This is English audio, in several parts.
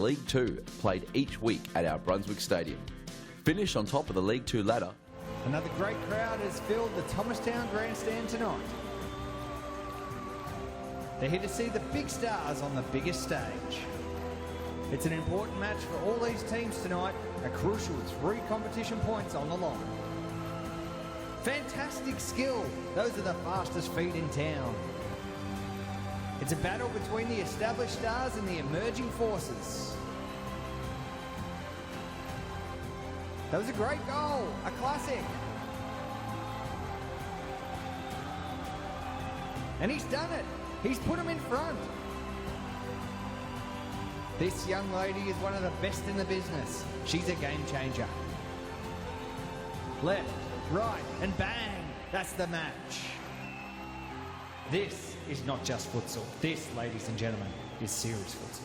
League 2 played each week at our Brunswick Stadium. Finished on top of the League 2 ladder. Another great crowd has filled the Thomastown grandstand tonight. They're here to see the big stars on the biggest stage. It's an important match for all these teams tonight, a crucial 3 competition points on the line. Fantastic skill, those are the fastest feet in town. It's a battle between the established stars and the emerging forces. That was a great goal, a classic. And he's done it. He's put him in front. This young lady is one of the best in the business. She's a game changer. Left, right, and bang. That's the match. This is not just futsal. This, ladies and gentlemen, is serious futsal.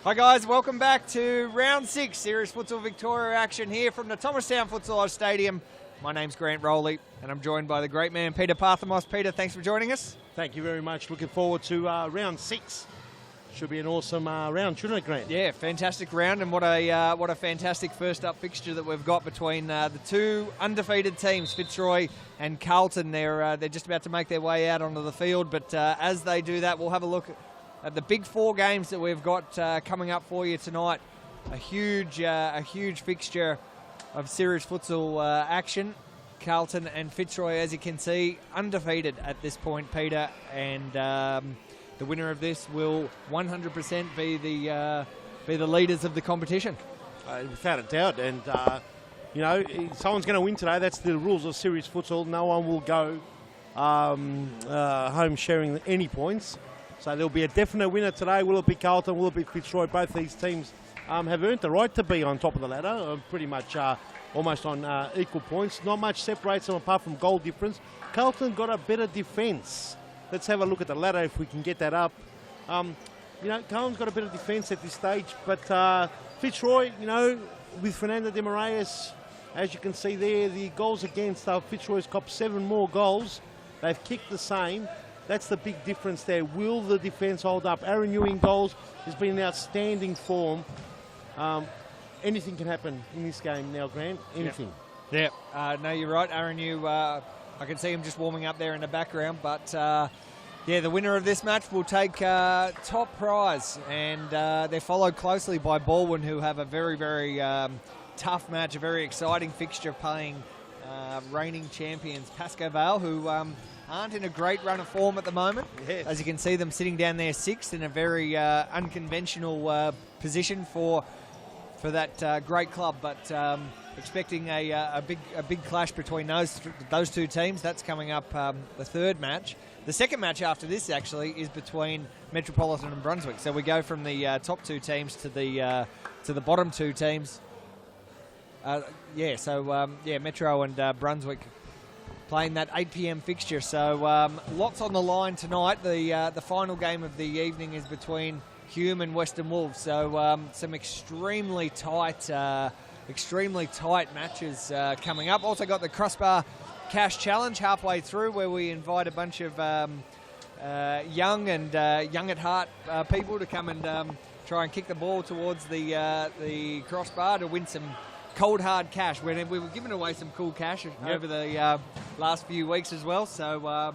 Hi guys, welcome back to round 6 Serious Futsal Victoria action here from the Thomastown Futsal Oz Stadium. My name's Grant Rowley and I'm joined by the great man Peter Parthamos. Peter, thanks for joining us. Thank you very much. Looking forward to round 6. Should be an awesome round, shouldn't it, Grant? Yeah, fantastic round, and what a fantastic first up fixture that we've got between the 2 undefeated teams, Fitzroy and Carlton. They're just about to make their way out onto the field, but as they do that, we'll have a look at the big 4 games that we've got coming up for you tonight. A huge fixture of serious futsal action. Carlton and Fitzroy, as you can see, undefeated at this point, Peter, and the winner of this will 100% be the leaders of the competition. Without a doubt, and you know, someone's going to win today. That's the rules of serious futsal. No one will go home sharing any points. So there'll be a definite winner today. Will it be Carlton? Will it be Fitzroy? Both these teams have earned the right to be on top of the ladder, pretty much almost on equal points. Not much separates them apart from goal difference. Carlton got a better defence. Let's have a look at the ladder if we can get that up. You know, Carlton's got a better defence at this stage, but Fitzroy, you know, with Fernando de Moraes, as you can see there, the goals against Fitzroy's copped 7 more goals. They've kicked the same. That's the big difference there. Will the defence hold up? Aaron Ewing goals has been in outstanding form. Anything can happen in this game now, Grant. Anything. Yeah. No, you're right. Aaron Ewing, I can see him just warming up there in the background. But, yeah, the winner of this match will take top prize. And they're followed closely by Balwin, who have a very, very tough match, a very exciting fixture playing reigning champions Pasco Vale, who aren't in a great run of form at the moment. Yes. As you can see them sitting down there 6th in a very unconventional position for that great club, but expecting a big clash between those 2 teams. That's coming up the 3rd match. The 2nd match after this actually is between Metropolitan and Brunswick. So we go from the top 2 teams to the bottom 2 teams. Metro and Brunswick playing that 8 p.m. fixture. So lots on the line tonight. The final game of the evening is between Hume and Western Wolves. So some extremely tight matches coming up. Also got the Crossbar Cash Challenge halfway through, where we invite a bunch of young at heart people to come and try and kick the ball towards the crossbar to win some cold hard cash. We were giving away some cool cash over the last few weeks as well. So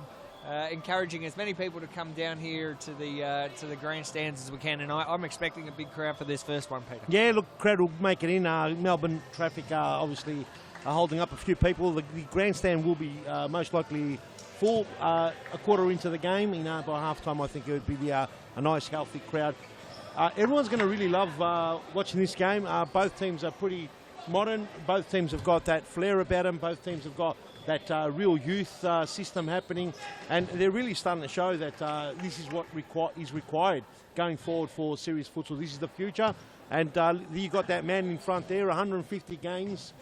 encouraging as many people to come down here to the grandstands as we can, and I'm expecting a big crowd for this first one, Peter. Yeah, look, crowd will make it in. Melbourne traffic obviously holding up a few people. The grandstand will be most likely full a quarter into the game. By half-time I think it would be a nice healthy crowd. Everyone's going to really love watching this game. Both teams are pretty modern. Both teams have got that flair about them. Both teams have got that real youth system happening, and they're really starting to show that this is what is required going forward for serious futsal. This is the future, and you got that man in front there, 150 games,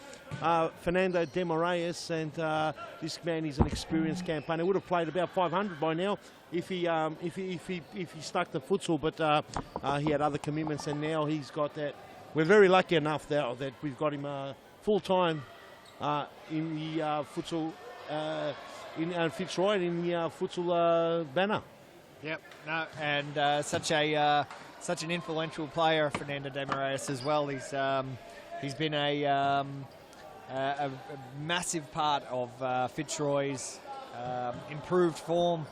Fernando de Moraes, and this man is an experienced campaigner. Would have played about 500 by now if he stuck to futsal, but he had other commitments, and now he's got that. We're very lucky enough that we've got him full time in the futsal in Fitzroy and in the futsal banner. Yep. No, and such an influential player, Fernando de Moraes as well. He's been a massive part of Fitzroy's improved form,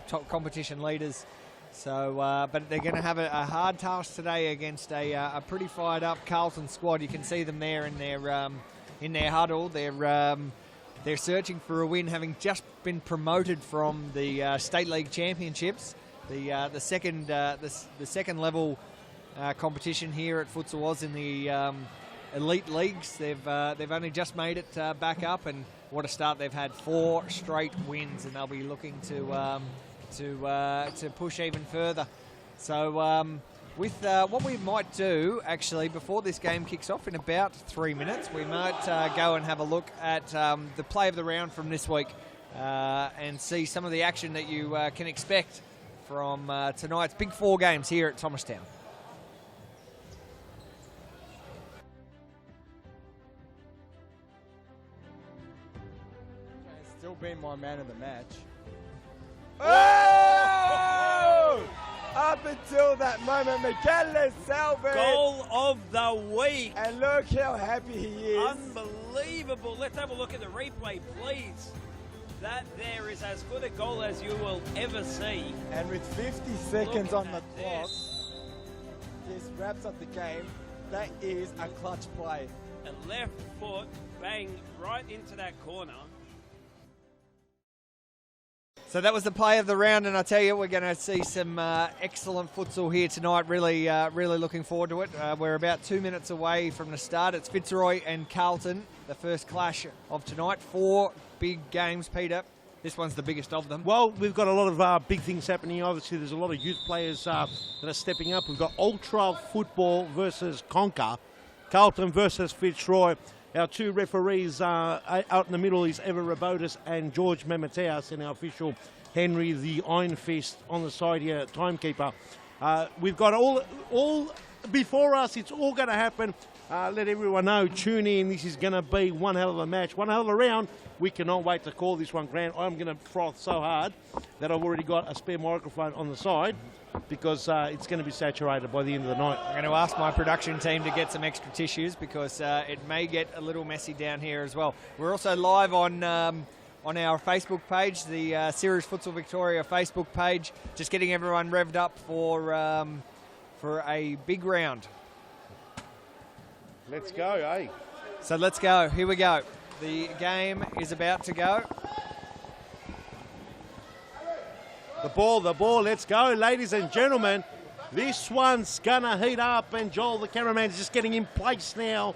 top competition leaders. So, but they're going to have a hard task today against a pretty fired up Carlton squad. You can see them there in their huddle. They're searching for a win, having just been promoted from the State League Championships, the second level competition here at Futsal Oz in the elite leagues. They've only just made it back up, and what a start they've had! 4 straight wins, and they'll be looking to push even further. So with what we might do, actually, before this game kicks off in about 3 minutes, we might go and have a look at the play of the round from this week and see some of the action that you can expect from tonight's big 4 games here at Thomastown. Still been my man of the match. Oh! Up until that moment, Miguel Salve. Goal of the week. And look how happy he is. Unbelievable. Let's have a look at the replay, please. That there is as good a goal as you will ever see. And with 50 seconds on the clock, this wraps up the game. That is a clutch play. A left foot bang right into that corner. So that was the play of the round, and I tell you, we're going to see some excellent futsal here tonight. Really looking forward to it. We're about 2 minutes away from the start. It's Fitzroy and Carlton, the first clash of tonight. 4 big games, Peter. This one's the biggest of them. Well, we've got a lot of big things happening. Obviously, there's a lot of youth players that are stepping up. We've got Ultra Football versus Conquer, Carlton versus Fitzroy. Our 2 referees out in the middle is Eva Rabotis and George Mamateas, and our official Henry the Iron Fist on the side here, timekeeper. We've got all before us. It's all going to happen. Let everyone know. Tune in. This is going to be one hell of a match, one hell of a round. We cannot wait to call this one, Grant. I'm going to froth so hard that I've already got a spare microphone on the side, because it's going to be saturated by the end of the night. I'm going to ask my production team to get some extra tissues, because it may get a little messy down here as well. We're also live on our Facebook page, the Series Futsal Victoria Facebook page, just getting everyone revved up for a big round. Let's go, eh? So let's go. Here we go. The game is about to go. The ball, let's go, ladies and gentlemen. This one's gonna heat up, and Joel, the cameraman, is just getting in place now.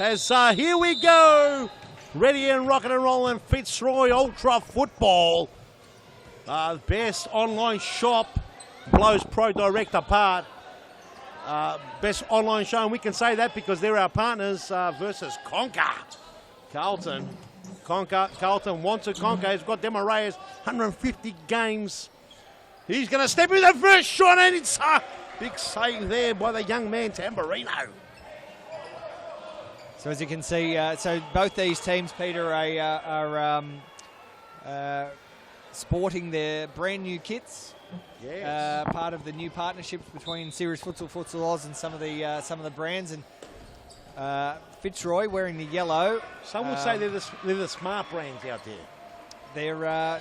As here we go, ready and rocking and rolling. Fitzroy Ultra Football, best online shop, blows Pro Direct apart. Best online show, and we can say that because they're our partners versus Conquer. Carlton wants to conquer. He's got Demo Reyes, 150 games. He's going to step in the first shot, and it's a big save there by the young man, Tamburino. So as you can see, so both these teams, Peter, are sporting their brand new kits. Yes. Part of the new partnerships between Series Futsal, Futsal Oz, and some of the brands. And Fitzroy wearing the yellow. Some would say they're the smart brands out there.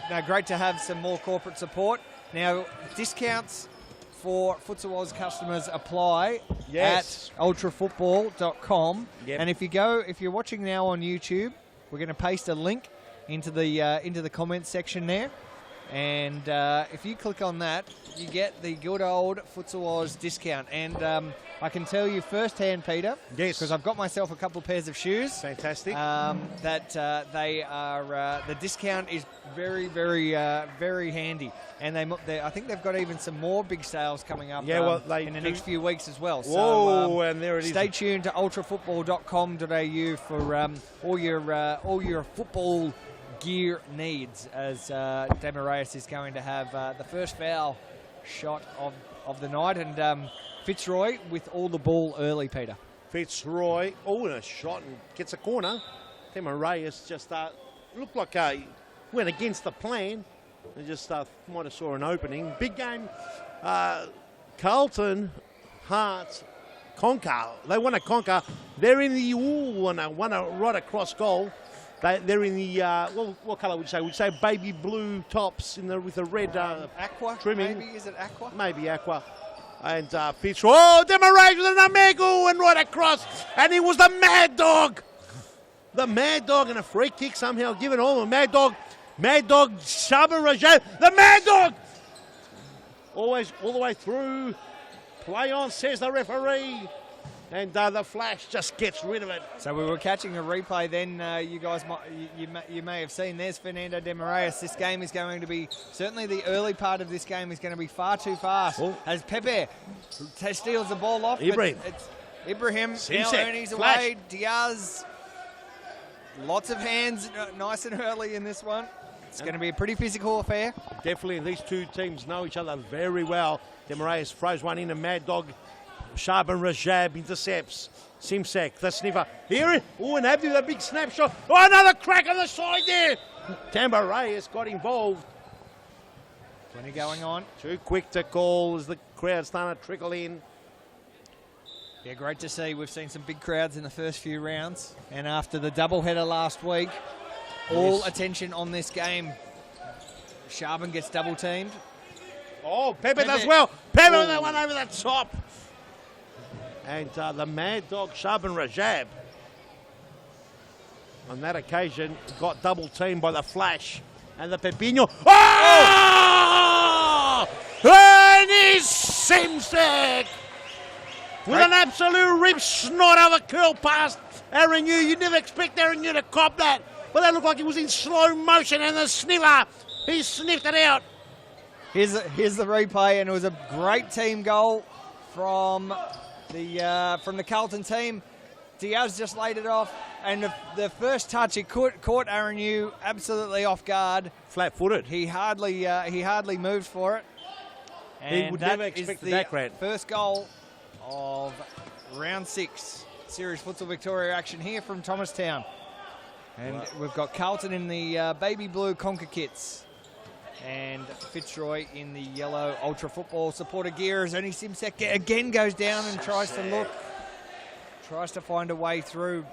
They're great to have some more corporate support. Now, discounts for Futsal Oz customers apply at ultrafootball.com. Yep. And if you're watching now on YouTube, we're going to paste a link into the comments section there. And if you click on that, you get the good old Futsal Oz discount. And I can tell you firsthand, Peter, yes, because I've got myself a couple of pairs of shoes. Fantastic. That they are the discount is very, very, very handy. And I think they've got even some more big sales coming up in the next few weeks as well. Whoa, and there it is. Stay tuned to ultrafootball.com.au for all your football gear needs, as Demarais is going to have the first foul shot of the night, and Fitzroy with all the ball early, Peter. Fitzroy, and a shot, and gets a corner. Demarais just looked like went against the plan. They just might have saw an opening. Big game. Carlton, Hearts, conquer. They want to conquer. They're in the want to right across goal. They're in the what colour would you say? Would you say baby blue tops with the red aqua trimming? Maybe is it aqua? Maybe aqua. And Fitzroy. Oh, Demarage with an Amego and right across, and he was the Mad Dog. The Mad Dog and a free kick somehow given all the Mad Dog. Mad Dog, Shaban Rajab, the Mad Dog! Always all the way through. Play on, says the referee. And the flash just gets rid of it. So we were catching a replay then. You guys you may have seen there's Fernando de Moraes. This game is going to be, certainly the early part of this game is going to be far too fast. Oh. As Pepe steals the ball off. Ibrahim. It's Ibrahim now Simsek, earnings flash. away. Diaz. Lots of hands nice and early in this one. It's going to be a pretty physical affair. Definitely, these two teams know each other very well. Demarayas throws one in, a Mad Dog. Shaban Rajab intercepts. Simsek, the sniffer. Here, and Abdi with a big snapshot. Oh, another crack on the side there. Demarayas got involved. Plenty going on. Too quick to call as the crowd starting to trickle in. Yeah, great to see. We've seen some big crowds in the first few rounds. And after the doubleheader last week, all attention on this game. Shaban gets double teamed. Oh, Pepe does well. Pepe with that one over the top. And the Mad Dog, Shaban Rajab, on that occasion, got double teamed by the Flash. And the Pepino. Oh! And he's Simsek! With an absolute rib snot over curl past Aaron Yu. You'd never expect Aaron Yu to cop that. But that looked like it was in slow motion, and the sniffer, he sniffed it out. Here's the replay, and it was a great team goal from the Carlton team. Diaz just laid it off, and the first touch, it caught Aaron Yu absolutely off guard. Flat-footed. He hardly moved for it. And he would never expect that, Grant. First goal of round 6 Series Futsal Victoria action here from Thomastown. And we've got Carlton in the baby blue Conquer kits and Fitzroy in the yellow Ultra Football supporter gear as only Simsek again goes down and tries to find a way through.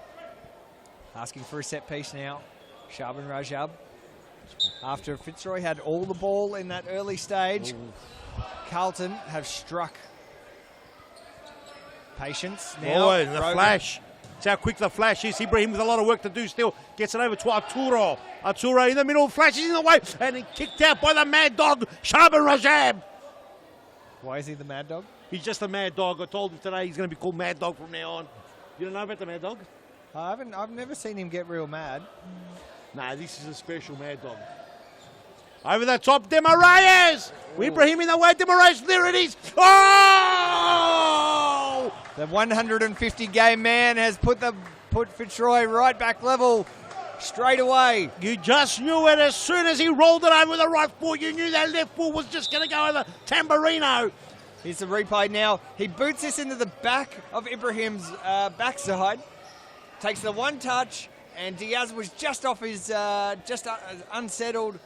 Asking for a set piece now. Shaban Rajab. After Fitzroy had all the ball in that early stage, Carlton have struck. Patience now. Oh, and the flash. That's how quick the flash is. Ibrahim with a lot of work to do still. Gets it over to Arturo. Arturo in the middle, flashes in the way, and he kicked out by the Mad Dog, Shaban Rajab. Why is he the Mad Dog? He's just a Mad Dog. I told him today he's going to be called Mad Dog from now on. You don't know about the Mad Dog? I've never seen him get real mad. Nah, this is a special Mad Dog. Over the top, Demarayas! Ibrahim in the way, Demarayas, there it is! Oh! The 150 game man has put Fitzroy right back level straight away. You just knew it as soon as he rolled it over the right foot. You knew that left foot was just going to go over Tamburino. Here's the replay now. He boots this into the back of Ibrahim's backside. Takes the one touch, and Diaz was just off his, unsettled.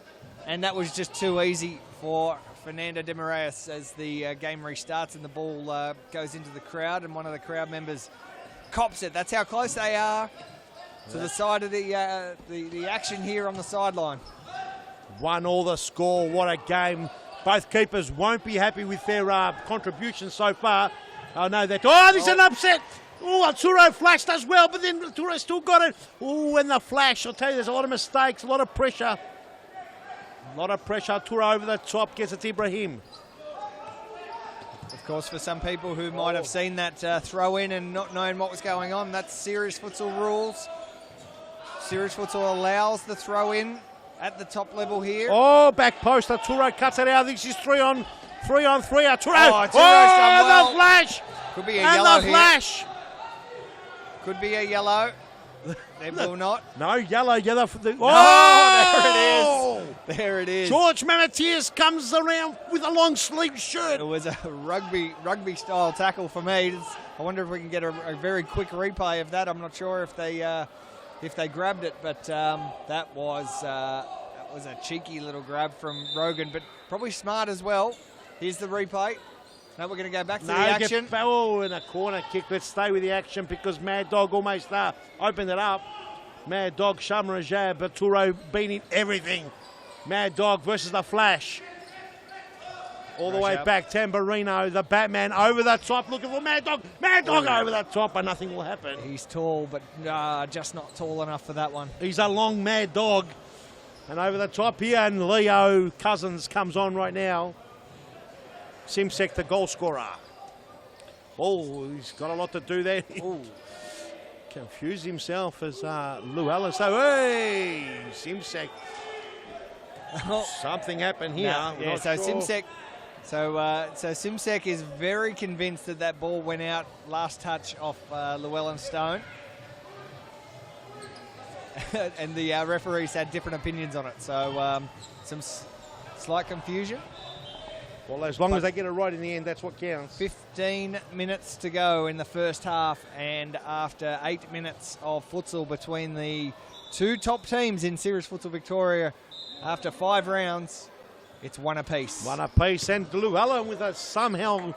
And that was just too easy for Fernando de Moraes as the game restarts and the ball goes into the crowd, and one of the crowd members cops it. That's how close they are to the side of the action here on the sideline. 1-1 the score. What a game. Both keepers won't be happy with their contribution so far. I know that. Oh, this is an upset. Oh, Arturo flashed as well, but then Arturo still got it. Oh, and the flash. I'll tell you, there's a lot of mistakes, a lot of pressure. A lot of pressure. Arturo over the top, gets it to Ibrahim. Of course, for some people who might have seen that throw in and not known what was going on, that's Serious Futsal rules. Serious Futsal allows the throw in at the top level here. Oh, back post. Arturo cuts it out. This is 3-on-3. Arturo. Arturo's done well. The flash. Could be a and yellow the flash. Here. Could be a yellow. They will not. No, yellow for the... Oh, there it is. George Mamatias comes around with a long sleeve shirt. It was a rugby style tackle for me. I wonder if we can get a very quick replay of that. I'm not sure if they grabbed it, but that was was a cheeky little grab from Rogan, but probably smart as well. Here's the replay. Now we're going to go back to the action. Oh, in a corner kick. Let's stay with the action because Mad Dog almost opened it up. Mad Dog, Shamarajab, Baturo beating everything. Mad Dog versus the Flash. All the way back, Tamburino, the Batman over the top, looking for Mad Dog. Mad Dog over the top, but nothing will happen. He's tall, but just not tall enough for that one. He's a long Mad Dog. And over the top here, and Leo Cousins comes on right now. Simsek, the goal scorer. Oh, he's got a lot to do there. Confused himself as Llewellyn. So, hey, Simsek. Something happened here. Yeah, so sure. Simsek. So Simsek is very convinced that ball went out last touch off Llewellyn Stone. And the referees had different opinions on it. So some slight confusion. Well, as long as they get it right in the end, that's what counts. 15 minutes to go in the first half, and after 8 minutes of futsal between the two top teams in Series Futsal Victoria, after 5 rounds, it's one apiece. One apiece, and Llewellyn with a somehow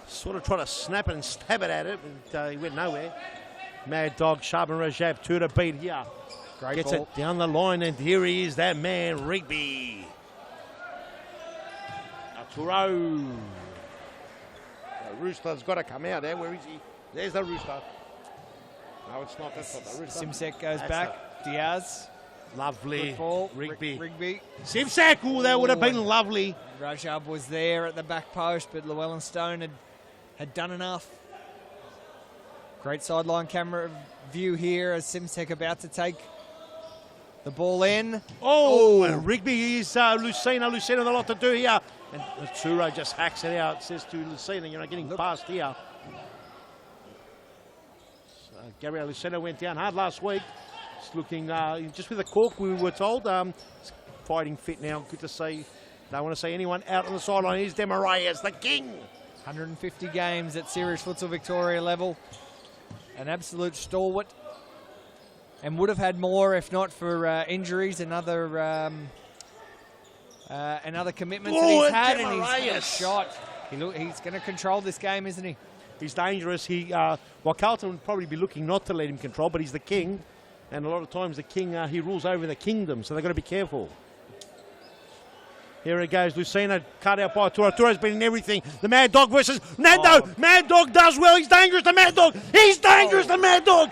sort of trying to snap it and stab it at it, but he went nowhere. Mad Dog, Shaban Rajab, 2 to beat here. Great Gets ball. it down the line, and here he is, that man, Rigby. Arturo. The Rooster's got to come out there. Where is he? There's the Rooster. No, it's not. That's not the Rooster. Simsek goes back. Diaz. Lovely. Good ball. Rigby. Simsek. Oh, that would have been lovely. Rajab was there at the back post, but Llewellyn Stone had done enough. Great sideline camera view here as Simsek about to take the ball in. Oh, and Rigby is Lucina. Lucina, a lot to do here. And Arturo just hacks it out. Says to Lucina, you're not getting past here. So Gabriel Lucina went down hard last week. It's looking just with a cork, we were told. Fighting fit now. Good to see. Don't want to see anyone out on the sideline. Here's Demarayas, the king. 150 games at Series Futsal Victoria level. An absolute stalwart. And would have had more if not for injuries and other commitments that he's had. And he's got a shot. He's going to control this game, isn't he? He's dangerous. Well, Carlton would probably be looking not to let him control, but he's the king. And a lot of times the king, he rules over the kingdom, so they've got to be careful. Here it goes, Lucina, cut out by Arturo. Arturo's been in everything. The Mad Dog versus Nando. Oh. Mad Dog does well. He's dangerous, the Mad Dog. He's dangerous, the Mad Dog.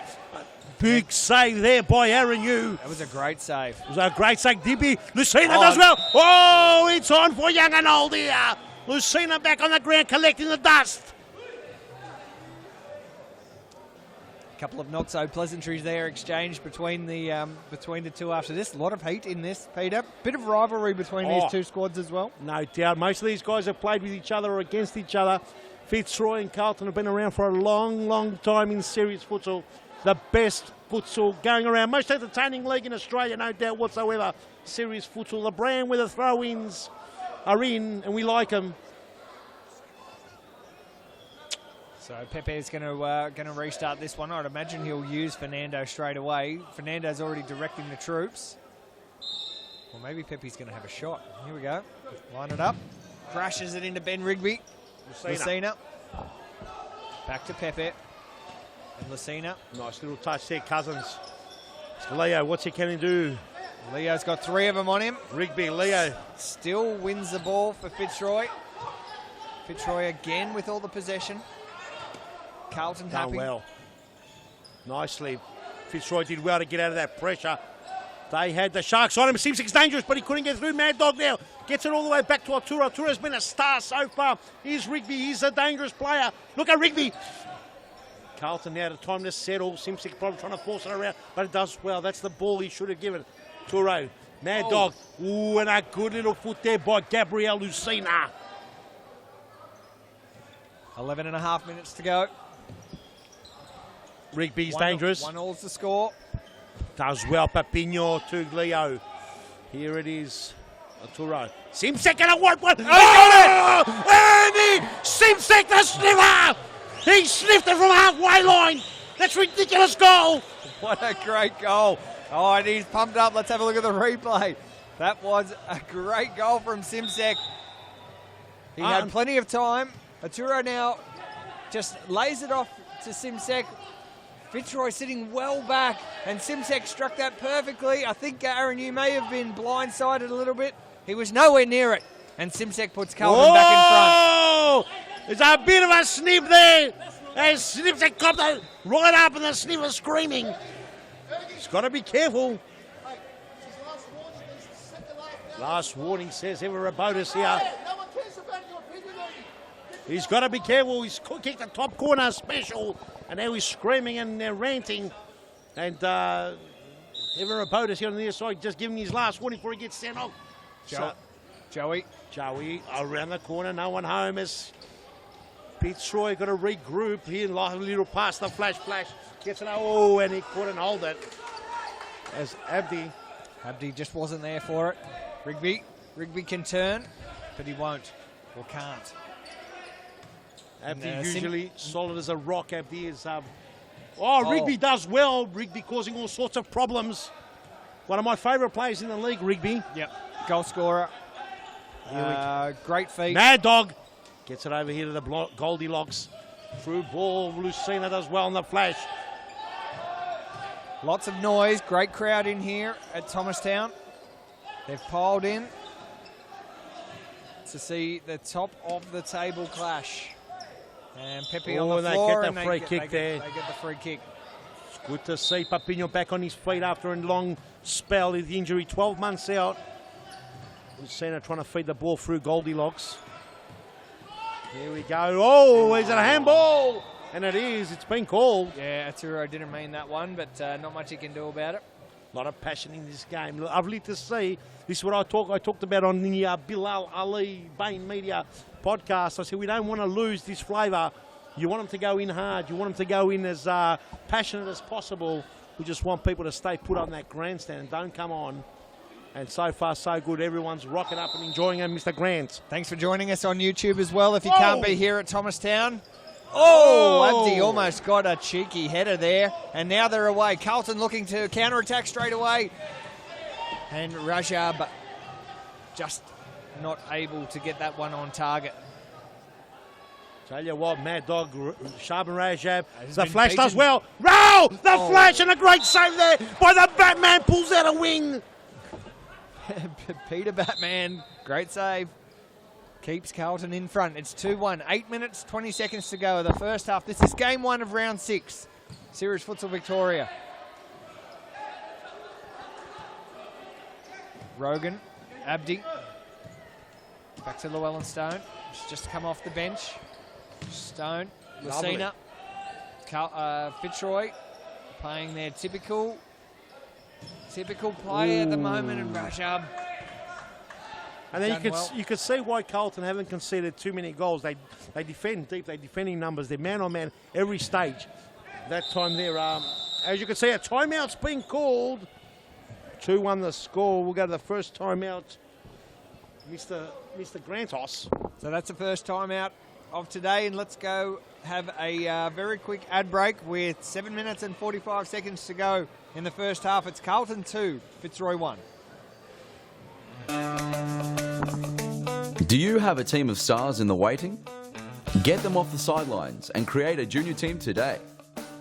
Big save there by Aaron Yu. That was a great save. It was a great save. Dibby. Lucina does well. Oh, it's on for young and old here. Lucina back on the ground collecting the dust. A couple of not so pleasantries there exchanged between the two after this. A lot of heat in this, Peter. Bit of rivalry between these two squads as well. No doubt. Most of these guys have played with each other or against each other. Fitzroy and Carlton have been around for a long, long time in series futsal. The best futsal going around. Most entertaining league in Australia, no doubt whatsoever. Series futsal, the brand where the throw-ins are in, and we like them. So Pepe is going to restart this one. I'd imagine he'll use Fernando straight away. Fernando's already directing the troops. Well, maybe Pepe's going to have a shot. Here we go. Line it up. Crashes it into Ben Rigby. Lucina. Back to Pepe. And Lucina. Nice little touch there, Cousins. Leo, what's he going to do? Leo's got 3 of them on him. Rigby, Leo. Still wins the ball for Fitzroy. Fitzroy again with all the possession. Carlton happy. Oh, well. Nicely. Fitzroy did well to get out of that pressure. They had the Sharks on him. Simpson's dangerous, but he couldn't get through. Mad Dog now gets it all the way back to Arturo. Arturo's been a star so far. Here's Rigby. He's a dangerous player. Look at Rigby. Carlton now at time to settle. Simpson probably trying to force it around, but it does well. That's the ball he should have given. Arturo. Mad Dog. Ooh, and a good little foot there by Gabriel Lucina. 11 and a half minutes to go. Rigby's dangerous. 1-all's the score. Does well, Papino to Leo. Here it is. Arturo. Simsek and a white one. Oh, Ernie! Simsek the sniffer! He sniffed it from halfway line. That's a ridiculous goal. What a great goal. Oh, and he's pumped up. Let's have a look at the replay. That was a great goal from Simsek. He had plenty of time. Arturo now just lays it off to Simsek. Fitzroy sitting well back, and Simsek struck that perfectly. I think, Aaron, you may have been blindsided a little bit. He was nowhere near it, and Simsek puts Carlton back in front. There's a bit of a sniff there. And Simsek copped that right up, and the sniff was screaming. He's got to be careful. Last warning says ever about us here. He's got to be careful. He's kicked the top corner special, and now he's screaming and ranting. And ever about us here on the other side, just giving his last warning before he gets sent off. Joey around the corner, no one home as Fitzroy got to regroup here. A little past the flash. Gets it, and he couldn't hold it. As Abdi just wasn't there for it. Rigby can turn, but he won't or can't. Abdi usually solid as a rock. Abdi is. Rigby does well. Rigby causing all sorts of problems. One of my favourite players in the league, Rigby. Yep, goal scorer. Great feet. Mad Dog gets it over here to the Goldilocks. Through ball. Lucina does well in the flash. Lots of noise. Great crowd in here at Thomastown. They've piled in to see the top of the table clash. And Pepe on the floor. They get the free kick there. They get the free kick. It's good to see Papino back on his feet after a long spell with the injury, 12 months out. Lucina trying to feed the ball through Goldilocks. Here we go. Is it a handball? And it is. It's been called. Yeah, Arturo didn't mean that one, but not much he can do about it. A lot of passion in this game. Lovely to see. This is what I talked about on the Bilal Ali Bain Media podcast. I said we don't want to lose this flavour. You want them to go in hard. You want them to go in as passionate as possible. We just want people to stay put on that grandstand and don't come on. And so far, so good. Everyone's rocking up and enjoying it, Mr. Grant. Thanks for joining us on YouTube as well. If you can't be here at Thomastown. Abdi almost got a cheeky header there. And now they're away. Carlton looking to counter-attack straight away. And Rajab just not able to get that one on target. Tell you what, Mad Dog, Shaban Rajab. The flash does well. Row! The flash and a great save there by the Batman. Pulls out a wing. Peter Batman, great save. Keeps Carlton in front. It's 2-1. 8 minutes, 20 seconds to go. The first half. This is game 1 of round 6. Series Futsal Victoria. Rogan, Abdi. Back to Llewellyn Stone. He's just come off the bench. Stone, Lucina, Fitzroy playing their typical play at the moment, and Rajab. And then you could see why Carlton haven't conceded too many goals. They defend deep. They're defending numbers. They're man on man every stage. That time there, as you can see, a timeout's been called. 2-1 the score. We'll go to the first timeout, Mr. Grantos. So that's the first timeout of today, and let's go have a very quick ad break with 7 minutes and 45 seconds to go in the first half. It's Carlton 2, Fitzroy 1. Do you have a team of stars in the waiting? Get them off the sidelines and create a junior team today.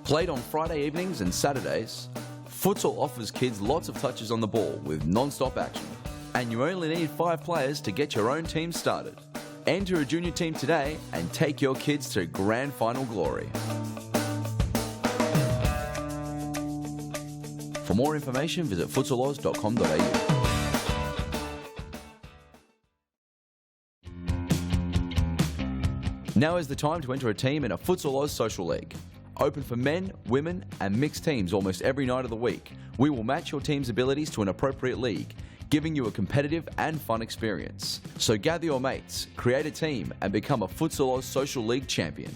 Played on Friday evenings and Saturdays, Futsal offers kids lots of touches on the ball with non-stop action. And you only need 5 players to get your own team started. Enter a junior team today and take your kids to grand final glory. For more information, visit footaloz.com.au. Now is the time to enter a team in a Futsal Oz Social League. Open for men, women and mixed teams almost every night of the week. We will match your team's abilities to an appropriate league, giving you a competitive and fun experience. So gather your mates, create a team and become a Futsal Oz Social League champion.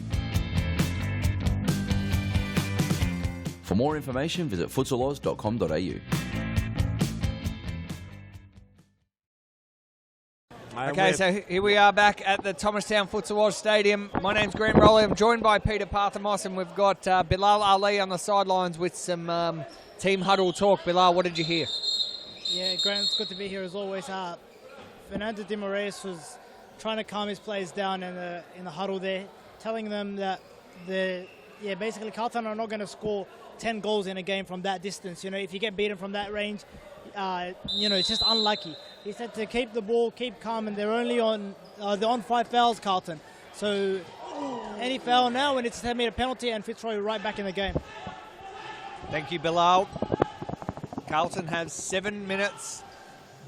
For more information, visit footaloz.com.au. Okay, so here we are back at the Thomastown Futsal Oz Stadium. My name's Grant Rowley. I'm joined by Peter Parthamos, and we've got Bilal Ali on the sidelines with some team huddle talk. Bilal, what did you hear? Yeah, Grant, it's good to be here as always. Fernando de Moraes was trying to calm his players down in the huddle there, telling them that basically Carlton are not going to score 10 goals in a game from that distance. You know, if you get beaten from that range, it's just unlucky. He said to keep the ball, keep calm, and they're on 5 fouls, Carlton. So any foul now, and it's a 10-metre penalty, and Fitzroy right back in the game. Thank you, Bilal. Carlton has 7 minutes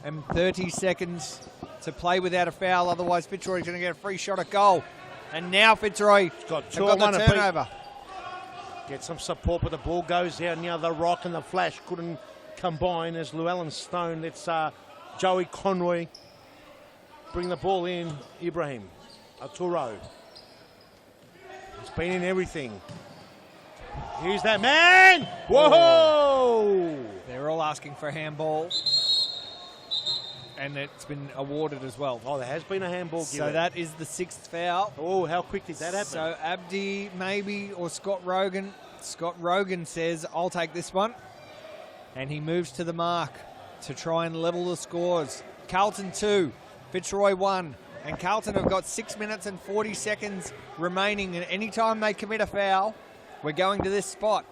and 30 seconds to play without a foul. Otherwise, Fitzroy is going to get a free shot at goal. And now Fitzroy got the turnover. Get some support, but the ball goes out near the rock, and the Flash couldn't combine as Llewellyn Stone. It's Joey Conroy. Bring the ball in. Ibrahim Arturo. He's been in everything. Here's that man. Whoa! They're all asking for a handball. And it's been awarded as well. Oh, there has been a handball given. So that is the 6th foul. Oh, how quick did that happen? So Abdi maybe, or Scott Rogan. Scott Rogan says, I'll take this one. And he moves to the mark to try and level the scores. Carlton 2, Fitzroy 1. And Carlton have got 6 minutes and 40 seconds remaining. And any time they commit a foul, we're going to this spot.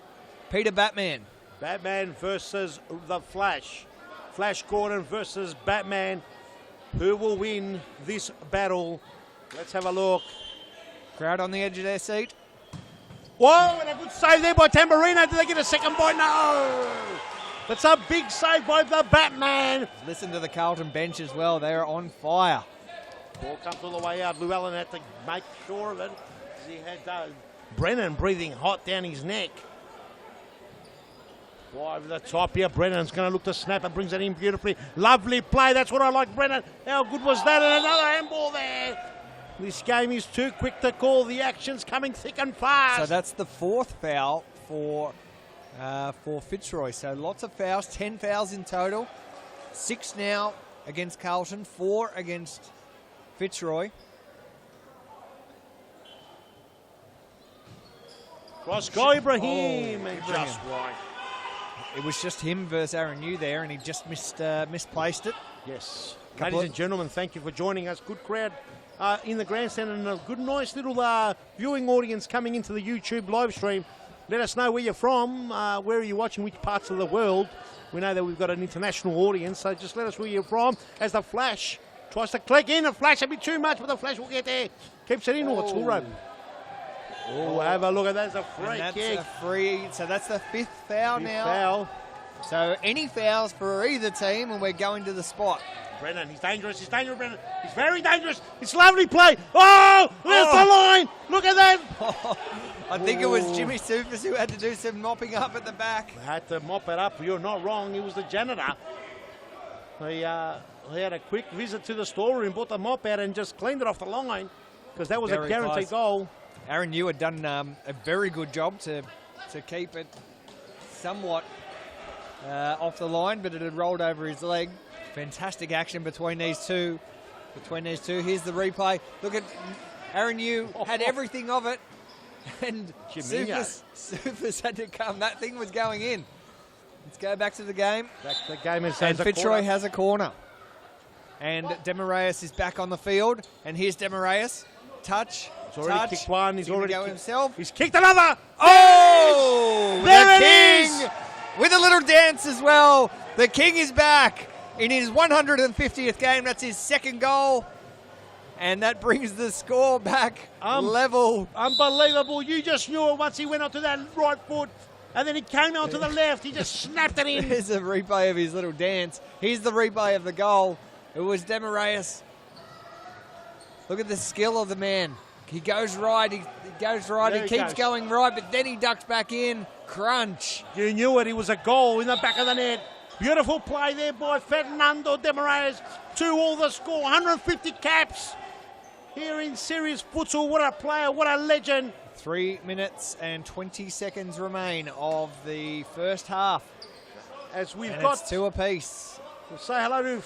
Peter Batman. Batman versus the Flash. Flash Gordon versus Batman. Who will win this battle? Let's have a look. Crowd on the edge of their seat. Whoa, and a good save there by Tamburino. Do they get a second point? No! That's a big save by the Batman. Listen to the Carlton bench as well. They're on fire. Ball comes all the way out. Llewellyn had to make sure of it. He had Brennan breathing hot down his neck. Wide over the top here. Brennan's going to look to snap and brings it in beautifully. Lovely play. That's what I like, Brennan. How good was that? And another handball there. This game is too quick to call. The action's coming thick and fast. So that's the 4th foul for Fitzroy. So lots of fouls, 10 fouls in total. 6 now against Carlton, 4 against Fitzroy. Cross goal, Ibrahim. And just right. It was just him versus Aaron New there, and he just misplaced it. Yes. Ladies and gentlemen, thank you for joining us. Good crowd in the grandstand, and a good, nice little viewing audience coming into the YouTube live stream. Let us know where you're from, where are you watching, which parts of the world. We know that we've got an international audience, so just let us where you're from. As the Flash tries to click in, the Flash will be too much, but the Flash will get there. Keeps it in, or it's all right. Oh, have a look at that. That's a free kick. A free. So that's the 5th foul now. Foul. So any fouls for either team, and we're going to the spot. Brennan, he's dangerous. He's dangerous, Brennan. He's very dangerous. It's lovely play. Oh, there's the line. Look at that. I think it was Jimmy Soufas who had to do some mopping up at the back. Had to mop it up. You're not wrong. He was the janitor. He had a quick visit to the storeroom, brought the mop out and just cleaned it off the line because that was a guaranteed goal. Aaron New had done a very good job to keep it somewhat off the line, but it had rolled over his leg. Fantastic action between these two. Here's the replay. Look at Aaron New had everything of it, and Soufas had to come. That thing was going in. Let's go back to the game. Back to the game and Fitzroy has a corner. And Demarais is back on the field. And here's Demarais. Touch. He's already kicked one. He's already kicked himself. He's kicked another. Oh! There the it King is! With a little dance as well. The King is back in his 150th game. That's his 2nd goal. And that brings the score back level. Unbelievable. You just knew it once he went onto that right foot. And then he came onto the left. He just snapped it in. There's a replay of his little dance. Here's the replay of the goal. It was Demarais. Look at the skill of the man. He goes right. He goes right. He keeps going right, but then he ducks back in. Crunch. You knew it. It was a goal in the back of the net. Beautiful play there by Fernando Demarais. 2-2 the score. 150 caps here in serious futsal. What a player. What a legend. 3 minutes and 20 seconds remain of the first half. As we've and got it's 2 apiece. We'll say hello to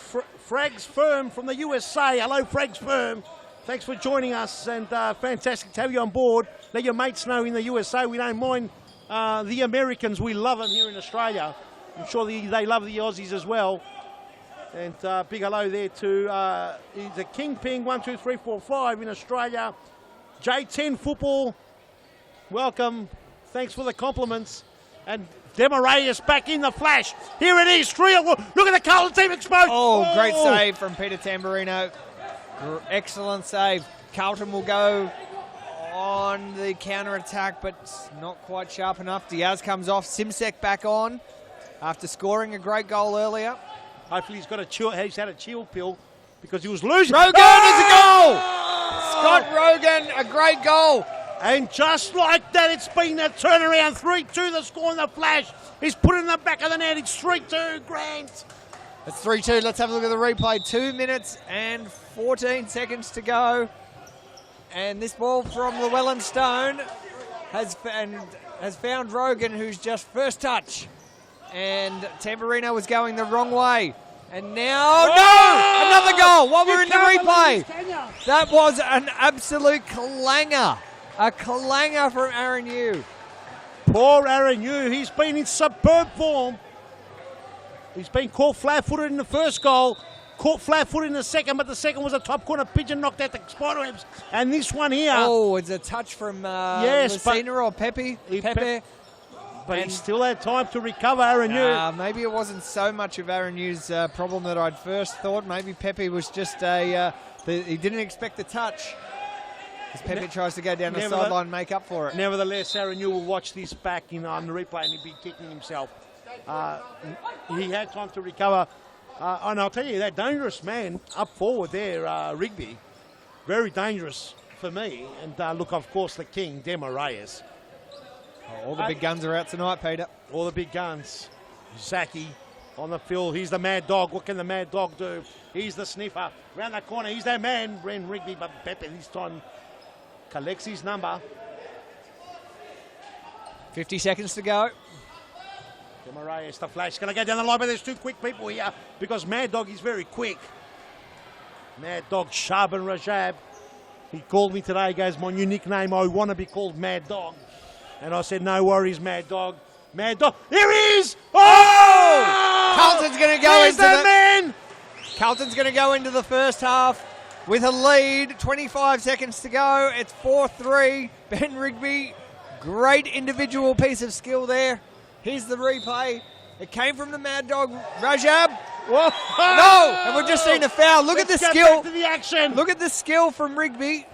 Frags Firm from the USA. Hello, Frags Firm. Thanks for joining us, and fantastic to have you on board. Let your mates know in the USA we don't mind the Americans. We love them here in Australia. I'm sure they love the Aussies as well. And big hello there to he's a Kingpin 1, 2, 3, 4, 5 in Australia. J10 Football, welcome. Thanks for the compliments. And Demarius back in the flash. Here it is, 3. Look at the Carlton team exposed. Oh, great save from Peter Tamburino. Excellent save. Carlton will go on the counter-attack, but not quite sharp enough. Diaz comes off. Simsek back on after scoring a great goal earlier. Hopefully he's got he's had a chill pill because he was losing. Rogan is a goal! Scott Rogan, a great goal. And just like that, it's been a turnaround. 3-2, the score in the flash. He's put it in the back of the net. It's 3-2, Grant. It's 3-2. Let's have a look at the replay. 2 minutes and 14 seconds to go. And this ball from Llewellyn Stone has found Rogan, who's just first touch. And Tamburino was going the wrong way. And now, another goal while we're in the replay. That was an absolute clanger. A clanger from Aaron Yu. Poor Aaron Yu. He's been in superb form. He's been caught flat-footed in the first goal, caught flat-footed in the second, but the second was a top corner pigeon knocked out the spiderwebs. And this one here. Oh, it's a touch from Lucina or Pepe. Pepe. But he still had time to recover, Aaron Yu. Maybe it wasn't so much of Aaron Yu's problem that I'd first thought. Maybe Pepe was just he didn't expect the touch. As Pepe tries to go down the sideline and make up for it. Nevertheless, Aaron Yu will watch this back on the replay and he'll be kicking himself. He had time to recover. And I'll tell you, that dangerous man up forward there, Rigby, very dangerous for me. And look, of course, the king, Demarius. All the big guns are out tonight, Peter. All the big guns. Zaki on the field. He's the mad dog. What can the mad dog do? He's the sniffer. Round the corner, he's that man, Ren Rigby, but Pepe this time collects his number. 50 seconds to go. Demarius, the flash. Going to go down the line, but there's 2 quick people here because Mad Dog is very quick. Mad Dog Shaban Rajab. He called me today. He goes, my new nickname, I want to be called Mad Dog. And I said, no worries, Mad Dog. Mad Dog. Here he is! Oh! Carlton's going to go into the man! Carlton's going to go into the first half with a lead. 25 seconds to go. It's 4-3. Ben Rigby, great individual piece of skill there. Here's the replay. It came from the Mad Dog, Rajab. Whoa. No! And we've just seen a foul. Look at the skill. Back to the action. Look at the skill from Rigby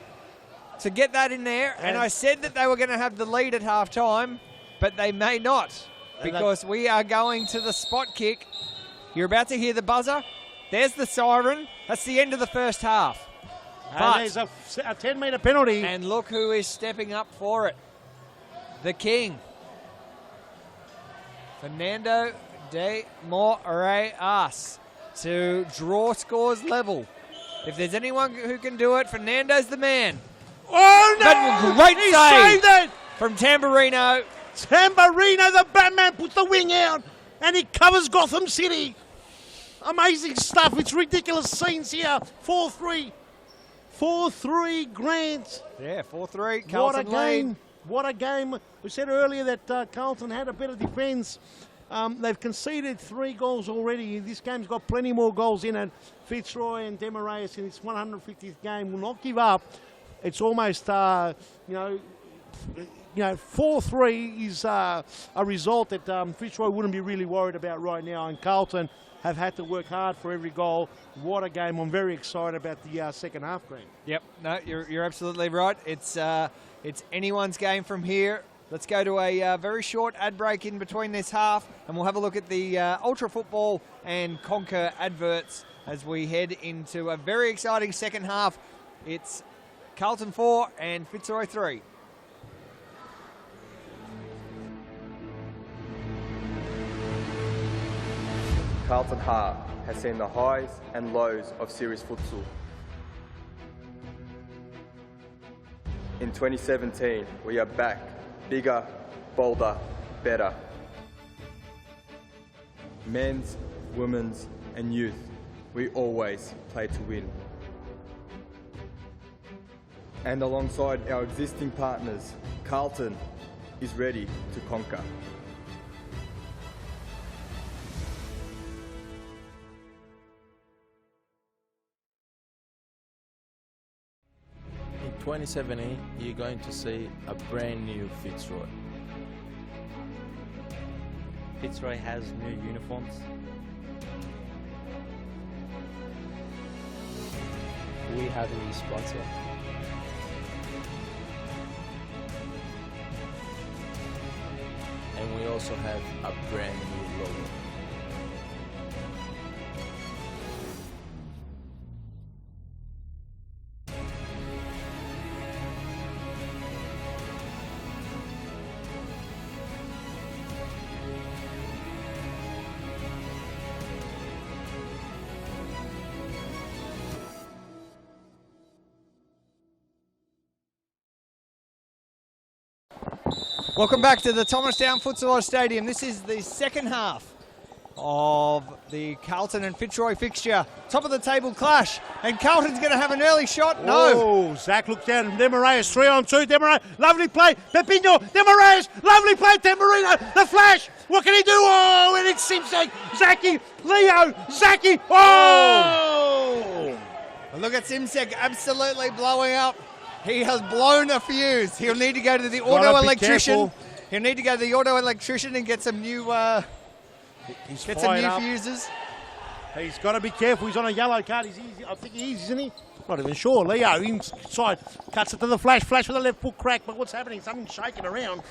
to get that in there. And I said that they were going to have the lead at half-time, but they may not because we are going to the spot kick. You're about to hear the buzzer. There's the siren. That's the end of the first half. But there's a 10-metre penalty. And look who is stepping up for it. The king. Fernando de Moraes to draw scores level. If there's anyone who can do it, Fernando's the man. Oh, no! But great he save saved it! From Tamburino. Tamburino, the Batman, puts the wing out and he covers Gotham City. Amazing stuff. It's ridiculous scenes here. 4-3. 4-3 Grant. Yeah, 4-3. Carlton lead. What a game. We said earlier that Carlton had a better defence. They've conceded 3 goals already. This game's got plenty more goals in it. Fitzroy and Demarius in its 150th game will not give up. It's almost, 4-3 is a result that Fitzroy wouldn't be really worried about right now. And Carlton have had to work hard for every goal. What a game. I'm very excited about the second half, Grant. Yep, no, you're absolutely right. It's anyone's game from here. Let's go to a very short ad break in between this half, and we'll have a look at the Ultra Football and Conquer adverts as we head into a very exciting second half. It's Carlton 4 and Fitzroy 3. Carlton Heart has seen the highs and lows of series futsal. In 2017, we are back, bigger, bolder, better. Men's, women's and youth, we always play to win. And alongside our existing partners, Carlton is ready to conquer. 2017, you're going to see a brand new Fitzroy. Fitzroy has new uniforms. We have a new sponsor. And we also have a brand new logo. Welcome back to the Thomastown Futsal Oz Stadium. This is the second half of the Carlton and Fitzroy fixture. Top of the table clash, and Carlton's going to have an early shot. No. Oh, Zach looks down. Demorais 3-on-2. Demorais, lovely play. Pepino, Demorais, lovely play. Tamburino, the flash. What can he do? Oh, and it's Simpson. Zachy, Leo, Zachy. Oh! Look at Simsek absolutely blowing up. He has blown a fuse. He'll need to go to the auto electrician. He'll need to go to the auto electrician and get some new fuses. He's got to be careful. He's on a yellow card. I think he is, isn't he? Not even sure. Leo inside, cuts it to the flash. Flash with a left foot crack. But what's happening? Something's shaking around.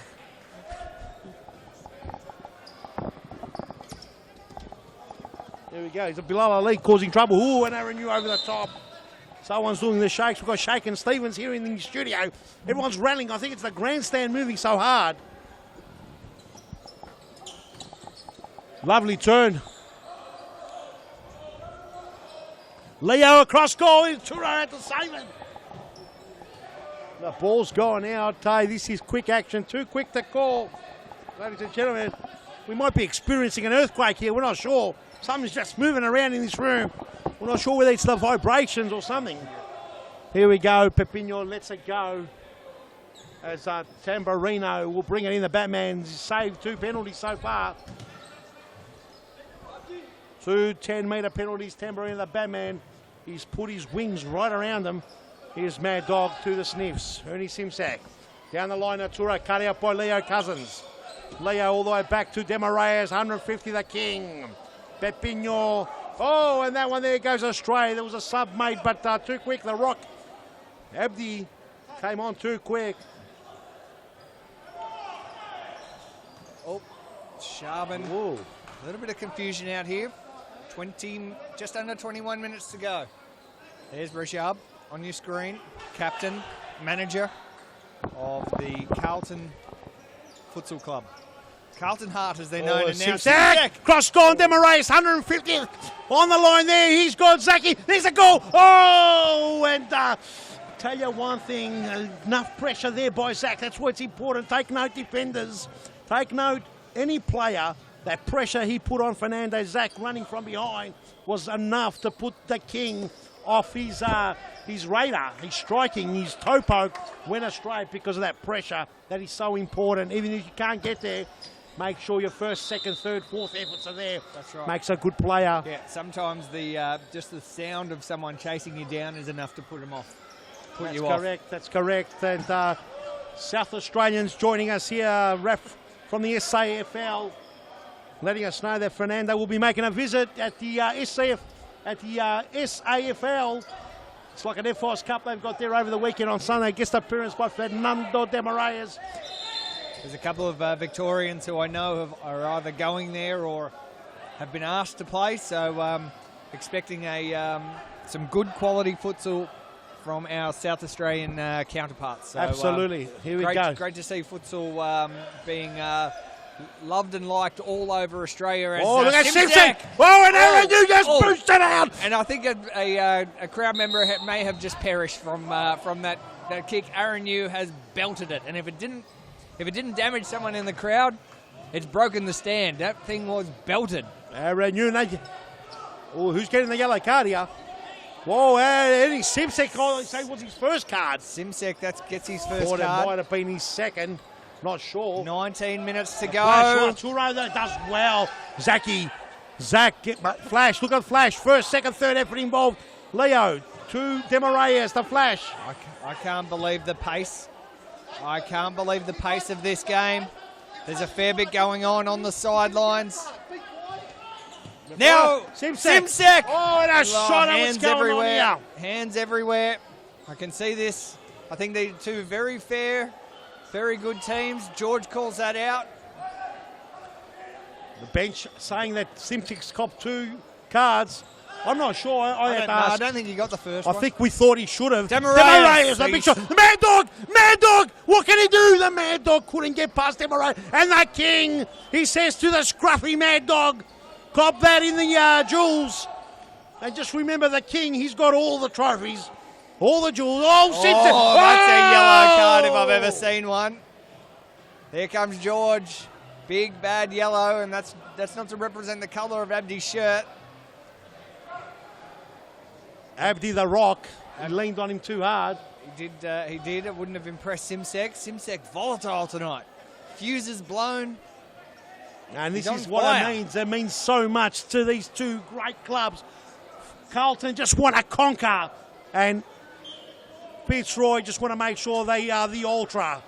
There we go. He's a Bilal Ali causing trouble. Ooh, and Aaron Yu over the top. Someone's doing the shakes. We've got Shake and Stevens here in the studio. Everyone's rallying. I think it's the grandstand moving so hard. Lovely turn. Leo across goal. Turo had to save it. The ball's gone out. This is quick action. Too quick to call. Ladies and gentlemen, we might be experiencing an earthquake here. We're not sure. Something's just moving around in this room. We're not sure whether it's the vibrations or something. Here we go. Pepino lets it go. As Tamburino will bring it in. The Batman's saved 2 penalties so far. 2 10-metre penalties. Tamburino, the Batman, he's put his wings right around them. Here's Mad Dog to the sniffs. Ernie Simsak. Down the line, Natura cut out by Leo Cousins. Leo all the way back to Demorais. 150 the king. Pepino. Oh, and that one there goes astray. There was a sub made, but too quick. The Rock. Abdi came on too quick. Oh, Sharben. Whoa. A little bit of confusion out here. Just under 21 minutes to go. There's Rashab on your screen. Captain, manager of the Carlton Futsal Club. Carlton Heart, as they're known. And now Simsak. Cross goal, Demorais, 150 on the line there. He's got Zachy. There's a goal. Oh, and tell you one thing, enough pressure there by Zach. That's what's important. Take note, defenders. Take note, any player, that pressure he put on Fernando Zach running from behind was enough to put the king off his radar. His striking, his toe poke went astray because of that pressure. That is so important. Even if you can't get there, make sure your first, second, third, fourth efforts are there. That's right. Makes a good player. Yeah, sometimes the just the sound of someone chasing you down is enough to put them off. That's correct. And South Australians joining us here, ref from the SAFL, letting us know that Fernando will be making a visit at the SAFL. It's like an F-Force Cup they've got there over the weekend on Sunday. Guest appearance by Fernando Demorais. There's a couple of Victorians who I know are either going there or have been asked to play. So expecting some good quality futsal from our South Australian counterparts. So, absolutely. Here we go. Great to see futsal being loved and liked all over Australia. As, look at Simsak! Oh, and Aaron, you just boosted out! And I think a crowd member may have just perished from that kick. Aaron Yu has belted it, and if it didn't damage someone in the crowd, it's broken the stand. That thing was belted. Aaron Yu, who's getting the yellow card here? Whoa, Eddie Simsak, was his first card. Simsak, gets his first card. It might have been his second. Not sure. 19 minutes to go. Turo does well. Zach, Flash, look at Flash. First, second, third effort involved. Leo to Demarayes, the flash. I can't believe the pace. I can't believe the pace of this game. There's a fair bit going on the sidelines. Now, Simsek. Oh, and a shot at what's going everywhere. on here. Hands everywhere. I can see this. I think they're two very fair, very good teams. George calls that out. The bench saying that Simsek's copped 2 cards. I'm not sure. I have to ask. I don't think he got the first I one. think we thought he should have. Demarayes, the big shot. The Mad Dog! Mad Dog! What can he do? The Mad Dog couldn't get past Demarayes. And the King, he says to the scruffy Mad Dog, cop that in the jewels. And just remember the King, he's got all the trophies. All the jewels. Oh, Simpson! Oh, that's a yellow card if I've ever seen one. Here comes George. Big, bad yellow, and that's not to represent the colour of Abdi's shirt. Abdi the Rock, he leaned on him too hard. He did. It wouldn't have impressed Simsek. Simsek volatile tonight. Fuses blown. And this is what it means. It means so much to these two great clubs. Carlton just want to conquer, and Fitzroy just want to make sure they are the ultra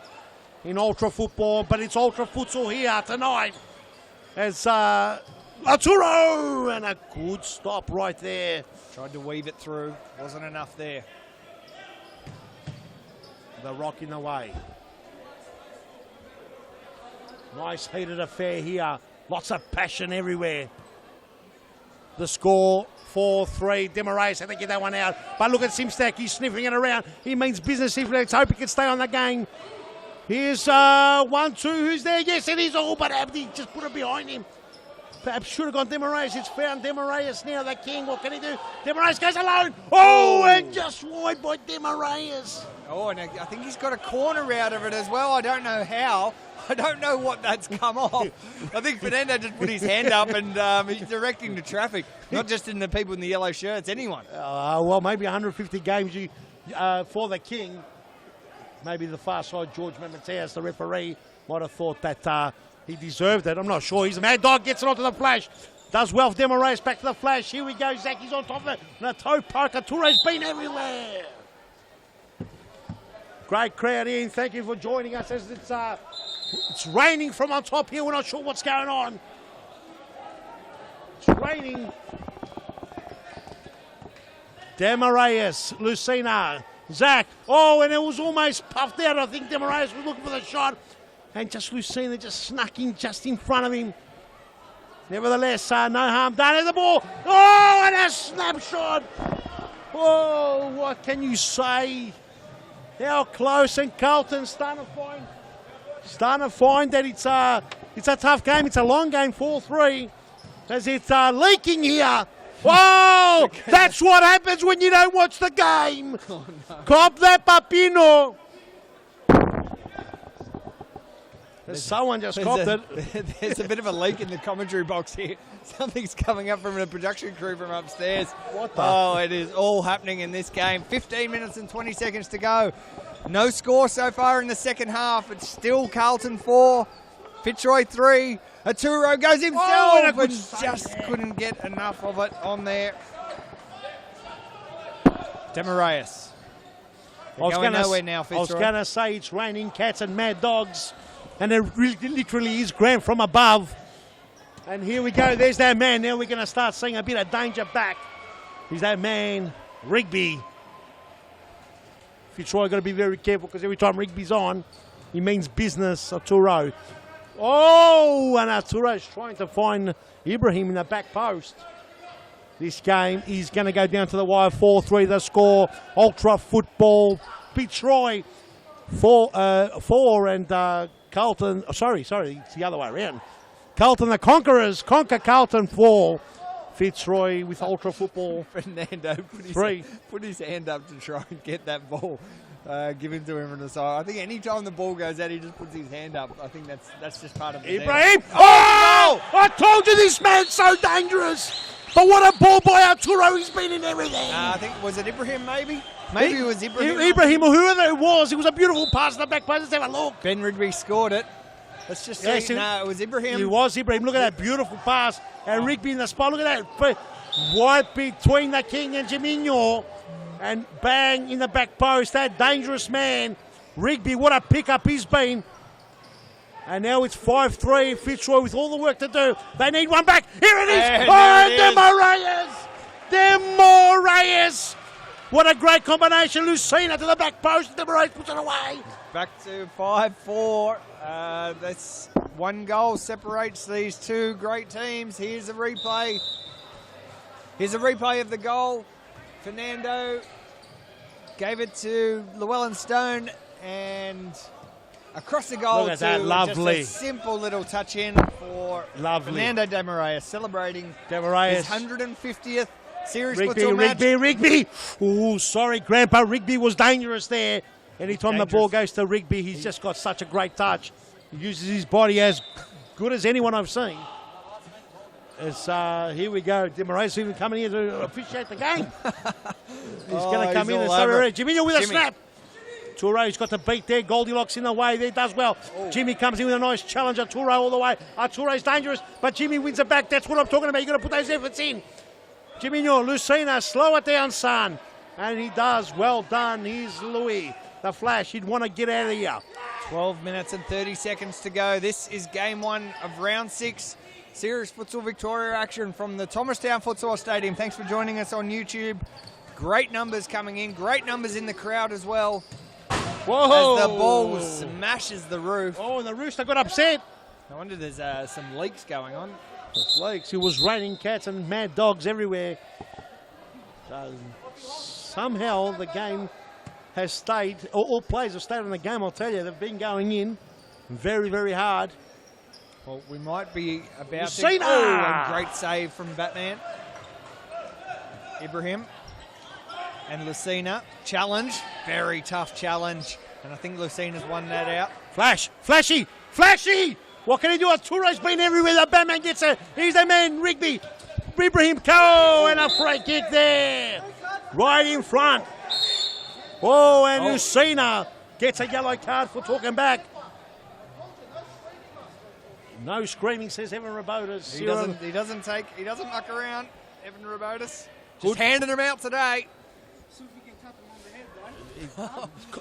in ultra football, but it's ultra futsal here tonight. As Arturo, and a good stop right there. Tried to weave it through. Wasn't enough there. The Rock in the way. Nice heated affair here. Lots of passion everywhere. The score, 4-3. Demarayes had to get that one out. But look at Simsek. He's sniffing it around. He means business. Let's hope he can stay on the game. Here's 1-2. Who's there? Yes, it is all, but Abdi just put it behind him. Perhaps should have gone Demarayes. It's found Demarayes now, the King. What can he do? Demarayes goes alone. Oh, and just wide by Demarayes. Oh, and I think he's got a corner out of it as well. I don't know how. I don't know what that's come off. I think Fernando just put his hand up and he's directing the traffic, not just in the people in the yellow shirts, anyone. Well, maybe 150 games for the King. Maybe the far side, George Mateus, the referee, might have thought that he deserved it. I'm not sure. He's a Mad Dog, gets it onto the flash. Does well for Demarayes, back to the flash. Here we go, Zach, he's on top of it. And a toe poke. Arturo's been everywhere. Great crowd in. Thank you for joining us as it's raining from on top here. We're not sure what's going on. It's raining. Demarayes, Lucina, Zach. Oh, and it was almost puffed out. I think Demarayes was looking for the shot. And just Lucina just snuck in just in front of him. Nevertheless, no harm done at the ball. Oh, and a snapshot. Oh, what can you say? How close, and Carlton starting to find that it's a tough game. It's a long game, 4-3, as it's leaking here. Whoa! That's what happens when you don't watch the game. Oh, no. Cop that, Papino. Someone just copped it. There's a bit of a leak in the commentary box here. Something's coming up from the production crew from upstairs. What the? Oh, it is all happening in this game. 15 minutes and 20 seconds to go. No score so far in the second half. It's still Carlton 4, Fitzroy 3. Arturo goes himself and just couldn't get enough of it on there. Demarayes. I was going to say it's raining cats and mad dogs. And it really, literally is grand from above. And here we go. There's that man. Now we're going to start seeing a bit of danger back. He's that man, Rigby. Fitzroy got to be very careful because every time Rigby's on, he means business. Arturo. Oh, and Arturo's trying to find Ibrahim in the back post. This game is going to go down to the wire. 4-3 the score. Ultra football. Fitzroy 4 and Carlton, sorry, it's the other way around. Carlton the Conquerors, conquer Carlton 4. Fitzroy with ultra football. Fernando put his hand up to try and get that ball given to him from the side. I think any time the ball goes out, he just puts his hand up. I think that's just part of the Ibrahim! Oh! I told you this man's so dangerous! But what a ball by Arturo, he's been in everything. I think, was it Ibrahim maybe? Maybe it was Ibrahim. Ibrahim or whoever it was a beautiful pass in the back post. Let's have a look. Ben Rigby scored it. Let's just see. No, it was Ibrahim. It was Ibrahim. Look at that beautiful pass. And Rigby in the spot. Look at that. Right between the King and Jaminho. And bang in the back post. That dangerous man, Rigby, what a pickup he's been. And now it's 5-3. Fitzroy with all the work to do. They need one back. Here it is. Demo Reyes. What a great combination. Lucina to the back post. Demo Reyes puts it away. Back to 5-4. That's one goal separates these two great teams. Here's a replay. Here's a replay of the goal. Fernando gave it to Llewellyn Stone and across the goal. Look at that, lovely. Just a simple little touch in for Lovely. Fernando de Moraes, celebrating Moraes. his 150th series Rigby, futsal match. Rigby. Oh, sorry, Grandpa. Rigby was dangerous there. Anytime the ball goes to Rigby, he's just got such a great touch. He uses his body as good as anyone I've seen. Here we go. De Moraes even coming here to officiate the game. He's going to come in and start. Jimmy with a snap. Toure's got the beat there. Goldilocks in the way. There does well. Jimmy comes in with a nice challenge. Toure all the way. Toure's dangerous, but Jimmy wins it back. That's what I'm talking about. You've got to put those efforts in. Jimmy, Lucina, slow it down, son. And he does. Well done. Here's Louis. The flash. He'd want to get out of here. 12 minutes and 30 seconds to go. This is game one of round 6. Serious Futsal Victoria action from the Thomastown Futsal Stadium. Thanks for joining us on YouTube. Great numbers coming in. Great numbers in the crowd as well. Whoa! As the ball smashes the roof. Oh, and the rooster got upset. I wonder there's some leaks going on. Leaks. It was raining cats and mad dogs everywhere. So somehow the game has stayed. All players have stayed on the game, I'll tell you. They've been going in very, very hard. Well, we might be about to... Lucina! Oh, and great save from Batman. Ibrahim. And Lucina. Challenge. Very tough challenge. And I think Lucina's won that out. Flashy! What can he do? Toure's been everywhere. The Batman gets it. Here's the man, Rigby. Ibrahim Ko, and a free kick there. Right in front. Oh, and Lucina gets a yellow card for talking back. No screaming, says Evan Rabotas. He doesn't muck around, Evan Rabotas. Just handing him out today.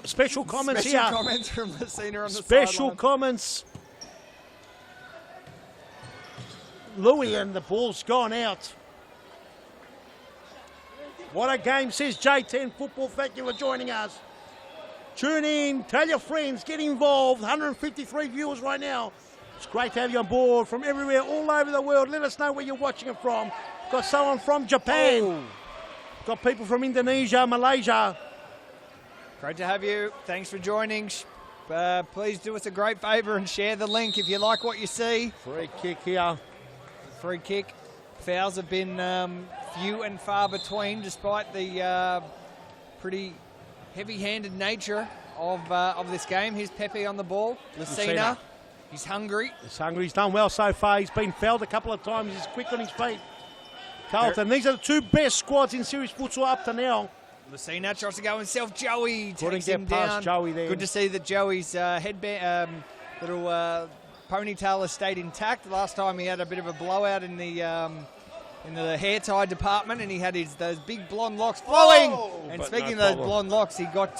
Special comments here. Special comments from Lucina on the Special sideline. comments. Louis, and the ball's gone out. What a game, says J10 Football. Thank you for joining us. Tune in, tell your friends, get involved. 153 viewers right now. It's great to have you on board from everywhere, all over the world. Let us know where you're watching it from. Got someone from Japan. Got people from Indonesia, Malaysia. Great to have you. Thanks for joining. Please do us a great favour and share the link if you like what you see. Free kick here. Free kick. Fouls have been few and far between, despite the pretty heavy-handed nature of this game. Here's Pepe on the ball. Lucina. He's hungry. He's done well so far. He's been fouled a couple of times. He's quick on his feet. Carlton, these are the two best squads in series futsal up to now. Lucina tries to go himself. Joey takes get him past down. Joey there. Good to see that Joey's headband, little ponytail has stayed intact. Last time he had a bit of a blowout in the hair tie department, and he had those big blonde locks flowing. And speaking of those blonde locks, he got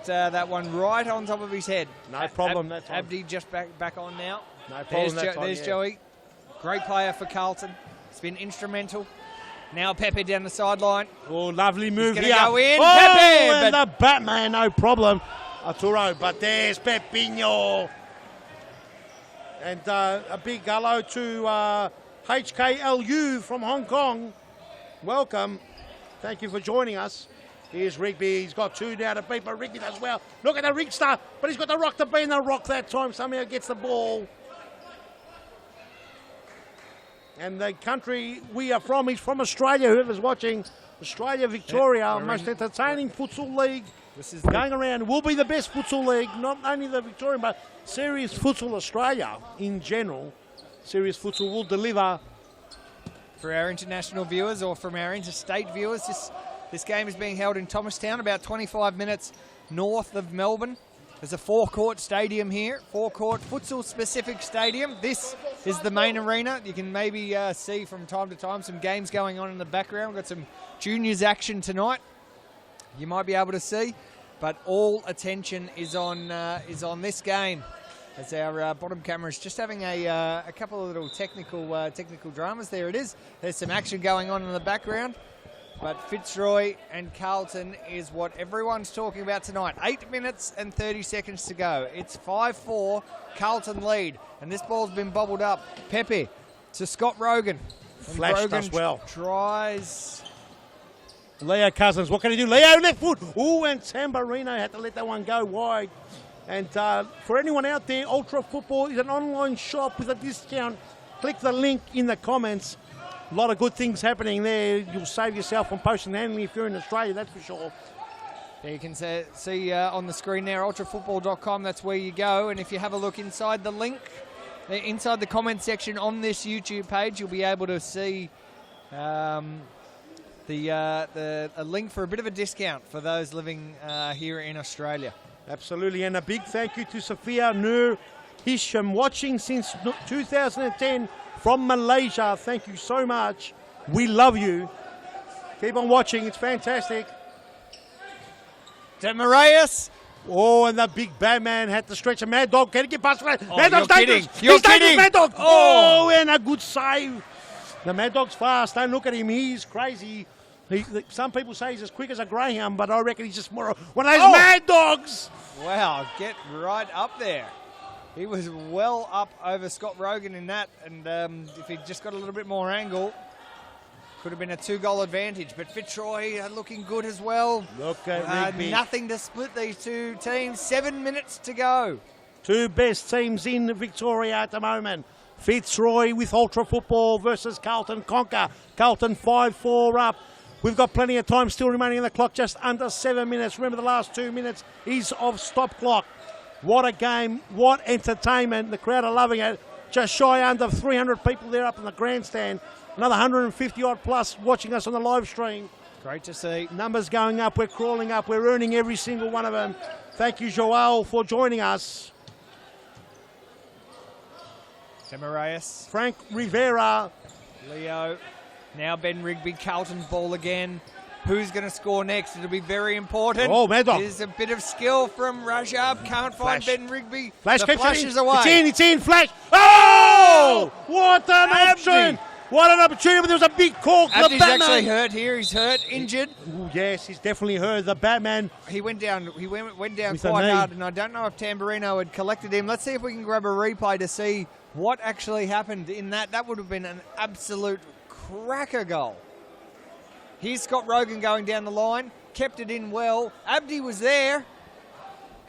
that one right on top of his head. No problem. That's Abdi just back on now. No problem. There's Joey. Great player for Carlton. He's been instrumental. Now Pepe down the sideline. Oh, lovely move here. He's going to go in. Oh, Pepe! And the Batman, no problem. Arturo, but there's Pepinho. And a big hello to HKLU from Hong Kong. Welcome. Thank you for joining us. Here's Rigby. He's got two now to beat, but Rigby does well. Look at the Rigster, but he's got the rock to beat, and the rock that time somehow gets the ball. And the country we are from, he's from Australia, whoever's watching. Australia, Victoria, most entertaining futsal league going around. Will be the best futsal league, not only the Victorian, but Serious Futsal Australia in general. Serious Futsal will deliver. For our international viewers or from our interstate viewers, this game is being held in Thomastown, about 25 minutes north of Melbourne. There's a four-court stadium here, four-court futsal-specific stadium. This is the main arena. You can maybe see from time to time some games going on in the background. We've got some juniors action tonight. You might be able to see, but all attention is on this game. As our bottom camera is just having a couple of little technical dramas. There it is. There's some action going on in the background. But Fitzroy and Carlton is what everyone's talking about tonight. 8 minutes and 30 seconds to go. It's 5-4, Carlton lead. And this ball's been bobbled up. Pepe to Scott Rogan. And Flashed Rogan us well. Tries. Leo Cousins, what can he do? Leo, left foot. Oh, and Tamburino had to let that one go wide. And for anyone out there, Ultra Football is an online shop with a discount. Click the link in the comments. A lot of good things happening there. You'll save yourself on post and handling if you're in Australia, that's for sure. Yeah, you can see on the screen there, ultrafootball.com, that's where you go. And if you have a look inside the link, inside the comment section on this YouTube page, you'll be able to see a link for a bit of a discount for those living here in Australia. Absolutely, and a big thank you to Sophia Nur Hisham, watching since 2010 from Malaysia. Thank you so much. We love you. Keep on watching. It's fantastic. Demarius. Oh, and the big bad man had to stretch a Mad Dog. Can he get past it? Oh, Mad Dog's dangerous. You're kidding. Mad Dog. Oh. Oh, and a good save. The Mad Dog's fast. Don't look at him. He's crazy. Some people say he's as quick as a greyhound, but I reckon he's just more one of those Mad Dogs. Wow, get right up there. He was well up over Scott Rogan in that, and if he'd just got a little bit more angle, could have been a 2-goal advantage. But Fitzroy looking good as well. Look at Rigby. Nothing to split these two teams. 7 minutes to go. Two best teams in Victoria at the moment. Fitzroy with Ultra Football versus Carlton Conquer. Carlton 5-4 up. We've got plenty of time still remaining in the clock, just under 7 minutes. Remember, the last 2 minutes is of stop clock. What a game, what entertainment. The crowd are loving it. Just shy under 300 people there up in the grandstand. Another 150 odd plus watching us on the live stream. Great to see. Numbers going up, we're crawling up, we're earning every single one of them. Thank you, Joel, for joining us. Demarius. Frank Rivera. Leo. Now Ben Rigby, Carlton ball again. Who's going to score next? It'll be very important. Oh, Mad Dog. There's a bit of skill from Rajab. Can't find Ben Rigby. Flash the flash is away. It's in, Flash. Oh! What an option. What an opportunity, but there was a big cork. Abdi's actually hurt here. He's hurt, injured. Ooh, yes, he's definitely hurt. The Batman. He went down quite hard, and I don't know if Tamburino had collected him. Let's see if we can grab a replay to see what actually happened in that. That would have been an absolute cracker goal. Here's Scott Rogan going down the line. Kept it in well. Abdi was there.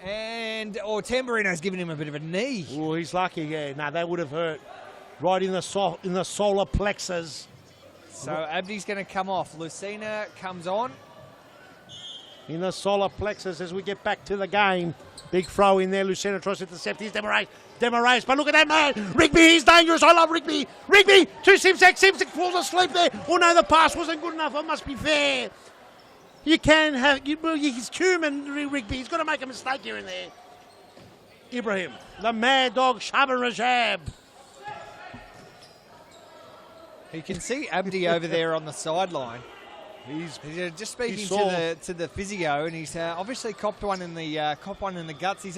And Tamburino's giving him a bit of a knee. Oh, he's lucky, yeah. No, that would have hurt. Right in the solar plexus. So Abdi's going to come off. Lucina comes on. In the solar plexus as we get back to the game. Big throw in there. Lucina tries to intercept. Here's Demarius. But look at that man. Rigby, he's dangerous. I love Rigby. Rigby to Simsek. Simsek falls asleep there. Oh no, the pass wasn't good enough. It must be fair. You can have, he's human, Rigby. He's got to make a mistake here and there. Ibrahim, the Mad Dog, Shaban Rajab. You can see Abdi over there on the sideline. He's just speaking to the physio, and he's obviously copped one in the guts. He's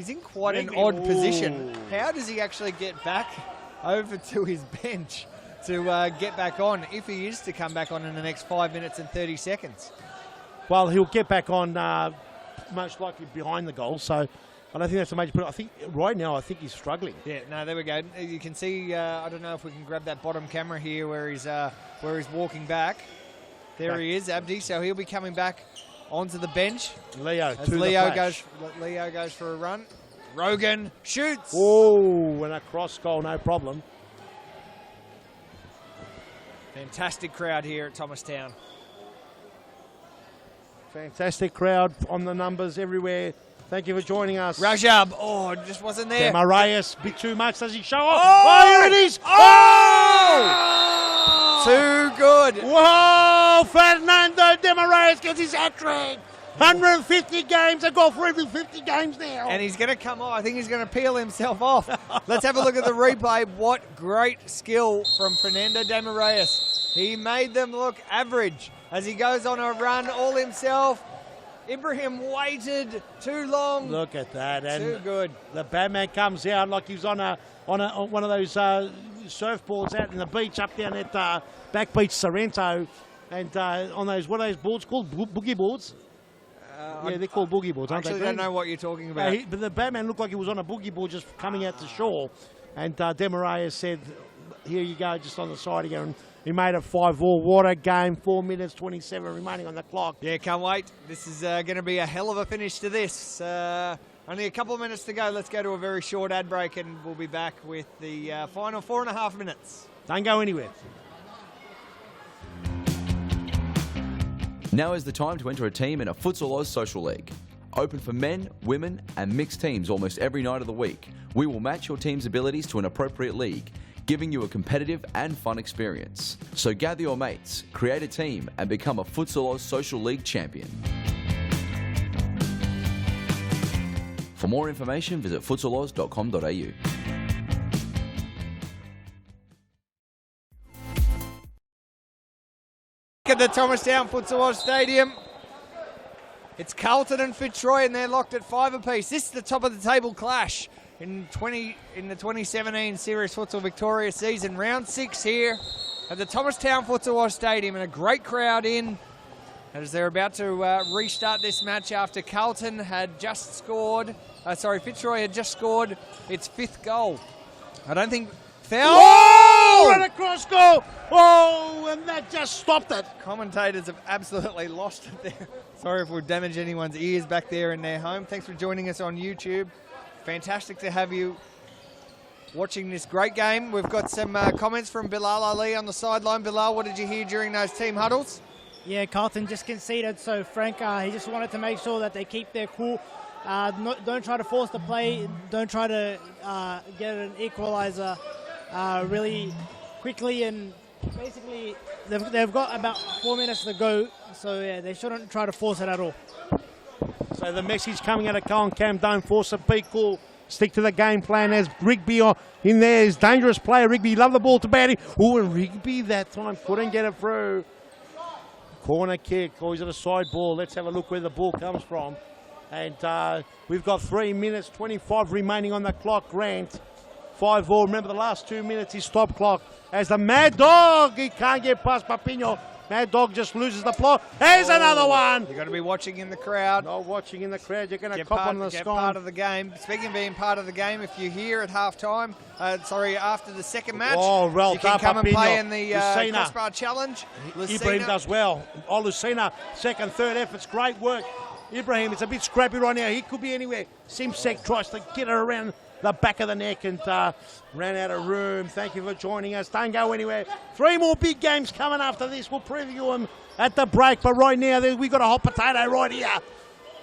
in quite an odd position. How does he actually get back over to his bench to get back on, if he is to come back on in the next 5 minutes and 30 seconds? Well, he'll get back on most likely behind the goal, so I don't think that's a major point. I think right now, he's struggling. Yeah, no, there we go. You can see, I don't know if we can grab that bottom camera here where he's walking back. There he is, Abdi, so he'll be coming back onto the bench. Leo goes for a run. Rogan shoots. Oh, and a cross goal, no problem. Fantastic crowd here at Thomastown. Fantastic crowd on the numbers everywhere. Thank you for joining us. Rajab, just wasn't there. Demarius, bit too much. Does he show off? Oh, here it is. Too good. Whoa, Fernando Demarius gets his hat-trick. 150 games, a goal for every 50 games now. And he's going to come off. I think he's going to peel himself off. Let's have a look at the replay. What great skill from Fernando de Moraes. He made them look average as he goes on a run all himself. Ibrahim waited too long. Look at that. And too good. The Batman comes out like he's on one of those surfboards out in the beach up down at Back Beach, Sorrento. And on those, what are those boards called? Boogie boards? Yeah, they're called boogie boards, aren't they? I actually don't know what you're talking about. But the Batman looked like he was on a boogie board just coming out to shore. And De Moraes said, here you go, just on the side again. And he made it 5-all. What a game. 4 minutes, 27 remaining on the clock. Yeah, can't wait. This is going to be a hell of a finish to this. Only a couple of minutes to go. Let's go to a very short ad break and we'll be back with the final 4.5 minutes. Don't go anywhere. Now is the time to enter a team in a Futsal Oz Social League. Open for men, women and mixed teams almost every night of the week. We will match your team's abilities to an appropriate league, giving you a competitive and fun experience. So gather your mates, create a team and become a Futsal Oz Social League champion. For more information, visit futsaloz.com.au. At the Thomastown Futsal Oz Stadium. It's Carlton and Fitzroy and they're locked at 5 apiece. This is the top of the table clash in the 2017 Serious Futsal Victoria season. Round 6 here at the Thomastown Futsal Oz Stadium and a great crowd in as they're about to restart this match after Carlton had just scored, Fitzroy had just scored its 5th goal. I don't think foul. Oh, and across goal. Oh, and that just stopped it. Commentators have absolutely lost it there. Sorry if we've damaged anyone's ears back there in their home. Thanks for joining us on YouTube. Fantastic to have you watching this great game. We've got some comments from Bilal Ali on the sideline. Bilal, what did you hear during those team huddles? Yeah, Carlton just conceded, so Frank, he just wanted to make sure that they keep their cool. Don't try to force the play. Don't try to get an equaliser really quickly, and basically they've got about 4 minutes to go, so yeah, they shouldn't try to force it at all. So the message coming out of Colin Cam, don't force it, be cool, stick to the game plan. As Rigby in there is dangerous player. Rigby love the ball to batting. Oh, and Rigby that time couldn't get it through. Corner kick, or is it a side ball? Let's have a look where the ball comes from. And we've got 3 minutes 25 remaining on the clock. Grant 5-all. Remember the last 2 minutes is stop clock. As the Mad Dog, he can't get past Papino. Mad Dog just loses the plot. There's another one. You've got to be watching in the crowd. Not watching in the crowd. You're going to cop on the Get scone. part of the game. Speaking of being part of the game, if you're here at half-time, after the second match, you can come and play in the Crossbar Challenge. Ibrahim does well. Oh, Lucina, second, third efforts. Great work. Ibrahim, it's a bit scrappy right now. He could be anywhere. Simsek tries to get her around the back of the neck and ran out of room. Thank you for joining us. Don't go anywhere. 3 more big games coming after this. We'll preview them at the break. But right now, we've got a hot potato right here.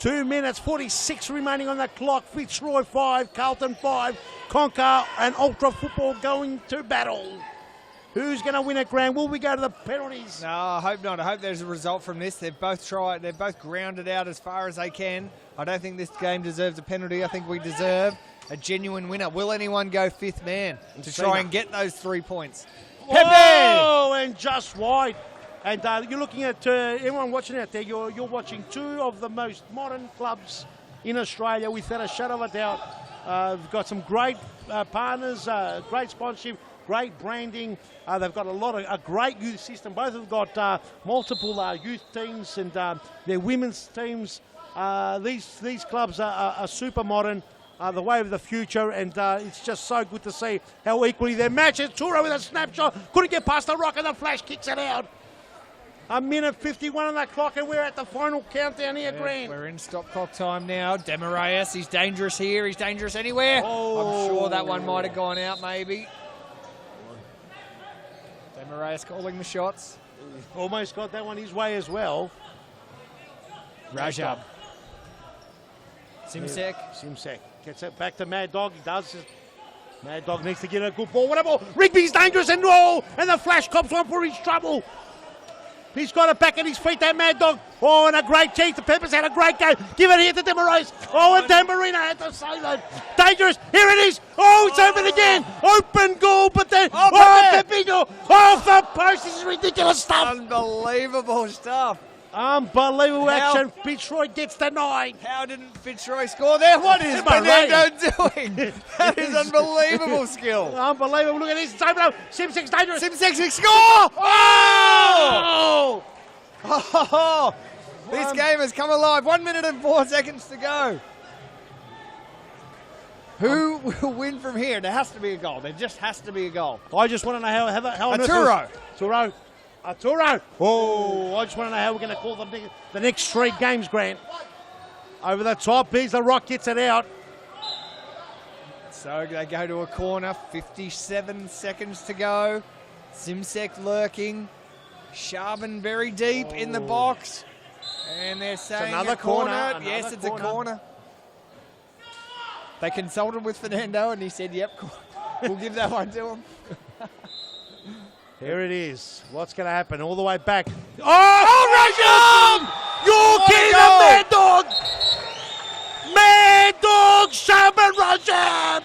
2 minutes, 46 remaining on the clock. Fitzroy 5, Carlton 5. Conker and Ultra Football going to battle. Who's going to win it, Graham? Will we go to the penalties? No, I hope not. I hope there's a result from this. They've both tried. They've both grounded out as far as they can. I don't think this game deserves a penalty. I think we deserve a genuine winner. Will anyone go 5th man to try and get those 3 points? Oh, and just wide. And you're looking at everyone watching out there. You're watching 2 of the most modern clubs in Australia, without a shadow of a doubt. We've got some great partners, great sponsorship, great branding. They've got a great youth system. Both have got multiple youth teams and their women's teams. These clubs are super modern. The way of the future, and it's just so good to see how equally their matches. Tura with a snapshot, couldn't get past the rock, and the flash kicks it out. 1 minute 51 on the clock, and we're at the final countdown here, Grant. We're in stop clock time now. De Moraes, he's dangerous here, he's dangerous anywhere. I'm sure that one might have gone out, maybe. De Moraes calling the shots. Almost got that one his way as well. Rajab. Simsek gets it back to Mad Dog. He does. Mad Dog needs to get a good ball. What a ball. Rigby's dangerous and and the flash cops one for his trouble. He's got it back at his feet, that Mad Dog. Oh, and a great chance. The Peppers had a great game. Give it here to Demorais. Oh, and Tamburino had to save it. Dangerous. Here it is. Oh, it's open again. Open goal, but then... Pepino off the post. This is ridiculous stuff. Unbelievable stuff. Unbelievable action. Fitzroy gets the 9. How didn't Fitzroy score there? What is Fernando doing? That is unbelievable skill. Unbelievable. Look at this. It's open up. Simsek's dangerous. Simsek's score! Oh! Oh! This game has come alive. 1 minute and 4 seconds to go. Who will win from here? There has to be a goal. There just has to be a goal. I just want to know how Arturo. Oh, I just want to know how we're going to call the next 3 games, Grant. Over the top, here's the Rock, gets it out. So they go to a corner, 57 seconds to go. Simsek lurking. Sharben very deep in the box. And they're saying another a corner. corner. Yes, it's a corner. They consulted with Fernando and he said, yep, we'll give that one to him. Here it is. What's going to happen? All the way back. Oh, Rajam! You're getting a Mad Dog! Mad Dog, Sharben Rajam!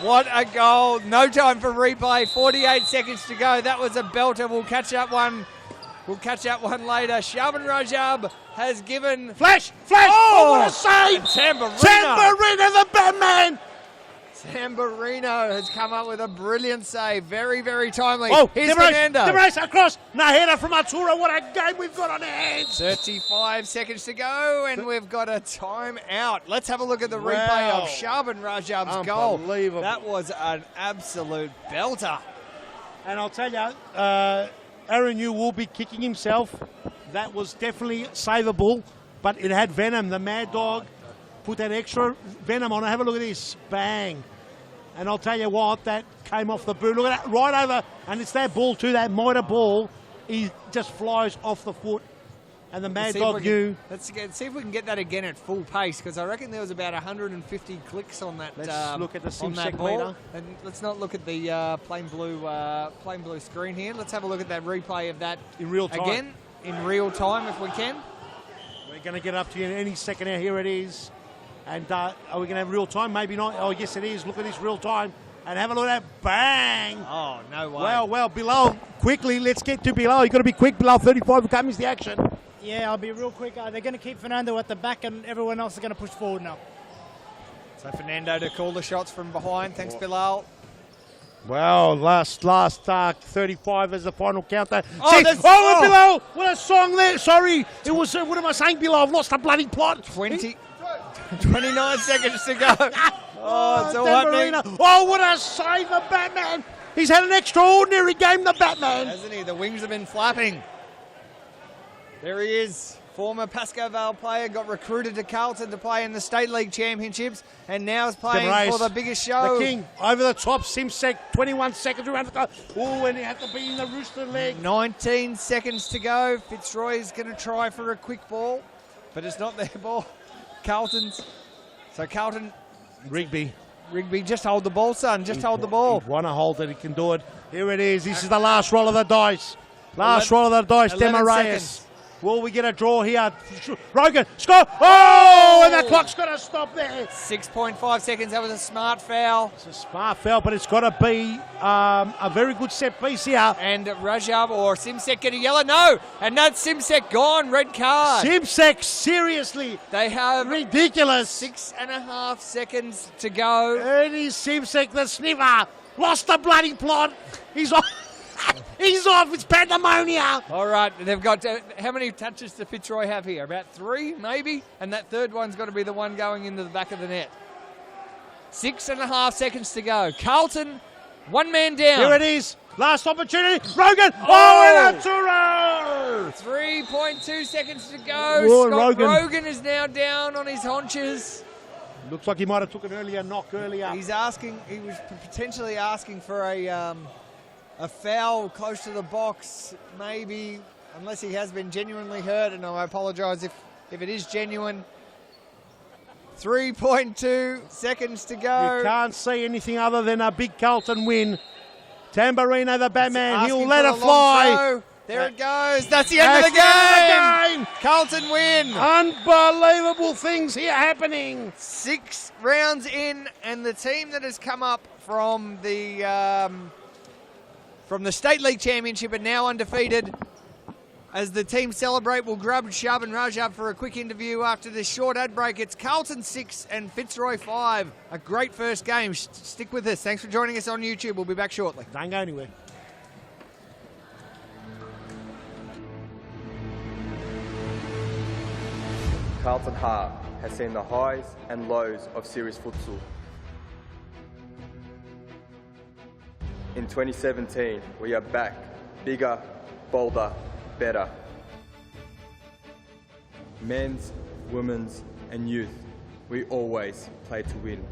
What a goal. No time for replay. 48 seconds to go. That was a belter. We'll catch up one later. Sharben Rajab has given... Flash! Oh, what a save! Tamburino, the Batman! Tamburino has come up with a brilliant save. Very, very timely. Oh, here's Fernando. Demorais across. No header from Arturo. What a game we've got on our hands. 35 seconds to go, and we've got a timeout. Let's have a look at the replay of Sharben Rajab's goal. Unbelievable. That was an absolute belter. And I'll tell you, Aaron Yu will be kicking himself. That was definitely savable, but it had venom. The Mad Dog put that extra venom on it. Have a look at this. Bang. And I'll tell you what, that came off the boot. Look at that, right over. And it's that ball too, that mitre ball. He just flies off the foot. And the Mad Dog knew. Let's see if we can get that again at full pace, because I reckon there was about 150 clicks on that. Let's look at the Simsek meter. And let's not look at the plain blue screen here. Let's have a look at that replay of that in real time. Again, in real time if we can. We're going to get up to you in any second now. Here it is. And are we going to have real time? Maybe not. Oh, yes, it is. Look at this real time. And have a look at that. Bang! Oh, no way. Well, Bilal, quickly, let's get to Bilal. You've got to be quick. Bilal, 35 comes the action. Yeah, I'll be real quick. They're going to keep Fernando at the back and everyone else is going to push forward now. So Fernando to call the shots from behind. Thanks, Bilal. Well, last 35 as the final counter. Oh, Bilal! What a song there. Sorry. It was, what am I saying, Bilal? I've lost the bloody plot. 29 seconds to go. Oh, it's all happening. Oh, what a save, the Batman. He's had an extraordinary game, the Batman. Hasn't he? The wings have been flapping. There he is. Former Pasco Vale player, got recruited to Carlton to play in the State League Championships, and now is playing for the biggest show. The King, over the top, Simsek, 21 seconds around the clock. Oh, and you have to be in the rooster leg. 19 seconds to go. Fitzroy is going to try for a quick ball, but it's not their ball. Carlton's. So Carlton. Rigby, just hold the ball, son. Just hold the ball. He'd want to hold it. He can do it. Here it is. This is the last roll of the dice. Last roll of the dice, Demorais. Will we get a draw here? Rogan, score! Oh, and the clock's got to stop there. 6.5 seconds. That was a smart foul. It's a smart foul, but it's got to be a very good set piece here. And Rajab or Simsek get a yellow? No! And that's Simsek gone. Red card. Simsek, seriously. They have ridiculous. 6.5 seconds to go. Ernie Simsek, the sniffer, lost the bloody plot. He's off. He's off. It's pandemonium. All right. They've got how many touches does Fitzroy have here? About 3, maybe? And that third one's got to be the one going into the back of the net. 6.5 seconds to go. Carlton, one man down. Here it is. Last opportunity. Rogan. Oh, and Arturo. 3.2 seconds to go. Oh, Scott Rogan is now down on his haunches. Looks like he might have took an knock earlier. He was potentially asking for a foul close to the box, maybe, unless he has been genuinely hurt, and I apologise if it is genuine. 3.2 seconds to go. You can't see anything other than a big Carlton win. Tamburino, the Batman, he'll let it fly. There it goes. That's the end of the game. Carlton win. Unbelievable things here happening. 6 rounds in, and the team that has come up from the State League Championship are now undefeated. As the team celebrate, we'll grab Shab and Rajab for a quick interview after this short ad break. It's Carlton 6 and Fitzroy 5. A great first game. Stick with us. Thanks for joining us on YouTube. We'll be back shortly. Don't go anywhere. Carlton Heart has seen the highs and lows of series futsal. In 2017, we are back, bigger, bolder, better. Men's, women's and youth, we always play to win.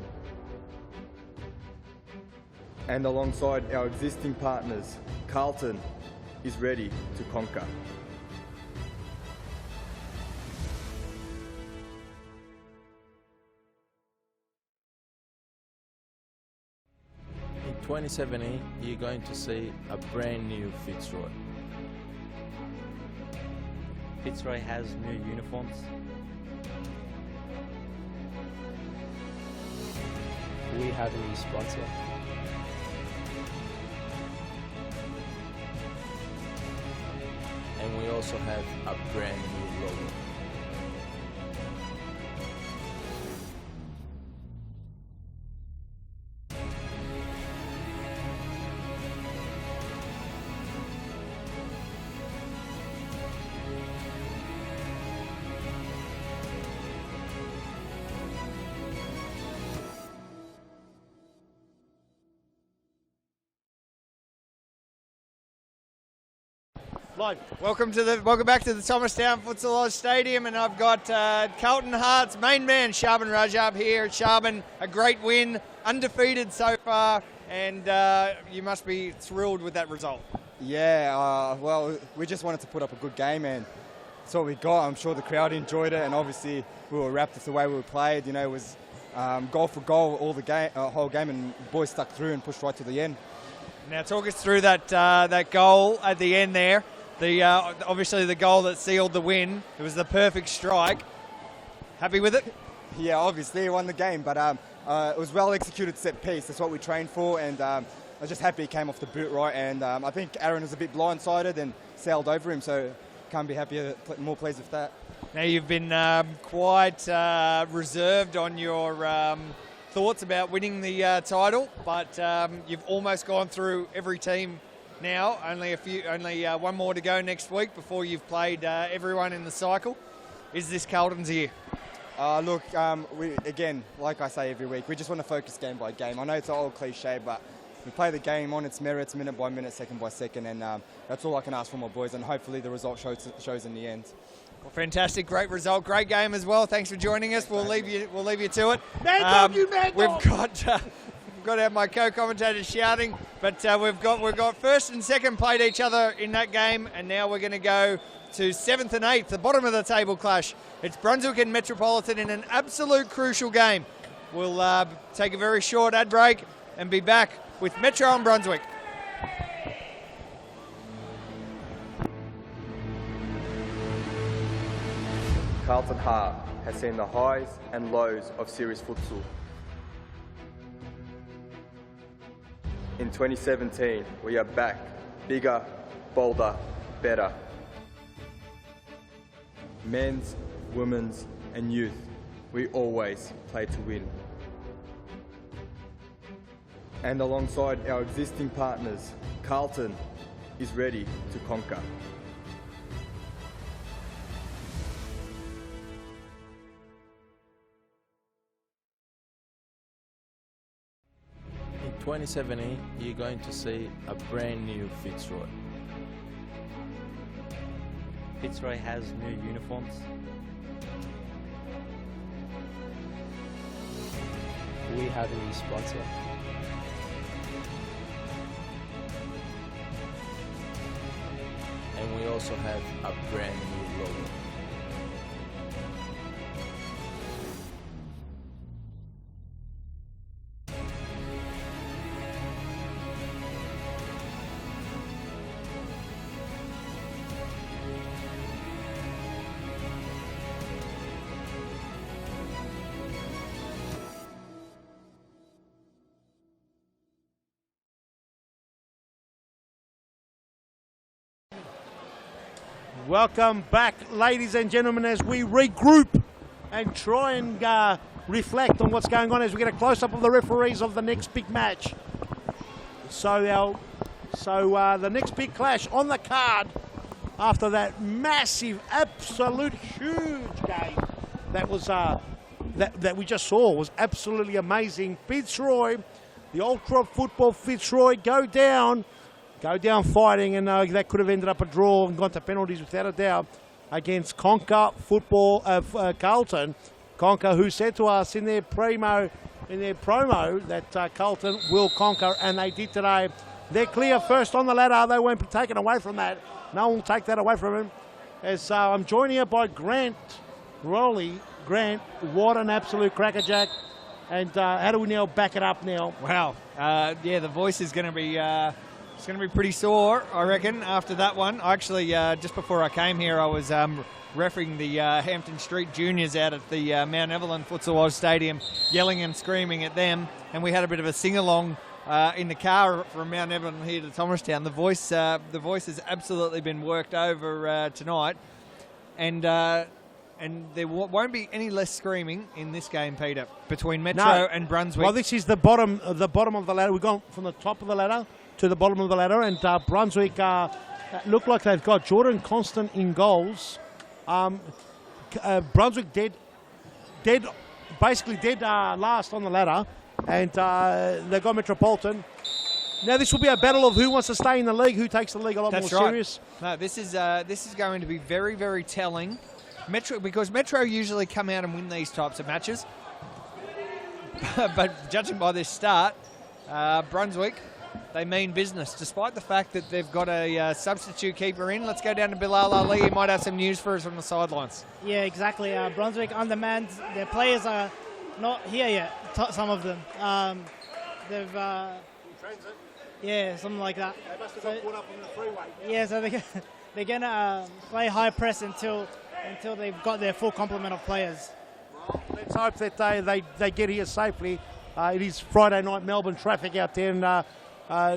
And alongside our existing partners, Carlton is ready to conquer. In 2017, you're going to see a brand new Fitzroy. Fitzroy has new uniforms. We have a new sponsor. And we also have a brand new logo. Welcome back to the Thomastown Futsal Oz Stadium, and I've got Carlton Heart's main man Shaban Rajab here. Shaban, a great win, undefeated so far, and you must be thrilled with that result. Yeah, well, we just wanted to put up a good game, and that's what we got. I'm sure the crowd enjoyed it, and obviously we were wrapped with the way we played. You know, it was goal for goal all the game, whole game, and the boys stuck through and pushed right to the end. Now talk us through that goal at the end there. Obviously the goal that sealed the win. It was the perfect strike. Happy with it? Yeah, obviously he won the game, but it was well executed set piece. That's what we trained for, and I was just happy he came off the boot right. And I think Aaron was a bit blindsided and sailed over him, so can't be happier, more pleased with that. Now you've been quite reserved on your thoughts about winning the title, but you've almost gone through every team now. Only one more to go next week before you've played everyone in the cycle. Is this Carlton's year? Look, again, like I say every week, we just want to focus game by game. I know it's an old cliche, but we play the game on its merits, minute by minute, second by second, and that's all I can ask for my boys, and hopefully the result shows in the end. Well, fantastic, great result, great game as well. Thanks for joining us. We'll leave you to it. Mad dog, you mad dog! We've got to have my co-commentators shouting, but we've got first and second played each other in that game, and now we're going to go to 7th and 8th, the bottom of the table clash. It's Brunswick and Metropolitan in an absolute crucial game. We'll take a very short ad break and be back with Metro and Brunswick. Carlton Heart has seen the highs and lows of series futsal. In 2017, we are back, bigger, bolder, better. Men's, women's and youth, we always play to win. And alongside our existing partners, Carlton is ready to conquer. In 2017, you're going to see a brand new Fitzroy. Fitzroy has new uniforms. We have a new sponsor. And we also have a brand new logo. Welcome back, ladies and gentlemen, as we regroup and try and reflect on what's going on as we get a close-up of the referees of the next big match. So the next big clash on the card after that massive, absolute huge game that was that we just saw was absolutely amazing. Fitzroy, the Old Crop football Fitzroy, go down fighting, and that could have ended up a draw and gone to penalties without a doubt against Conker football of Carlton. Conker, who said to us in their promo that Carlton will conquer, and they did today. They're clear first on the ladder. They won't be taken away from that. No one will take that away from him. As I'm joined here by Grant Rowley. Grant, what an absolute crackerjack. And how do we now back it up now? Wow. Yeah, the voice is going to be it's going to be pretty sore, I reckon, after that one. I actually, just before I came here, I was refereeing the Hampton Street Juniors out at the Mount Evelyn Futsal Oz Stadium, yelling and screaming at them. And we had a bit of a sing-along in the car from Mount Evelyn here to Thomastown. The voice has absolutely been worked over tonight. And there won't be any less screaming in this game, Peter, between Metro and Brunswick. Well, this is the bottom of the ladder. We've gone from the top of the ladder to the bottom of the ladder, and Brunswick look like they've got Jordan Constant in goals. Brunswick basically dead last on the ladder, and they've got Metropolitan. Now this will be a battle of who wants to stay in the league, who takes the league a lot more serious. No, this is going to be very, very telling. Because Metro usually come out and win these types of matches. But judging by this start, Brunswick, they mean business. Despite the fact that they've got a substitute keeper in. Let's go down to Bilal Ali. He might have some news for us on the sidelines. Yeah, exactly. Brunswick undermanned. Their players are not here yet, some of them. They've... transit? Yeah, something like that. They must have got caught up on the freeway. Yeah, so they're going to play high press until they've got their full complement of players. Let's hope that they get here safely. It is Friday night Melbourne traffic out there, and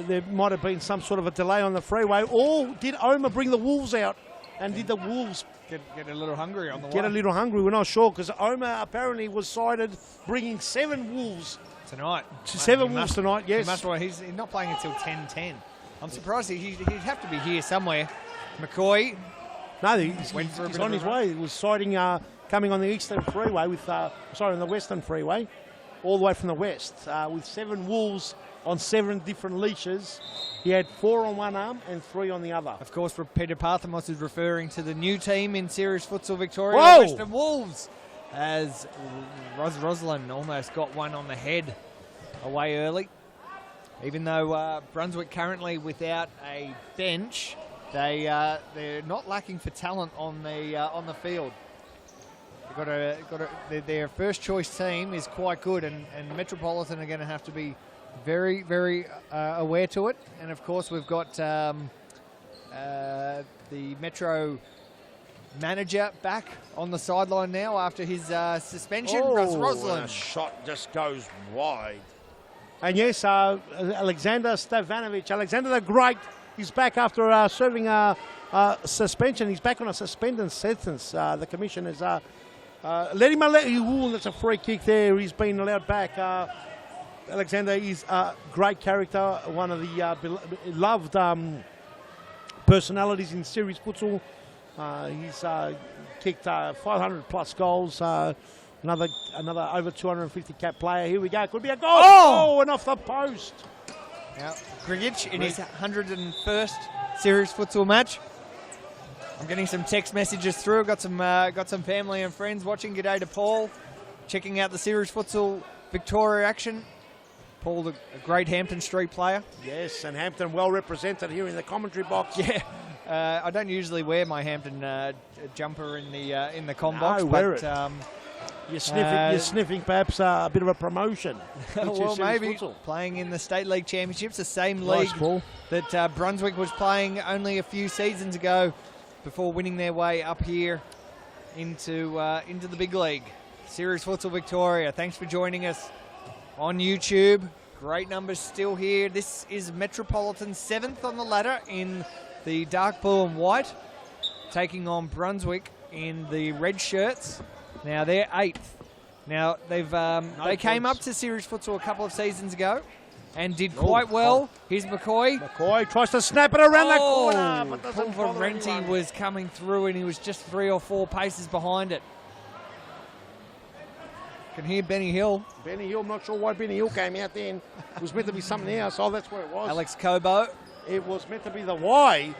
there might have been some sort of a delay on the freeway. Or did Omer bring the Wolves out? And did the Wolves get a little hungry on the way? Get a little hungry, we're not sure, because Omer apparently was cited bringing 7 Wolves. Tonight. 7 Wolves tonight, yes. He's not playing until 10:10. I'm surprised he'd have to be here somewhere. McCoy. No, he's on his way. He was sighting coming on the Eastern Freeway on the Western Freeway, all the way from the west, with 7 Wolves on 7 different leashes. He had 4 on one arm and 3 on the other. Of course, Peter Parthamos is referring to the new team in Series Futsal Victoria, Whoa! Western Wolves, as Roslin almost got one on the head away early. Even though Brunswick currently without a bench, they're not lacking for talent on the field. Their first choice team is quite good, and Metropolitan are going to have to be very, very aware to it. And of course, we've got the Metro manager back on the sideline now after his suspension. Roslin. A shot just goes wide. And yes, Alexander Stevanovic, Alexander the Great, is back after serving a suspension. He's back on a suspended sentence. The commission has let him. That's a free kick there. He's been allowed back. Alexander is a great character, one of the beloved personalities in series futsal. He's kicked 500 plus goals. Another over 250 cap player. Here we go. Could be a goal. Oh, and off the post. Now, Grigic in his 101st series futsal match. I'm getting some text messages through. Got some family and friends watching. G'day to Paul, checking out the series futsal Victoria action. Paul, a great Hampton Street player. Yes, and Hampton well represented here in the commentary box. Yeah, I don't usually wear my Hampton jumper in the com box, wear but it. You're sniffing perhaps a bit of a promotion. Well, maybe futsal. Playing in the State League Championships, the same league that Brunswick was playing only a few seasons ago, before winning their way up here into the big league. Series Futsal Victoria, thanks for joining us on YouTube. Great numbers still here. This is Metropolitan 7th on the ladder in the dark blue and white. taking on Brunswick in the red shirts. Now they're 8th. Now they came up to Series Futsal a couple of seasons ago and did quite well. Here's McCoy. McCoy tries to snap it around the corner, but doesn't Paul bother Valenti anyone. was coming through and he was just 3 or 4 paces behind it. Can hear Benny Hill. Benny Hill, I'm not sure why Benny Hill came out then. It was meant to be something else. Oh, that's what it was. Alex Cobo. It was meant to be the why.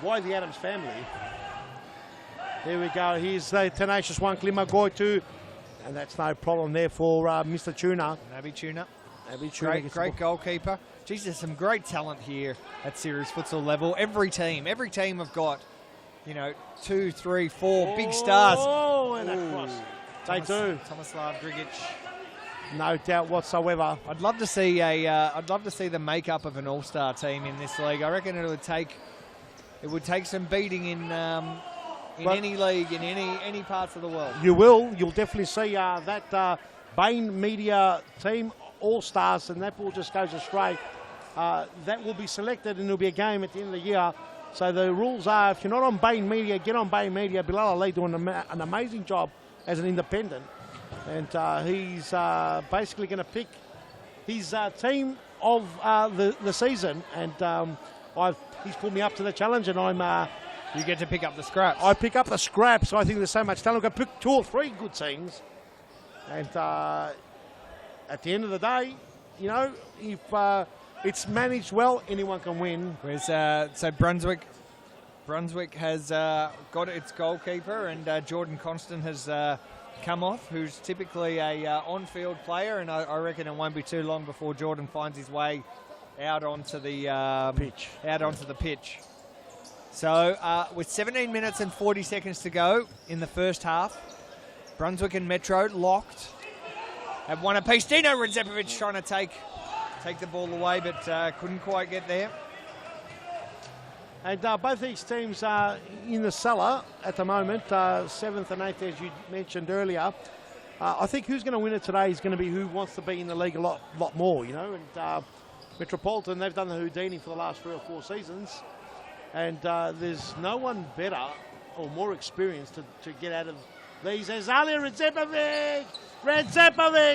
Why the Adams family. There we go. Here's the tenacious one, Klimagoy too. And that's no problem there for Mr. Tuna. Naby Tuna. Great goalkeeper. Geez, there's some great talent here at Series Futsal level. Every team have got, 2, 3, 4 big stars. Oh, and across. They do. Tomislav Grigic. No doubt whatsoever. I'd love to see the makeup of an all-star team in this league. I reckon it would take some beating in any league in any parts of the world. You'll definitely see that Bain Media team all-stars, and that ball just goes astray. That will be selected and there'll be a game at the end of the year. So the rules are, if you're not on Bain Media, get on Bain Media. Bilal Ali doing an amazing job as an independent. And he's basically going to pick his team of the season. And he's pulled me up to the challenge, and you get to pick up the scraps. I pick up the scraps. I think there's so much talent. I'm going to pick 2 or 3 good teams. And at the end of the day, if it's managed well, anyone can win. So Brunswick has got its goalkeeper, and Jordan Constant has come off, who's typically a on-field player, and I reckon it won't be too long before Jordan finds his way out onto the pitch. So with 17 minutes and 40 seconds to go in the first half, Brunswick and Metro locked at 1 apiece. Dino Redzepovic trying to take the ball away, but couldn't quite get there. And both these teams are in the cellar at the moment, 7th and 8th, as you mentioned earlier. I think who's going to win it today is going to be who wants to be in the league a lot more, And Metropolitan, they've done the Houdini for the last 3 or 4 seasons. And there's no one better or more experienced to get out of these. There's Alia Redzepovic!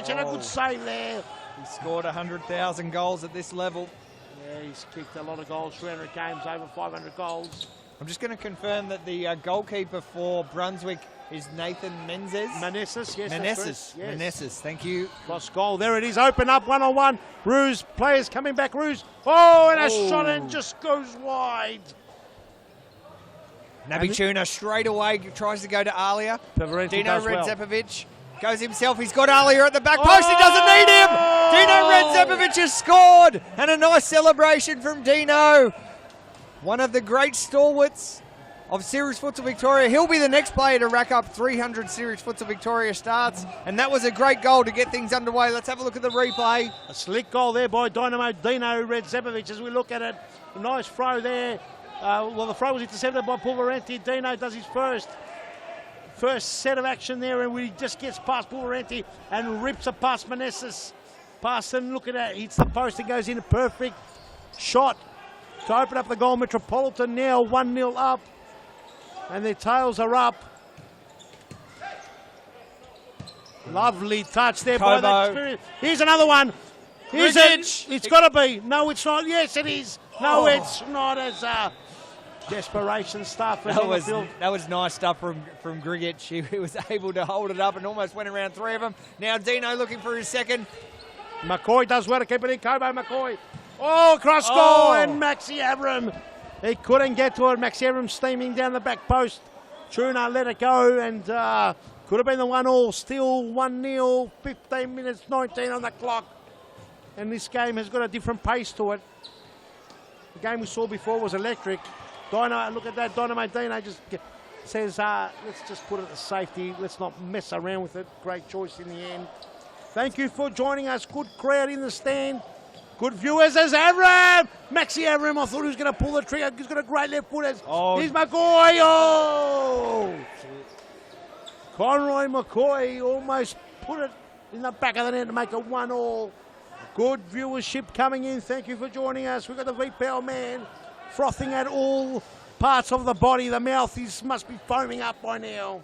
And a good save there. He scored 100,000 goals at this level. Yeah, he's kicked a lot of goals, 300 games, over 500 goals. I'm just going to confirm that the goalkeeper for Brunswick is Nathan Meneses, yes. Meneses, thank you. Cross goal, there it is, open up, 1-on-1. Ruse, players coming back, Ruse. Oh, and a shot and just goes wide. Naby Tuna straight away tries to go to Alia. Dino Redzepovic goes himself. He's got Alia at the back post. He doesn't need him. Dino Redzepovic has scored. And a nice celebration from Dino. One of the great stalwarts of Series Futsal Victoria. He'll be the next player to rack up 300 Series Futsal Victoria starts. And that was a great goal to get things underway. Let's have a look at the replay. A slick goal there by Dino Redzepovic as we look at it. A nice throw there. The throw was intercepted by Pulverenti. Dino does his first set of action there, and he just gets past Pulverenti and rips it past Meneses. Past and look at that, hits the post and goes in a perfect shot to open up the goal. Metropolitan now 1-0 up, and their tails are up. Lovely touch there by that experience. Here's another one. Is it? It's got to be. No, it's not. Yes, it is. No, it's not. As desperation stuff. That was nice stuff from Grigic. He was able to hold it up and almost went around 3 of them. Now Dino looking for his second. McCoy does well to keep it in. Kobo McCoy. Oh, cross goal and Maxi Abram. He couldn't get to it. Maxi Abram steaming down the back post. Tuna let it go and could have been the 1-1. Still 1-0. 15 minutes, 19 on the clock. And this game has got a different pace to it. The game we saw before was electric. Dino, look at that. Dynamite Dino just says, let's just put it to safety. Let's not mess around with it. Great choice in the end. Thank you for joining us. Good crowd in the stand. Good viewers as Avram. Maxi Avram, I thought he was going to pull the trigger. He's got a great left foot. Here's McCoy. Oh! Conroy McCoy almost put it in the back of the net to make it 1-1. Good viewership coming in. Thank you for joining us. We've got the VPL man frothing at all parts of the body. The mouth must be foaming up by now.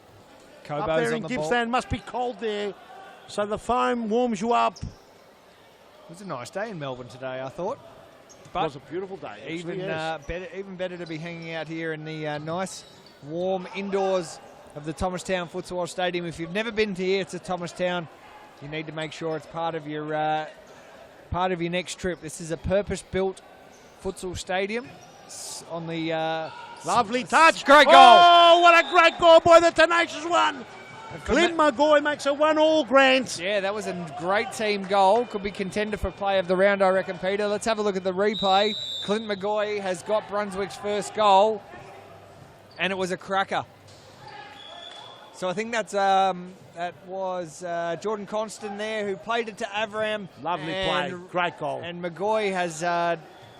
Kobo's up there on in the Gippsland, must be cold there. So the foam warms you up. It was a nice day in Melbourne today, I thought. But It was a beautiful day. even Yes. even better to be hanging out here in the nice, warm indoors of the Thomastown Futsal Oz Stadium. If you've never been to here to Thomastown, you need to make sure it's part of your next trip. This is a purpose-built futsal stadium on the Lovely touch. Great goal. Oh, what a great goal by the tenacious one. Clint McGoy makes a 1-1, Grant. Yeah, that was a great team goal. Could be contender for play of the round, I reckon, Peter. Let's have a look at the replay. Clint McGoy has got Brunswick's first goal, and it was a cracker. So I think that was Jordan Constant there who played it to Avram. Lovely play. Great goal. And McGoy has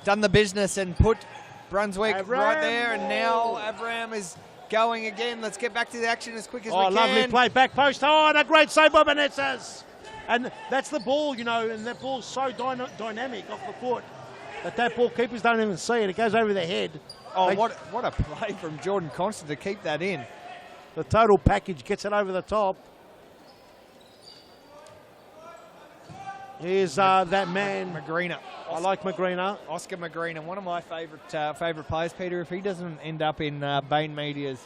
done the business and put Brunswick right there, and now Avram is going again. Let's get back to the action as quick as we can. Lovely play, back post. Oh, and a great save by Vanessas. And that's the ball, you know, and that ball's so dynamic off the foot that ball keepers don't even see it. It goes over their head. Oh, what a play from Jordan Constant to keep that in. The total package gets it over the top. Here's that man. Magrina. I like Magrina. Oscar Magrina, one of my favourite players, Peter. If he doesn't end up in Bain Media's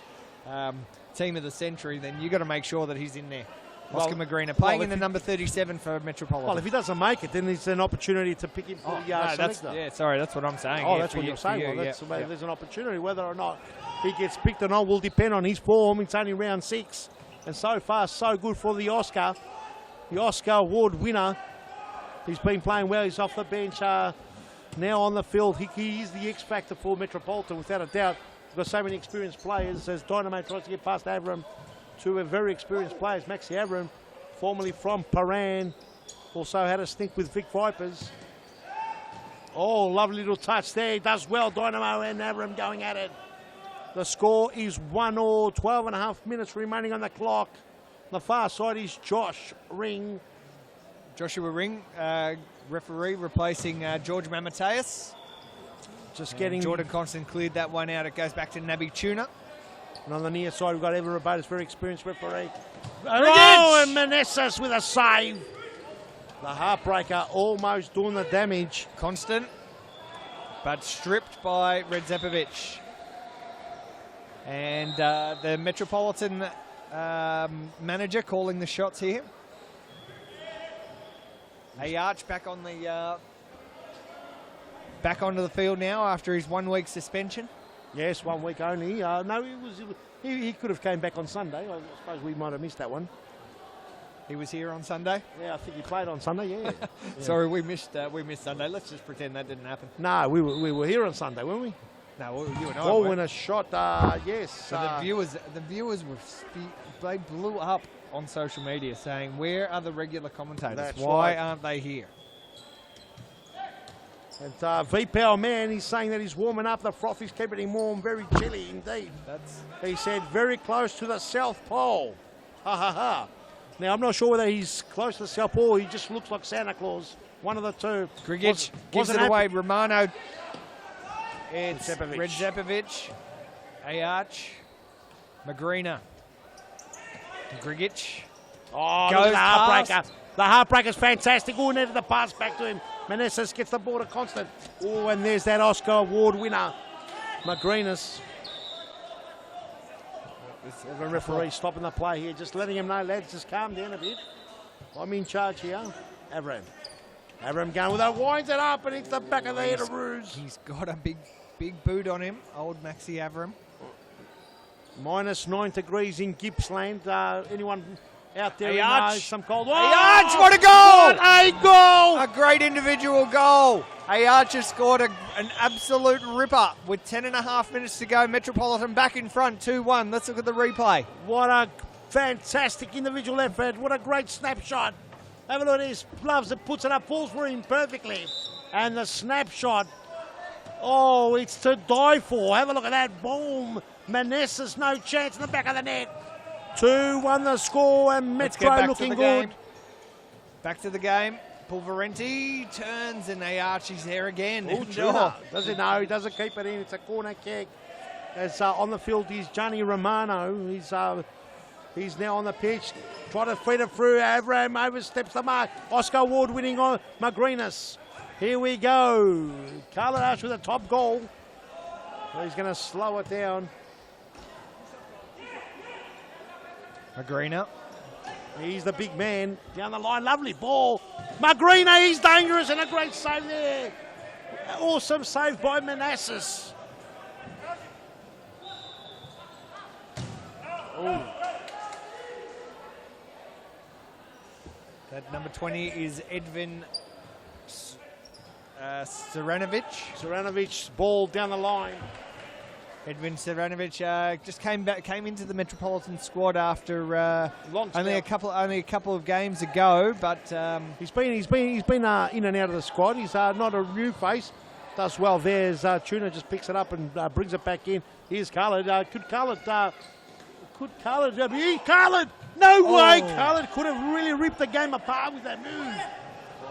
team of the century, then you've got to make sure that he's in there. Oscar Magrina, playing in the number 37 for Metropolitan. Well, if he doesn't make it, then there's an opportunity to pick him for the selector. That's what I'm saying. Oh, that's what you're saying. There's an opportunity. Whether or not he gets picked or not will depend on his form. It's only round 6. And so far, so good for the Oscar. The Oscar Award winner. He's been playing well. He's off the bench now on the field. He is the X factor for Metropolitan, without a doubt. We've got so many experienced players as Dynamo tries to get past Avram. Two very experienced players. Maxi Avram, formerly from Paran, also had a stint with Vic Vipers. Oh, lovely little touch there. Does well, Dynamo and Avram going at it. The score is 1-1, 12.5 minutes remaining on the clock. On the far side is Joshua Ring, referee, replacing George Mamateus. Just getting Jordan Constant cleared that one out. It goes back to Nabi Tuna. And on the near side, we've got Evan Rabotis, very experienced referee. Oh, and Manessas with a save. The heartbreaker almost doing the damage. Constant, but stripped by Redzepovic. And the Metropolitan manager calling the shots here. Arch back on the back onto the field now after his 1 week suspension. Yes, 1 week only. No, he could have came back on Sunday. I suppose we might have missed that one. He was here on Sunday? Yeah, I think he played on Sunday, yeah. Sorry, we missed Sunday. Let's just pretend that didn't happen. No, we were here on Sunday, weren't we? No, you and I Oh, were. when a shot, yes. So the viewers were they blew up on social media saying, where are the regular commentators? That's Why right. aren't they here? And V-Power Man, he's saying that he's warming up. The froth is keeping him warm. Very chilly indeed. He said very close to the South Pole. Ha ha ha. Now, I'm not sure whether he's close to the South Pole or he just looks like Santa Claus. One of the two. Grigic gives it away. Romano. It's Redzepovic. Arch. Magrina. Grigic. Oh, goes the heartbreaker. The heartbreaker's fantastic. Oh, needed the pass back to him. Manessas gets the ball to Constant. Oh, and there's that Oscar Award winner, Magrinas. The referee stopping the play here, just letting him know, lads, just calm down a bit. I'm in charge here. Avram going with that, winds it up and hits the back of the head of Ruse. He's got a big boot on him, old Maxi Avram. -9 degrees in Gippsland. Anyone out there Arch. some cold? Arch, what a goal! What a goal! A great individual goal. Arch has scored an absolute ripper with 10.5 minutes to go. Metropolitan back in front, 2-1. Let's look at the replay. What a fantastic individual effort. What a great snapshot. Have a look at this. Loves it, puts it up, falls for him perfectly. And the snapshot, oh, it's to die for. Have a look at that. Boom. Manessas, no chance in the back of the net. 2-1 the score, and Metro looking good. Back to the game. Pulverenti turns and Archie's there again. Oh, Tuna. Does it? No, he doesn't keep it in. It's a corner kick. As on the field is Johnny Romano. He's now on the pitch. Trying to feed it through. Avram oversteps the mark. Oscar Award winning on Magrinas. Here we go. Carlton Ash with a top goal. He's going to slow it down. Magrina. He's the big man. Down the line. Lovely ball. Magrina, he's dangerous and a great save there. Awesome save by Manassas. Oh. That number 20 is Edvin Seranovic. Seranovic, ball down the line. Edvin Seranovic just came into the Metropolitan squad after only a couple of games ago, but he's been in and out of the squad. He's not a new face. Does well there as Tuna just picks it up and brings it back in. Here's Khaled. Could Khaled? No way! Khaled could have really ripped the game apart with that move.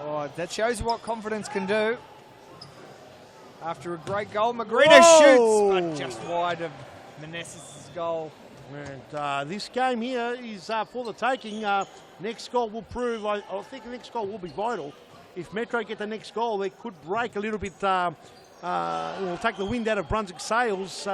Oh, that shows what confidence can do. After a great goal, Magrina shoots, but just wide of Manassas' goal. And this game here is for the taking. Next goal will prove, I think the next goal will be vital. If Metro get the next goal, they could break a little bit, will take the wind out of Brunswick's sails.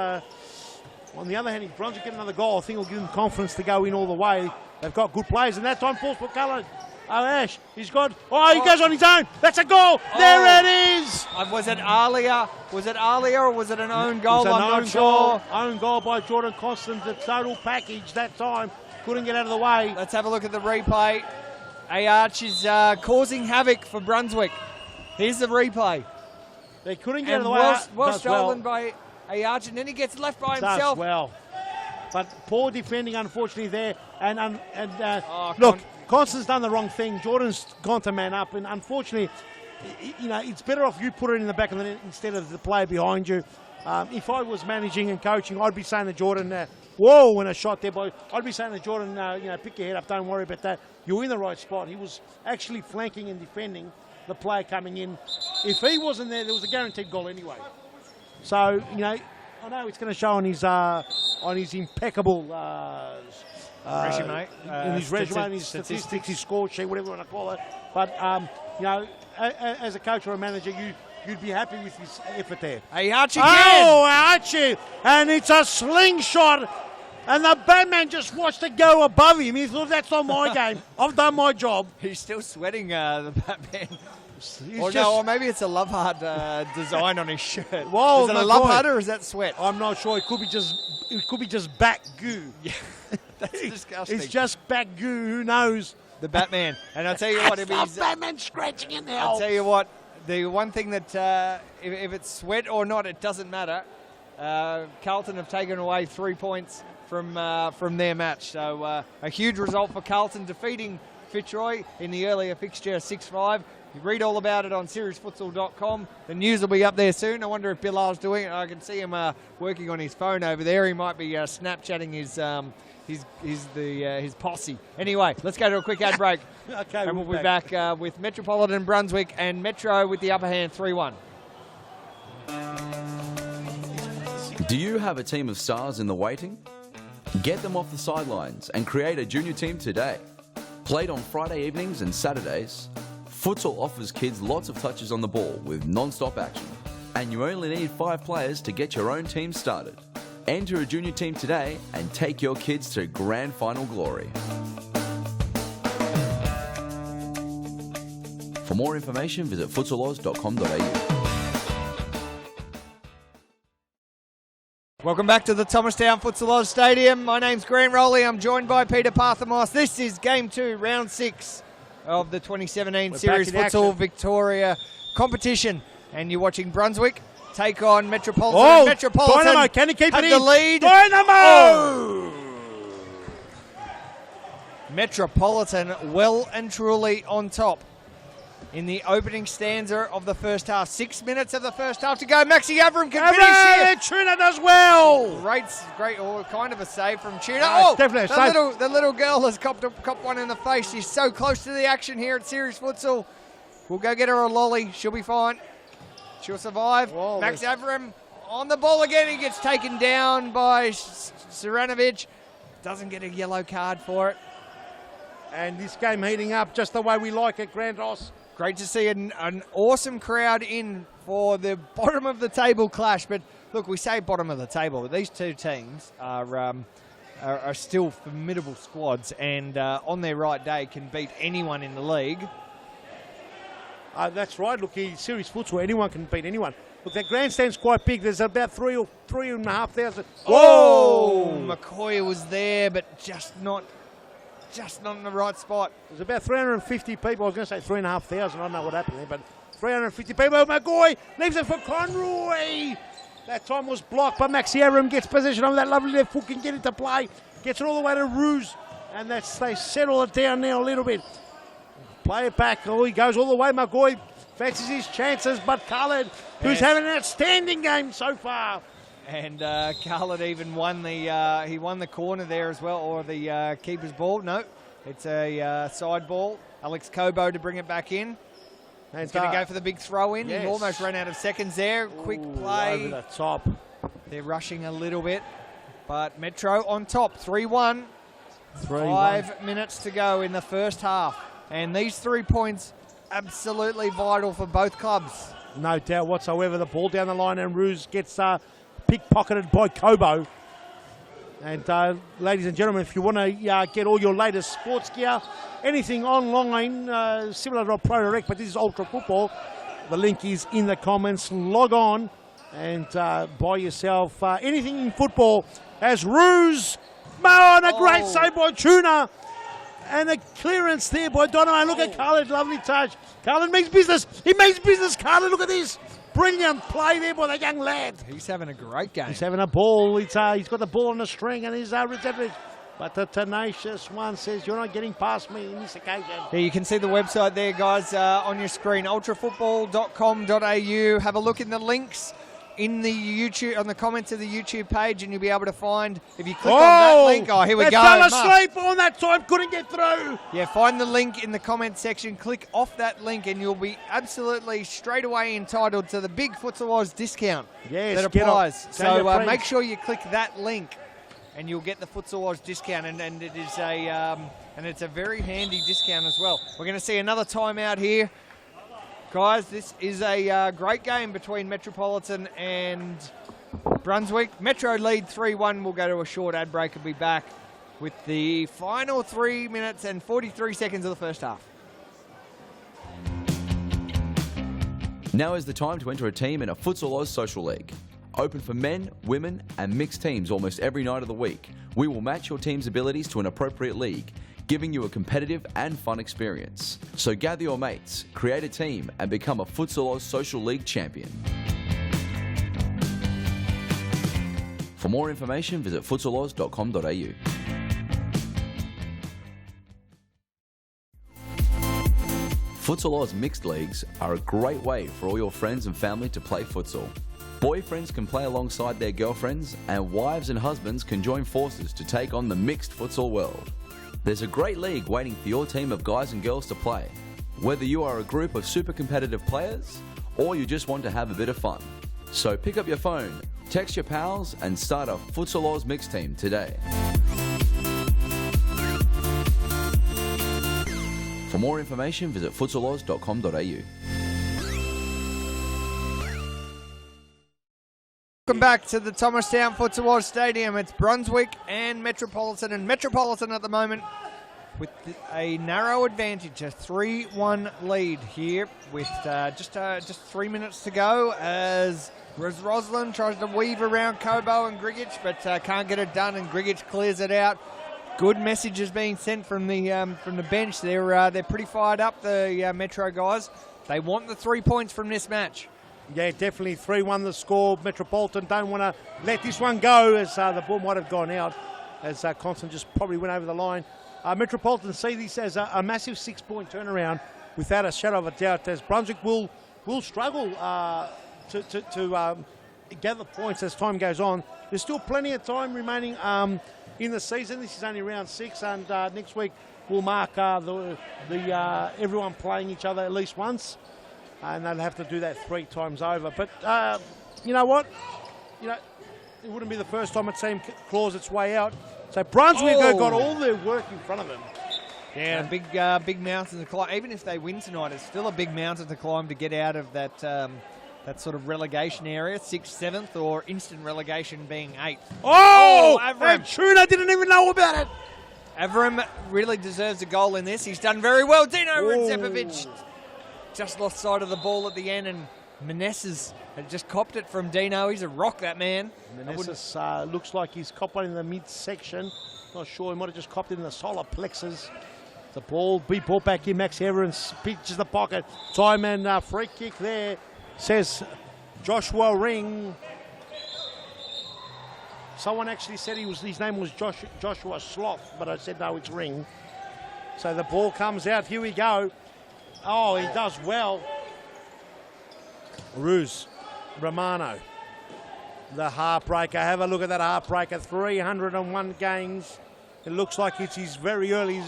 On the other hand, if Brunswick get another goal, I think it'll give them confidence to go in all the way. They've got good players, and that time falls for Cullen. Ash, he's got. Oh, he goes on his own. That's a goal. There it is. Was it Alia? Was it Alia or was it an own goal? I'm not sure. Own goal by Jordan Constant. The total package that time. Couldn't get out of the way. Let's have a look at the replay. Arch is causing havoc for Brunswick. Here's the replay. They couldn't get out of the way. Well stolen by Arch, and then he gets left by himself. Well, but poor defending, unfortunately, there. Look, Constant's done the wrong thing. Jordan's gone to man up, and unfortunately, it's better off you put it in the back of the net instead of the player behind you. If I was managing and coaching, I'd be saying to Jordan, whoa, when a shot there, boy. I'd be saying to Jordan, pick your head up, don't worry about that. You're in the right spot. He was actually flanking and defending the player coming in. If he wasn't there was a guaranteed goal anyway. So, I know it's going to show on his impeccable resume, in his resume, his statistics, his score sheet, whatever you want to call it. But as a coach or a manager, you'd be happy with his effort there. Hey, Archie again! Oh, Archie! And it's a slingshot, and the Batman just watched it go above him. He thought, that's not my game. I've done my job. He's still sweating, the Batman. Or maybe it's a love heart design on his shirt. Whoa, is it a love heart or is that sweat? I'm not sure. It could be just back goo. Yeah, that's disgusting. It's just back goo. Who knows? The Batman. And I'll tell you what, if he's Batman scratching in there. I'll tell you what. The one thing that if it's sweat or not, it doesn't matter. Carlton have taken away 3 points from their match. So a huge result for Carlton, defeating Fitzroy in the earlier fixture 6-5. You read all about it on seriesfutsal.com. The news will be up there soon. I wonder if Bilal's doing it. I can see him working on his phone over there. He might be Snapchatting his posse. Anyway, let's go to a quick ad break. Okay, and we'll be back with Metropolitan Brunswick and Metro with the upper hand 3-1. Do you have a team of stars in the waiting? Get them off the sidelines and create a junior team today. Played on Friday evenings and Saturdays, Futsal offers kids lots of touches on the ball with non-stop action. And you only need 5 players to get your own team started. Enter a junior team today and take your kids to grand final glory. For more information, visit futsaloz.com.au. Welcome back to the Thomastown Futsal Oz Stadium. My name's Grant Rowley. I'm joined by Peter Parthamos. This is Game 2, Round 6 of the 2017 Series Futsal Victoria competition. And you're watching Brunswick take on Metropolitan. Oh, Metropolitan Dynamo, can he keep it in? the lead. Dynamo! Oh. Metropolitan well and truly on top in the opening stanza of the first half. 6 minutes of the first half to go. Maxi Avram can finish here. Tuna does well. Great, kind of a save from Tuna. Definitely a save. The little girl has copped one in the face. She's so close to the action here at Series Futsal. We'll go get her a lolly. She'll be fine. She'll survive. Whoa, Max Avram. on the ball again. He gets taken down by Saranovic. Doesn't get a yellow card for it. And this game heating up just the way we like it, Grandos. Great to see an awesome crowd in for the bottom of the table clash. But look, we say bottom of the table, but these two teams are still formidable squads, and on their right day can beat anyone in the league. That's right. Look, in series futsal, where anyone can beat anyone. Look, that grandstand's quite big. There's about 3,500. Oh, McCoy was there, but just not in the right spot. There's about 350 people. I was going to say 3,500. I don't know what happened there, but 350 people. McCoy leaves it for Conroy. That time was blocked, but Maxi Aram gets possession of that lovely left foot, can get into play. Gets it all the way to Ruse, and they settle it down now a little bit. Play it back. Oh, he goes all the way. McCoy fancies his chances, but Khaled, who's having an outstanding game so far. And Khaled even won the corner there as well, or the keeper's ball. No, it's a side ball. Alex Cobo to bring it back in. He's going to go for the big throw in. Yes. He almost ran out of seconds there. Quick play. Over the top. They're rushing a little bit, but Metro on top, 3-1. 3-1. 5 minutes to go in the first half. And these 3 points, absolutely vital for both clubs. No doubt whatsoever. The ball down the line, and Ruse gets pickpocketed by Cobo. And ladies and gentlemen, if you want to get all your latest sports gear, anything online, similar to a Pro Direct, but this is Ultra Football, the link is in the comments. Log on and buy yourself anything in football. As Ruse, and a great save by Tuna. And a clearance there by Donovan. Look at Khaled, lovely touch. Khaled makes business. He makes business, Khaled. Look at this. Brilliant play there by the young lad. He's having a great game. He's having a ball. He's got the ball on the string, and he's Rizevich. But the tenacious one says, you're not getting past me in this occasion. Yeah, you can see the website there, guys, on your screen, ultrafootball.com.au. Have a look in the links in the YouTube, on the comments of the YouTube page, and you'll be able to find, if you click on that link, here we go. Fell asleep on that time, couldn't get through. Yeah, find the link in the comment section, click off that link, and you'll be absolutely straight away entitled to the big Futsal Oz discount that applies. So make sure you click that link, and you'll get the Futsal Oz discount, and it is and it's a very handy discount as well. We're going to see another timeout here. Guys, this is a great game between Metropolitan and Brunswick. Metro lead 3-1. We'll go to a short ad break and be back with the final 3 minutes and 43 seconds of the first half. Now is the time to enter a team in a Futsal Oz Social League. Open for men, women and mixed teams almost every night of the week. We will match your team's abilities to an appropriate league, giving you a competitive and fun experience. So gather your mates, create a team and become a Futsal Oz Social League champion. For more information, visit futsaloz.com.au. Futsal Oz mixed leagues are a great way for all your friends and family to play futsal. Boyfriends can play alongside their girlfriends, and wives and husbands can join forces to take on the mixed futsal world. There's a great league waiting for your team of guys and girls to play, whether you are a group of super competitive players or you just want to have a bit of fun. So pick up your phone, text your pals and start a Futsal Oz mixed team today. For more information, visit futsaloz.com.au. Welcome back to the Thomastown Futsal Oz Stadium. It's Brunswick and Metropolitan at the moment with a narrow advantage, a 3-1 lead here with just 3 minutes to go as Roslin tries to weave around Kobo and Grigic, but can't get it done, and Grigic clears it out. Good messages being sent from the bench. They're pretty fired up, the Metro guys. They want the 3 points from this match. Yeah, definitely 3-1 the score. Metropolitan don't want to let this one go, as the ball might have gone out, as Constant just probably went over the line. Metropolitan see this as a massive 6-point turnaround without a shadow of a doubt, as Brunswick will struggle to gather points as time goes on. There's still plenty of time remaining in the season. This is only round 6, and next week we'll mark everyone playing each other at least once. And they'll have to do that 3 times over. But you know what? it wouldn't be the first time a team claws its way out. So Brunswick have got all their work in front of them. Yeah, big mountain to climb. Even if they win tonight, it's still a big mountain to climb to get out of that that sort of relegation area, 6th, 7th, or instant relegation being 8th. Oh, Avram. and Tuna didn't even know about it. Avram really deserves a goal in this. He's done very well. Dino Redzepovic just lost sight of the ball at the end, and Meneses had just copped it from Dino. He's a rock, that man. Meneses looks like he's copped one in the midsection. Not sure, he might have just copped it in the solar plexus. The ball be brought back in. Max Everens pitches the pocket. Time and free kick there, says Joshua Ring. Someone actually said his name was Joshua Sloth, but I said no, it's Ring. So the ball comes out. Here we go. Oh, he does well. Ruse Romano, the heartbreaker. Have a look at that heartbreaker. 301 games. It looks like it's his very early.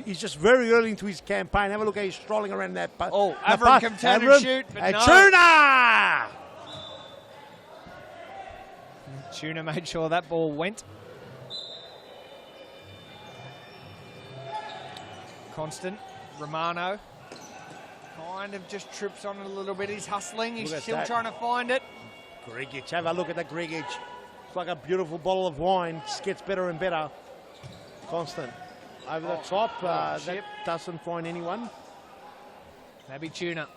He's just very early into his campaign. Have a look how he's strolling around that. Avram can turn and shoot, but no. Tuna! Tuna made sure that ball went. Constant. Romano kind of just trips on it a little bit. He's hustling. He's still trying to find it. Grigic. Have a look at the Grigic. It's like a beautiful bottle of wine. Just gets better and better. Constant. Over the top. That doesn't find anyone. Maybe Tuna.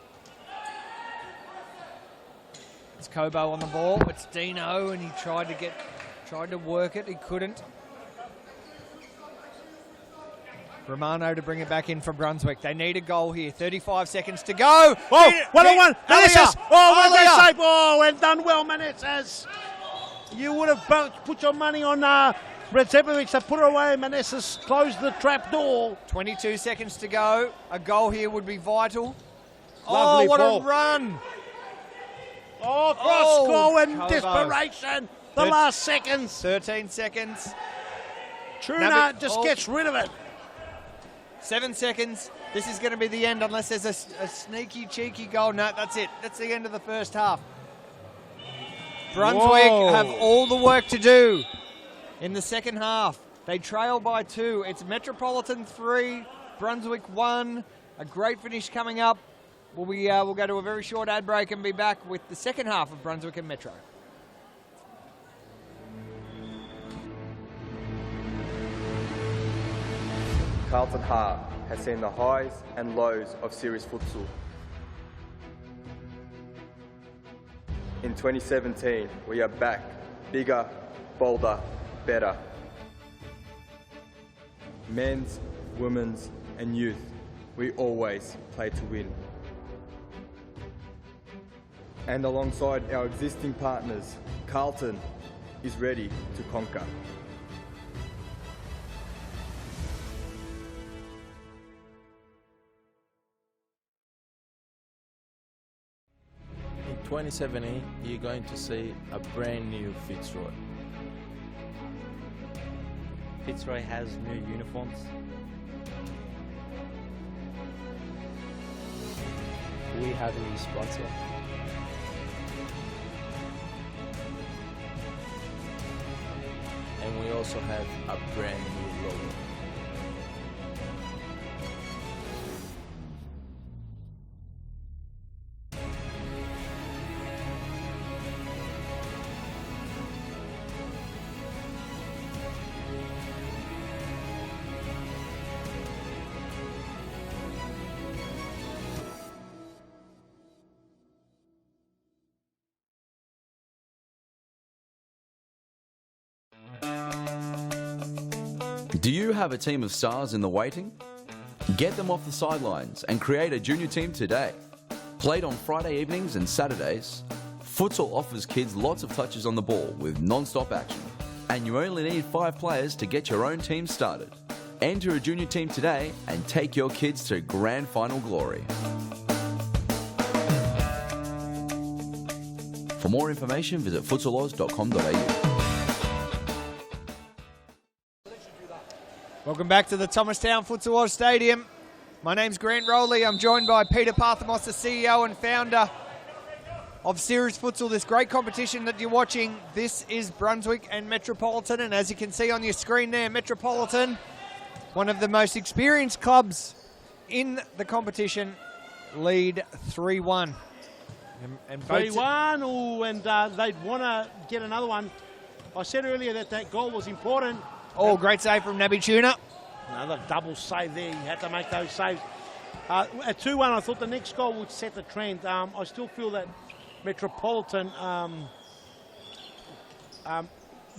It's Kobo on the ball. It's Dino, and he tried to work it. He couldn't. Romano to bring it back in for Brunswick. They need a goal here. 35 seconds to go. Oh, 1-on-1. Meneses. Oh, well safe. Oh, and done well, Meneses. You would have put your money on Redzepovic to put it away. Meneses closed the trap door. 22 seconds to go. A goal here would be vital. Lovely what ball. a run. Oh, cross goal and Kobo. desperation. The last seconds. 13 seconds. Tuna just gets rid of it. 7 seconds. This is going to be the end unless there's a sneaky, cheeky goal. No, that's it. That's the end of the first half. Brunswick have all the work to do in the second half. They trail by 2. It's Metropolitan 3, Brunswick 1. A great finish coming up. We'll go to a very short ad break and be back with the second half of Brunswick and Metro. Carlton Heart has seen the highs and lows of series futsal. In 2017, we are back, bigger, bolder, better. Men's, women's and youth, we always play to win. And alongside our existing partners, Carlton is ready to conquer. In 2017, you're going to see a brand new Fitzroy. Fitzroy has new uniforms. We have a new sponsor. And we also have a brand new logo. Do you have a team of stars in the waiting? Get them off the sidelines and create a junior team today. Played on Friday evenings and Saturdays, Futsal offers kids lots of touches on the ball with non-stop action. And you only need 5 players to get your own team started. Enter a junior team today and take your kids to grand final glory. For more information, visit futsaloz.com.au. Welcome back to the Thomastown Futsal Oz Stadium. My name's Grant Rowley. I'm joined by Peter Parthamos, the CEO and founder of Series Futsal, this great competition that you're watching. This is Brunswick and Metropolitan, and as you can see on your screen there, Metropolitan, one of the most experienced clubs in the competition, lead 3-1. And 3-1, and they'd want to get another one. I said earlier that goal was important. Oh, great save from Nabby Tuna. Another double save there. You had to make those saves. At 2-1, I thought the next goal would set the trend. I still feel that Metropolitan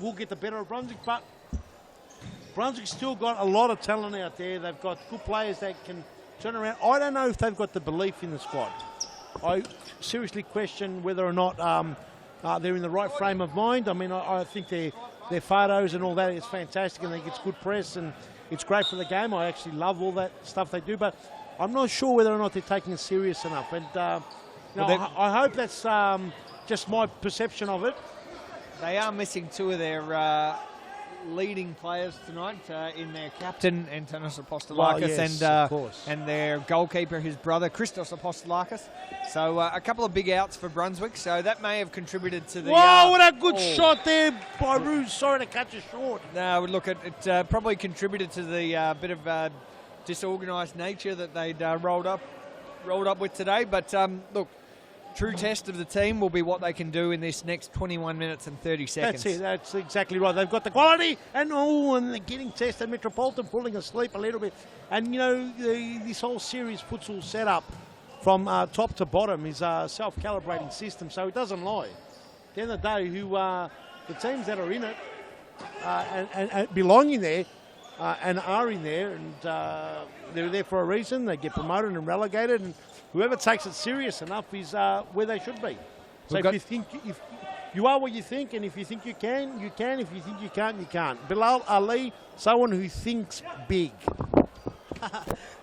will get the better of Brunswick, but Brunswick's still got a lot of talent out there. They've got good players that can turn around. I don't know if they've got the belief in the squad. I seriously question whether or not they're in the right frame of mind. I mean, I think their photos and all that is fantastic, and I think it's good press and it's great for the game. I actually love all that stuff they do, but I'm not sure whether or not they're taking it serious enough. And I hope that's just my perception of it. They are missing two of their leading players tonight in their captain, Antonis Apostolakis, and their goalkeeper, his brother, Christos Apostolakis. So a couple of big outs for Brunswick, so that may have contributed to the... Whoa, what a good shot there by Ruse. Sorry to cut you short. No, look, it probably contributed to the bit of disorganised nature that they'd rolled up with today. But look, true test of the team will be what they can do in this next 21 minutes and 30 seconds. That's it. That's exactly right. They've got the quality, and they're getting tested. Metropolitan falling asleep a little bit. And, you know, this whole series futsal setup from top to bottom is a self-calibrating system, so it doesn't lie. At the end of the day, the teams that are in it and belong in there and are in there, and they're there for a reason. They get promoted and relegated, and whoever takes it serious enough is where they should be. So if you are what you think, and if you think you can, you can. If you think you can't, you can't. Bilal Ali, someone who thinks big.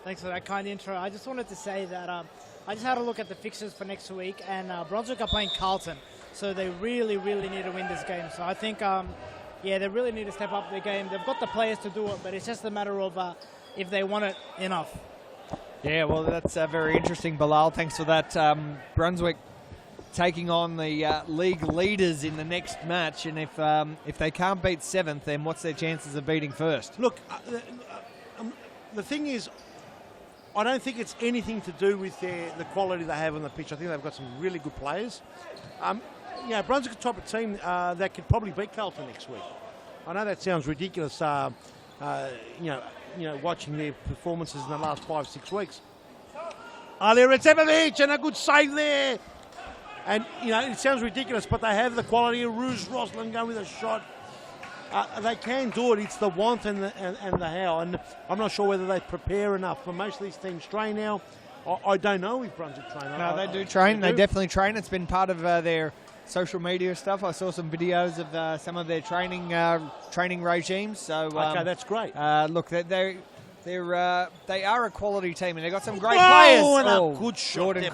Thanks for that kind intro. I just wanted to say that I just had a look at the fixtures for next week, and Brunswick are playing Carlton, so they really, really need to win this game. So I think, they really need to step up their game. They've got the players to do it, but it's just a matter of if they want it enough. Yeah, well, that's very interesting, Bilal. Thanks for that. Brunswick taking on the league leaders in the next match, and if they can't beat 7th, then what's their chances of beating 1st? Look, the thing is, I don't think it's anything to do with the quality they have on the pitch. I think they've got some really good players. Brunswick's the type of team that could probably beat Carlton next week. I know that sounds ridiculous, watching their performances in the last 5-6 weeks. Ali Recepovic, and a good save there. And, it sounds ridiculous, but they have the quality of Ruse Roslin going with a shot. They can do it. It's the want and the how. And I'm not sure whether they prepare enough. But most of these teams train now. I don't know if Brunswick train. No, they do train. They definitely train. It's been part of their social media stuff. I saw some videos of some of their training regimes. So okay, that's great. Look, they are a quality team, and they've got some great players. And a good shot. Jordan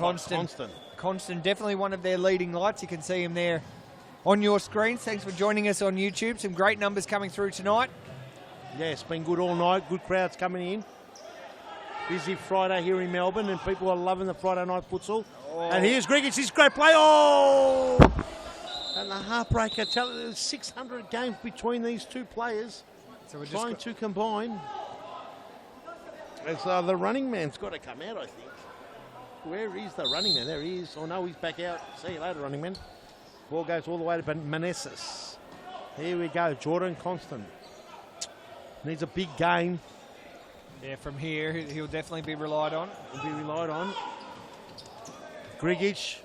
Constant, definitely one of their leading lights. You can see him there on your screens. Thanks for joining us on YouTube. Some great numbers coming through tonight. Yeah, it's been good all night. Good crowds coming in. Busy Friday here in Melbourne, and people are loving the Friday night futsal. And here's Grigic, his great play. Oh! And the heartbreaker. 600 games between these two players. So we're trying to combine. As the running man's got to come out, I think. Where is the running man? There he is. Oh, no, he's back out. See you later, running man. Ball goes all the way to Manessis. Here we go. Jordan Constant. Needs a big game. Yeah, from here, he'll definitely be relied on. He'll be relied on. Grigic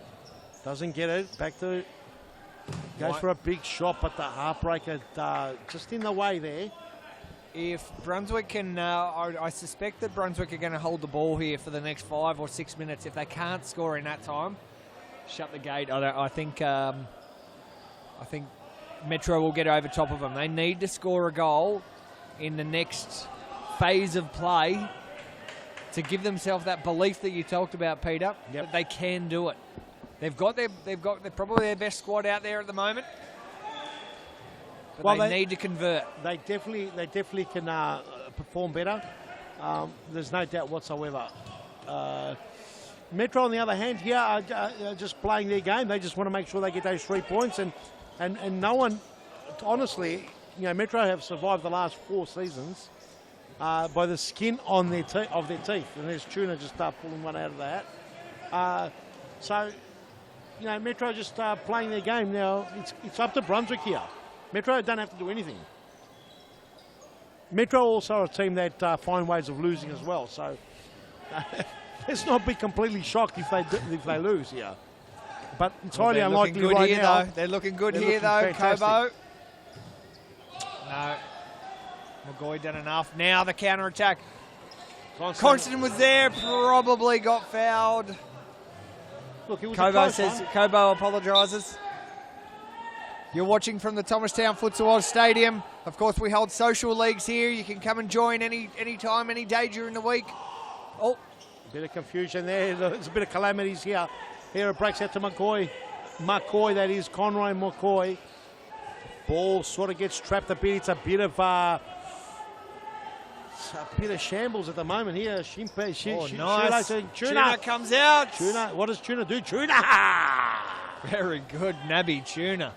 doesn't get it. Back to... Goes for a big shot, but the heartbreaker just in the way there. If Brunswick can... I suspect that Brunswick are going to hold the ball here for the next 5 or 6 minutes. If they can't score in that time, shut the gate. I think Metro will get over top of them. They need to score a goal in the next phase of play to give themselves that belief that you talked about, Peter, that they can do it. They're probably their best squad out there at the moment. But they need to convert. They definitely can perform better. There's no doubt whatsoever. Metro, on the other hand, here are just playing their game. They just want to make sure they get those 3 points, and no one, honestly, Metro have survived the last 4 seasons by the skin on their of their teeth, and there's Tuna just pulling one out of the hat. So, Metro just playing their game now. It's up to Brunswick here. Metro don't have to do anything. Metro also are a team that find ways of losing as well, so let's not be completely shocked if they lose here. But it's highly unlikely right now. They're looking good here, though. Cobo. No. McGoy done enough. Now the counter-attack. Constant was there, probably got fouled. Look, it was Cobo says, Cobo apologises. You're watching from the Thomastown Futsal Oz Stadium. Of course, we hold social leagues here. You can come and join any time, any day during the week. Oh. Bit of confusion there. There's a bit of calamities here. Here it breaks out to McCoy. McCoy, that is Conroy McCoy. Ball sort of gets trapped a bit. It's a bit of shambles at the moment here. Nice. Tuna comes out. Tuna, what does Tuna do? Tuna! Very good, Nabby Tuna.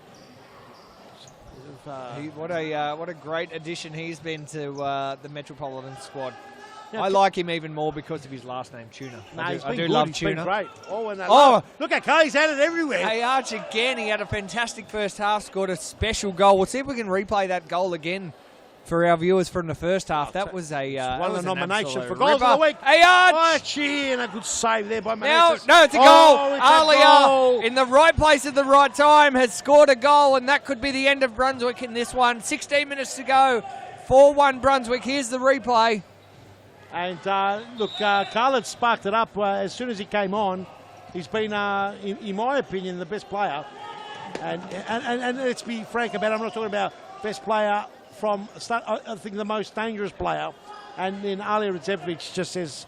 What a great addition he's been to the Metropolitan squad. Yeah, I like him even more because of his last name, Tuna. I do love Tuna. Been great. Look at Carl, he's had it everywhere. Hey, Arch again, he had a fantastic first half, scored a special goal. We'll see if we can replay that goal again for our viewers from the first half. That was one of the nominations for goals of the week. Hey, Arch! And a good save there by No, Manessas. it's a goal. Alia, in the right place at the right time, has scored a goal, and that could be the end of Brunswick in this one. 16 minutes to go. 4-1 Brunswick. Here's the replay. And look, Carl had sparked it up as soon as he came on. He's been, in my opinion, the best player. And let's be frank about it. I'm not talking about best player from start. I think the most dangerous player. And then Alia Radzevic just says,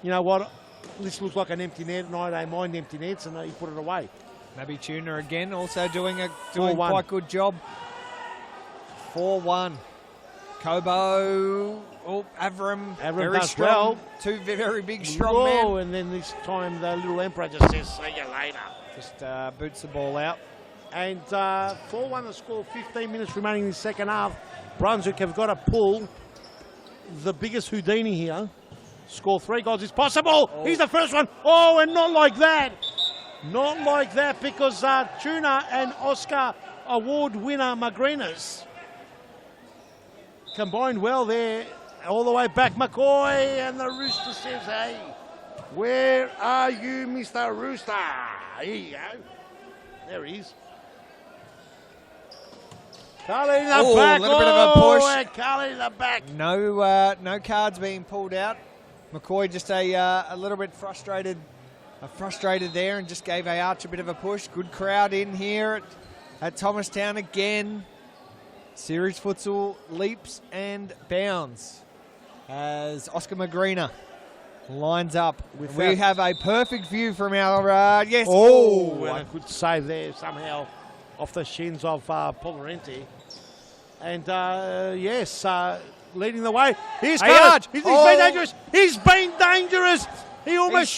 you know what, this looks like an empty net, and I don't mind empty nets, and he put it away. Maybe Tuna again, also doing quite good job. 4-1. Kobo, Avram very strong. Well. Two very big, strong men. And then this time the little Emperor just says, see you later. Just boots the ball out. And 4-1 the score, 15 minutes remaining in the second half. Brunswick have got to pull the biggest Houdini here. Score 3 goals is possible. Oh. He's the first one. Oh, and not like that. Not like that, because Tuna and Oscar award winner Magrinas combined well there. All the way back, McCoy, and the Rooster says, hey, where are you, Mr. Rooster? Here you go. There he is. Carly in the back. A little bit of a push. Carly in the back. No cards being pulled out. McCoy just a little bit frustrated there, and just gave Arch a bit of a push. Good crowd in here at Thomastown again. Series futsal leaps and bounds as Oscar Magrina lines up. We have a perfect view from our yes. Oh, and a good save there somehow off the shins of Polarenti. And yes, leading the way. Here's Carlton. He's been dangerous. He's been dangerous. He almost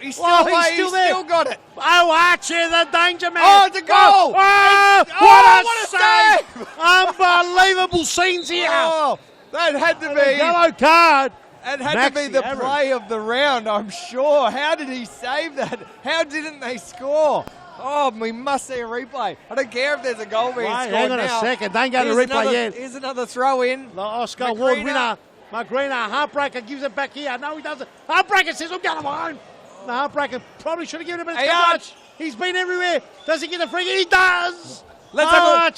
he's still there. Still got it. Oh, Archie, the danger man. Oh, it's a goal. Oh, what a save. Unbelievable scenes here. Oh, that had to be yellow card. It had to be the play of the round, I'm sure. How did he save that? How didn't they score? Oh, we must see a replay. I don't care if there's a goal being scored now. Hang on a second. Don't go to replay yet. Here's another throw in. The Oscar Award winner. Magrina, Heartbreaker gives it back here. No, he doesn't. Heartbreaker says, I'm going home. The Heartbreaker probably should have given it, but it's Arch. He's been everywhere. Does he get the free? He does. Let's have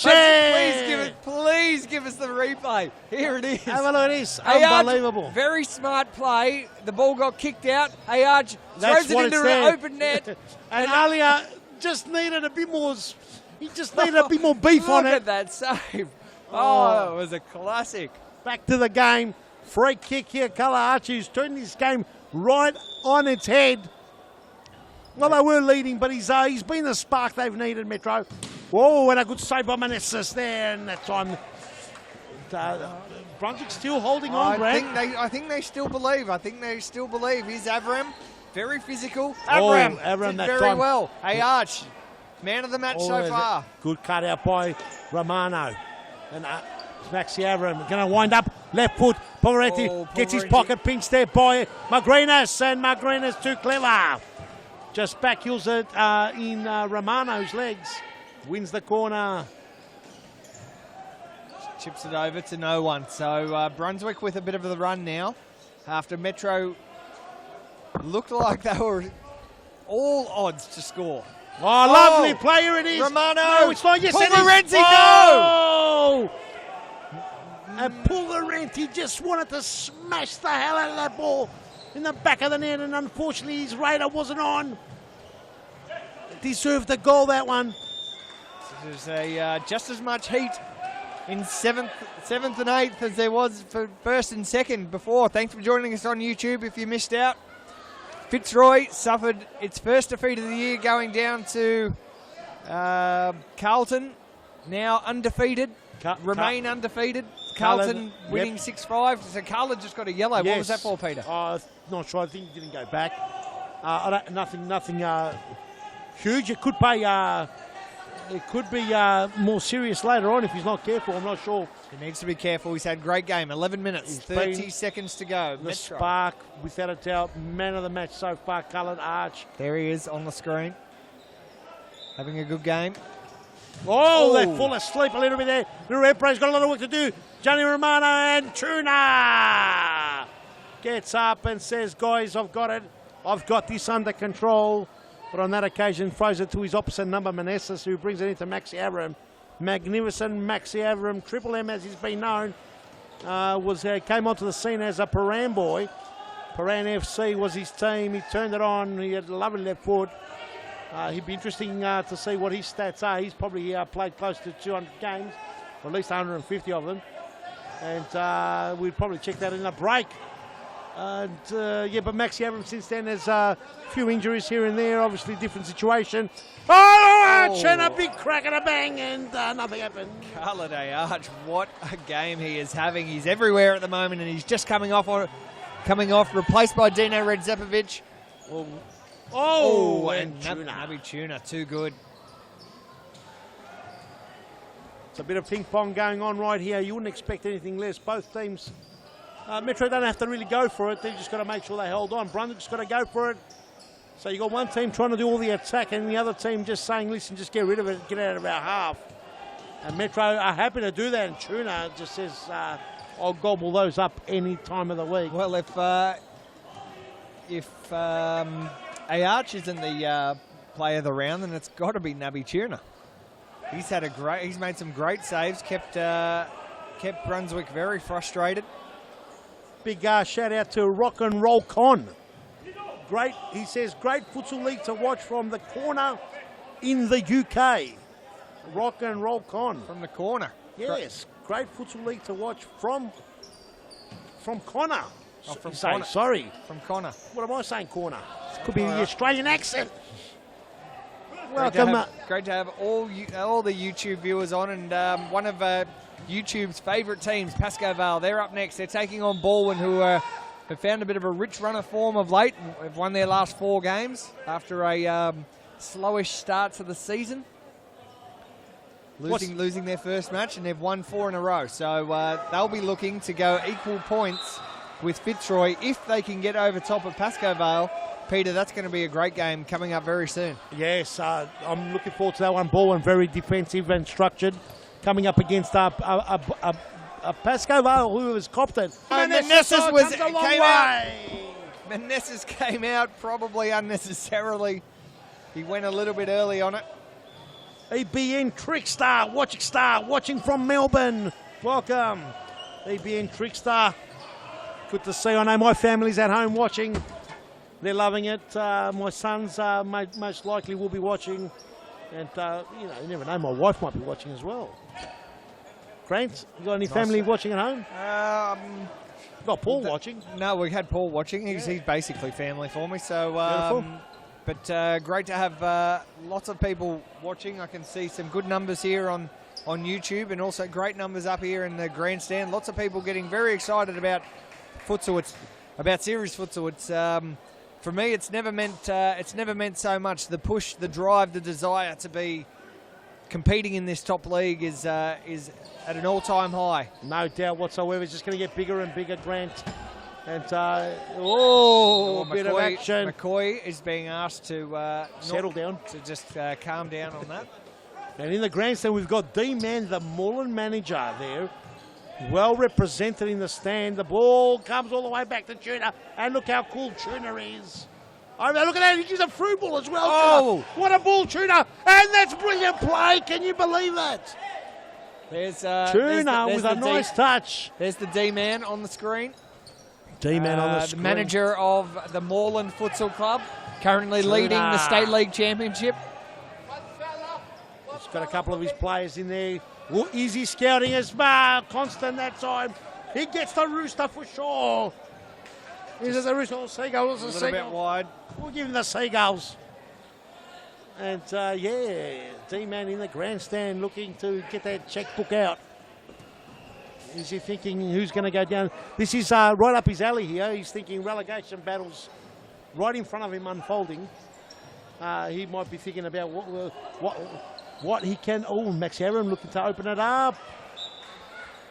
please give us the replay. Here it is. Have a look at this. Unbelievable. Arch, very smart play. The ball got kicked out. Arch throws it into an open net. And Alia just needed a bit more. He just needed a bit more beef on it. Look at that save. Oh, it was a classic. Back to the game. Free kick here. Colour Archie's turned this game right on its head. Well, they were leading, but he's been the spark they've needed, Metro. Whoa, and a good save by Manessas there, and that time Brunswick still holding on, Brad. I think they still believe. Here's Avram. Very physical. Avram did that very time. well. Hey, Arch, man of the match so far. Good cut out by Romano. And Maxi Avram going to wind up. Left foot. Pavaretti gets his pocket pinched there by Magrinas. And Magrinas too clever. Just backheels it in Romano's legs. Wins the corner. Chips it over to no one. So Brunswick with a bit of the run now. After Metro looked like they were all odds to score. Oh, lovely player it is. Romano. No, it's not. Yes, Pulgarenti, no! And Pulgarenti just wanted to smash the hell out of that ball in the back of the net, and unfortunately his radar wasn't on. Deserved the goal, that one. There's just as much heat in seventh and 8th as there was for first and second before. Thanks for joining us on YouTube if you missed out. Fitzroy suffered its first defeat of the year going down to Carlton, now undefeated, remain undefeated. Carlton winning 6-5. So Carlton just got a yellow. Yes. What was that for, Peter? Not sure. I think he didn't go back. Nothing huge. It could be more serious later on if he's not careful. I'm not sure. He needs to be careful. He's had a great game. 11 minutes, 30 seconds to go. The spark, without a doubt, man of the match so far, Cullen Arch. There he is on the screen. Having a good game. Oh, they fall asleep a little bit there. The referee's got a lot of work to do. Johnny Romano and Tuna gets up and says, guys, I've got it. I've got this under control. But on that occasion, throws it to his opposite number, Meneses, who brings it into Maxi Avram. Magnificent Maxi Avram, Triple M as he's been known, came onto the scene as a Paran boy. Paran FC was his team. He turned it on. He had a lovely left foot. He'd be interesting to see what his stats are. He's probably played close to 200 games, or at least 150 of them. And we'd probably check that in a break. But Maxi Avram since then has a few injuries here and there, obviously different situation. Arch and a big crack and a bang, and nothing happened. Carlton Arch, what a game he is having. He's everywhere at the moment, and he's just coming off, replaced by Dino Redzepovic. And Nabi Tuna, too good. It's a bit of ping pong going on right here. You wouldn't expect anything less. Both teams. Metro don't have to really go for it. They've just got to make sure they hold on. Brunswick's got to go for it. So you've got one team trying to do all the attack and the other team just saying, listen, just get rid of it, get out of our half. And Metro are happy to do that. And Tuna just says, I'll gobble those up any time of the week. Well, if Arch isn't the player of the round, then it's got to be Nabi Tuna. He's made some great saves, kept Brunswick very frustrated. Big shout out to Rock and Roll Con. Great, he says, great futsal league to watch from the corner in the UK. Rock and Roll Con. From the corner. Yes, great futsal league to watch from Connor. From Connor. Sorry. From Connor. What am I saying, corner? It could be the Australian accent. Welcome. Great to have all the YouTube viewers on, and one of YouTube's favourite teams, Pasco Vale. They're up next. They're taking on Balwin, who have found a bit of a rich run of form of late. Have won their last 4 games after a slowish start to the season. Losing their first match, and they've won 4 in a row. So they'll be looking to go equal points with Fitzroy if they can get over top of Pasco Vale. Peter, that's going to be a great game coming up very soon. Yes, I'm looking forward to that one. Balwin very defensive and structured. Coming up against a Pasco Vale who was copped it. Meneses came out probably unnecessarily. He went a little bit early on it. EBN Trickstar, watching from Melbourne. Welcome, EBN Trickstar. Good to see. I know my family's at home watching. They're loving it. My sons most likely will be watching. And, you never know, my wife might be watching as well. Grant, you got any family watching at home? Got Paul watching. No, we had Paul watching. He's basically family for me. So, but great to have lots of people watching. I can see some good numbers here on YouTube, and also great numbers up here in the grandstand. Lots of people getting very excited about futsal. About series futsal. It's for me, it's never meant so much. The push, the drive, the desire to be competing in this top league is at an all-time high. No doubt whatsoever. It's just going to get bigger and bigger, Grant. And a bit of action. McCoy is being asked to settle down, to just calm down on that. And in the grandstand, we've got D-Man, the Moreland manager there. Well represented in the stand. The ball comes all the way back to Tuna. And look how cool Tuna is. Oh, look at that. He gives a through ball as well. Oh! Tuna. What a ball, Tuna. And that's brilliant play. Can you believe that? There's Tuna with a nice touch. There's the D-Man on the screen. D-Man on the screen. The manager of the Moreland Futsal Club, currently leading the State League Championship. He's got a couple of his players in there. Easy scouting as Constant that time. He gets the rooster for sure. Is it the rooster or seagulls? A little bit wide. We'll give him the seagulls. And D-Man in the grandstand looking to get that checkbook out. Is he thinking who's going to go down? This is right up his alley here. He's thinking relegation battles right in front of him unfolding. He might be thinking about what he can. Oh, Max Aaron looking to open it up.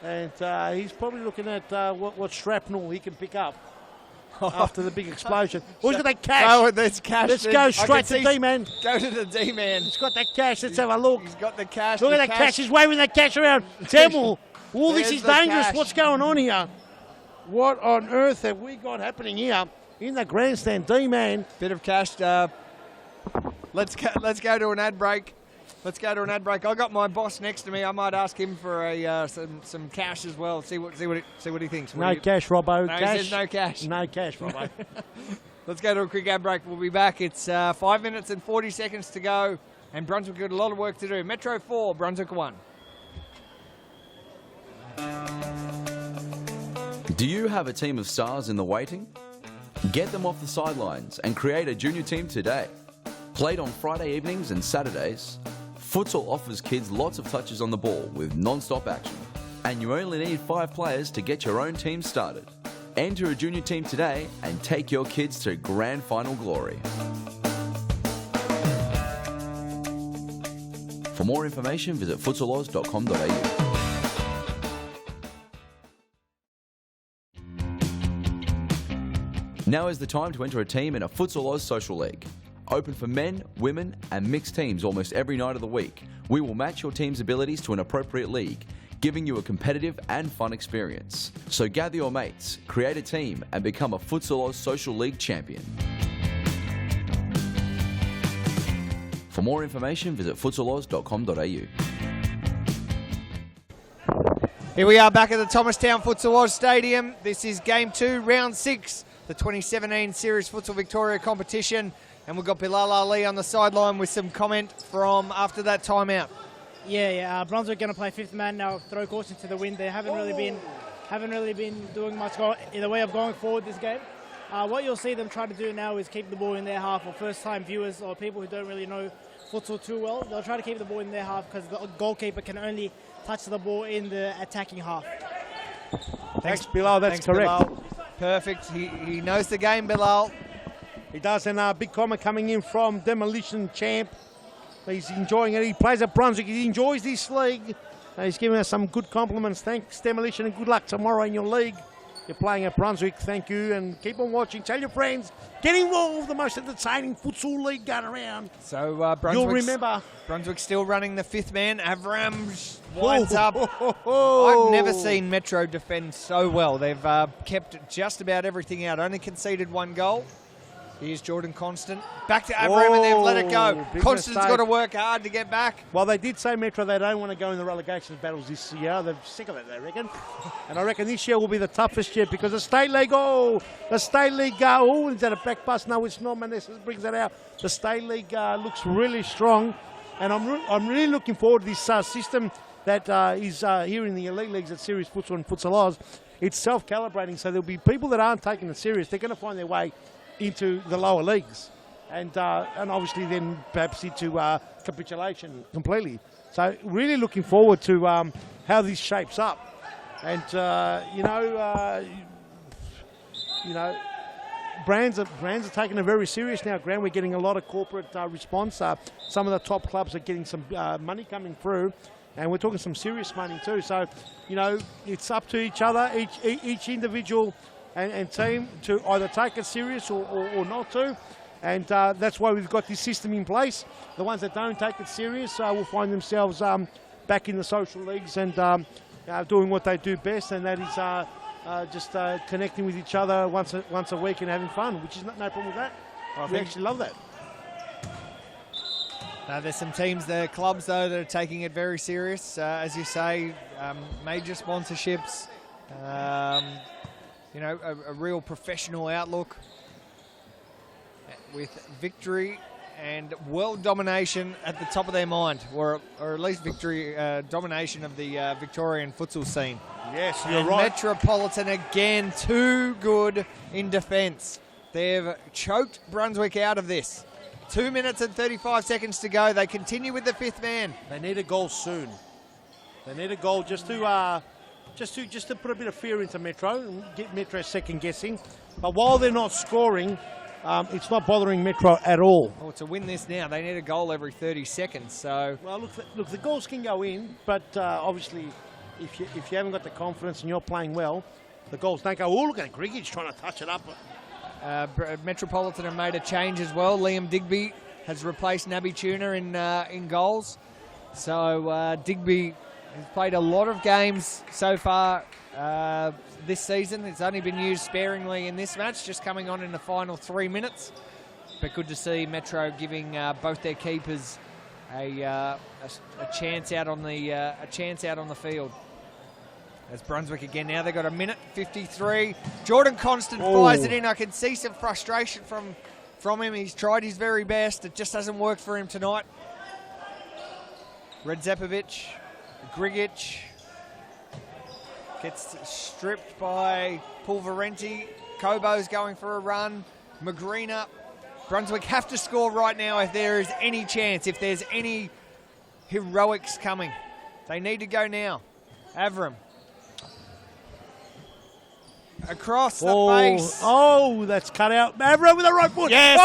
And he's probably looking at what shrapnel he can pick up after the big explosion. Oh, he's got that cash. Oh, there's cash. Let's go straight to D-Man. Go to the D-Man. He's got that cash. Let's have a look. He's got the cash. Look at that cash. He's waving that cash around. Temple. All this is dangerous. Cash. What's going on here? What on earth have we got happening here in the grandstand? D-Man. Bit of cash. Let's go to an ad break. I got my boss next to me. I might ask him for some cash as well. See what he thinks. No cash, Robbo. No, cash. he says no cash. No cash, Robbo. Let's go to a quick ad break. We'll be back. It's 5 minutes and 40 seconds to go, and Brunswick got a lot of work to do. Metro 4, Brunswick 1. Do you have a team of stars in the waiting? Get them off the sidelines and create a junior team today. Played on Friday evenings and Saturdays, Futsal offers kids lots of touches on the ball with non-stop action. And you only need 5 players to get your own team started. Enter a junior team today and take your kids to grand final glory. For more information, visit futsaloz.com.au. Now is the time to enter a team in a Futsal Oz Social League. Open for men, women and mixed teams almost every night of the week. We will match your team's abilities to an appropriate league, giving you a competitive and fun experience. So gather your mates, create a team and become a Futsal Oz Social League champion. For more information, visit futsaloz.com.au. Here we are back at the Thomastown Futsal Oz Stadium. This is Game 2, Round 6, the 2017 Series Futsal Victoria competition. And we've got Bilal Ali on the sideline with some comment from after that timeout. Yeah. Brunswick going to play 5th man now. Throw caution to the wind. They haven't really been doing much in the way of going forward this game. What you'll see them try to do now is keep the ball in their half. Or first-time viewers or people who don't really know futsal too well, they'll try to keep the ball in their half because the goalkeeper can only touch the ball in the attacking half. Thanks, Bilal. That's correct. Bilal. Perfect. He knows the game, Bilal. He does, and a big comment coming in from Demolition Champ. He's enjoying it. He plays at Brunswick. He enjoys this league. He's giving us some good compliments. Thanks, Demolition, and good luck tomorrow in your league. You're playing at Brunswick. Thank you, and keep on watching. Tell your friends. Get involved. The most entertaining futsal league going around. So you'll remember. Brunswick's still running the 5th man. Avram winds up. I've never seen Metro defend so well. They've kept just about everything out. Only conceded 1 goal. Here's Jordan Constant. Back to Avram and they've let it go. Constant's got to work hard to get back. Well, they did say, Metro, they don't want to go in the relegation battles this year. They're sick of it, they reckon. And I reckon this year will be the toughest year because the State League, is that a back bus? No, it's not. Manessas brings that out. The State League looks really strong. And I'm really looking forward to this system that is here in the elite leagues at Series Futsal and Futsal Oz. It's self-calibrating, so there'll be people that aren't taking it serious. They're going to find their way into the lower leagues, and obviously then perhaps into capitulation completely. So really looking forward to how this shapes up, and brands are taking it very serious now, Grant. We're getting a lot of corporate response. Some of the top clubs are getting some money coming through, and we're talking some serious money too. So, you know, it's up to each other, each individual and team to either take it serious or not to. And that's why we've got this system in place. The ones that don't take it serious will find themselves back in the social leagues and doing what they do best, and that is just connecting with each other once a week and having fun, which is no problem with that. We actually love that. There's some teams, the clubs though, that are taking it very serious. As you say, major sponsorships, you know, a real professional outlook with victory and world domination at the top of their mind, or at least victory, domination of the Victorian futsal scene. Yes, you're and right. Metropolitan again, too good in defence. They've choked Brunswick out of this. 2 minutes and 35 seconds to go. They continue with the fifth man. They need a goal soon. They need a goal just to put a bit of fear into Metro and get Metro second guessing. But while they're not scoring, it's not bothering Metro at all. Well, to win this now, they need a goal every 30 seconds. So, well, look, the goals can go in, but obviously, if you haven't got the confidence and you're playing well, the goals don't go. Oh, look at Grigich trying to touch it up. Metropolitan have made a change as well. Liam Digby has replaced Nabby Tuna in goals. So Digby has played a lot of games so far this season. It's only been used sparingly in this match, just coming on in the final 3 minutes. But good to see Metro giving both their keepers a chance out on the field. As Brunswick again now, they've got 1:53. Jordan Constant fires it in. I can see some frustration from him. He's tried his very best. It just hasn't worked for him tonight. Redzepovic, Grigich gets stripped by Pulverenti. Kobo's going for a run. Magrina. Brunswick have to score right now if there is any chance, if there's any heroics coming. They need to go now. Avram. Across the face. Oh, that's cut out. Avram with the right foot. Yes,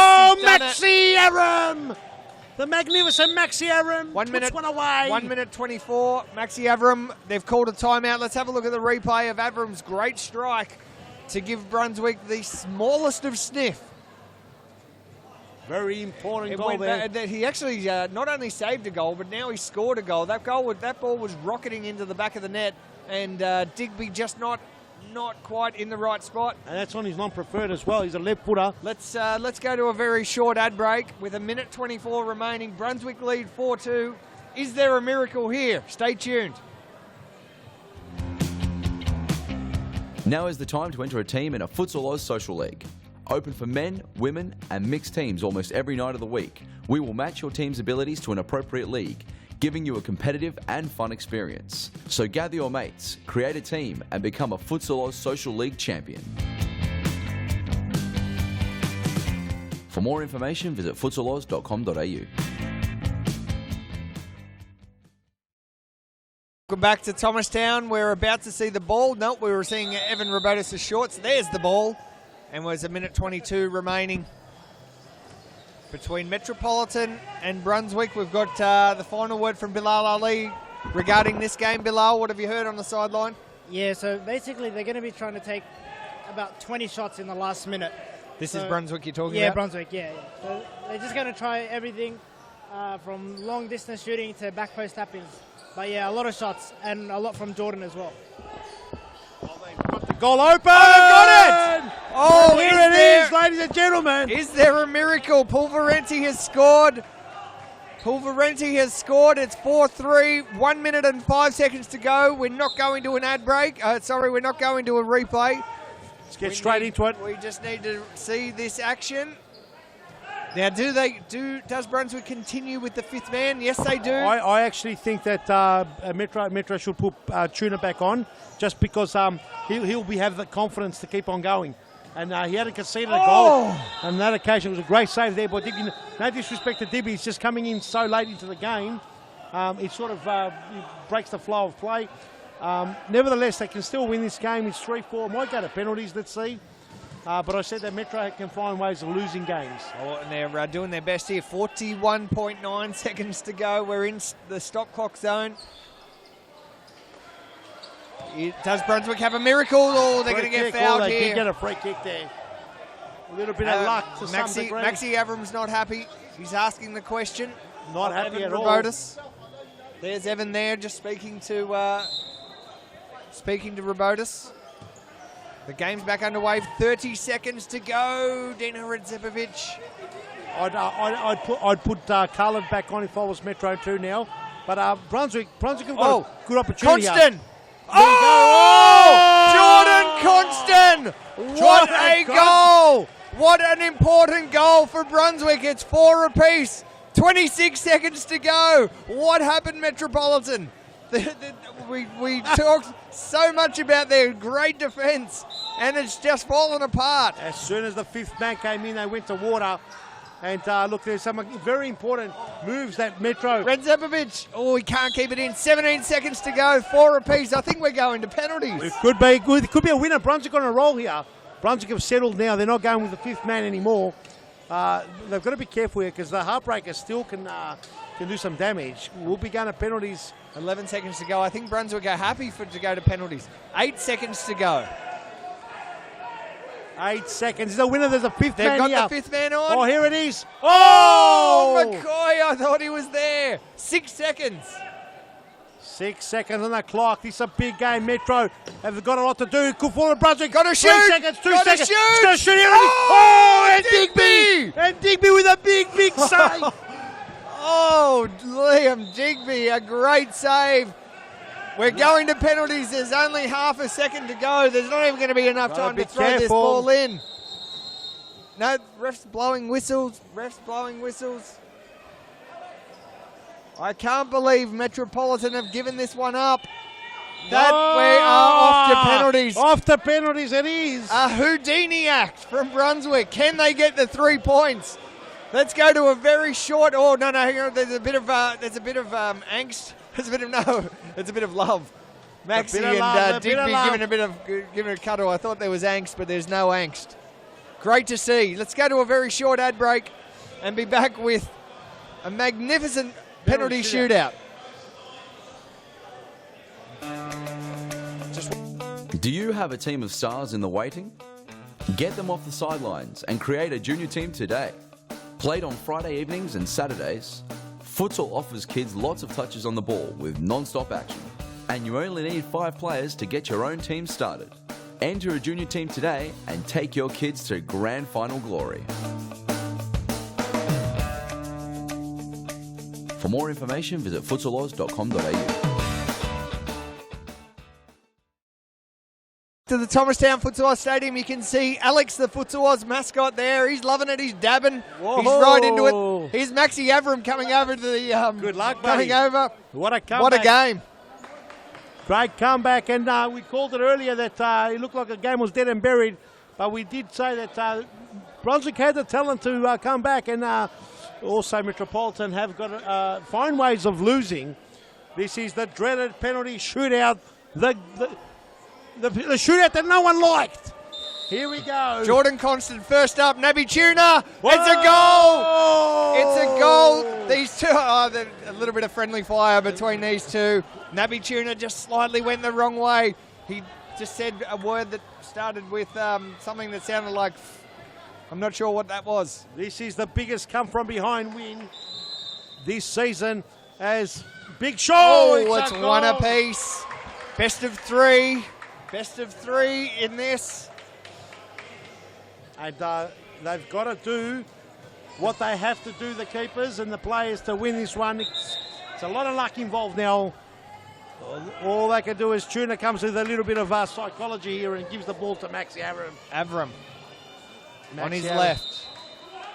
Maxi Avram. The magnificent Maxi Avram. 1 minute, one away. 1:24. Maxi Avram. They've called a timeout. Let's have a look at the replay of Avram's great strike to give Brunswick the smallest of sniff. Very important goal there. He actually not only saved a goal, but now he scored a goal. That ball was rocketing into the back of the net, and Digby just not quite in the right spot. And that's on his non-preferred as well. He's a left footer. Let's go to a very short ad break with 1:24 remaining. Brunswick lead 4-2. Is there a miracle here? Stay tuned. Now is the time to enter a team in a Futsal Oz Social League. Open for men, women and mixed teams almost every night of the week. We will match your team's abilities to an appropriate league, giving you a competitive and fun experience. So gather your mates, create a team and become a Futsal Oz Social League champion. For more information, visit futsaloz.com.au. Welcome back to Thomastown. We're about to see the ball. Nope, we were seeing Evan Robotis' shorts. There's the ball. And there's 1:22 remaining between Metropolitan and Brunswick. We've got the final word from Bilal Ali regarding this game. Bilal, what have you heard on the sideline? Yeah, so basically they're going to be trying to take about 20 shots in the last minute. This is Brunswick you're talking about? Yeah, Brunswick, yeah. So they're just going to try everything from long distance shooting to back post tap-ins. But yeah, a lot of shots and a lot from Jordan as well. Goal open! Oh, they got it! Oh, here it is, ladies and gentlemen. Is there a miracle? Pulverenti has scored. It's 4-3. 1 minute and 5 seconds to go. We're not going to an ad break. We're not going to a replay. Let's get straight into it. We just need to see this action. Now, does Brunswick continue with the fifth man? Yes, they do. I actually think that Metro should put Tuna back on, just because he'll have the confidence to keep on going. And he hadn't conceded a goal on that occasion. It was a great save there by Digby. No disrespect to Digby, he's just coming in so late into the game. It sort of breaks the flow of play. Nevertheless, they can still win this game. It's 3-4. Might go to penalties, let's see. But I said that Metro can find ways of losing games. Oh, and they're doing their best here. 41.9 seconds to go. We're in the stop clock zone. Does Brunswick have a miracle? Oh, they're going to get fouled here. They did get a free kick there. A little bit of luck to some degree. Maxi Avram's not happy. He's asking the question. Not happy at all. There's Evan there just speaking to Robotis. The game's back underway. 30 seconds to go. Dino Redzepovic. I'd put Carlton back on if I was Metro too now. But Brunswick have got a good opportunity. Constant. Jordan Constant. What a goal. What an important goal for Brunswick. It's 4 apiece. 26 seconds to go. What happened, Metropolitan? We talked so much about their great defence, and it's just fallen apart. As soon as the 5th man came in, they went to water. And look, there's some very important moves that Metro... Redzepovic, he can't keep it in. 17 seconds to go, 4 apiece. I think we're going to penalties. It could be good. It could be a winner. Brunswick on a roll here. Brunswick have settled now. They're not going with the 5th man anymore. They've got to be careful here because the heartbreaker still can do some damage. We'll be going to penalties. 11 seconds to go. I think Brunswick are happy to go to penalties. 8 seconds to go. 8 seconds. The winner, there's a 5th man here. They've got the 5th man on. Oh, here it is. Oh, McCoy, I thought he was there. 6 seconds. 6 seconds on the clock. This is a big game. Metro have got a lot to do. Good for Brunswick. Got to shoot. 3 seconds, 2 seconds. Shoot. He's going to shoot here. And Digby. And Digby with a big save. Liam Digby, a great save. We're going to penalties. There's only half a second to go. There's not even going to be enough time to throw this ball in. No, refs blowing whistles. I can't believe Metropolitan have given this one up. We are off to penalties. Off to penalties it is. A Houdini act from Brunswick. Can they get the 3 points? Let's go to a very short. Oh no! Hang on. There's a bit of angst. It's a bit of love. Maxi and Digby giving a cuddle. I thought there was angst, but there's no angst. Great to see. Let's go to a very short ad break and be back with a magnificent penalty shootout. Do you have a team of stars in the waiting? Get them off the sidelines and create a junior team today. Played on Friday evenings and Saturdays, Futsal offers kids lots of touches on the ball with non-stop action. And you only need 5 players to get your own team started. Enter a junior team today and take your kids to grand final glory. For more information, visit futsaloz.com.au. To the Thomastown Futsal Oz Stadium, you can see Alex, the Futsal Oz mascot there. He's loving it. He's dabbing. Whoa. He's right into it. Here's Maxi Avram coming over to the... Good luck, buddy. Coming over. What a comeback. What a game. Great comeback. And we called it earlier that it looked like the game was dead and buried. But we did say that Brunswick had the talent to come back. And also Metropolitan have got to find ways of losing. This is the dreaded penalty shootout. The shootout that no one liked. Here we go. Jordan Constant first up. Nabby Tuna. It's a goal. It's a goal. These two, a little bit of friendly fire between these two. Nabby Tuna just slightly went the wrong way. He just said a word that started with something that sounded like, I'm not sure what that was. This is the biggest come from behind win this season as Big Show. Oh, it's 1 apiece. Best of 3. Best of 3 in this. And they've got to do what they have to do, the keepers and the players, to win this one. It's a lot of luck involved now. All they can do is Tuna comes with a little bit of psychology here and gives the ball to Maxi Avram. On his left.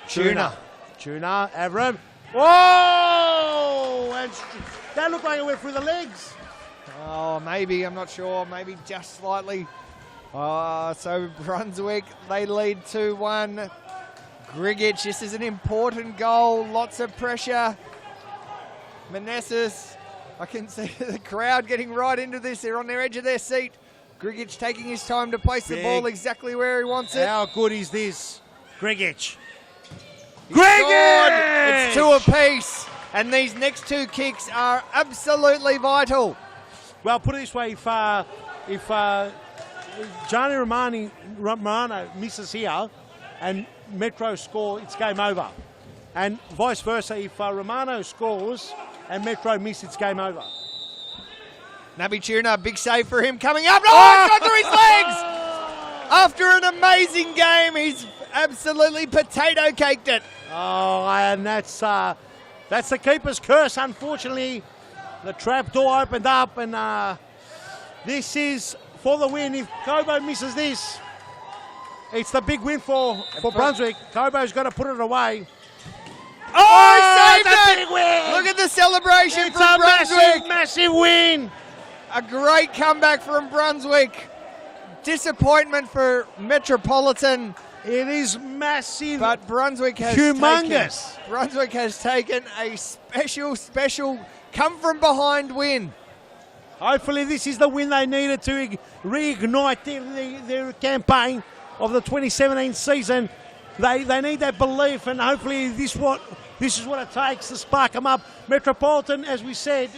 Tuna, Avram. Whoa! And that looked like it went through the legs. Oh, maybe, I'm not sure. Maybe just slightly. So Brunswick, they lead 2-1. Grigic, this is an important goal. Lots of pressure. Manassas, I can see the crowd getting right into this. They're on their edge of their seat. Grigic taking his time to place the ball exactly where he wants it. How good is this? Grigic. Grigic! It's 2 apiece. And these next 2 kicks are absolutely vital. Well, put it this way, if Gianni Romano misses here and Metro score, it's game over. And vice versa, if Romano scores and Metro miss, it's game over. Naby Tuna, big save for him coming up. Oh, it's got through his legs! After an amazing game, he's absolutely potato caked it. Oh, and that's the keeper's curse, unfortunately. The trap door opened up, and this is for the win. If Cobo misses this, it's the big win for Brunswick. Cobo's got to put it away. Oh, he saved it! Big win. Look at the celebration It's from a Brunswick. massive win. A great comeback from Brunswick. Disappointment for Metropolitan. It is massive. But Brunswick has taken a special come from behind win. Hopefully this is the win they needed to reignite their campaign of the 2017 season. They need that belief, and hopefully this is what it takes to spark them up. Metropolitan, as we said,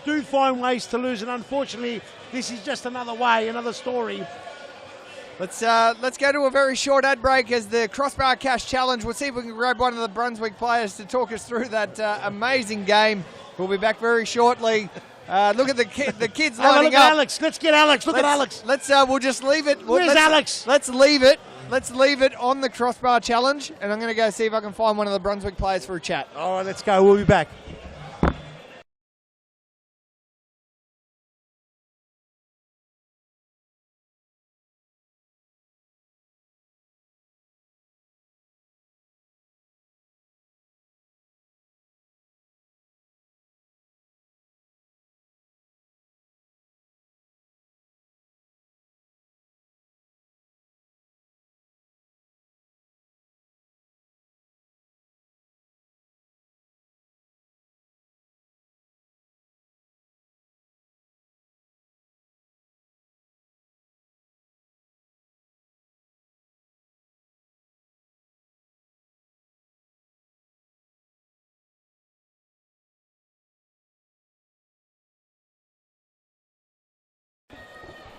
do find ways to lose, and unfortunately this is just another story. Let's go to a very short ad break as the Crossbar Cash Challenge. We'll see if we can grab one of the Brunswick players to talk us through that amazing game. We'll be back very shortly. Look at the kids lining up. Alex. Let's get Alex. Look at Alex. We'll just leave it. Where's Alex? Let's leave it. Let's leave it on the Crossbar Challenge, and I'm going to go see if I can find one of the Brunswick players for a chat. All right, let's go. We'll be back.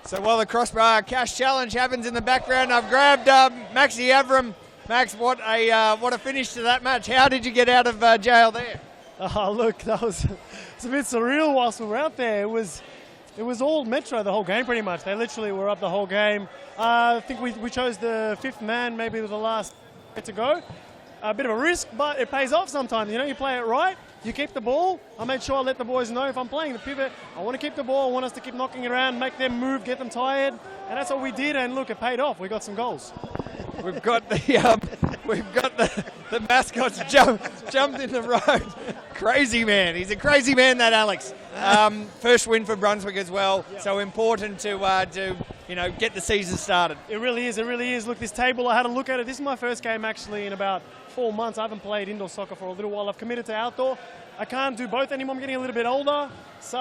So while the Crossbar Cash Challenge happens in the background, I've grabbed Maxi Avram. Max, what a finish to that match. How did you get out of jail there? Oh, look, it's a bit surreal whilst we were out there. It was all Metro the whole game pretty much. They literally were up the whole game. I think we chose the 5th man maybe with the last to go. A bit of a risk, but it pays off sometimes. You know, you play it right, you keep the ball. I made sure I let the boys know if I'm playing the pivot, I want to keep the ball, I want us to keep knocking it around, make them move, get them tired. And that's what we did, and look, it paid off. We got some goals. We've got the mascots jumped in the road. Crazy man. He's a crazy man, that Alex. First win for Brunswick as well. Yeah. So important to get the season started. It really is. It really is. Look, this table, I had a look at it. This is my first game actually in about 4 months. I haven't played indoor soccer for a little while. I've committed to outdoor. I can't do both anymore. I'm getting a little bit older. So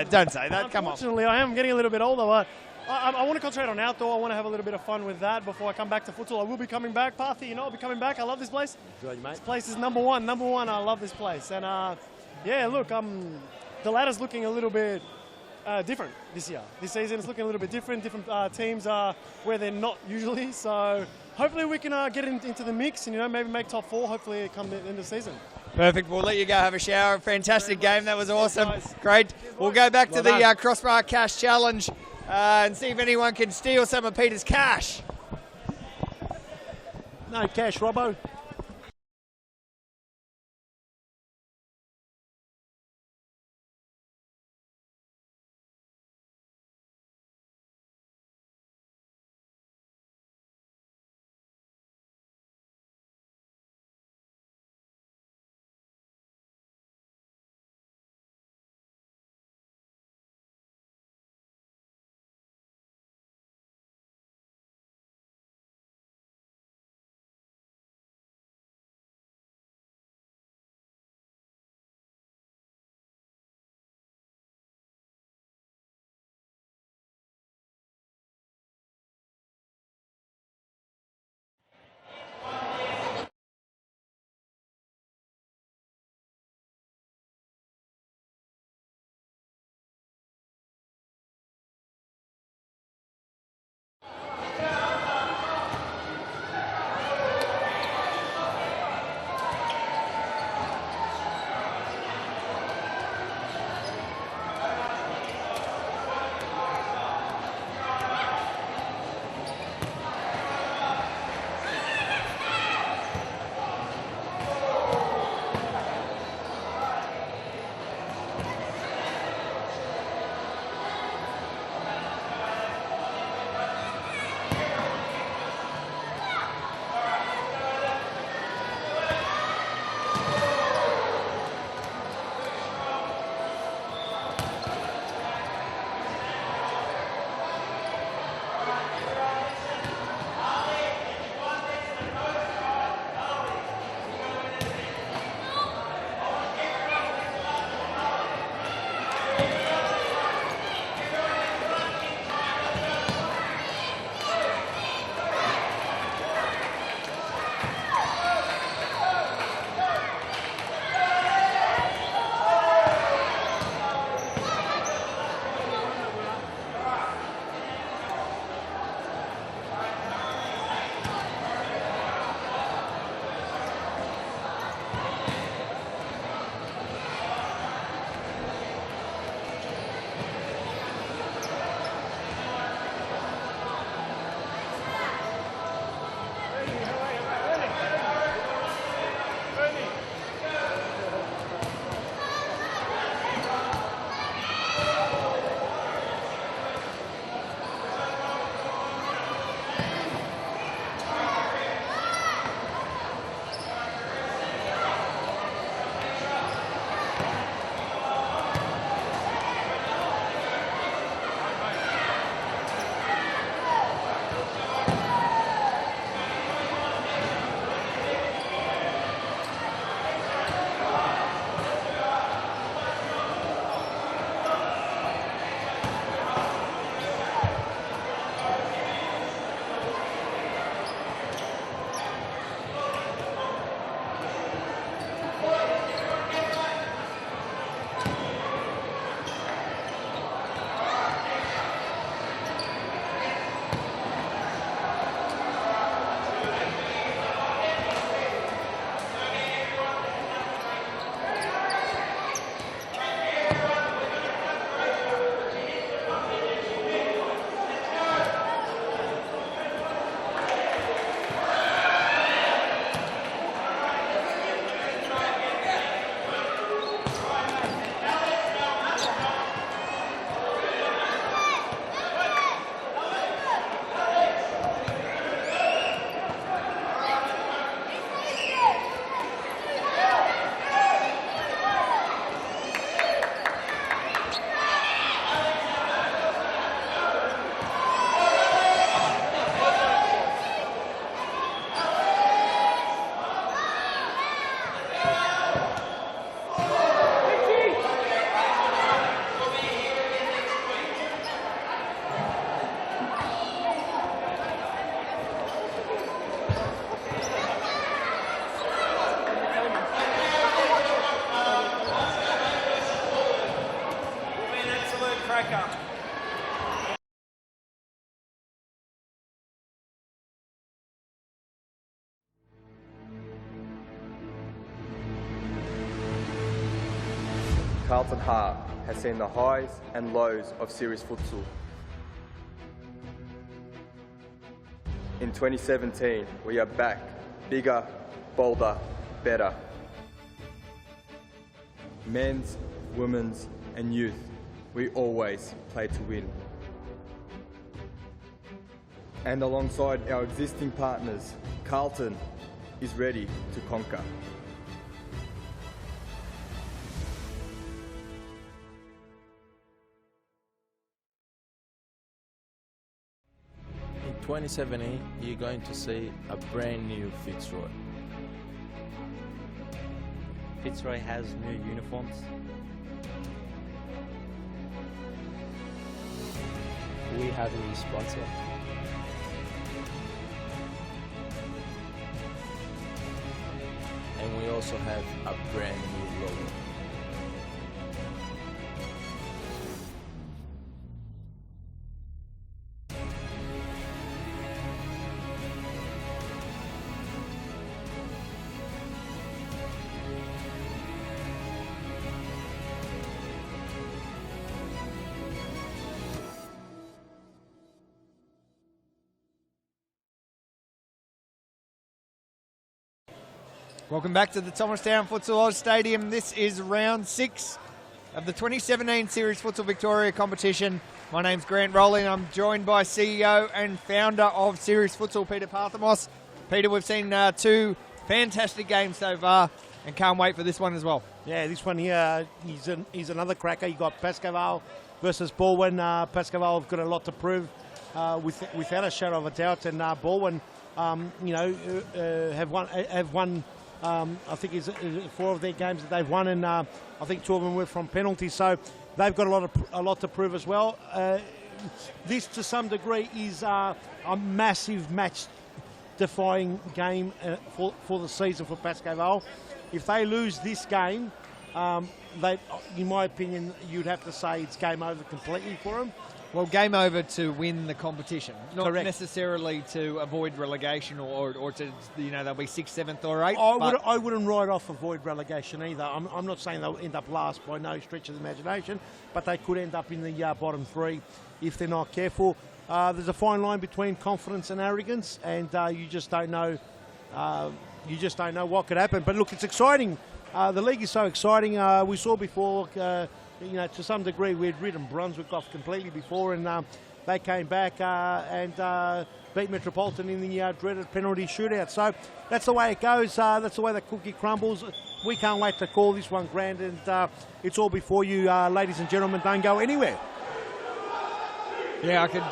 don't say that. Come on. Unfortunately, I am getting a little bit older, but I want to concentrate on outdoor. I want to have a little bit of fun with that before I come back to futsal. I will be coming back. Parthy, I'll be coming back. I love this place. Good, mate. This place is number one. Number one, I love this place. And look, the ladder's looking a little bit different this year. This season it's looking a little bit different. Different teams are where they're not usually. So hopefully we can get into the mix and maybe make top 4. Hopefully come the end of the season. Perfect. We'll let you go have a shower. Fantastic game. That was awesome. Great. We'll go back to the Crossbar Cash Challenge and see if anyone can steal some of Peter's cash. No cash, Robbo. Carlton heart has seen the highs and lows of series futsal. In 2017, we are back, bigger, bolder, better. Men's, women's and youth, we always play to win. And alongside our existing partners, Carlton is ready to conquer. In 2017, you're going to see a brand new Fitzroy. Fitzroy has new uniforms. We have a new sponsor. And we also have a brand new logo. Welcome back to the Thomastown Futsal Oz Stadium. This is round 6 of the 2017 Series Futsal Victoria competition. My name's Grant Rowling. I'm joined by CEO and founder of Series Futsal, Peter Parthamos. Peter, we've seen 2 fantastic games so far and can't wait for this one as well. Yeah, this one here, he's another cracker. You got Pasco Vale versus Balwin. Pasco Vale have got a lot to prove without a shadow of a doubt, and Balwin, have won. I think it's 4 of their games that they've won, and I think 2 of them were from penalties. So they've got a lot to prove as well. This, to some degree, is a massive match-defying game for the season for Pasco Vale. If they lose this game, in my opinion, you'd have to say it's game over completely for them. Well, game over to win the competition, not Correct. necessarily to avoid relegation or to, they'll be 6th, 7th or 8th. I wouldn't write off avoid relegation either. I'm not saying they'll end up last by no stretch of the imagination, but they could end up in the bottom 3 if they're not careful. There's a fine line between confidence and arrogance, and you just don't know. You just don't know what could happen. But look, it's exciting. The league is so exciting. We saw before. To some degree, we'd ridden Brunswick off completely before, and they came back and beat Metropolitan in the dreaded penalty shootout. So that's the way it goes. That's the way the cookie crumbles. We can't wait to call this one grand, and it's all before you, ladies and gentlemen. Don't go anywhere. Yeah, I could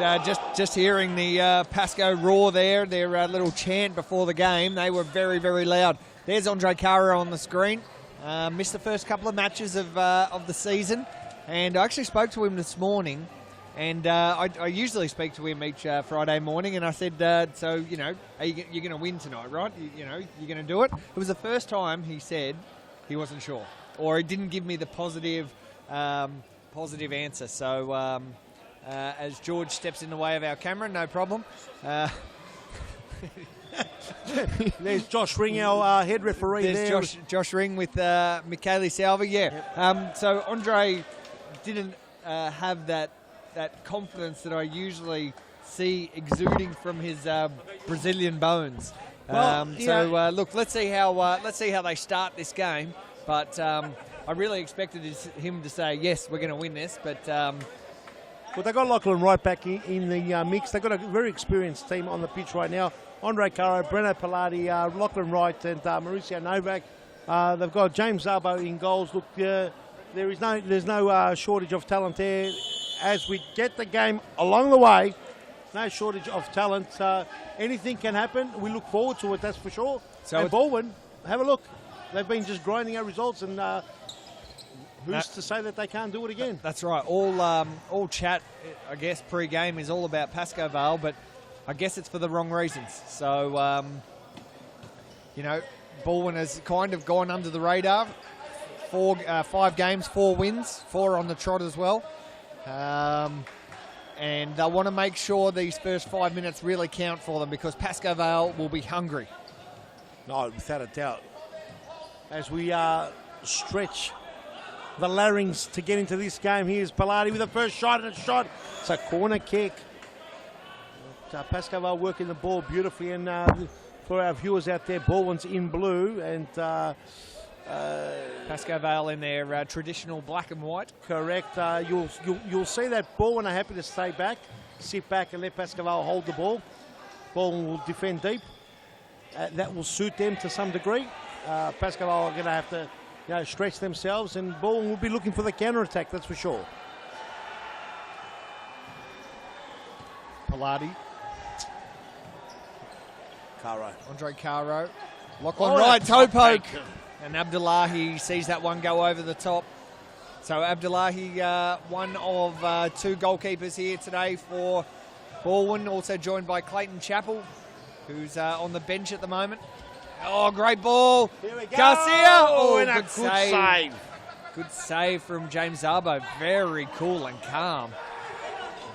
just hearing the Pasco roar there, their little chant before the game. They were very, very loud. There's Andre Cara on the screen. Missed the first couple of matches of the season, and I actually spoke to him this morning, and I usually speak to him each Friday morning, and I said, so, you're going to win tonight, right? You're going to do it? It was the first time he said he wasn't sure, or he didn't give me the positive answer. So as George steps in the way of our camera, no problem. There's Josh Ring, our head referee. There's Josh Ring with Michele Salva. Yeah. Yep. So Andre didn't have that confidence that I usually see exuding from his Brazilian bones. Look, let's see how they start this game. But I really expected him to say yes, we're going to win this. But well, they've got Lachlan right back in the mix. They've got a very experienced team on the pitch right now. Andre Caro, Breno Pilati, Lachlan Wright and Mauricio Novak. They've got James Zarbo in goals. Look, there's no shortage of talent there. As we get the game along the way, no shortage of talent. Anything can happen. We look forward to it, that's for sure. So and Balwin, have a look. They've been just grinding out results, and who's to say that they can't do it again? That's right. All chat, I guess, pre-game is all about Pasco Vale, but I guess it's for the wrong reasons. So, Balwin has kind of gone under the radar. 5 games, 4 wins, 4 on the trot as well. And they'll want to make sure these first 5 minutes really count for them, because Pasco Vale will be hungry. No, without a doubt. As we stretch the larynx to get into this game. Here's Pilati with the first shot, and a shot. It's a corner kick. Pasco Vale working the ball beautifully, and for our viewers out there, Balwin's in blue, and Pasco Vale in their traditional black and white. Correct. You'll see that Balwin are happy to stay back, sit back, and let Pasco Vale hold the ball. Balwin will defend deep. That will suit them to some degree. Pasco Vale are going to have to stretch themselves, and Balwin will be looking for the counter-attack, that's for sure. Pilati. Caro. Andre Caro. Lachlan right, toe poke. And Abdullahi sees that one go over the top. So Abdullahi, one of two goalkeepers here today for Balwin, also joined by Clayton Chappell, who's on the bench at the moment. Oh, great ball. Here we go. Garcia. Oh, and a good good save. save. Good save from James Zarbo. Very cool and calm.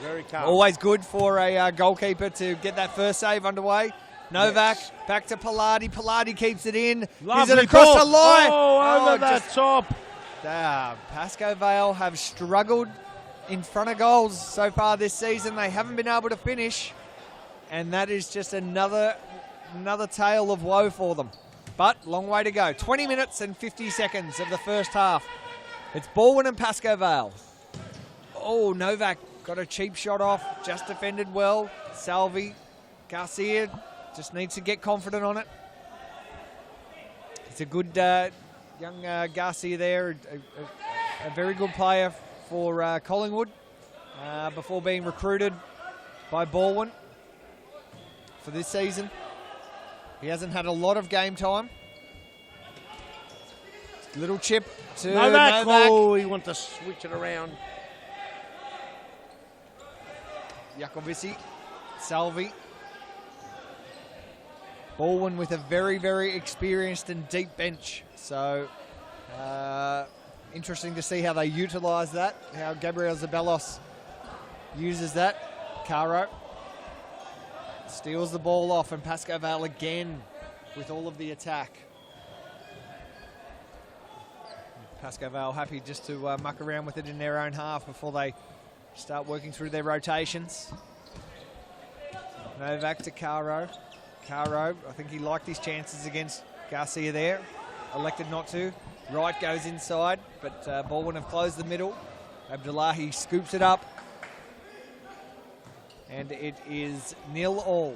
Very calm. Always good for a goalkeeper to get that first save underway. Novak, back to Pilati. Pilati keeps it in. He's it across the line. Oh, over the top. Pasco Vale have struggled in front of goals so far this season. They haven't been able to finish. And that is just another tale of woe for them. But long way to go. 20 minutes and 50 seconds of the first half. It's Balwin and Pasco Vale. Oh, Novak got a cheap shot off. Just defended well. Salvi. Garcia just needs to get confident on it. It's a good young Garcia there. A very good player for Collingwood before being recruited by Balwin for this season. He hasn't had a lot of game time. Little chip to Novak. Oh, he wants to switch it around. Jacovici, Salvi. Balwin with a very, very experienced and deep bench. So, interesting to see how they utilise that, how Gabriel Zabelos uses that. Caro steals the ball off, and Pasco Vale again with all of the attack. Pasco Vale happy just to muck around with it in their own half before they start working through their rotations. Novak to Caro. Caro, I think he liked his chances against Garcia there. Elected not to. Wright goes inside, but Balwin have closed the middle. Abdullahi scoops it up. And it is 0-0.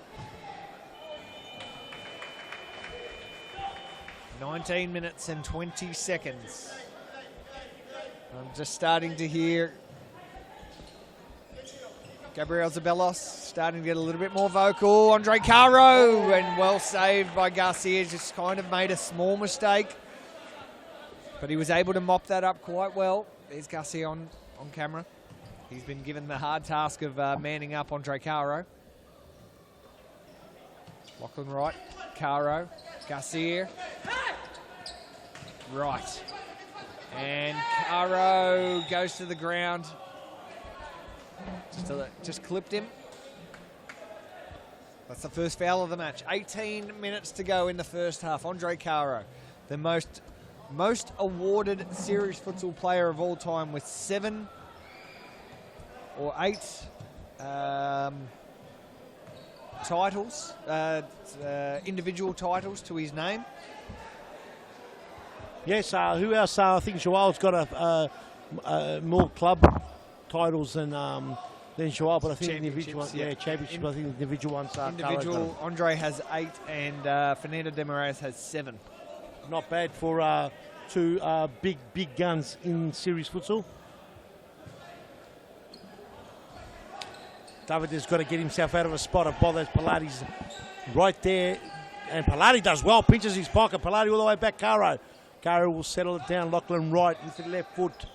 19 minutes and 20 seconds. I'm just starting to hear Gabriel Zabelos starting to get a little bit more vocal. Andre Caro, and well saved by Garcia. Just kind of made a small mistake, but he was able to mop that up quite well. There's Garcia on camera. He's been given the hard task of manning up Andre Caro. Lachlan Wright, Caro, Garcia. Right. And Caro goes to the ground. Just clipped him. That's the first foul of the match. 18 minutes to go in the first half. Andre Caro, the most awarded series futsal player of all time, with 7 or 8 titles, individual titles to his name. Yes, who else? I think Joel's got more club titles than Joel, but I think the individual ones, championship. I think the individual ones are individual. Andre has 8, and Fernando de Moraes has 7. Not bad for two big guns in series futsal. David has got to get himself out of a spot of bothers. Pilati's right there, and Pilati does well. Pinches his pocket. Pilati all the way back. Caro will settle it down. Lachlan Wright with the left foot.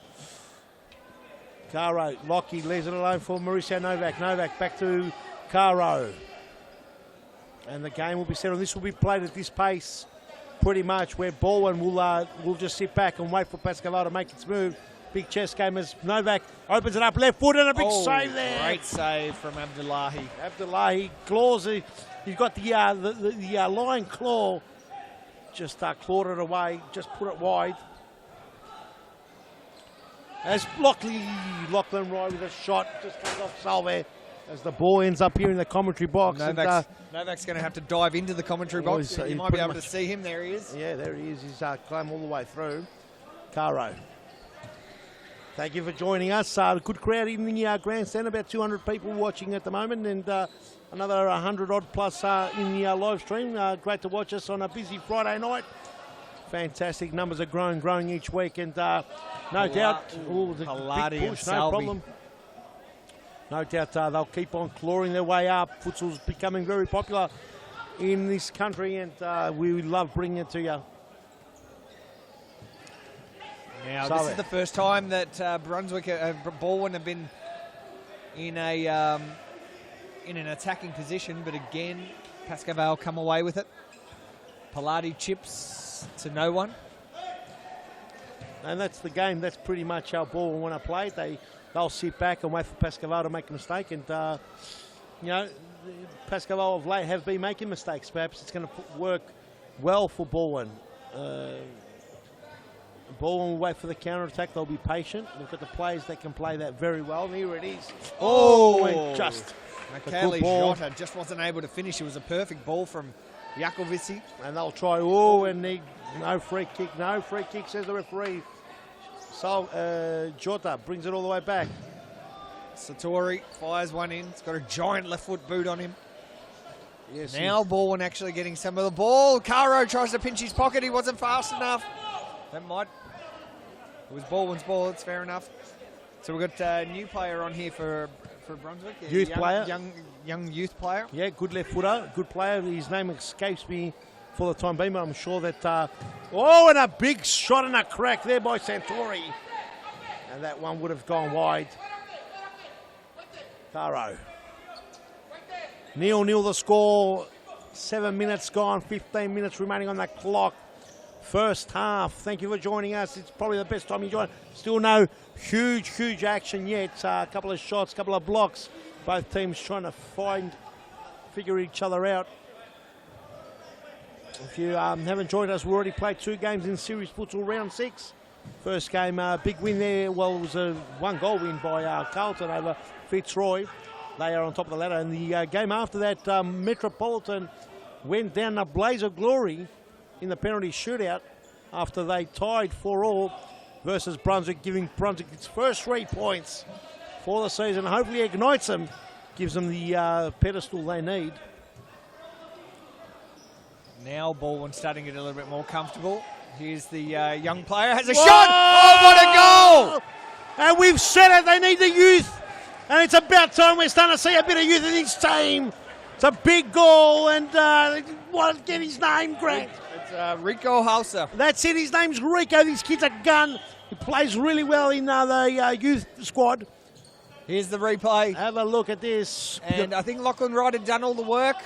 Caro, Lockie leaves it alone for Mauricio Novak. Novak back to Caro. And the game will be settled. This will be played at this pace pretty much, where Balwin will just sit back and wait for Pasco Vale to make its move. Big chess game as Novak opens it up left foot, and a big save there. Great save from Abdullahi. Abdullahi claws it. He's got the line claw. Just clawed it away, just put it wide. As Lachlan Rye with a shot, just comes off Salve as the ball ends up here in the commentary box. Novak's going to have to dive into the commentary box. You might be able to see him. There he is. Yeah, there he is. He's climbed all the way through. Caro. Thank you for joining us. Good crowd in the grandstand, about 200 people watching at the moment, and another 100 odd plus in the live stream. Great to watch us on a busy Friday night. Fantastic numbers are growing each week, and no doubt, the big push, no problem. No doubt they'll keep on clawing their way up. Futsal's becoming very popular in this country, and we love bringing it to you. Now, this is the first time that Brunswick, Balwin have been in an attacking position, but again, Pasco Vale come away with it. Pilati chips to no one. And that's the game. That's pretty much how Balwin want to play. They'll sit back and wait for Pasco Vale to make a mistake, and Pasco Vale of late have been making mistakes. Perhaps it's going to work well for Balwin. Balwin will wait for the counter-attack. They'll be patient. Look at the players that can play that very well. And here it is. And just Michele Jota just wasn't able to finish. It was a perfect ball from Jakovici. And they'll try, no free kick. No free kick, says the referee. So Jota brings it all the way back. Satori fires one in. He's got a giant left foot boot on him. Yes, now Balwin actually getting some of the ball. Caro tries to pinch his pocket. He wasn't fast enough. It was Balwin's ball. It's fair enough. So we've got a new player on here for Brunswick. Youth player. Young youth player. Yeah, good left footer. Good player. His name escapes me for the time being, but I'm sure that... and a big shot and a crack there by Santori. And that one would have gone wide. Caro. 0-0 the score. 7 minutes gone. 15 minutes remaining on that clock. First half. Thank you for joining us. It's probably the best time you join. Still no huge action yet. A couple of shots, couple of blocks. Both teams trying to figure each other out. If you haven't joined us, we already played 2 games in Series Futsal Round 6. First game, big win there. Well, it was a 1-goal win by Carlton over Fitzroy. They are on top of the ladder. And the game after that, Metropolitan went down a blaze of glory in the penalty shootout after they tied 4-4 versus Brunswick, giving Brunswick its first 3 points for the season. Hopefully ignites them, gives them the pedestal they need. Now Balwin starting to get a little bit more comfortable. Here's the young player, has a shot! Oh, what a goal! And we've said it, they need the youth. And it's about time we're starting to see a bit of youth in this team. It's a big goal, and get his name, Grant. It's Rico Hauser. That's it, his name's Rico. This kid's a gun. He plays really well in the youth squad. Here's the replay. Have a look at this. And I think Lachlan Wright had done all the work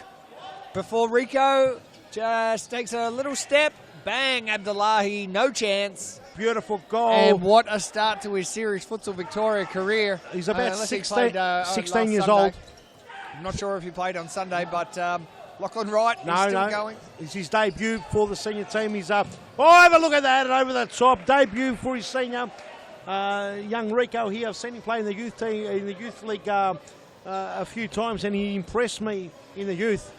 before Rico just takes a little step. Bang, Abdullahi, no chance. Beautiful goal. And what a start to his Series Futsal Victoria career. He's about 16 years old. I'm not sure if he played on Sunday, but Lachlan Wright is still going. It's his debut for the senior team. He's up. Have a look at that, and over the top. Debut for his senior. Young Rico here. I've seen him play in the youth team, in the youth league a few times, and he impressed me in the youth.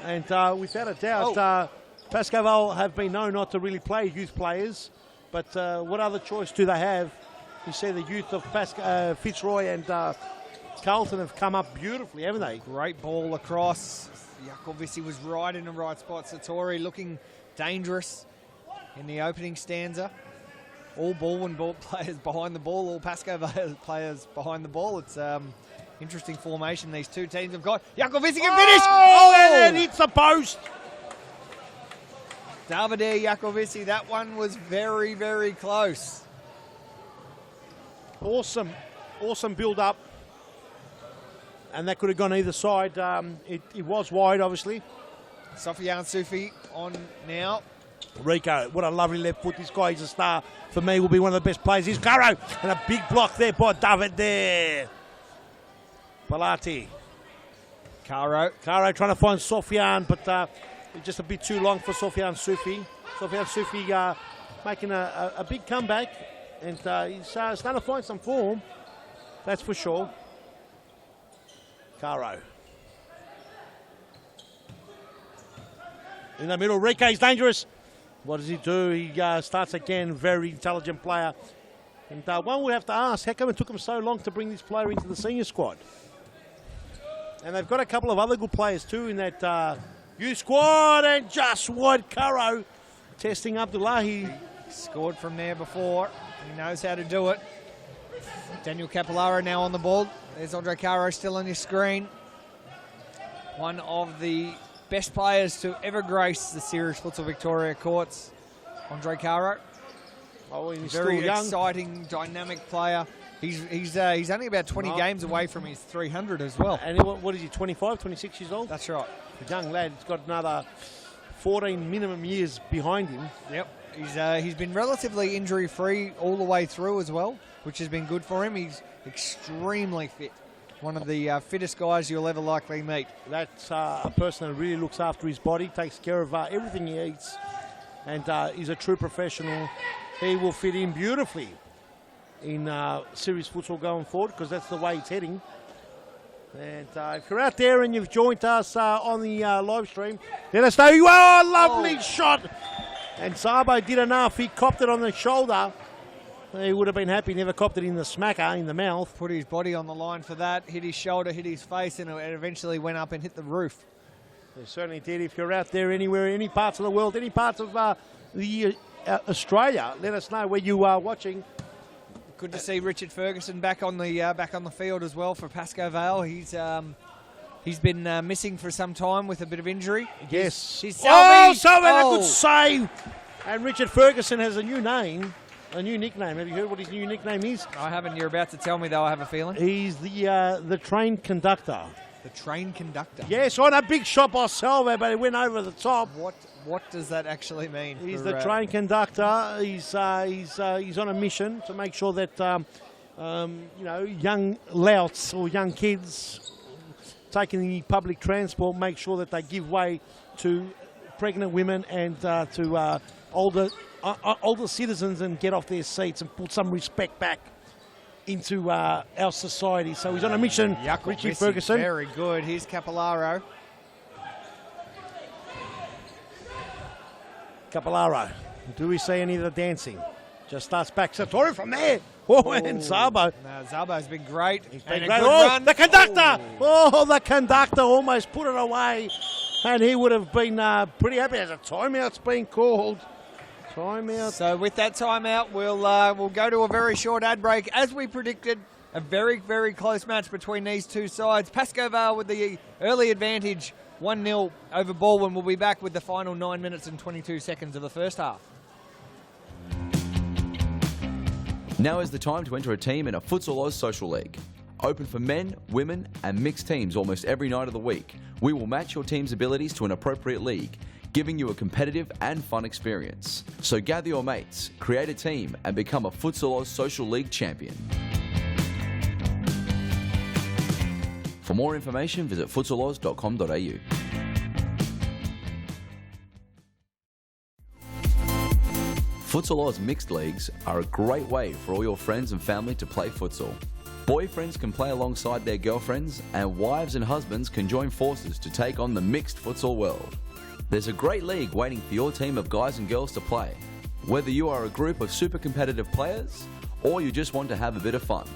And without a doubt, Pasco Vale have been known not to really play youth players, but what other choice do they have? You see the youth of Fitzroy and Carlton have come up beautifully, haven't they? Great ball across. Jakovici was right in the right spot. Satori looking dangerous in the opening stanza. All Balwin players behind the ball, all Pasco Vale players behind the ball. It's interesting formation these two teams have got. Jakovici can finish! And then hits the post! Davide Jakovici, that one was very, very close. Awesome build-up. And that could have gone either side. It was wide, obviously. Sofian Sufi on now. Rico, what a lovely left foot. This guy is a star. For me, will be one of the best players. Here's Caro. And a big block there by David there. Pilati. Caro trying to find Sofian, but just a bit too long for Sofian Sufi. Sofian Sufi making a big comeback. And he's starting to find some form, that's for sure. Caro. In the middle, Rike's dangerous. What does he do? He starts again, very intelligent player. And one would have to ask, how come it took him so long to bring this player into the senior squad? And they've got a couple of other good players too in that youth squad, and just wide Caro testing Abdullahi. Scored from there before. He knows how to do it. Daniel Capillaro now on the ball. There's Andre Caro still on your screen. One of the best players to ever grace the Series Futsal Victoria courts, Andre Caro. Oh, he's very still young. Exciting, dynamic player. He's only about 20 games away from his 300 as well. And what is he, 25, 26 years old? That's right. A young lad. He's got another 14 minimum years behind him. Yep. He's been relatively injury-free all the way through as well, which has been good for him. He's extremely fit. One of the fittest guys you'll ever likely meet. That's a person that really looks after his body, takes care of everything he eats, and he's a true professional. He will fit in beautifully in series futsal going forward, because that's the way it's heading. And if you're out there and you've joined us on the live stream, let us know. Oh, lovely shot! And Sabo did enough. He copped it on the shoulder. He would have been happy, never copped it in the smacker, in the mouth. Put his body on the line for that, hit his shoulder, hit his face, and it eventually went up and hit the roof. They certainly did. If you're out there anywhere, any parts of the world, any parts of Australia, let us know where you are watching. Good to see Richard Ferguson back on the field as well for Pasco Vale. He's been missing for some time with a bit of injury. Yes. He's a good save. And Richard Ferguson has a new name, a new nickname. Have you heard what his new nickname is? I haven't. You're about to tell me, though, I have a feeling. He's the train conductor. The train conductor? Yes, on a big shot by Salvo, but it went over the top. What does that actually mean? He's the train conductor. He's on a mission to make sure that young louts or young kids taking the public transport make sure that they give way to pregnant women and to older citizens and get off their seats and put some respect back into our society. So he's on a mission, Richie Ferguson. Very good. Here's Capillaro. Capillaro. Do we see any of the dancing? Just starts back. Sartori from there. Oh, and Zabo. No, Zabo's been great. He's been great. Run. The conductor. Oh, the conductor almost put it away. And he would have been pretty happy. As a timeout's been called. Timeout. So with that timeout, we'll go to a very short ad break. As we predicted, a very, very close match between these two sides. Pasco Vale with the early advantage, 1-0 over Balwin. We'll be back with the final 9 minutes and 22 seconds of the first half. Now is the time to enter a team in a Futsal Oz Social League. Open for men, women and mixed teams almost every night of the week. We will match your team's abilities to an appropriate league, giving you a competitive and fun experience. So gather your mates, create a team and become a Futsal Oz Social League champion. For more information, visit futsaloz.com.au. Futsal Oz mixed leagues are a great way for all your friends and family to play futsal. Boyfriends can play alongside their girlfriends, and wives and husbands can join forces to take on the mixed futsal world. There's a great league waiting for your team of guys and girls to play. Whether you are a group of super competitive players, or you just want to have a bit of fun.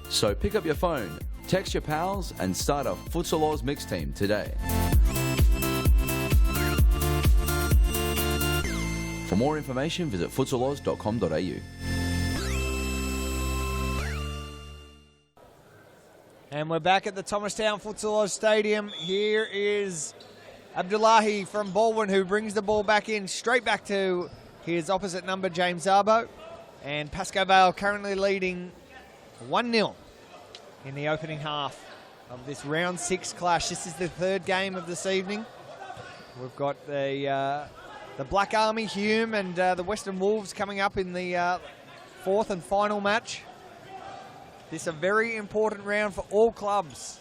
So pick up your phone, text your pals, and start a Futsal Oz mixed team today. For more information, visit futsaloz.com.au. And we're back at the Thomastown Futsal Oz Stadium. Here is Abdullahi from Balwin, who brings the ball back in, straight back to his opposite number, James Zabo. And Pasco Vale currently leading 1-0 in the opening half of this round 6 clash. This is the third game of this evening. We've got the Black Army, Hume, and the Western Wolves coming up in the fourth and final match. This is a very important round for all clubs,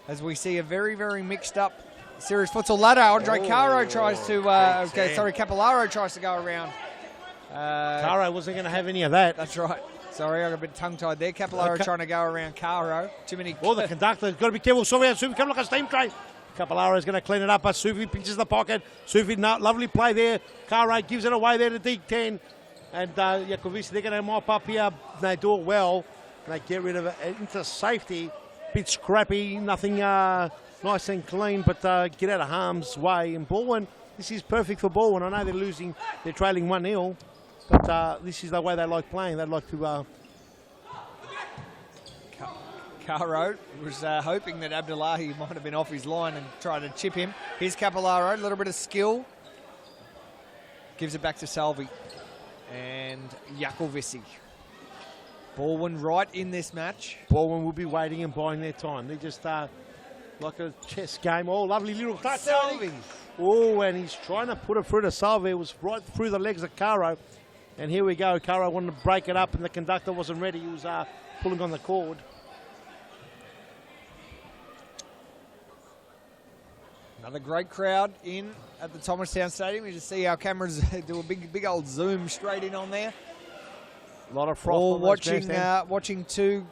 as we see a very, very mixed up series futsal ladder. Andre Caro tries to, Capillaro tries to go around. Caro wasn't going to have any of that. That's right. Sorry, I got a bit tongue-tied there. Capillaro trying to go around Caro. Too many... Oh, the conductor's got to be careful. Sufi come like a steam train. Capillaro's going to clean it up, but Sufi pinches the pocket. Sufi, lovely play there. Caro gives it away there to D10. And Jakovic, they're going to mop up here. They do it well. They get rid of it into safety. Bit scrappy, nothing nice and clean, but get out of harm's way. And Balwin, this is perfect for Balwin. I know they're losing, they're trailing 1-0, but this is the way they like playing. They'd like to... Caro was hoping that Abdullahi might have been off his line and tried to chip him. Here's Capillaro, a little bit of skill. Gives it back to Salvi. And Jakovic. Balwin right in this match. Balwin will be waiting and buying their time. They just like a chess game. Oh, lovely little touch. Salvi. Oh, and he's trying to put it through to Salvi. It was right through the legs of Caro. And here we go. Caro wanted to break it up, and the conductor wasn't ready. He was pulling on the cord. Another great crowd in at the Thomastown Stadium. You just see our cameras do a big old zoom straight in on there. A lot of froth. All watching two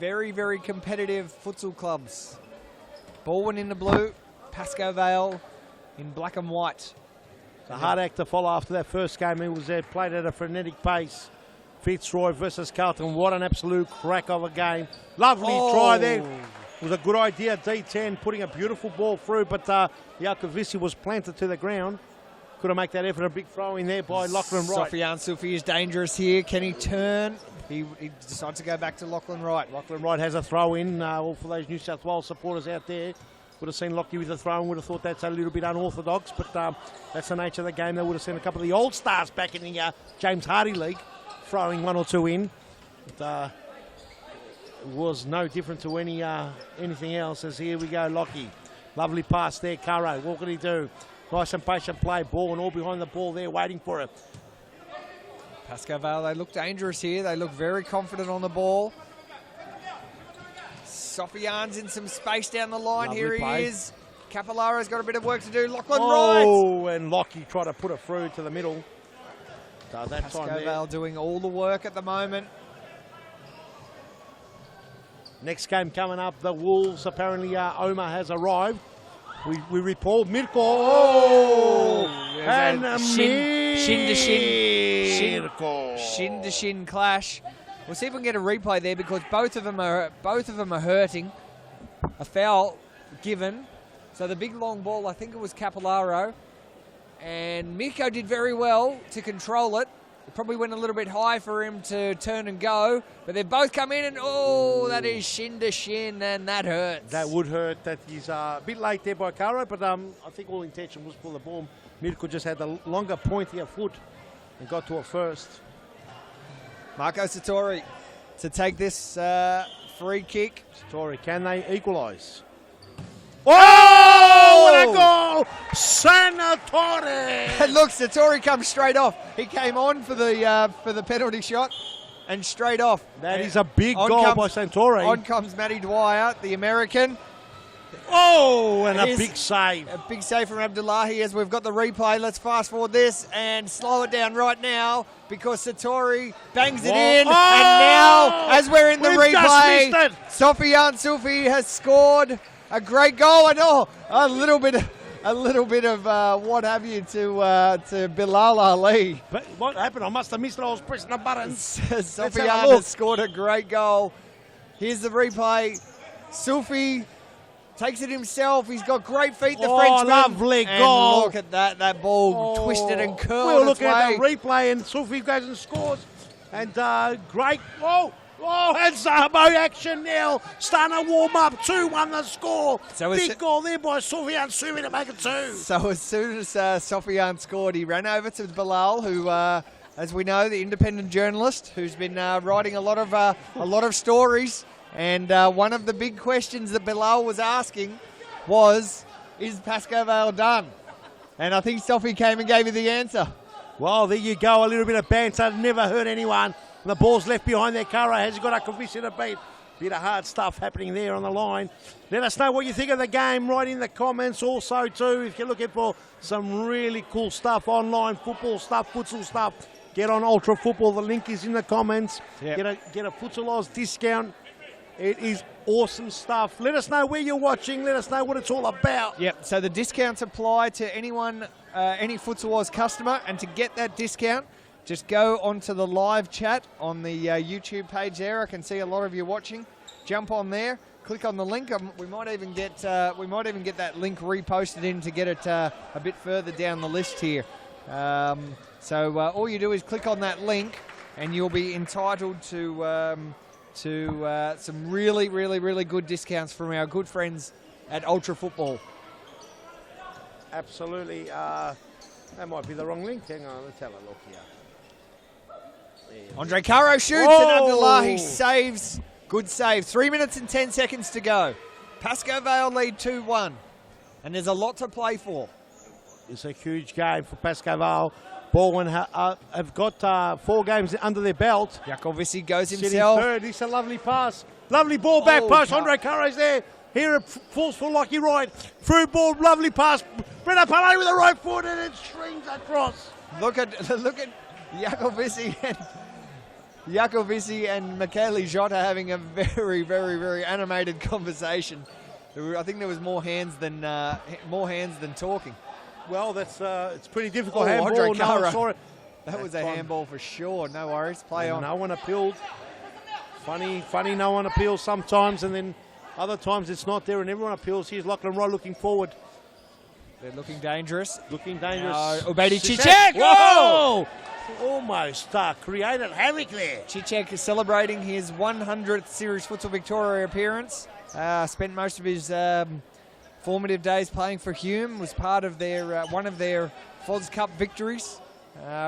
very, very competitive futsal clubs. Balwin in the blue, Pasco Vale in black and white. It's a hard act to follow after that first game. He was there, played at a frenetic pace. Fitzroy versus Carlton. What an absolute crack of a game. Lovely try there. It was a good idea, D10, putting a beautiful ball through, but Jakovic was planted to the ground. Couldn't make that effort. A big throw in there by Lachlan Wright. Sofian Sufi is dangerous here. Can he turn? He decides to go back to Lachlan Wright. Lachlan Wright has a throw in. All for those New South Wales supporters out there. Would have seen Lockie with a throw and would have thought that's a little bit unorthodox, but that's the nature of the game. They would have seen a couple of the old stars back in the James Hardy League throwing one or two in. But, was no different to anything else. As here we go, Lockie. Lovely pass there, Caro. What can he do? Nice and patient play. Ball and all behind the ball there, waiting for it. Pasco Vale, they look dangerous here. They look very confident on the ball. Sofian's in some space down the line. Lovely Here play. he is. Capillaro's got a bit of work to do. Lachlan Wright. Oh, and Lockie tried to put it through to the middle. So that Pasco time there. Vale doing all the work at the moment. Next game coming up, the Wolves. Apparently, Omar has arrived. We report Mirko. Oh! And shin to shin clash. We'll see if we can get a replay there because both of them are hurting. A foul given. So the big long ball, I think it was Capillaro, and Mirko did very well to control it. It probably went a little bit high for him to turn and go, but they both come in and, that is shin to shin, and that hurts. That would hurt. That is a bit late there by Caro, but I think all intention was for the ball. Mirko just had the longer, pointier foot and got to it first. Marco Sartori to take this free kick. Sartori, can they equalise? Oh, what a goal! Sartori! Look, Sartori comes straight off. He came on for the penalty shot and straight off. That is a big goal by Sartori. On comes Matty Dwyer, the American. Oh, and a big save. A big save from Abdullahi as we've got the replay. Let's fast forward this and slow it down right now because Sartori bangs it in. And now, as we're in the replay, Sofian Sufi has scored a great goal and a little bit of what have you to Bilal Ali. But what happened? I must have missed it. I was pressing the buttons. Sofian has scored a great goal. Here's the replay. Sufi takes it himself. He's got great feet, the Frenchman. Lovely and goal. Look at that. That ball twisted and curled. We'll look at the replay, and Sufi goes and scores. And great. And Zabo action now. Starting to warm up. 2-1 the score. Big goal there by Sofian Sufi to make it 2. So as soon as Sofian scored, he ran over to Bilal, who, as we know, the independent journalist, who's been writing a lot of stories. And one of the big questions that Bilal was asking was, is Pasco Vale done? And I think Sophie came and gave you the answer. Well, there you go. A little bit of banter. Never hurt anyone. And the ball's left behind there. Caro has got a Kovic in a beat. Bit of hard stuff happening there on the line. Let us know what you think of the game right in the comments. Also, too, if you're looking for some really cool stuff online, football stuff, futsal stuff, Get on Ultra Football. The link is in the comments. Yep. Get a Futsal Oz discount. It is awesome stuff. Let us know where you're watching. Let us know what it's all about. Yep, so the discounts apply to anyone, any Futsal Oz customer, and to get that discount, just go onto the live chat on the YouTube page there. I can see a lot of you watching. Jump on there, click on the link. We might even get that link reposted in to get it a bit further down the list here. So all you do is click on that link, and you'll be entitled to some really, really, really good discounts from our good friends at Ultra Football. Absolutely. That might be the wrong link. Hang on, let's have a look here. Andre Caro shoots and Abdullahi saves. Good save. 3 minutes and 10 seconds to go. Pasco Vale lead 2-1. And there's a lot to play for. It's a huge game for Pasco Vale. Balwin have got 4 games under their belt. Jakovici goes Sitting himself. third. It's a lovely pass. Lovely ball back post. Andre Caro's there. Here it falls for Lockie Wright. Through ball. Lovely pass. Brenna Palais with the right foot and it streams across. Look at Jakovici and Michele Jota having a very, very, very animated conversation. I think there was more hands than talking. Well, that's it's pretty difficult. Andre Handball. No one Caro. saw it. That was a handball for sure. No worries. Play on. No one appealed. Funny. No one appeals sometimes, and then other times it's not there, and everyone appeals. Here's Lachlan Roy looking forward. They're looking dangerous. Ubedi Cicek! Whoa! Almost created havoc there. Cicek is celebrating his 100th Series Futsal Victoria appearance. Spent most of his formative days playing for Hume. Was part of their one of their FOS Cup victories.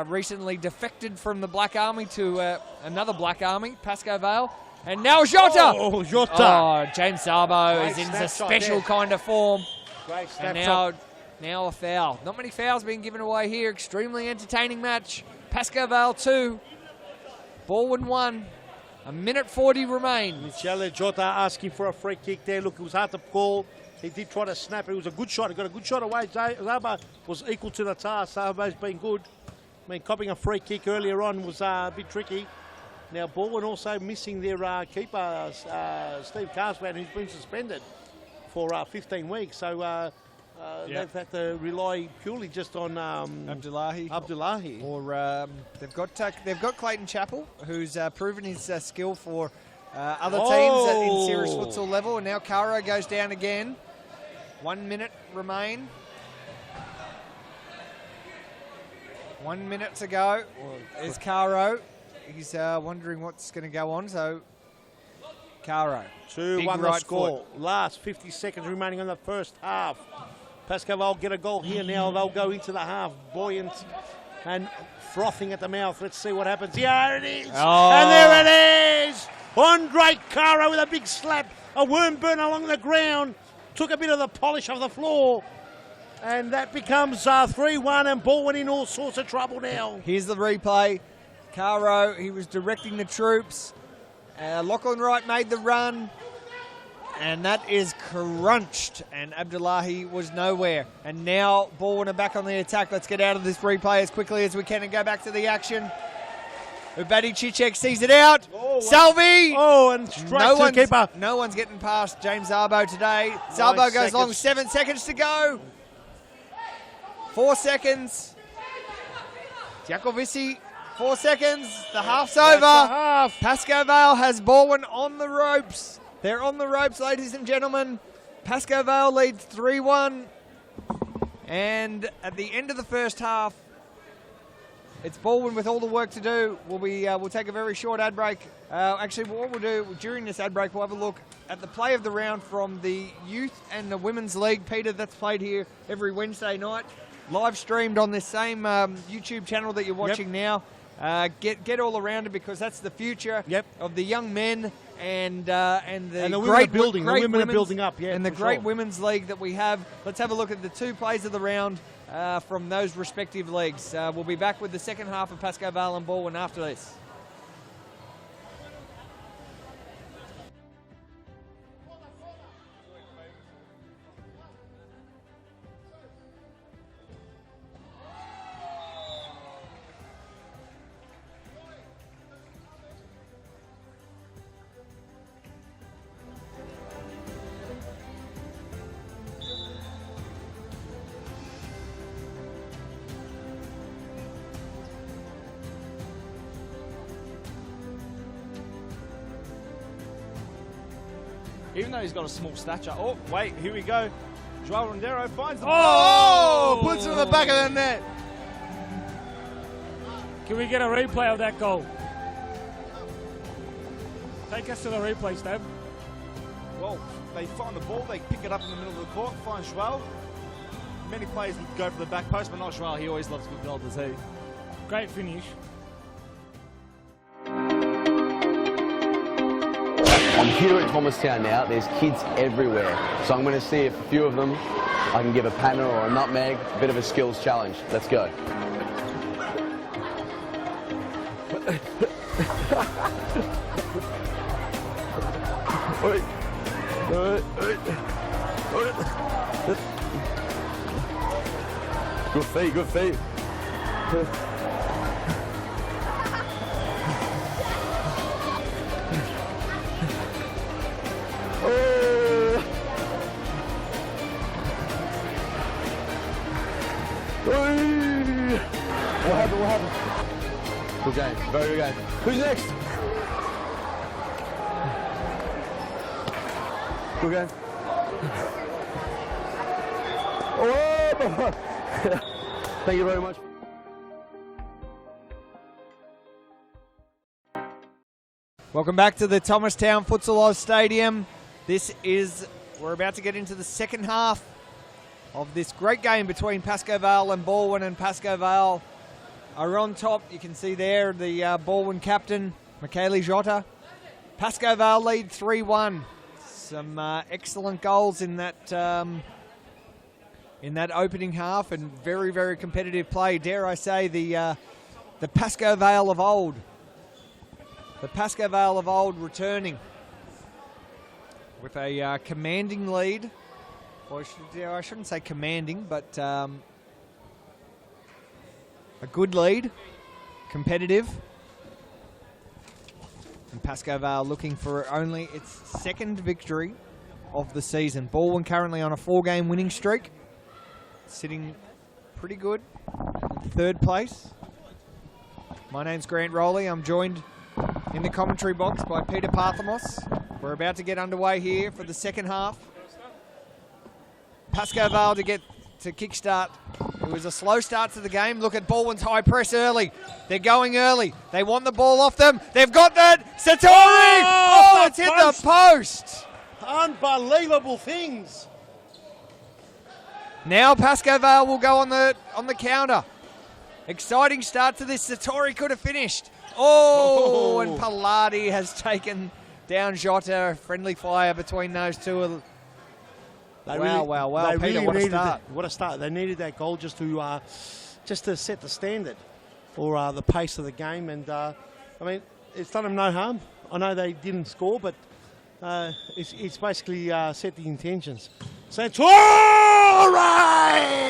Recently defected from the Black Army to another Black Army, Pasco Vale. And now Jota! Oh, Jota! Oh, James Sabo Great is in a snapshot special there. kind of form. Great And snapshot. now a foul. Not many fouls being given away here. Extremely entertaining match. Pasco Vale 2, Balwin 1. A minute 40 remains. Michele Jota asking for a free kick there. Look, it was hard to call. He did try to snap. It was a good shot. He got a good shot away. Zaba was equal to the task. Zaba's been good. I mean, copying a free kick earlier on was a bit tricky. Now, Balwin also missing their keeper, Steve Carsman, who's been suspended for 15 weeks. So they've had to rely purely just on Abdullahi. Or they've got Clayton Chappell, who's proven his skill for other teams in Series Futsal level. And now Caro goes down again. 1 minute remain. 1 minute to go. There's Caro. He's wondering what's going to go on. So Caro. 2-1 the score. Last 50 seconds remaining on the first half. Pasco will get a goal here now. They'll go into the half buoyant and frothing at the mouth. Let's see what happens. Here it is. Oh. And there it is. Andre Caro with a big slap. A worm burn along the ground. Took a bit of the polish off the floor. And that becomes 3-1 and Balwin in all sorts of trouble now. Here's the replay. Caro, he was directing the troops. Lachlan Wright made the run. And that is crunched. And Abdullahi was nowhere. And now Balwin are back on the attack. Let's get out of this replay as quickly as we can and go back to the action. Ubedi Cicek sees it out. Salvi! Oh, and straight to the keeper. No one's getting past James Zarbo today. Zarbo goes long. 7 seconds to go. 4 seconds. Jakovici, 4 seconds. The half's over. Half. Pasco Vale has Balwin on the ropes. They're on the ropes, ladies and gentlemen. Pasco Vale leads 3-1. And at the end of the first half, it's Balwin with all the work to do. We'll take a very short ad break. Actually, what we'll do during this ad break, we'll have a look at the play of the round from the Youth and the Women's League. Peter, that's played here every Wednesday night. Live streamed on this same YouTube channel that you're watching now. Get all around it because that's the future of the young men and the women are building. The women are building up, and the great women's league that we have. Let's have a look at the 2 plays of the round from those respective leagues. We'll be back with the second half of Pasco Vale and Balwin after this. even though he's got a small stature. Oh, wait, here we go. Joao Rondero finds the Oh! Puts it in the back of the net. Can we get a replay of that goal? Take us to the replay, Stab. Well, they find the ball, they pick it up in the middle of the court, find Joao. Many players would go for the back post, but not Joao. He always loves good goal, does he? Great finish. I'm here at Thomastown now. There's kids everywhere. So I'm going to see if a few of them I can give a panner or a nutmeg, a bit of a skills challenge. Let's go. Good feet, good feet. What happened? Good game, very good game. Who's next? Good game. Oh! Thank you very much. Welcome back to the Thomastown Futsal Oz Stadium. We're about to get into the second half of this great game between Pasco Vale and Balwin, and Pasco Vale are on top. You can see there the Balwin captain, Michaeli Jota. Pasco Vale lead 3-1. Some excellent goals in that opening half, and very, very competitive play. Dare I say the Pasco Vale of old. The Pasco Vale of old returning with a commanding lead. Or I shouldn't say commanding, but a good lead, competitive. And Pasco Vale looking for only its second victory of the season. Balwin currently on a 4-game winning streak, sitting pretty good in third place. My name's Grant Rowley. I'm joined in the commentary box by Peter Parthamos. We're about to get underway here for the second half. Pasco Vale to kickstart. It was a slow start to the game. Look at Balwin's high press early. They're going early. They want the ball off them. They've got that. Satori! Oh, it's hit the post. Unbelievable things. Now Pasco Vale will go on the counter. Exciting start to this. Satori could have finished. Oh, and Paladi has taken down Jota. Friendly fire between those two. Wow. Peter, what a start. What a start. They needed that goal just to set the standard for the pace of the game. And, it's done them no harm. I know they didn't score, but it's basically set the intentions. Satori!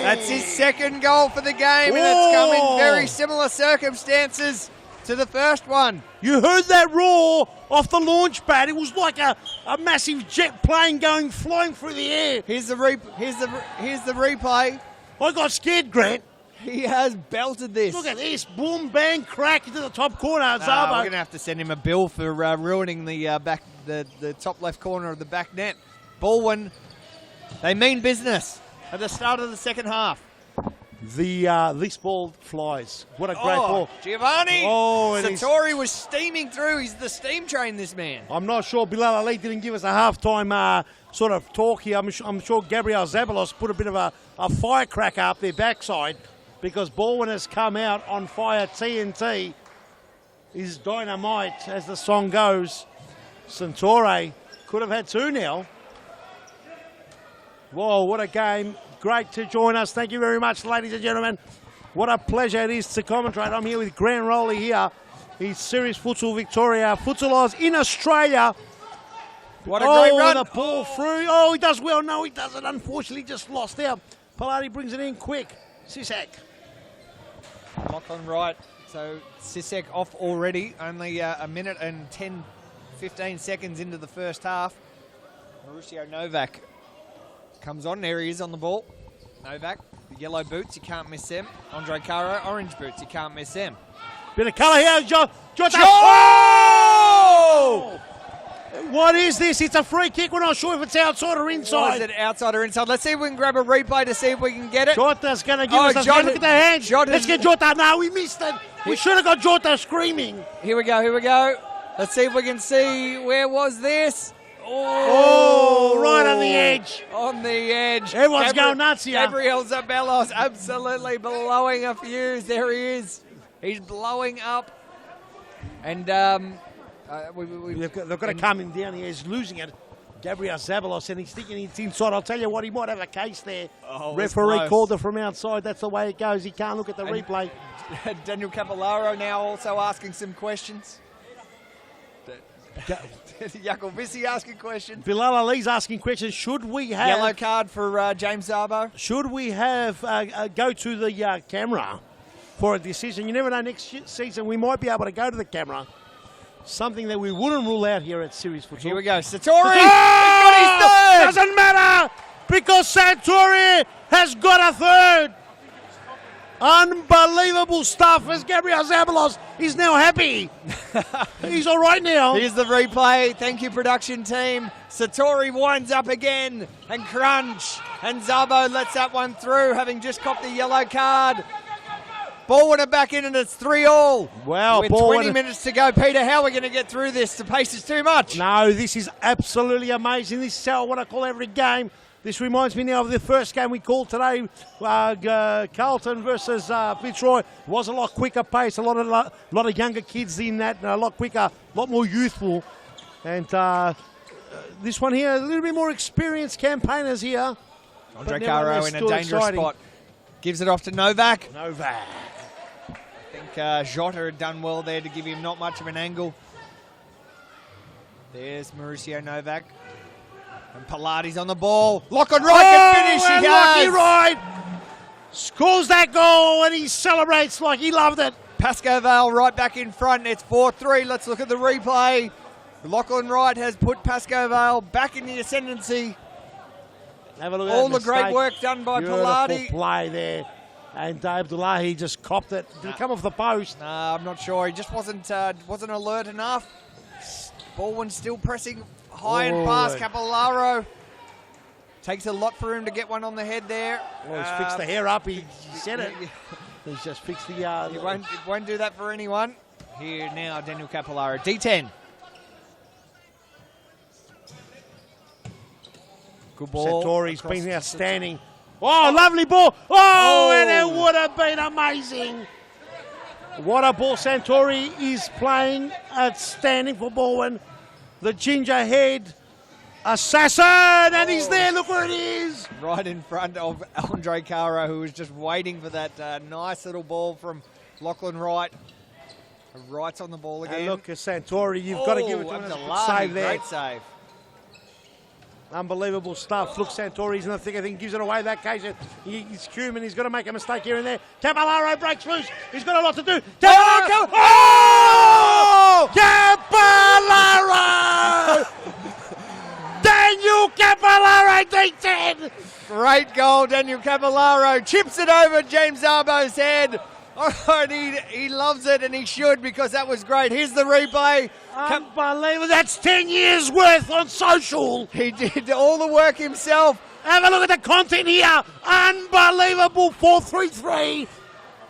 That's his second goal for the game, and it's come in very similar circumstances to the first one. You heard that roar off the launch pad. It was like a massive jet plane flying through the air. Here's the replay. I got scared, Grant. He has belted this. Look at this. Boom, bang, crack into the top corner. We're going to have to send him a bill for ruining the the top left corner of the back net. Balwin, they mean business at the start of the second half. This ball flies. What a great ball. Giovanni! Satori was steaming through. He's the steam train, this man. I'm not sure Bilal Ali didn't give us a halftime sort of talk here. I'm sure Gabriel Zabalos put a bit of a firecracker up their backside, because Balwin has come out on fire. TNT is dynamite, as the song goes. Satori could have had two now. Whoa, what a game. Great to join us. Thank you very much, ladies and gentlemen. What a pleasure it is to commentate. I'm here with Grant Rowley here. He's Series Futsal Victoria, Futsal Oz in Australia. What a great run. The ball through. Oh, he does well. No, he doesn't. Unfortunately, just lost out. Paladi brings it in quick. Sisek. Lachlan right. So Sisek off already. Only a minute and 15 seconds into the first half. Mauricio Novak comes on. There he is on the ball. Novak, the yellow boots, you can't miss them. Andre Caro, orange boots, you can't miss them. Bit of colour here. Jota. Oh! What is this? It's a free kick. We're not sure if it's outside or inside. Was it outside or inside? Let's see if we can grab a replay to see if we can get it. Jota's going to give us a Jota, look at the hands. Let's get Jota. No, we missed it. We should have got Jota screaming. Here we go. Let's see if we can see where was this. Oh, right on the edge. On the edge. Everyone's going nuts here. Gabriel Zabelos absolutely blowing a fuse. There he is. He's blowing up. And they've got to calm him down. He is losing it. Gabriel Zabelos, and he's thinking it's inside. I'll tell you what, he might have a case there. Referee called it from outside. That's the way it goes. He can't look at the replay. Daniel Capellaro now also asking some questions. Yakovisi asking questions. Bilal Ali's asking questions. Should we have... Yellow card for James Zabo. Should we have go to the camera for a decision? You never know, next season we might be able to go to the camera. Something that we wouldn't rule out here at Series Futsal. Here we go. Satori! He's got his third! Doesn't matter because Satori has got a third. Unbelievable stuff as Gabriel Zabelos is now happy. He's all right now. Here's the replay. Thank you, production team. Satori winds up again and crunch. And Zabo lets that one through, having just copped the yellow card. Balwin are back in and it's 3-all. Wow, with 20 minutes to go. Peter, how are we going to get through this? The pace is too much. No, this is absolutely amazing. This is how I want to call every game. This reminds me now of the first game we called today, Carlton versus Fitzroy. It was a lot quicker pace, a lot of younger kids in that, a lot quicker, a lot more youthful. And this one here, a little bit more experienced campaigners here. Andre Caro in a dangerous spot. Gives it off to Novak. I think Jota had done well there to give him not much of an angle. There's Mauricio Novak. And Pilates on the ball. Lock on right can finish. He Lucky Ride scores that goal and he celebrates like he loved it. Pasco Vale right back in front. It's 4-3. Let's look at the replay. Lachlan Wright has put Pasco Vale back in the ascendancy. Have a look all at the great work done by Pilates. Beautiful play there. And Abdullahi just copped it. Did it come off the post? I'm not sure. He just wasn't alert enough. Balwin still pressing high and fast. Capellaro takes a lot for him to get one on the head there. Well, he's fixed the hair up. He said it. He's just fixed the... He won't do that for anyone. Here now, Daniel Capellaro. D10. Good ball. Satori's been outstanding. Oh, lovely ball. Oh, and it would have been amazing. What a ball. Santori is playing outstanding for Balwin. The ginger head assassin, and he's there. Look where it is. Right in front of Andre Caro, who was just waiting for that nice little ball from Lachlan Wright. Wright's on the ball again. And look at Santori. You've got to give it to him. Save there. Great save. Unbelievable stuff. Look, Santori's in the thick of things, gives it away that case. He's Hume and he's got to make a mistake here and there. Capellaro breaks loose. He's got a lot to do. Capellaro! Oh! Capellaro! Daniel Capellaro, D10! Great goal, Daniel Capellaro. Chips it over James Zabo's head. Oh, and he loves it, and he should, because that was great. Here's the replay. Unbelievable. That's 10 years worth on social. He did all the work himself. Have a look at the content here. Unbelievable. 4-3-3.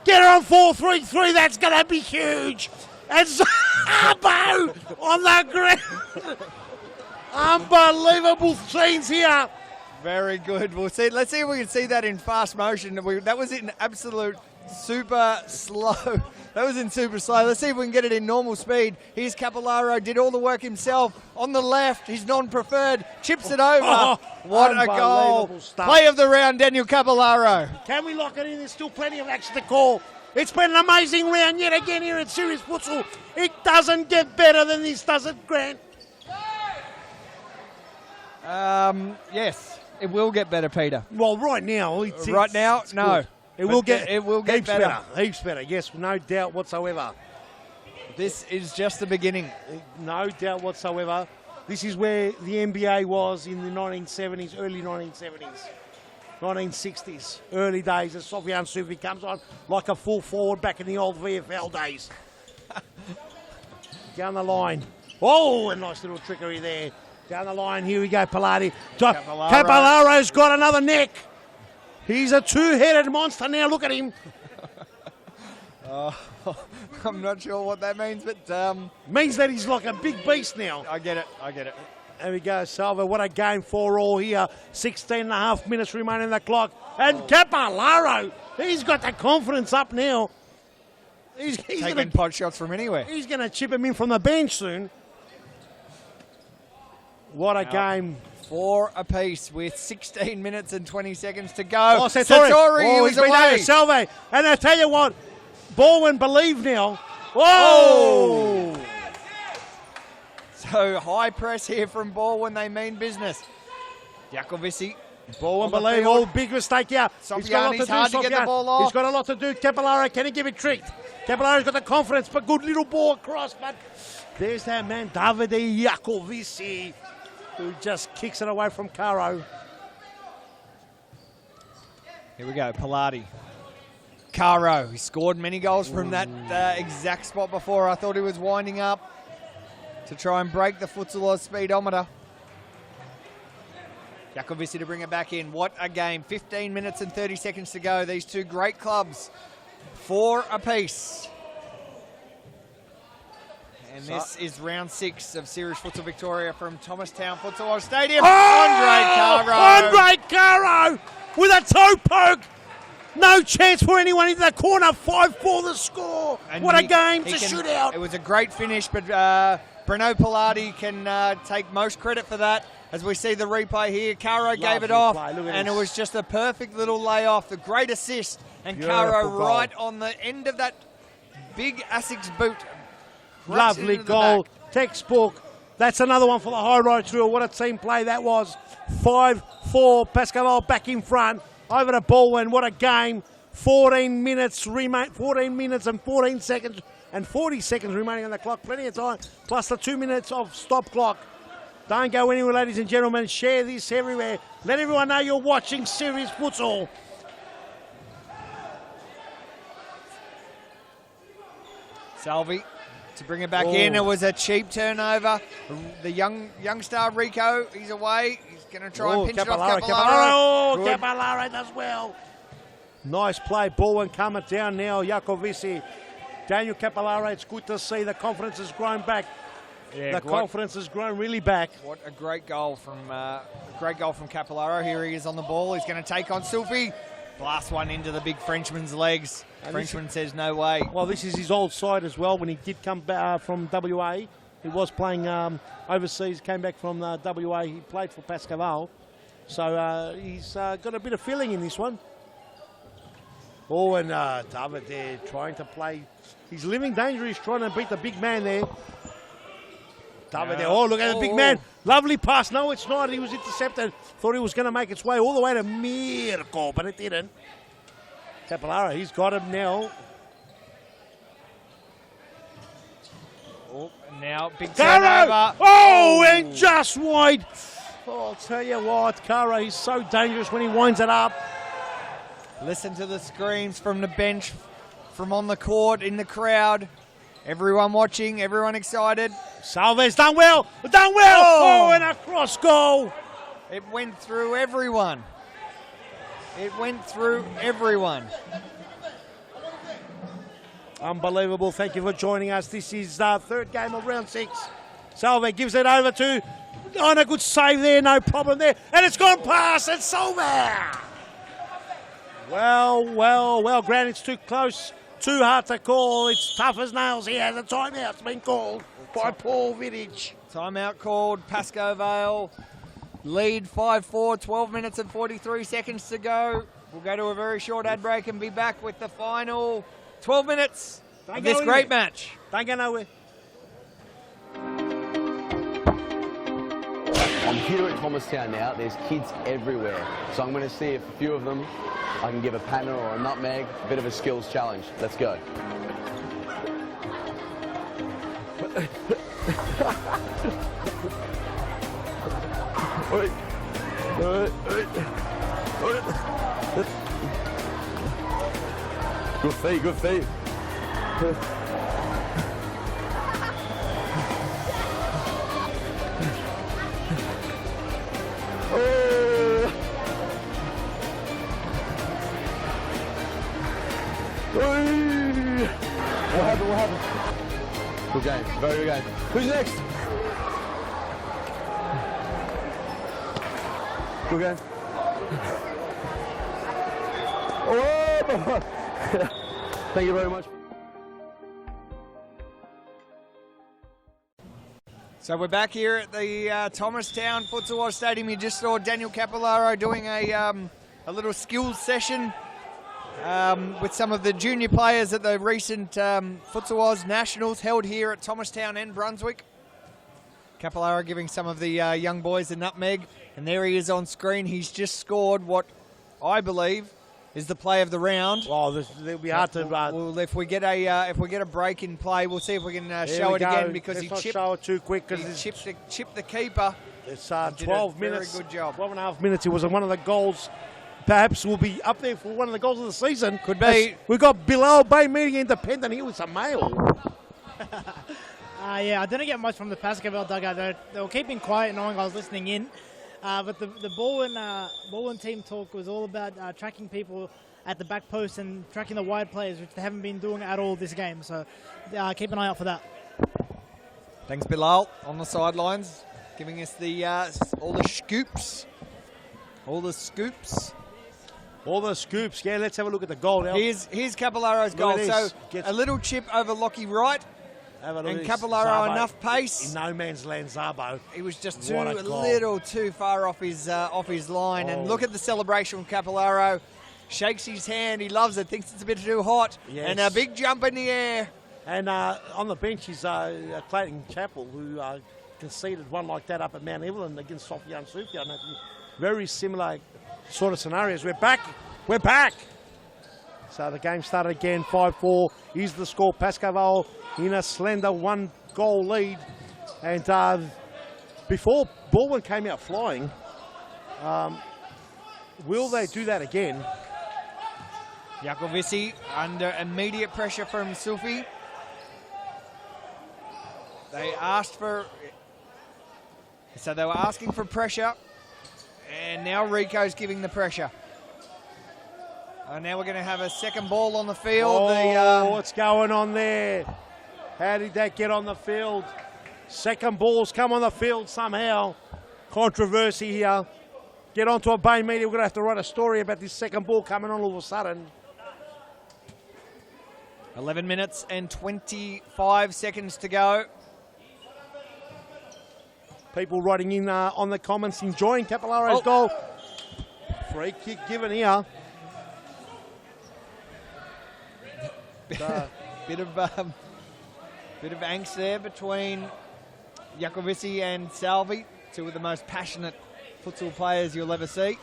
Get her on 4-3-3. That's going to be huge. And Zabo on the ground. Unbelievable scenes here. Very good. We'll see. Let's see if we can see that in fast motion. That was in absolute super slow. That was in super slow. Let's see if we can get it in normal speed. Here's Capellaro, did all the work himself. On the left, his non-preferred, chips it over. Oh, what a goal. Stuff. Play of the round, Daniel Capellaro. Can we lock it in? There's still plenty of action to call. It's been an amazing round yet again here at Series Futsal. It doesn't get better than this, does it, Grant? Yes, it will get better, Peter. Well, right now. No. It will get heaps better. Heaps better, yes, no doubt whatsoever. This is just the beginning. No doubt whatsoever. This is where the NBA was in the 1970s, early 1970s, 1960s, early days as Sofian Sufi comes on like a full forward back in the old VFL days. Down the line. Oh, a nice little trickery there. Down the line, here we go, Pilati. Capellaro's got another neck. He's a two-headed monster now, look at him. I'm not sure what that means, but... means that he's like a big beast now. I get it. There we go, Salvo. What a game for all here. 16 and a half minutes remaining in the clock. And Capellaro, he's got the confidence up now. He's taking pot shots from anywhere. He's going to chip him in from the bench soon. What a game. 4 apiece with 16 minutes and 20 seconds to go. Oh, Sartori, was he's been away. over Salve. And I tell you what, Balwin believe now. Whoa! So high press here from Balwin. They mean business. Jakovici. Balwin believe. Oh, big mistake here. He's got a lot to do. Hard to get the ball off. He's got a lot to do. Capellaro, can he give it tricked? Capellaro's got the confidence, but good little ball across. But there's that man, Davide Jakovici, who just kicks it away from Caro. Here we go, Pilati. Caro, he scored many goals from that exact spot before. I thought he was winding up to try and break the Futsal Oz speedometer. Jakovici to bring it back in. What a game. 15 minutes and 30 seconds to go. These two great clubs, 4 apiece. And this is round 6 of Series Futsal Victoria from Thomastown Futsal Oz Stadium. Andre Caro with a toe poke. No chance for anyone into the corner. 5-4 the score. And what a game. It's a shootout. It was a great finish, but Bruno Pilati can take most credit for that. As we see the replay here, Caro gave it off, and it was just a perfect little layoff. The great assist, and Caro right on the end of that big Asics boot. Lovely goal. Textbook. That's another one for the High Road Trio. What a team play that was. 5-4. Pasco back in front. Over to Balwin. What a game. 14 minutes and 14 seconds and 40 seconds remaining on the clock. Plenty of time. Plus the 2 minutes of stop clock. Don't go anywhere, ladies and gentlemen. Share this everywhere. Let everyone know you're watching Series Futsal. Salvi to bring it back in. It was a cheap turnover. The young star Rico, he's away. He's going to try and pinch it off Capellaro. Capellaro does well. Nice play. Balwin coming down now. Jakovici. Daniel Capellaro, it's good to see the confidence has grown back. Yeah, the confidence has grown really back. What a great goal from Capellaro. Here he is on the ball. He's going to take on Sulfi. Blast one into the big Frenchman's legs. And Frenchman says no way. Well, this is his old side as well. When he did come back from WA, he was playing overseas, came back from WA. He played for Pasco Vale. So he's got a bit of feeling in this one. Oh, and David there trying to play. He's living danger. He's trying to beat the big man there. David there. Oh, look at the big man. Lovely pass. No, it's not. He was intercepted. Thought he was going to make its way all the way to Mirko, but it didn't. Capellaro, he's got him now. Oh, now big turnover. Oh, and just wide. Oh, I'll tell you what, Caro, he's so dangerous when he winds it up. Listen to the screams from the bench, from on the court, in the crowd. Everyone watching, everyone excited. Salve's done well. Done well. Oh, and a cross goal. It went through everyone. It went through everyone. Unbelievable. Thank you for joining us. This is the third game of round 6. Salve gives it over to... Oh, and a good save there. No problem there. And it's gone past. It's Salve. Well, Grant, it's too close. Too hard to call. It's tough as nails here. The timeout's been called by Paul Vidic. Timeout called. Pasco Vale lead 5-4. 12 minutes and 43 seconds to go. We'll go to a very short ad break and be back with the final 12 minutes of this great match. Don't go nowhere. I'm here at Thomastown now. There's kids everywhere. So I'm going to see if a few of them I can give a panner or a nutmeg, a bit of a skills challenge. Let's go. Good feet, good feet. What happened? Good game. Very good game. Who's next? Good game. Oh! Thank you very much. So we're back here at the Thomastown Futsal Oz Stadium. You just saw Daniel Capillaro doing a little skills session with some of the junior players at the recent Futsal Oz Nationals held here at Thomastown and Brunswick. Capillaro giving some of the young boys a nutmeg, and there he is on screen. He's just scored what I believe is the play of the round. Oh, it'll be hard to. Well, if we get a break in play, we'll see if we can show it again because Let's not show it too quick because he chipped the keeper. It's 12 minutes. Very good job. 12 and a half minutes. It was one of the goals. Perhaps will be up there for one of the goals of the season. Could be. We've got Bilal Bay meeting independent here with some mail. Yeah, I didn't get much from the Pasco Vale dugout. They were keeping quiet knowing I was listening in. But the Balwin team talk was all about tracking people at the back post and tracking the wide players, which they haven't been doing at all this game. So keep an eye out for that. Thanks, Bilal, on the sidelines, giving us the all the scoops. All the scoops. All the scoops. Yeah, let's have a look at the goal now. Here's Capillaro's goal. So a little chip over Lockie Wright. And Capillaro enough pace. In no man's land, Zabo. He was just a little too far off his line. And look at the celebration from Capillaro. Shakes his hand. He loves it. Thinks it's a bit too hot. Yes. And a big jump in the air. And on the bench is Clayton Chappell, who conceded one like that up at Mount Evelyn against Sofia and Sofia. Very similar sort of scenarios. We're back. We're back. So the game started again. 5-4 is the score. Pasco Vale in a slender 1-goal lead. And before Balwin came out flying, will they do that again? Jakovici under immediate pressure from Sufi. They were asking for pressure, and now Rico's giving the pressure. Now we're going to have a second ball on the field. What's going on there? How did that get on the field? Second balls come on the field somehow. Controversy here. Get onto a Bay media. We're going to have to write a story about this second ball coming on all of a sudden. 11 minutes and 25 seconds to go. People writing in on the comments, enjoying Capillaro's goal. Free kick given here. Bit of angst there between Jakovici and Salvi, two of the most passionate futsal players you'll ever see.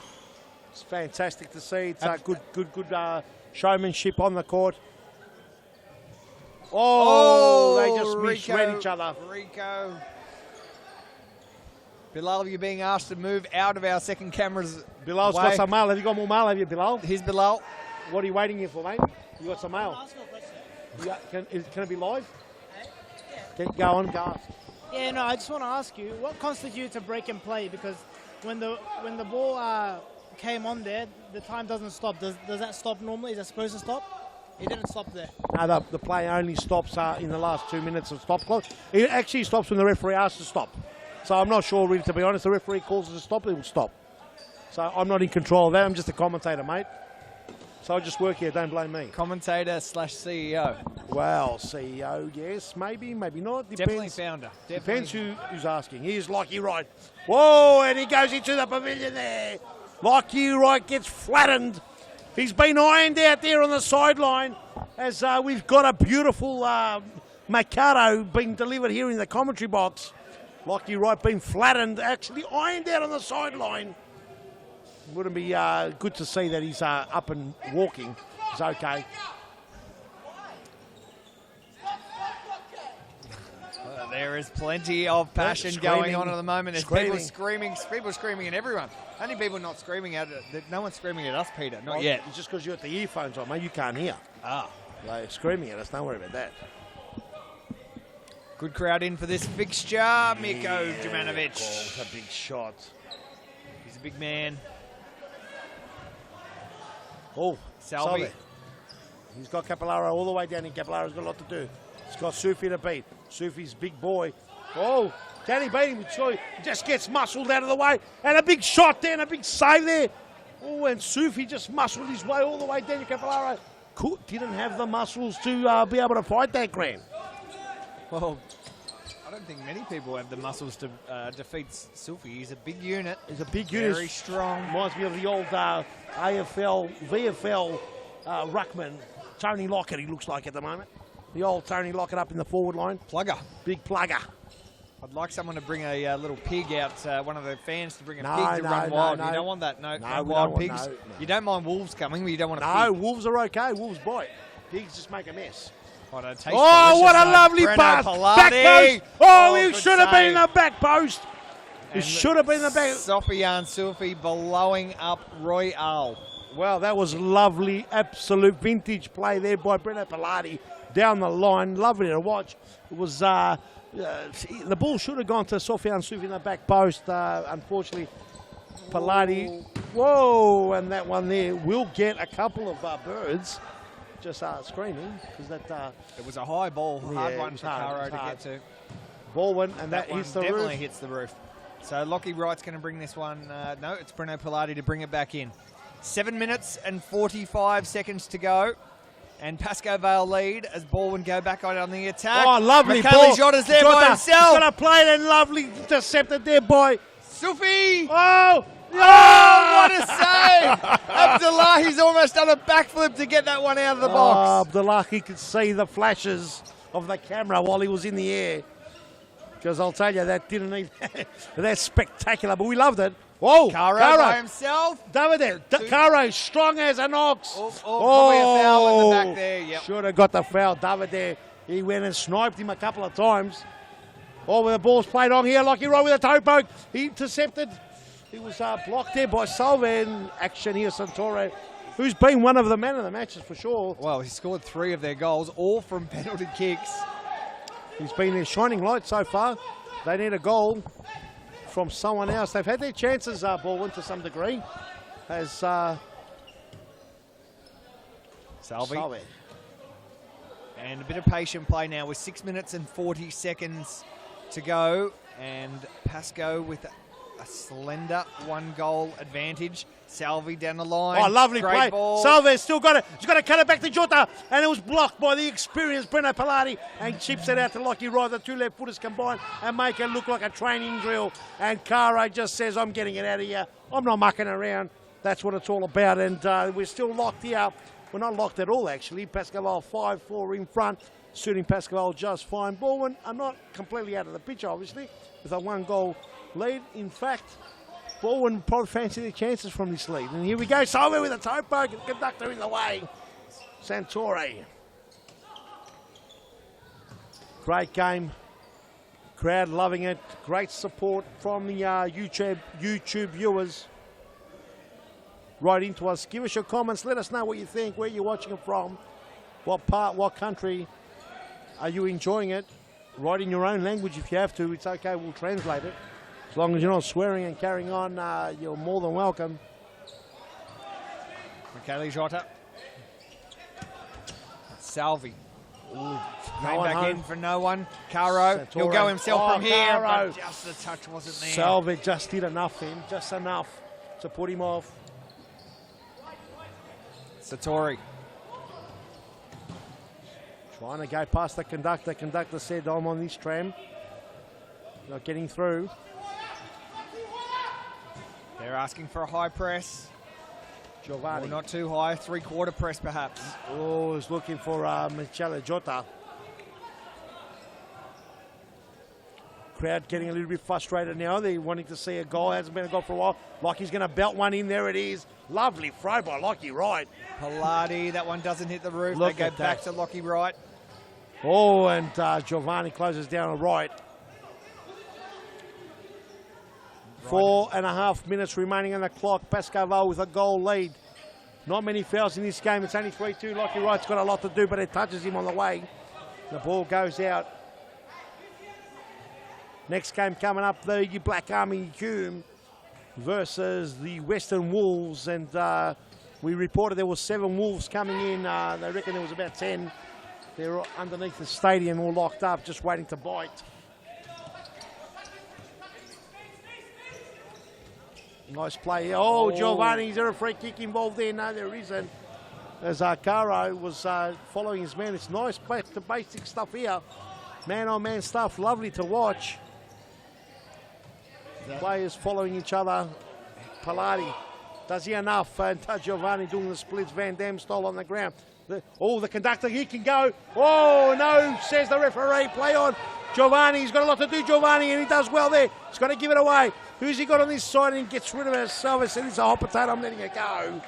It's fantastic to see. It's good showmanship on the court. They just misread each other. Rico. Bilal, you're being asked to move out of our second camera's Bilal's got some mail. Have you got more mail, have you, Bilal? Here's Bilal. What are you waiting here for, mate? You got some mail? Can it be live? Go on, go. Yeah, no, I just want to ask you, what constitutes a break and play? Because when the ball came on there, the time doesn't stop. Does that stop normally? Is that supposed to stop? It didn't stop there. No, the play only stops in the last 2 minutes of stop clock. It actually stops when the referee asks to stop. So I'm not sure, really, to be honest. The referee calls it to stop, it will stop. So I'm not in control of that. I'm just a commentator, mate. So I just work here, don't blame me. Commentator / CEO. Well, CEO, yes, maybe not. Depends. Definitely founder. Depends who's asking. Here's Lockie Wright. Whoa, and he goes into the pavilion there. Lockie Wright gets flattened. He's been ironed out there on the sideline as we've got a beautiful Mikado being delivered here in the commentary box. Lockie Wright being flattened, actually ironed out on the sideline. Wouldn't be good to see that he's up and walking. It's okay. There is plenty of passion going on at the moment. There's people screaming at everyone. Only people not screaming at it. No one's screaming at us, Peter. Not yet. It's just because you got the earphones on, mate. You can't hear. They're screaming at us. Don't worry about that. Good crowd in for this fixture. Miko Jumanovic. It's a big shot. He's a big man. Oh, Salvi. He's got Capillaro all the way down, and Capillaro's got a lot to do. He's got Sufi to beat. Sufi's big boy. Oh, can he beat him? So he just gets muscled out of the way. And a big shot there and a big save there. Oh, and Sufi just muscled his way all the way down to Capillaro. Didn't have the muscles to be able to fight that, Grant. Well, I don't think many people have the muscles to defeat Sufi. He's a big unit. He's a big unit. Very strong. Reminds me of the old AFL, VFL ruckman, Tony Lockett, he looks like at the moment. The old Tony Lockett up in the forward line. Plugger. Big plugger. I'd like someone to bring a little pig out, one of the fans to bring a pig to run wild. You don't want that, no wild pigs. No. You don't mind wolves coming, but you don't want a pig. No, wolves are okay. Wolves bite. Pigs just make a mess. What a what a lovely pass. Back post. Oh, he should have been in the back post. He should have been in the back. Sofian Sufi blowing up Royale. Well, that was lovely, absolute vintage play there by Breno Pilati down the line. Lovely to watch. It was the ball should have gone to Sofian Sufi in the back post. Unfortunately, Pilati. Whoa, and that one there will get a couple of birds. Just screaming because that it was a high ball, hard one for Caro to get to. Balwin, and that hits the definitely roof. hits the roof. So Lockie Wright's going to bring this one. No, it's Breno Pilati to bring it back in. 7 minutes and 45 seconds to go. And Pasco Vale lead as Balwin go back on the attack. Oh, lovely Michele ball. Jota's there by himself. He's got a play and lovely intercepted there by Sufi. Oh! Oh, what a save! Abdullahi's almost done a backflip to get that one out of the box. Abdullahi could see the flashes of the camera while he was in the air. Because I'll tell you, that didn't need that's spectacular, but we loved it. Whoa, Caro by himself. Davide, Caro strong as an ox. Probably a foul in the back there. Yep. Should have got the foul. Davide, he went and sniped him a couple of times. Oh, with the ball's played on here, Lockie Roy with a toe poke. He intercepted. He was blocked there by Salve, and action here, Santoro, who's been one of the men of the matches for sure. Well, he scored 3 of their goals, all from penalty kicks. He's been their shining light so far. They need a goal from someone else. They've had their chances, Balwin, to some degree. As Salve. And a bit of patient play now with 6 minutes and 40 seconds to go. And Pasco with a slender 1-goal advantage. Salve down the line. Oh, lovely play. Ball. Salve's still got it. He's got to cut it back to Jota. And it was blocked by the experienced Breno Pilati. And chips it out to Lockie Wright. The 2 left footers combine and make it look like a training drill. And Caro just says, I'm getting it out of here. I'm not mucking around. That's what it's all about. And we're still locked here. We're not locked at all, actually. Pascal 5-4 in front, suiting Pascal just fine. Balwin are not completely out of the pitch, obviously, with a 1-goal lead. In fact, Balwin probably fancy their chances from this lead. And here we go, Salve with a toe poke, and conductor in the way. Santore. Great game. Crowd loving it. Great support from the YouTube viewers. Right into us. Give us your comments. Let us know what you think, where you're watching it from, what part, what country. Are you enjoying it? Write in your own language if you have to. It's okay, we'll translate it. As long as you're not swearing and carrying on, you're more than welcome. Michele Jota. Salve. Ooh, back in for no one. Caro, he'll go himself from here, Caro. but just the touch wasn't there. Salve just did enough for him, just enough to put him off. Satori. Trying to go past the conductor. Conductor said, I'm on this tram. Not getting through. They're asking for a high press. Giovanni. Or not too high, 3/4 press perhaps. Oh, he's looking for Michele Jota. Crowd getting a little bit frustrated now. They're wanting to see a goal. Hasn't been a goal for a while. Lockie's going to belt one in. There it is. Lovely throw by Lockie Wright. Pilati, that one doesn't hit the roof. Look they go at back that. to Lockie Wright. Oh, and Giovanni closes down on Wright. 4.5 minutes remaining on the clock. Pasco Vale with a goal lead. Not many fouls in this game. It's only 3-2. Lockie Wright's got a lot to do, but it touches him on the way. The ball goes out. Next game coming up, the Black Army Hume versus the Western Wolves. And We reported there was 7 Wolves coming in. They reckon there was about 10. They're underneath the stadium all locked up, just waiting to bite. Nice play here. Oh, Giovanni, is there a free kick involved there? No, there isn't. As Caro was following his man. It's nice back to basic stuff here. Man-on-man stuff, lovely to watch. Players following each other. Palati, does he enough? And Giovanni doing the splits, Van Dam style on the ground. The conductor, he can go. Oh, no, says the referee. Play on. Giovanni, he's got a lot to do, Giovanni, and he does well there. He's got to give it away. Who's he got on this side and gets rid of himself? I said, it's a hot potato, I'm letting it go.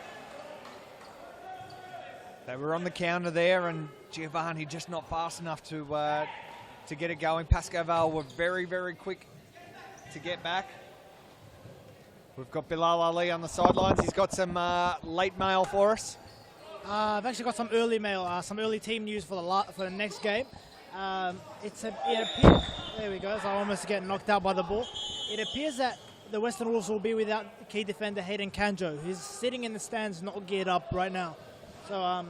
They were on the counter there, and Giovanni just not fast enough to get it going. Pasco Vale were very, very quick to get back. We've got Bilal Ali on the sidelines. He's got some late mail for us. I've actually got some early mail, some early team news for the next game. It appears, there we go, so I almost get knocked out by the ball. It appears that the Western Wolves will be without key defender Hayden Kanjo, who's sitting in the stands, not geared up right now. So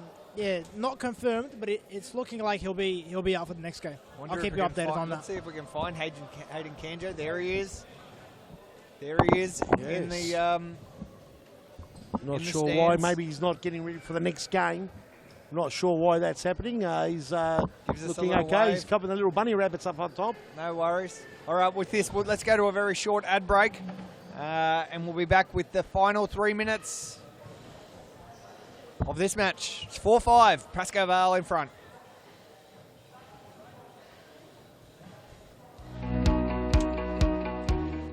not confirmed, but it's looking like he'll be out for the next game. I'll keep you updated on that. Let's see if we can find Hayden Kanjo. There he is. There he is in the. Not sure why. Maybe he's not getting ready for the next game. Not sure why that's happening. He's looking okay. Wave. He's copping the little bunny rabbits up on top. No worries. All right, with this, let's go to a very short ad break, and we'll be back with the final 3 minutes of this match. It's 4-5. Pasco Vale in front.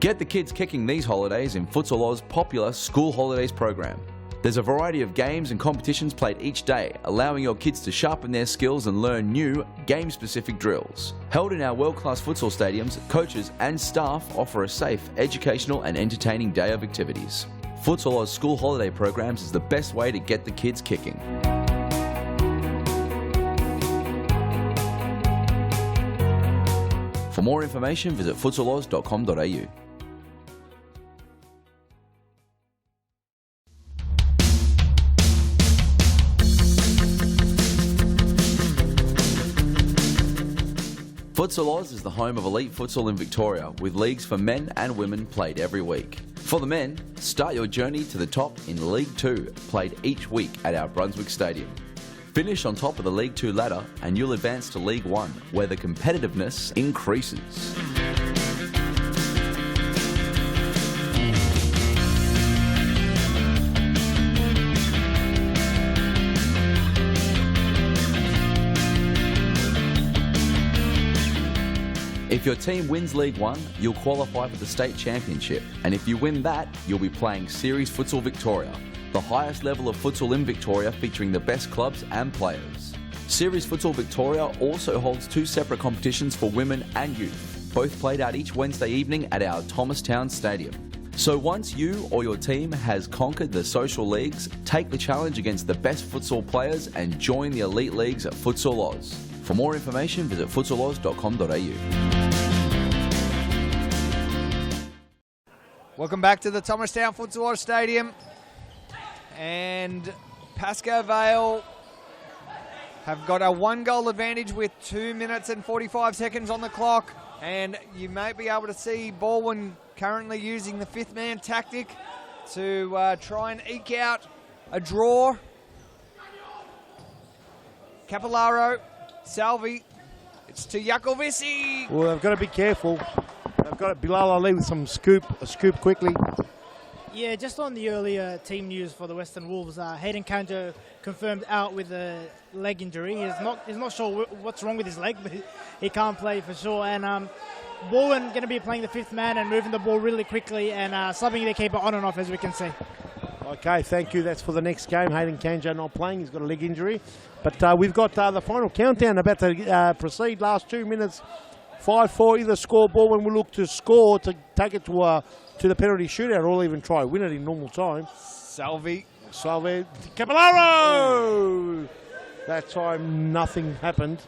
Get the kids kicking these holidays in Futsal Oz popular school holidays program. There's a variety of games and competitions played each day, allowing your kids to sharpen their skills and learn new, game-specific drills. Held in our world-class futsal stadiums, coaches and staff offer a safe, educational and entertaining day of activities. Futsal Oz school holiday programs is the best way to get the kids kicking. For more information, visit futsaloz.com.au. Futsal Oz is the home of elite futsal in Victoria, with leagues for men and women played every week. For the men, start your journey to the top in League 2, played each week at our Brunswick Stadium. Finish on top of the League 2 ladder and you'll advance to League 1, where the competitiveness increases. If your team wins League 1, you'll qualify for the State Championship, and if you win that, you'll be playing Series Futsal Victoria, the highest level of futsal in Victoria featuring the best clubs and players. Series Futsal Victoria also holds 2 separate competitions for women and youth, both played out each Wednesday evening at our Thomastown Stadium. So once you or your team has conquered the social leagues, take the challenge against the best futsal players and join the elite leagues at Futsal Oz. For more information, visit futsaloz.com.au. Welcome back to the Thomastown Futsal Oz Stadium. And Pasco Vale have got a 1-goal advantage with 2 minutes and 45 seconds on the clock. And you may be able to see Balwin currently using the 5th man tactic to try and eke out a draw. Capillaro, Salvi, it's to Yakovisi. Well, they've got to be careful. They've got Bilal Ali with a scoop quickly. Yeah, just on the earlier team news for the Western Wolves, Hayden Kanjo confirmed out with a leg injury. He's not sure what's wrong with his leg, but he can't play for sure. And Balwin going to be playing the 5th man and moving the ball really quickly and subbing their keeper on and off, as we can see. Okay, thank you. That's for the next game. Hayden Kanjo not playing. He's got a leg injury. But we've got the final countdown about to proceed. Last 2 minutes, 5-4 either score. Balwin will look to score to take it to the penalty shootout, or even try win it in normal time. Salvi, Capillaro! That time nothing happened.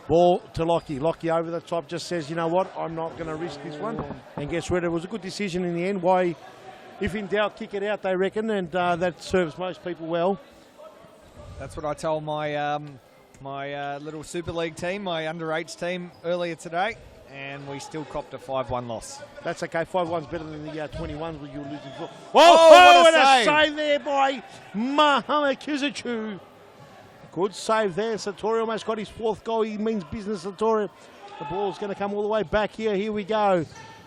Ball to Lockie. Lockie over the top just says, you know what, I'm not going to risk this one, and gets rid of it. It was a good decision in the end. Why if in doubt, kick it out, they reckon, and that serves most people well. That's what I told my my little Super League team, my under-8s team earlier today, and we still copped a 5-1 loss. That's okay. 5-1's better than the 21s where you were losing. What a save there by Mohamed Kizichu. Good save there. Satori almost got his 4th goal. He means business, Satori. The ball's going to come all the way back here. Here we go.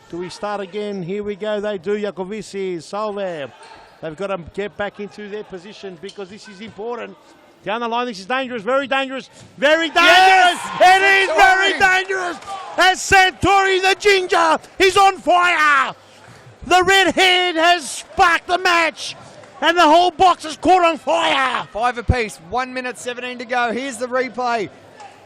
Do we start again? Here we go. They do. Jacovici, Salve. They've got to get back into their position because this is important. Down the line, this is dangerous. Very dangerous. Very dangerous. Yes! It is very dangerous. As Santori, the ginger, he's on fire. The redhead has sparked the match. And the whole box is caught on fire. 5 apiece, 1 minute 17 to go. Here's the replay.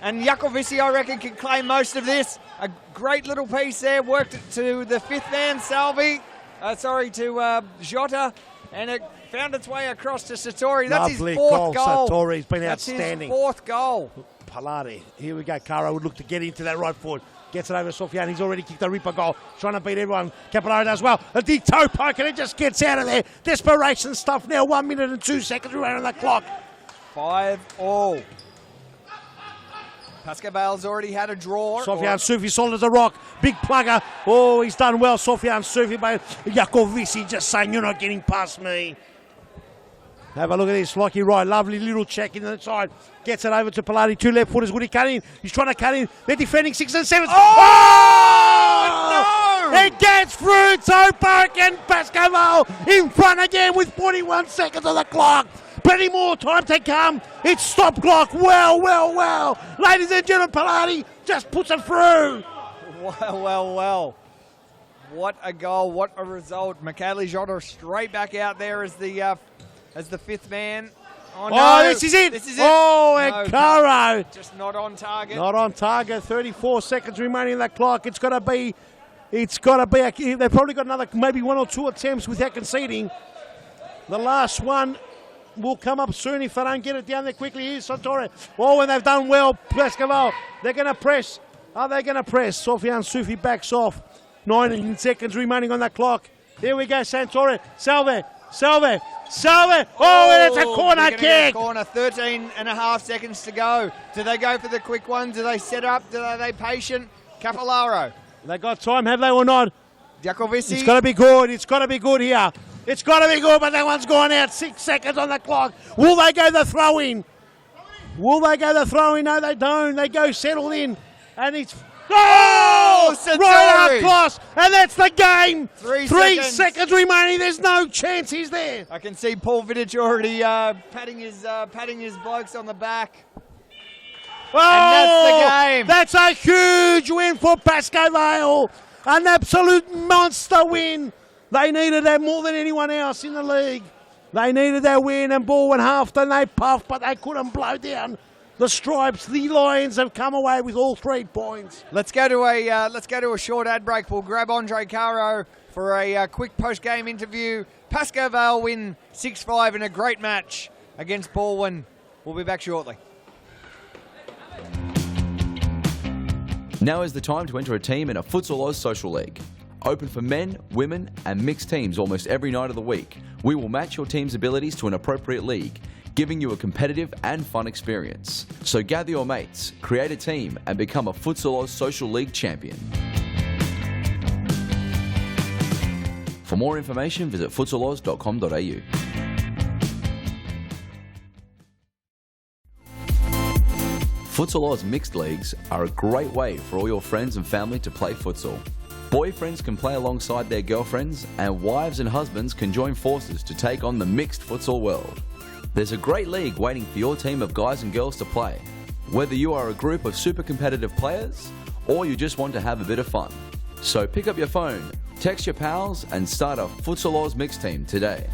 And Jacovici, I reckon, can claim most of this. A great little piece there. Worked it to the 5th man, Salvi. To Jota. And it found its way across to Satori. That's Lovely his 4th goal. Satori's been That's outstanding. His 4th goal. Palade. Here we go. Caro would look to get into that right foot. Gets it over to Sofian. He's already kicked a ripper goal. Trying to beat everyone. Capillaro does well. A deep toe poke and it just gets out of there. Desperation stuff now. 1 minute and 2 seconds remaining on the clock. 5-all. Pasco Vale's already had a draw. Sofian Sufi solid as a rock. Big plugger. Oh, he's done well. Sofian Sufi, but Jacovici just saying, you're not getting past me. Have a look at this, Lockie Wright. Lovely little check in the side. Gets it over to Palade. 2 left footers. Would he cut in? He's trying to cut in. They're defending 6 and 7. Oh! No! It gets through. Toe poke and Pasco Vale in front again with 41 seconds on the clock. Plenty more time to come. It's stop clock. Well. Ladies and gentlemen, Palade just puts it through. Well. What a goal. What a result. Michele Jota straight back out there as the 5th man. Oh, no. This is it. This is it. Oh, No, and Caro. just not on target. Not on target. 34 seconds remaining on the clock. It's got to be. They've probably got another maybe 1 or 2 attempts without conceding. The last one will come up soon if they don't get it down there quickly. Here's Santori. Oh, and they've done well. Pascal, they're going to press. Are they going to press? Sofian Sufi backs off. 19 seconds remaining on the clock. Here we go, Santori. Salve. Oh, and it's a corner kick. Corner, 13 and a half seconds to go. Do they go for the quick one? Do they set up? Are they patient? Capillaro. They got time, have they or not? Jacovici. It's got to be good. It's got to be good here. It's got to be good, but that one's gone out. 6 seconds on the clock. Will they go the throw in? No, they don't. They go settled in. And it's... Oh! Right across. And that's the game. 3 seconds remaining. There's no chance he's there. I can see Paul Vidic already patting his blokes on the back. Oh, and that's the game. That's a huge win for Pasco Vale. An absolute monster win. They needed that more than anyone else in the league. They needed that win, and Balwin halved and they puffed, but they couldn't blow down the Stripes. The Lions have come away with all 3 points. Let's go to a short ad break. We'll grab Andre Caro for a quick post-game interview. Pasco Vale win 6-5 in a great match against Balwin. We'll be back shortly. Now is the time to enter a team in a Futsal Oz Social League. Open for men, women and mixed teams almost every night of the week. We will match your team's abilities to an appropriate league, giving you a competitive and fun experience. So gather your mates, create a team and become a Futsal Oz Social League champion. For more information, visit futsaloz.com.au. Futsal Oz mixed leagues are a great way for all your friends and family to play futsal. Boyfriends can play alongside their girlfriends, and wives and husbands can join forces to take on the mixed futsal world. There's a great league waiting for your team of guys and girls to play. Whether you are a group of super competitive players, or you just want to have a bit of fun. So pick up your phone, text your pals, and start a Futsal Oz mixed team today.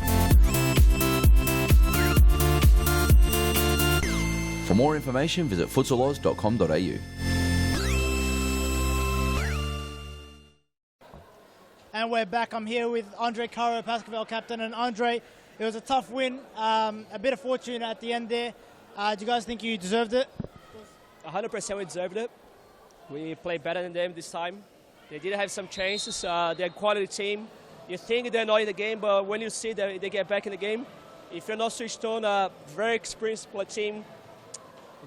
For more information, visit futsaloz.com.au. And we're back. I'm here with Andre Caro, Pasco Vale captain. And Andre, it was a tough win, a bit of fortune at the end there. Do you guys think you deserved it? 100% we deserved it. We played better than them this time. They did have some chances. They're a quality team. You think they're not in the game, but when you see that they get back in the game, if you're not switched on, very experienced team.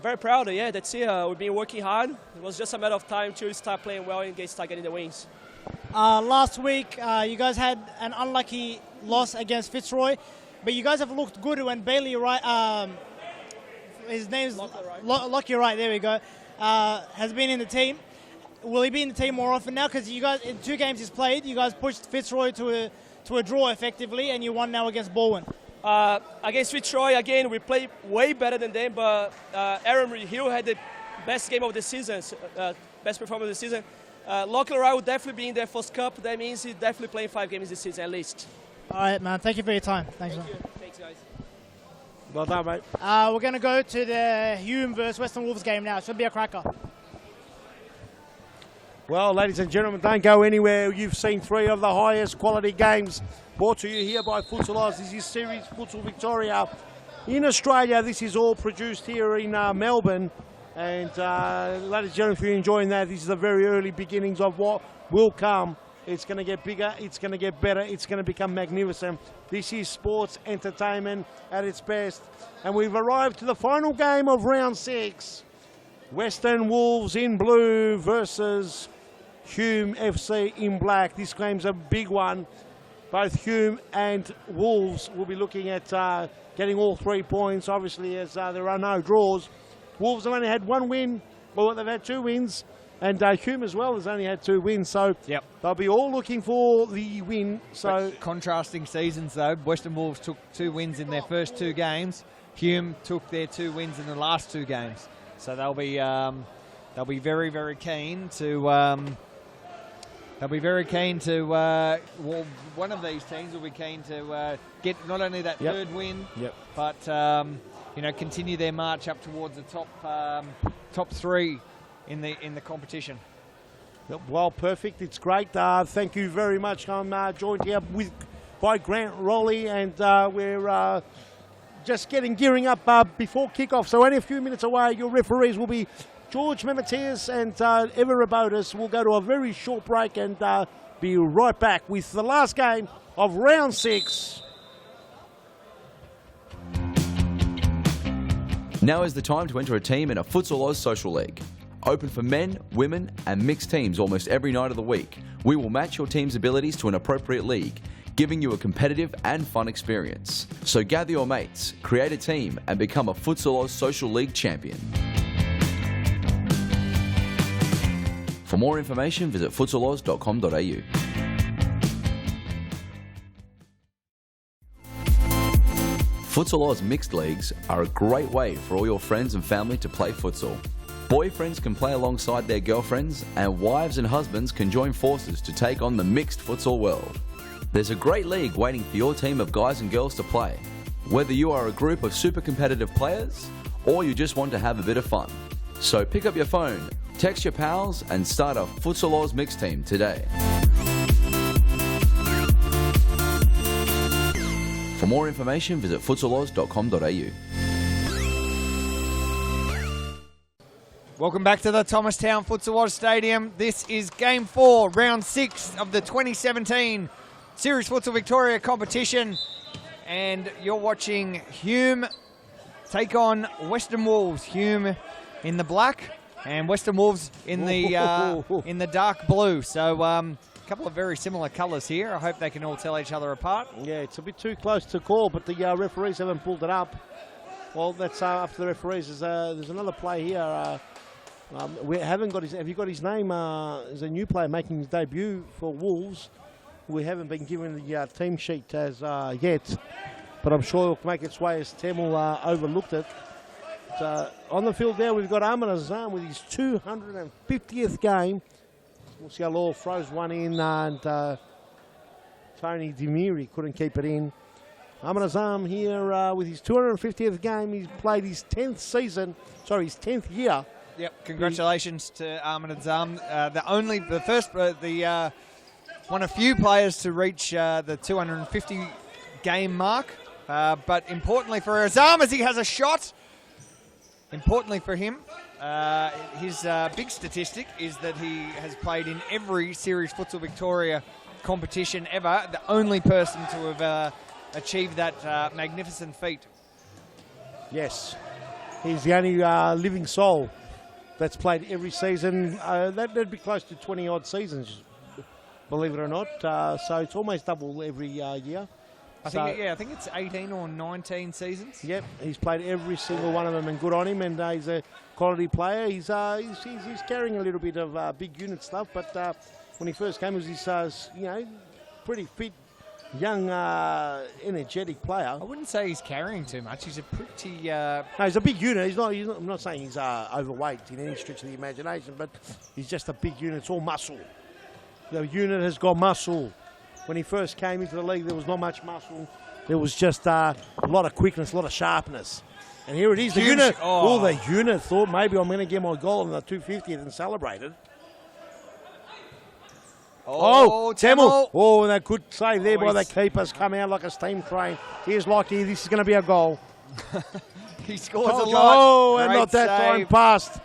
Very proud, yeah, that's it. We've been working hard. It was just a matter of time to start playing well and start getting the wins. Last week, you guys had an unlucky loss against Fitzroy, but you guys have looked good when Bailey Wright, his name's Lockie Wright, there we go, has been in the team. Will he be in the team more often now? Because you guys, in 2 games he's played, you guys pushed Fitzroy to a draw effectively, and you won now against Balwin. Against Fitzroy, again, we played way better than them, but Aaron Hill had the best game of the season, best performance of the season. Lockie Wright will definitely be in their first cup. That means he's definitely playing 5 games this season at least. All right, man. Thank you for your time. Thanks, man. Thanks, guys. Well done, mate. We're going to go to the Hume versus Western Wolves game now. It should be a cracker. Well, ladies and gentlemen, don't go anywhere. You've seen 3 of the highest quality games brought to you here by Futsal Oz. This is Series Futsal Victoria. In Australia, this is all produced here in Melbourne. And ladies and gentlemen, if you're enjoying that, this is the very early beginnings of what will come. It's going to get bigger, it's going to get better, it's going to become magnificent. This is sports entertainment at its best. And we've arrived to the final game of round 6. Western Wolves in blue versus Hume FC in black. This game's a big one. Both Hume and Wolves will be looking at getting all 3 points, obviously, as there are no draws. Wolves have only had 1 win, well, they've had 2 wins, and Hume as well has only had 2 wins, so they'll be all looking for the win. So but contrasting seasons, though. Western Wolves took 2 wins in their first 2 games. Hume took their 2 wins in the last 2 games. So they'll be very, very keen to. Well, one of these teams will be keen to get not only that 3rd win, but continue their march up towards the top 3 in the competition. Well, perfect. It's great. Thank you very much. I'm joined here by Grant Rowley, and we're just gearing up before kickoff. So only a few minutes away. Your referees will be George Memetias and Eva Rabotis. We'll go to a very short break and be right back with the last game of round 6. Now is the time to enter a team in a Futsal Oz Social League. Open for men, women and mixed teams almost every night of the week. We will match your team's abilities to an appropriate league, giving you a competitive and fun experience. So gather your mates, create a team and become a Futsal Oz Social League champion. For more information, visit futsaloz.com.au. Futsal Oz mixed leagues are a great way for all your friends and family to play futsal. Boyfriends can play alongside their girlfriends, and wives and husbands can join forces to take on the mixed futsal world. There's a great league waiting for your team of guys and girls to play. Whether you are a group of super competitive players, or you just want to have a bit of fun. So pick up your phone, text your pals and start a Futsal Oz mixed team today. For more information, visit futsaloz.com.au. Welcome back to the Thomastown Futsal Oz Stadium. This is Game 4, Round 6 of the 2017 Series Futsal Victoria competition. And you're watching Hume take on Western Wolves. Hume in the black and Western Wolves in the dark blue. So a couple of very similar colours here. I hope they can all tell each other apart. Yeah, it's a bit too close to call, but the referees haven't pulled it up. Well, that's up to the referees. There's another play here. We haven't got his. Have you got his name? There's a new player making his debut for Wolves. We haven't been given the team sheet as yet, but I'm sure it'll make its way as Tamil overlooked it. On the field there, we've got Ahmed Azam with his 250th game. We'll see how Law throws one in, and Tony Demiri couldn't keep it in. Ahmed Azam here with his 250th game. He's played his 10th season, sorry, his 10th year. Yep, congratulations to Ahmed Azam. One of few players to reach the 250 game mark. But importantly for Azam, as he has a shot, importantly for him, his big statistic is that he has played in every Series Futsal Victoria competition ever. The only person to have achieved that magnificent feat. Yes, he's the only living soul that's played every season. That'd be close to 20-odd seasons, believe it or not. So it's almost double every year. I think it's 18 or 19 seasons. Yep, he's played every single one of them, and good on him. And he's a quality player. He's carrying a little bit of big unit stuff, but when he first came, he was pretty fit, young, energetic player. I wouldn't say he's carrying too much. He's a pretty. No, he's a big unit. He's not. I'm not saying he's overweight in any stretch of the imagination, but he's just a big unit. It's all muscle. The unit has got muscle. When he first came into the league, there was not much muscle. There was just a lot of quickness, a lot of sharpness. And here it is, the unit. Oh, the unit thought maybe I'm going to get my goal on the 250th and celebrated. Oh, Tamil. Oh, and that good save there by the keeper's come out like a steam train. Here's Lockie. This is going to be a goal. He scores a lot. Oh, and not that time passed.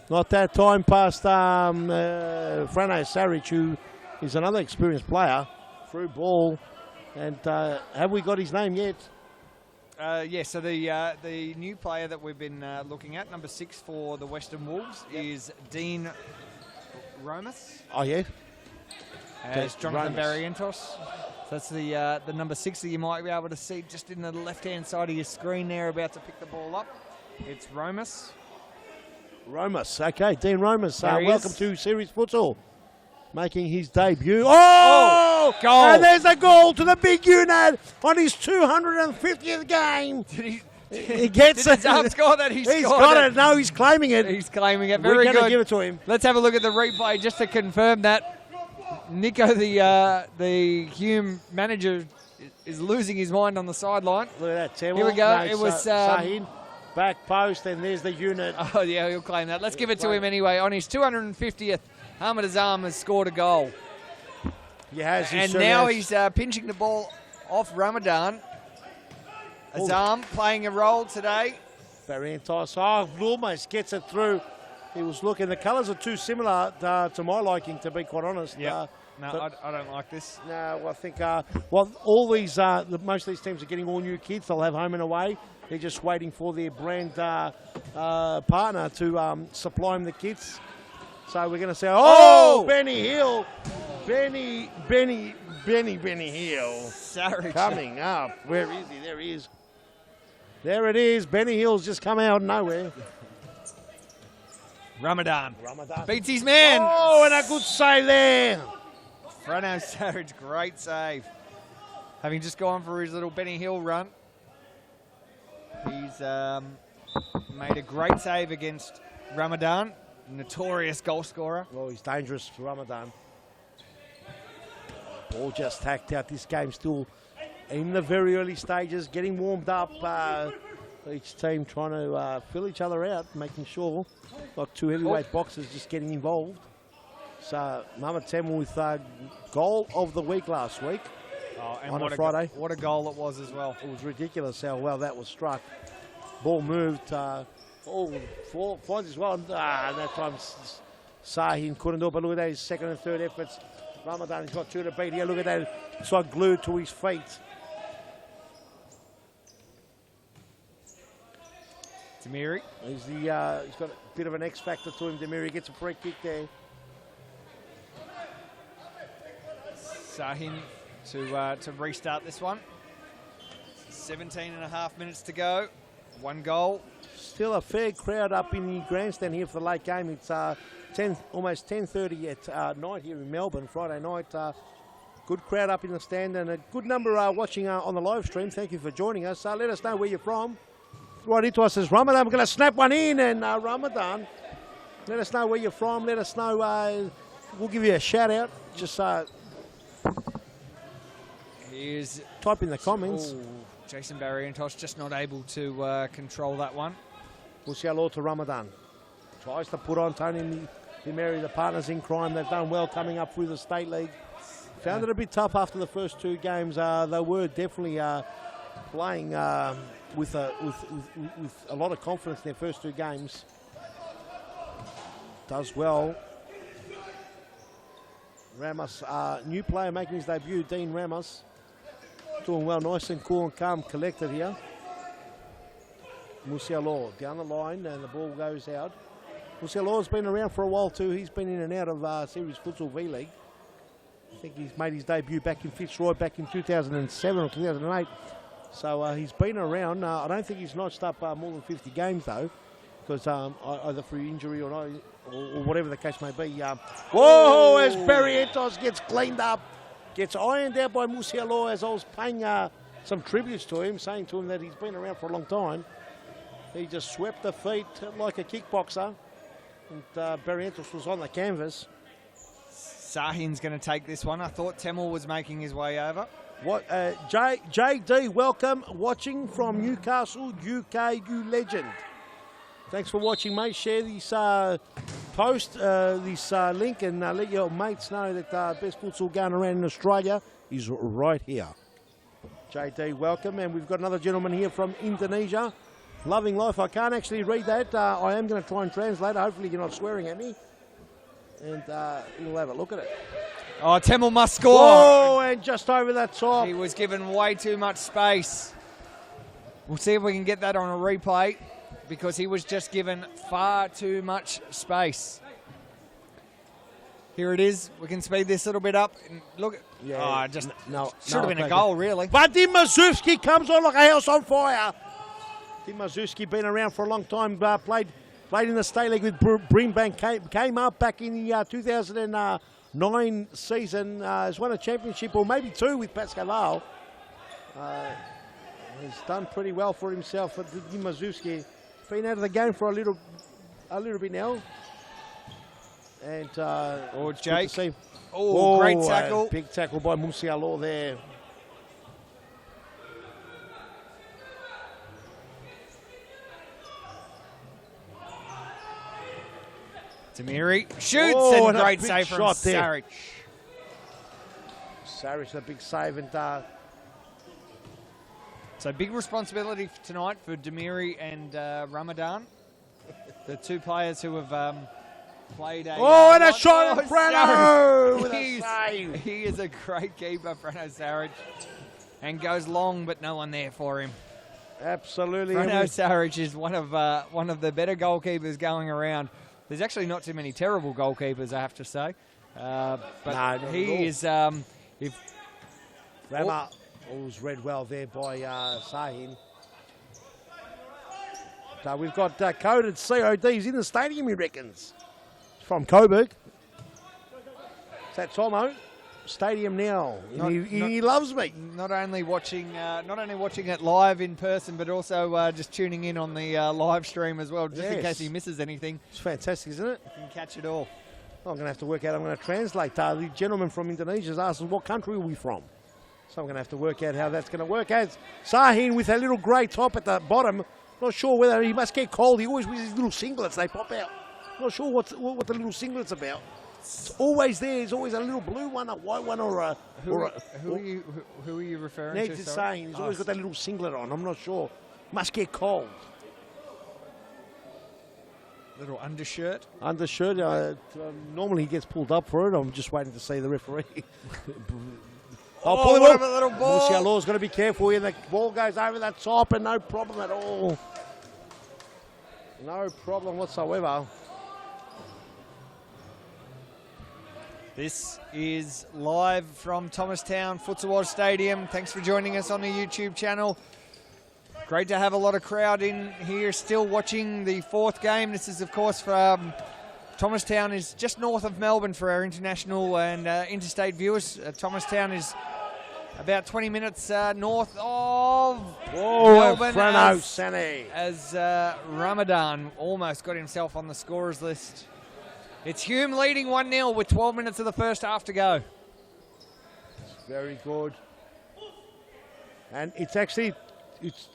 Not that time passed Frano Saric, who is another experienced player. Through ball. And have we got his name yet? So the new player that we've been looking at, number 6 for the Western Wolves, is Dean Romas. Oh, yeah. It's Jonathan Barrientos. That's the number 6 that you might be able to see just in the left-hand side of your screen there, about to pick the ball up. It's Romas. Okay, Dean Romas. Welcome to Series Futsal. Making his debut. Oh! Goal! And there's a goal to the big unit on his 250th game. He gets it. He's got it. No, he's claiming it. He's claiming it. Very good. We're going to give it to him. Let's have a look at the replay just to confirm that. Nico, the Hume manager, is losing his mind on the sideline. Look at that, Tamil. Here we go. No, it was Sahin. Back post, and there's the unit. Oh, yeah, he'll claim that. Let's give it to him anyway. On his 250th, Ahmed Azam has scored a goal. He has. And now he's pinching the ball off Ramadan. Azam playing a role today. Barrientos. Almost gets it through. He was looking. The colours are too similar to my liking, to be quite honest. Yeah. I don't like this. No, I think all these most of these teams are getting all new kids. They'll have home and away. They're just waiting for their brand partner to supply them the kits. So we're going to say, Benny Hill. Benny Hill. Sorry. Coming up. Where is he? There he is. There it is. Benny Hill's just come out of nowhere. Ramadan. Beats his man. Oh, and a good save there. Frano Saric, great save. Having just gone for his little Benny Hill run. He's made a great save against Ramadan, notorious goal scorer. Well, he's dangerous for Ramadan. Ball just hacked out. This game still in the very early stages, getting warmed up. Each team trying to fill each other out, making sure like two heavyweight boxers just getting involved. So Mama Temple with goal of the week last week on a Friday. What a goal it was as well. It was ridiculous how well that was struck. Ball moved. Finds as well. And that time Sahin couldn't do it, but look at that, his second and third efforts. Ramadan has got two to beat here. Look at that. It's like glued to his feet. Demiri. He's got a bit of an X factor to him. Demiri gets a free kick there. Sahin to restart this one. 17 and a half minutes to go. One goal. Still a fair crowd up in the grandstand here for the late game. It's almost 10:30 at night here in Melbourne, Friday night. Good crowd up in the stand and a good number watching on the live stream. Thank you for joining us. Let us know where you're from. Right into us says Ramadan. We're going to snap one in, and Ramadan, let us know where you're from. Let us know. We'll give you a shout out. Just Here's type in the comments. Jason Barrientos just not able to control that one. We'll see hello to Ramadan. Tries to put on Tony Demiri, the partners in crime. They've done well coming up through the State League. Found it a bit tough after the first two games. They were definitely playing with a lot of confidence in their first two games. Does well. Ramos, new player making his debut, Dean Ramos. Doing well, nice and cool and calm, collected here. Musialo down the line, and the ball goes out. Musialo's been around for a while too. He's been in and out of Series Futsal V League. I think he's made his debut back in Fitzroy back in 2007 or 2008. So he's been around. I don't think he's notched up more than 50 games though, because either through injury or whatever the case may be. Whoa, as Barrientos gets cleaned up, gets ironed out by Musialo, as I was paying some tributes to him, saying to him that he's been around for a long time. He just swept the feet like a kickboxer, and Barrientos was on the canvas. Sahin's going to take this one. I thought Temel was making his way over. What JD, welcome, watching from Newcastle, UK, you legend. Thanks for watching, mate. Share this post, this link, and let your mates know that best futsal going around in Australia is right here. JD, welcome. And we've got another gentleman here from Indonesia. Loving life. I can't actually read that. I am going to try and translate. Hopefully you're not swearing at me. And we'll have a look at it. Oh, Temel must score. Whoa, and just over that top. He was given way too much space. We'll see if we can get that on a replay, because he was just given far too much space. Here it is. We can speed this a little bit up. And look. Yeah. Just no, should have been a goal, really. But Dim Mazewski comes on like a house on fire. Dim Mazewski been around for a long time. Played in the State League with Brimbank. Came up back in the 2009 season. Has won a championship, or maybe two, with Pasco Vale. He's done pretty well for himself. Dim Mazewski been out of the game for a little bit now. And Jake. great tackle. Big tackle by Musialo there. Tamiri shoots, and great save from Saric. Saric, a big save, and so big responsibility tonight for Damiri and Ramadan, the two players who have played a... Oh, and a shot at Frano with a save. He is a great keeper, Frano Saric, and goes long, but no one there for him. Absolutely. Frano Saric is one of the better goalkeepers going around. There's actually not too many terrible goalkeepers, I have to say. But he is... Rama was read well there by Sahin. So we've got coded CODs in the stadium, he reckons. From Coburg. Is that Tomo? Stadium now. He loves me. Not only watching it live in person, but also just tuning in on the live stream as well, just in case he misses anything. It's fantastic, isn't it? You can catch it all. I'm going to have to work out. I'm going to translate. The gentleman from Indonesia has asked us what country are we from. So I'm going to have to work out how that's going to work. As Sahin with a little grey top at the bottom. Not sure whether he must get cold. He always wears his little singlets. They pop out. Not sure what the little singlet's about. It's always there. There's always a little blue one, a white one, or a... Who are you referring to? Ned's saying he's always got that little singlet on. I'm not sure. Must get cold. Little undershirt. Undershirt. Normally he gets pulled up for it. I'm just waiting to see the referee. Pull him what up. a little ball. Musialo's got to be careful here. The ball goes over the top and no problem at all. No problem whatsoever. This is live from Thomastown Futsal Oz Stadium. Thanks for joining us on the YouTube channel. Great to have a lot of crowd in here still watching the fourth game. This is, of course, from Thomastown is just north of Melbourne for our international and interstate viewers. Thomastown is about 20 minutes north of Melbourne as Ramadan almost got himself on the scorers list. It's Hume leading 1-0 with 12 minutes of the first half to go. Very good. And it's actually, he's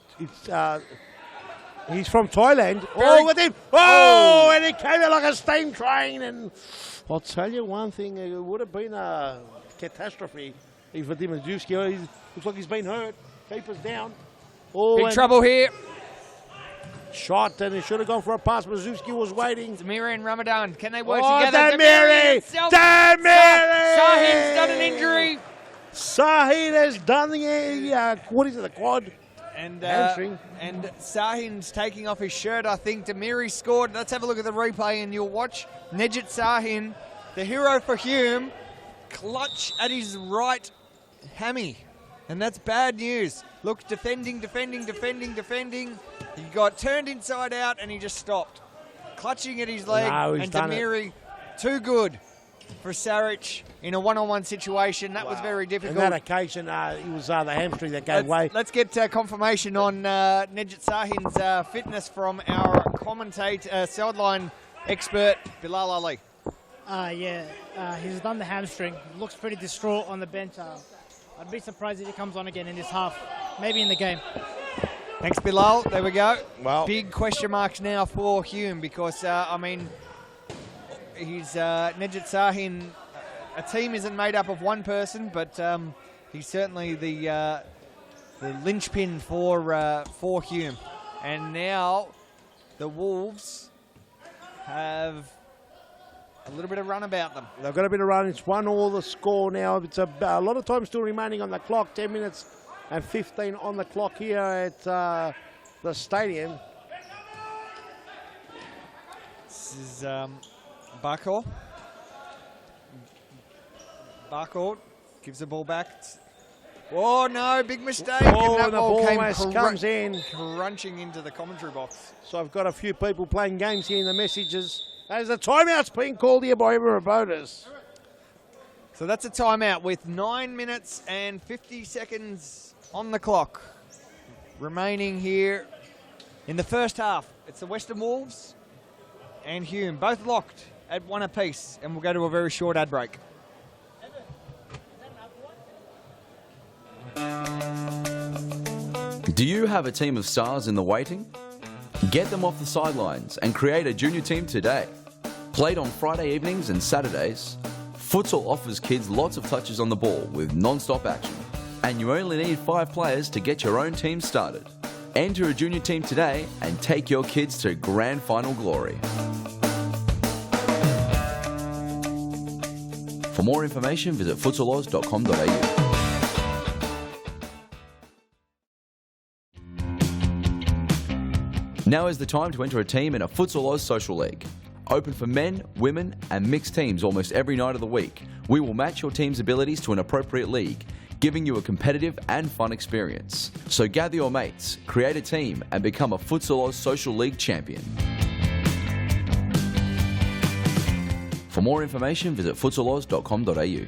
from Thailand. With him. And he came out like a steam train. And I'll tell you one thing, it would have been a catastrophe if Dim Mazewski. Looks like he's been hurt. Keeper's down. Big trouble here. shot, and it should have gone for a pass. Mazuski was waiting. Damiri and Ramadan, can they work Oh, together? Damiri! Damiri! Sahin's done an injury. Sahin has done the, what is it, the quad? And Hamstring. and Sahin's taking off his shirt, I think. Damiri scored. Let's have a look at the replay and you'll watch Nejit Sahin, the hero for Hume, clutch at his right hammy. And that's bad news. Look, defending. He got turned inside out and he just stopped. Clutching at his leg. No, he's and done Damiri, too good for Saric in a one-on-one situation. That was very difficult. On that occasion, it was the hamstring that gave way. Let's get confirmation on Nejit Sahin's fitness from our sideline expert, Bilal Ali. He's done the hamstring. Looks pretty distraught on the bench. I'd be surprised if he comes on again in this half, maybe in the game. Thanks, Bilal. There we go. Well, big question marks now for Hume because, he's Nejit Sahin. A team isn't made up of one person, but he's certainly the linchpin for Hume. And now the Wolves have a little bit of run about them. They've got a bit of run. It's 1-1 the score now. It's a lot of time still remaining on the clock. 10 minutes and 15 on the clock here at the stadium. This is Barkor. Barkor gives the ball back. Oh no, big mistake. Oh, and that the ball ball came almost comes in. Crunching into the commentary box. So I've got a few people playing games here in the messages. As the timeout's being called here by Everabodis. So that's a timeout with 9 minutes and 50 seconds on the clock remaining here in the first half. It's the Western Wolves and Hume, both locked at 1 apiece, and we'll go to a very short ad break. Do you have a team of stars in the waiting? Get them off the sidelines and create a junior team today. Played on Friday evenings and Saturdays, Futsal offers kids lots of touches on the ball with non-stop action. And you only need 5 players to get your own team started. Enter a junior team today and take your kids to grand final glory. For more information, visit footaloz.com.au. Now is the time to enter a team in a Futsal Oz Social League. Open for men, women and mixed teams almost every night of the week. We will match your team's abilities to an appropriate league, giving you a competitive and fun experience. So gather your mates, create a team and become a Futsal Oz Social League champion. For more information, visit footaloz.com.au.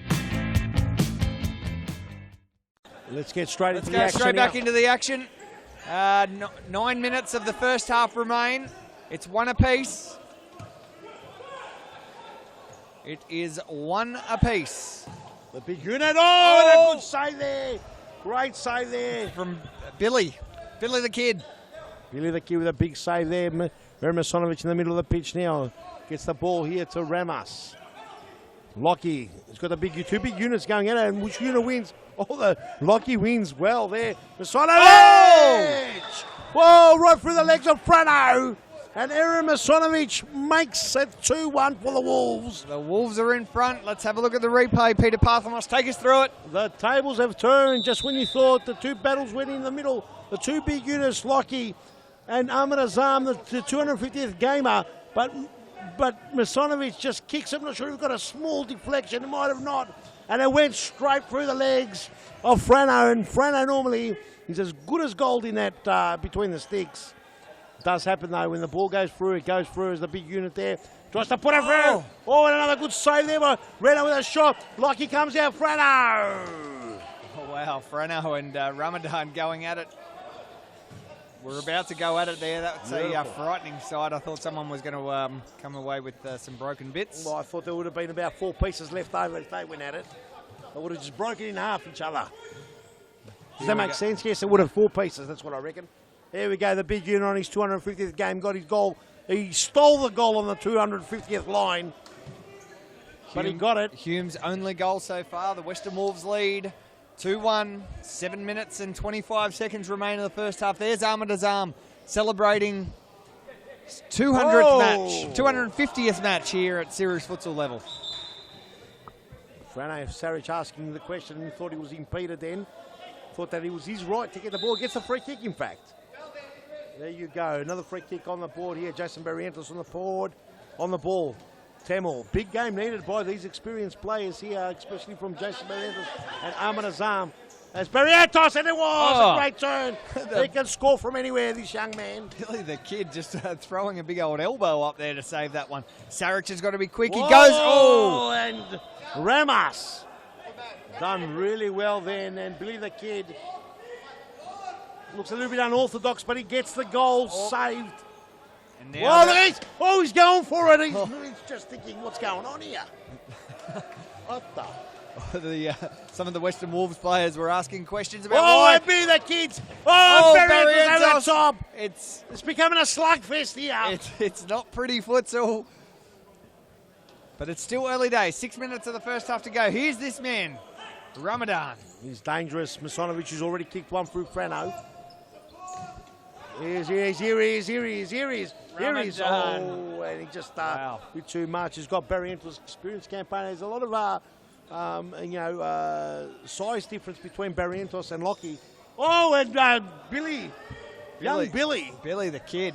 Let's get straight into the Let's action. go straight back now. into the action. 9 minutes of the first half remain. It's 1 apiece. It is 1 apiece. The big unit. Oh, a good save there. Great save there. From Billy. Billy the Kid. Billy the Kid with a big save there. Ramasonovic in the middle of the pitch now. Gets the ball here to Ramas. Lockie. He's got the two big units going at it. And which unit wins? Oh, the Lockie wins well there. Masonovic! Oh! Whoa, right through the legs of Frano. And Aaron Masonovic makes it 2-1 for the Wolves. The Wolves are in front. Let's have a look at the replay. Peter Parthamos, take us through it. The tables have turned just when you thought the two battles went in the middle. The two big units, Lockie and Ahmed Azam, the 250th gamer. But Masonovic just kicks it. I'm not sure if he got a small deflection. It might have not. And it went straight through the legs of Frano. And Frano normally is as good as gold in that between the sticks. It does happen though when the ball goes through. It goes through as the big unit there. Tries to put it through. Oh, and another good save there by Reno with a shot. Lockie comes out. Frano. Oh, wow. Frano and Ramadan going at it. We're about to go at it there. That's a frightening sight. I thought someone was going to come away with some broken bits. Well, I thought there would have been about 4 pieces left over if they went at it. They would have just broken in half each other. Does that make sense? Yes, it would have 4 pieces. That's what I reckon. There we go. The big unit on his 250th game got his goal. He stole the goal on the 250th line. But he got it. Hume's only goal so far. The Western Wolves lead 2-1. 7 minutes and 25 seconds remain in the first half. There's Ahmed Azam celebrating 200th match, 250th match here at series futsal level. Frano Saric asking the question and thought he was impeded then. Thought that it was his right to get the ball. Gets a free kick, in fact. There you go. Another free kick on the board here. Jason Barrientos on the board. On the ball. Tamil. Big game needed by these experienced players here, especially from Jason Barrientos and Ahmed Azam. As Barrientos, and it was a great turn. He can score from anywhere, this young man. Billy the Kid just throwing a big old elbow up there to save that one. Saric has got to be quick. He goes. Oh! And Ramas done really well then. And Billy the Kid looks a little bit unorthodox, but he gets the goal saved. And now he's going for it. He's just thinking, what's going on here? What the? Some of the Western Wolves players were asking questions about why. Billy the Kids. Barrientos over the top. It's becoming a slugfest here. It's not pretty futsal. But it's still early days. 6 minutes of the first half to go. Here's this man, Ramadan. He's dangerous. Masanovic has already kicked one through Frano. Here he is. Oh, and he just with too much. He's got Barrientos' experienced campaign. There's a lot of size difference between Barrientos and Lockie. Oh, and Billy. Young Billy. Billy the Kid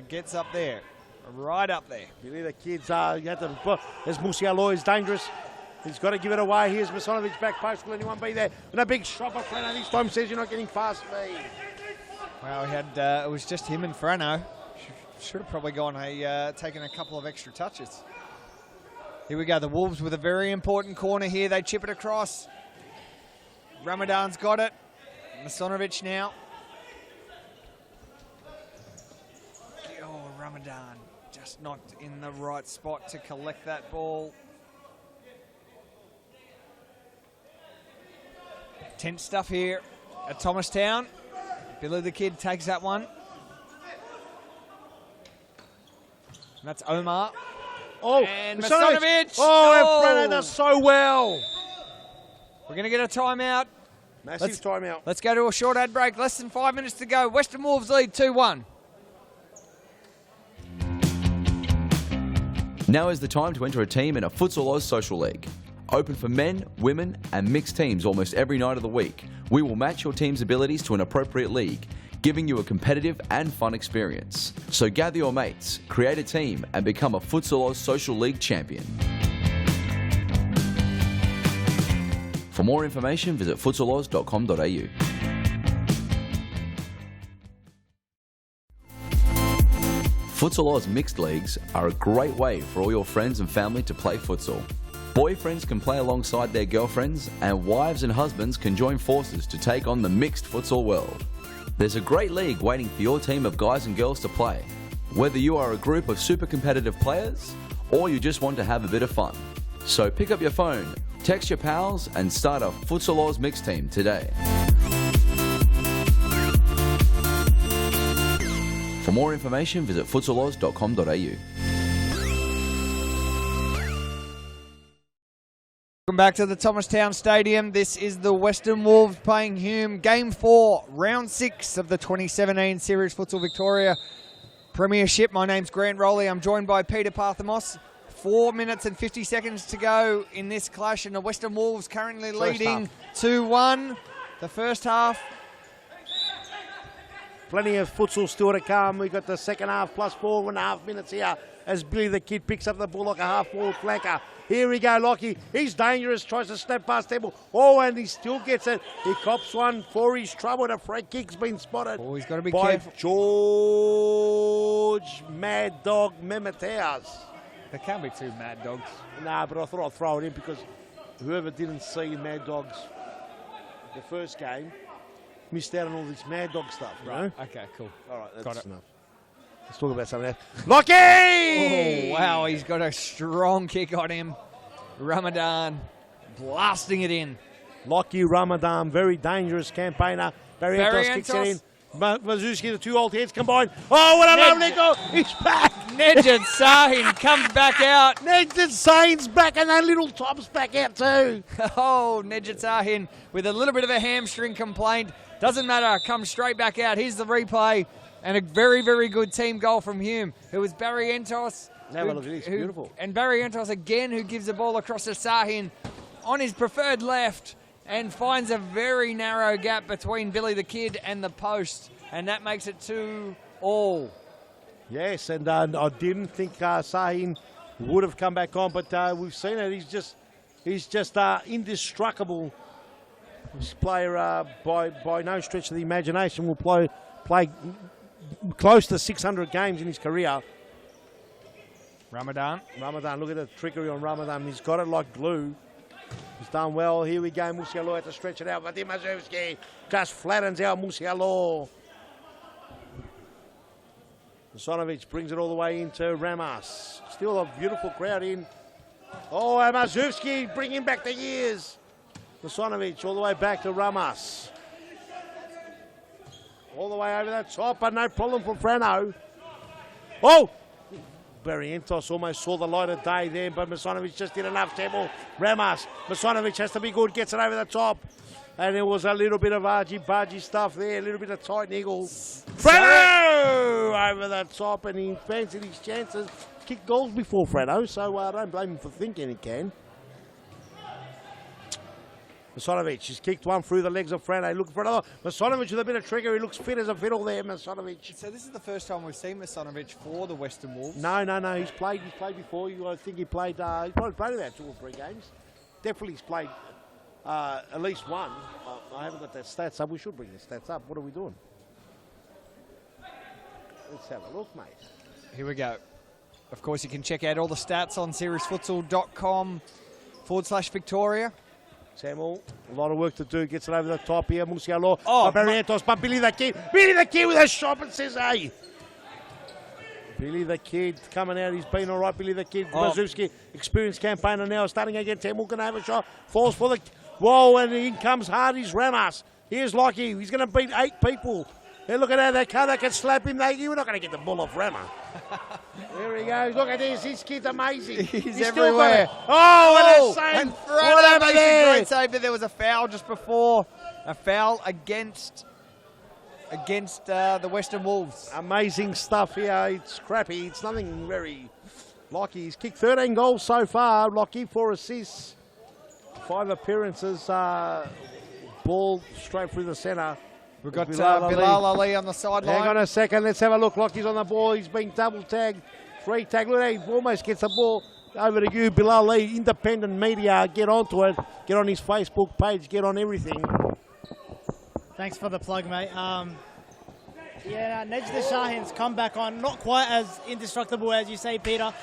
gets up there. Right up there. Billy the Kid's there's Musialo is dangerous. He's got to give it away. Here's Masanovic back post. Will anyone be there? And a big shot by Frano this time says you're not getting fast speed. Well, it was just him and Frano. Should have probably gone taken a couple of extra touches. Here we go. The Wolves with a very important corner here. They chip it across. Ramadan's got it. Masanovic now. Oh, Ramadan just not in the right spot to collect that ball. Tense stuff here at Thomastown. Billy the Kid takes that one. And that's Omar. Oh, and Masanovic. Oh, Frano does so well. We're going to get a timeout. Massive timeout. Let's go to a short ad break. Less than 5 minutes to go. Western Wolves lead 2-1. Now is the time to enter a team in a Futsal Oz Social League. Open for men, women and mixed teams almost every night of the week. We will match your team's abilities to an appropriate league, giving you a competitive and fun experience. So gather your mates, create a team and become a Futsal Oz Social League champion. For more information, visit futsaloz.com.au. Futsal Oz mixed leagues are a great way for all your friends and family to play futsal. Boyfriends can play alongside their girlfriends and wives and husbands can join forces to take on the mixed futsal world. There's a great league waiting for your team of guys and girls to play, whether you are a group of super competitive players or you just want to have a bit of fun. So pick up your phone, text your pals and start a Futsal Oz mixed team today. For more information, visit futsaloz.com.au. Welcome back to the Thomastown Stadium. This is the Western Wolves playing Hume. Game 4, round 6 of the 2017 Series Futsal Victoria Premiership. My name's Grant Rowley. I'm joined by Peter Parthamos. 4 minutes and 50 seconds to go in this clash, and the Western Wolves currently leading 2-1. The first half. Plenty of futsal still to come. We've got the second half plus 4.5 minutes here as Billy the Kid picks up the ball like a half-forward flanker. Here we go, Lockie. He's dangerous, tries to snap past Temple. Oh, and he still gets it. He cops one for his trouble. A free kick's been spotted. Oh, he's got to be by careful. George Mad Dog Memeteas. There can't be two Mad Dogs. Nah, but I thought I'd throw it in because whoever didn't see Mad Dogs the first game missed out on all this Mad Dog stuff, right? Okay, cool. All right, that's Got it. enough. Let's talk about something else. Lockie! Oh, wow, he's got a strong kick on him. Ramadan blasting it in. Lockie Ramadan, very dangerous campaigner. Barrientos kicks it in. Mazuski, the two old heads combined. Oh, what a lovely goal! He's back! Nejad Sahin comes back out. Nejad Sahin's back, and that little top's back out too. Oh, Nejad Sahin with a little bit of a hamstring complaint. Doesn't matter, comes straight back out. Here's the replay. And a very, very good team goal from Hume. It was Barry Entos. Have a look at this, beautiful. And Barry Entos again, who gives the ball across to Sahin on his preferred left and finds a very narrow gap between Billy the Kid and the post. And that makes it 2-2. Yes, and I didn't think Sahin would have come back on, but we've seen it. He's just indestructible. This player, by no stretch of the imagination, will play close to 600 games in his career. Ramadan, look at the trickery on Ramadan. He's got it like glue. He's done well. Here we go. Musialo had to stretch it out. Vadim Mazurski just flattens out Musialo. Sonovic brings it all the way into Ramos. Still a beautiful crowd in. Oh, and Mazurski bringing back the years. Sonovic all the way back to Ramos. All the way over the top, but no problem for Frano. Oh! Barry Entos almost saw the light of day there, but Masanovic just did enough temple. Ramos, Masanovic has to be good, gets it over the top. And there was a little bit of argy-bargy stuff there, a little bit of tight niggle. Frano over the top, and he fancied his chances. Kicked goals before Frano, so I don't blame him for thinking he can. Masanovic has kicked one through the legs of Frano, looking for another. Masanovic with a bit of trigger, he looks fit as a fiddle there, Masanovic. So this is the first time we've seen Masanovic for the Western Wolves? No, he's played before. I think he played, he probably played about 2 or 3 games. Definitely he's played at least one. I haven't got the stats up. We should bring the stats up. What are we doing? Let's have a look, mate. Here we go. Of course, you can check out all the stats on seriesfutsal.com/Victoria. Samuel, a lot of work to do. Gets it over the top here. Musialo. Oh, Barrientos, but Billy the Kid. Billy the Kid with a shot and says, hey. Billy the Kid coming out. He's been all right, Billy the Kid. Mazurski, experienced campaigner now. Starting again. Samuel can have a shot. Falls for the... Whoa, and in comes Hardy's Ramos. Here's Lockie. He's going to beat 8 people. Hey, look at how they can slap him. You're not going to get the ball off Ramos. There he goes. Look at this. This kid's amazing. He's everywhere. Oh, and Frano makes a great save, but there was a foul just before. A foul against the Western Wolves. Amazing stuff here. It's crappy. It's nothing very... Lockie, he's kicked 13 goals so far. Lockie, 4 assists. 5 appearances. Ball straight through the centre. We've got Bilal Ali on the sideline. Hang on a second. Let's have a look. Lockie's on the ball. He's being double tagged. 3 tag. Look, he almost gets the ball over to you, Bilal Ali. Independent media. Get onto it. Get on his Facebook page. Get on everything. Thanks for the plug, mate. Nejd Shahin's come back on. Not quite as indestructible as you say, Peter.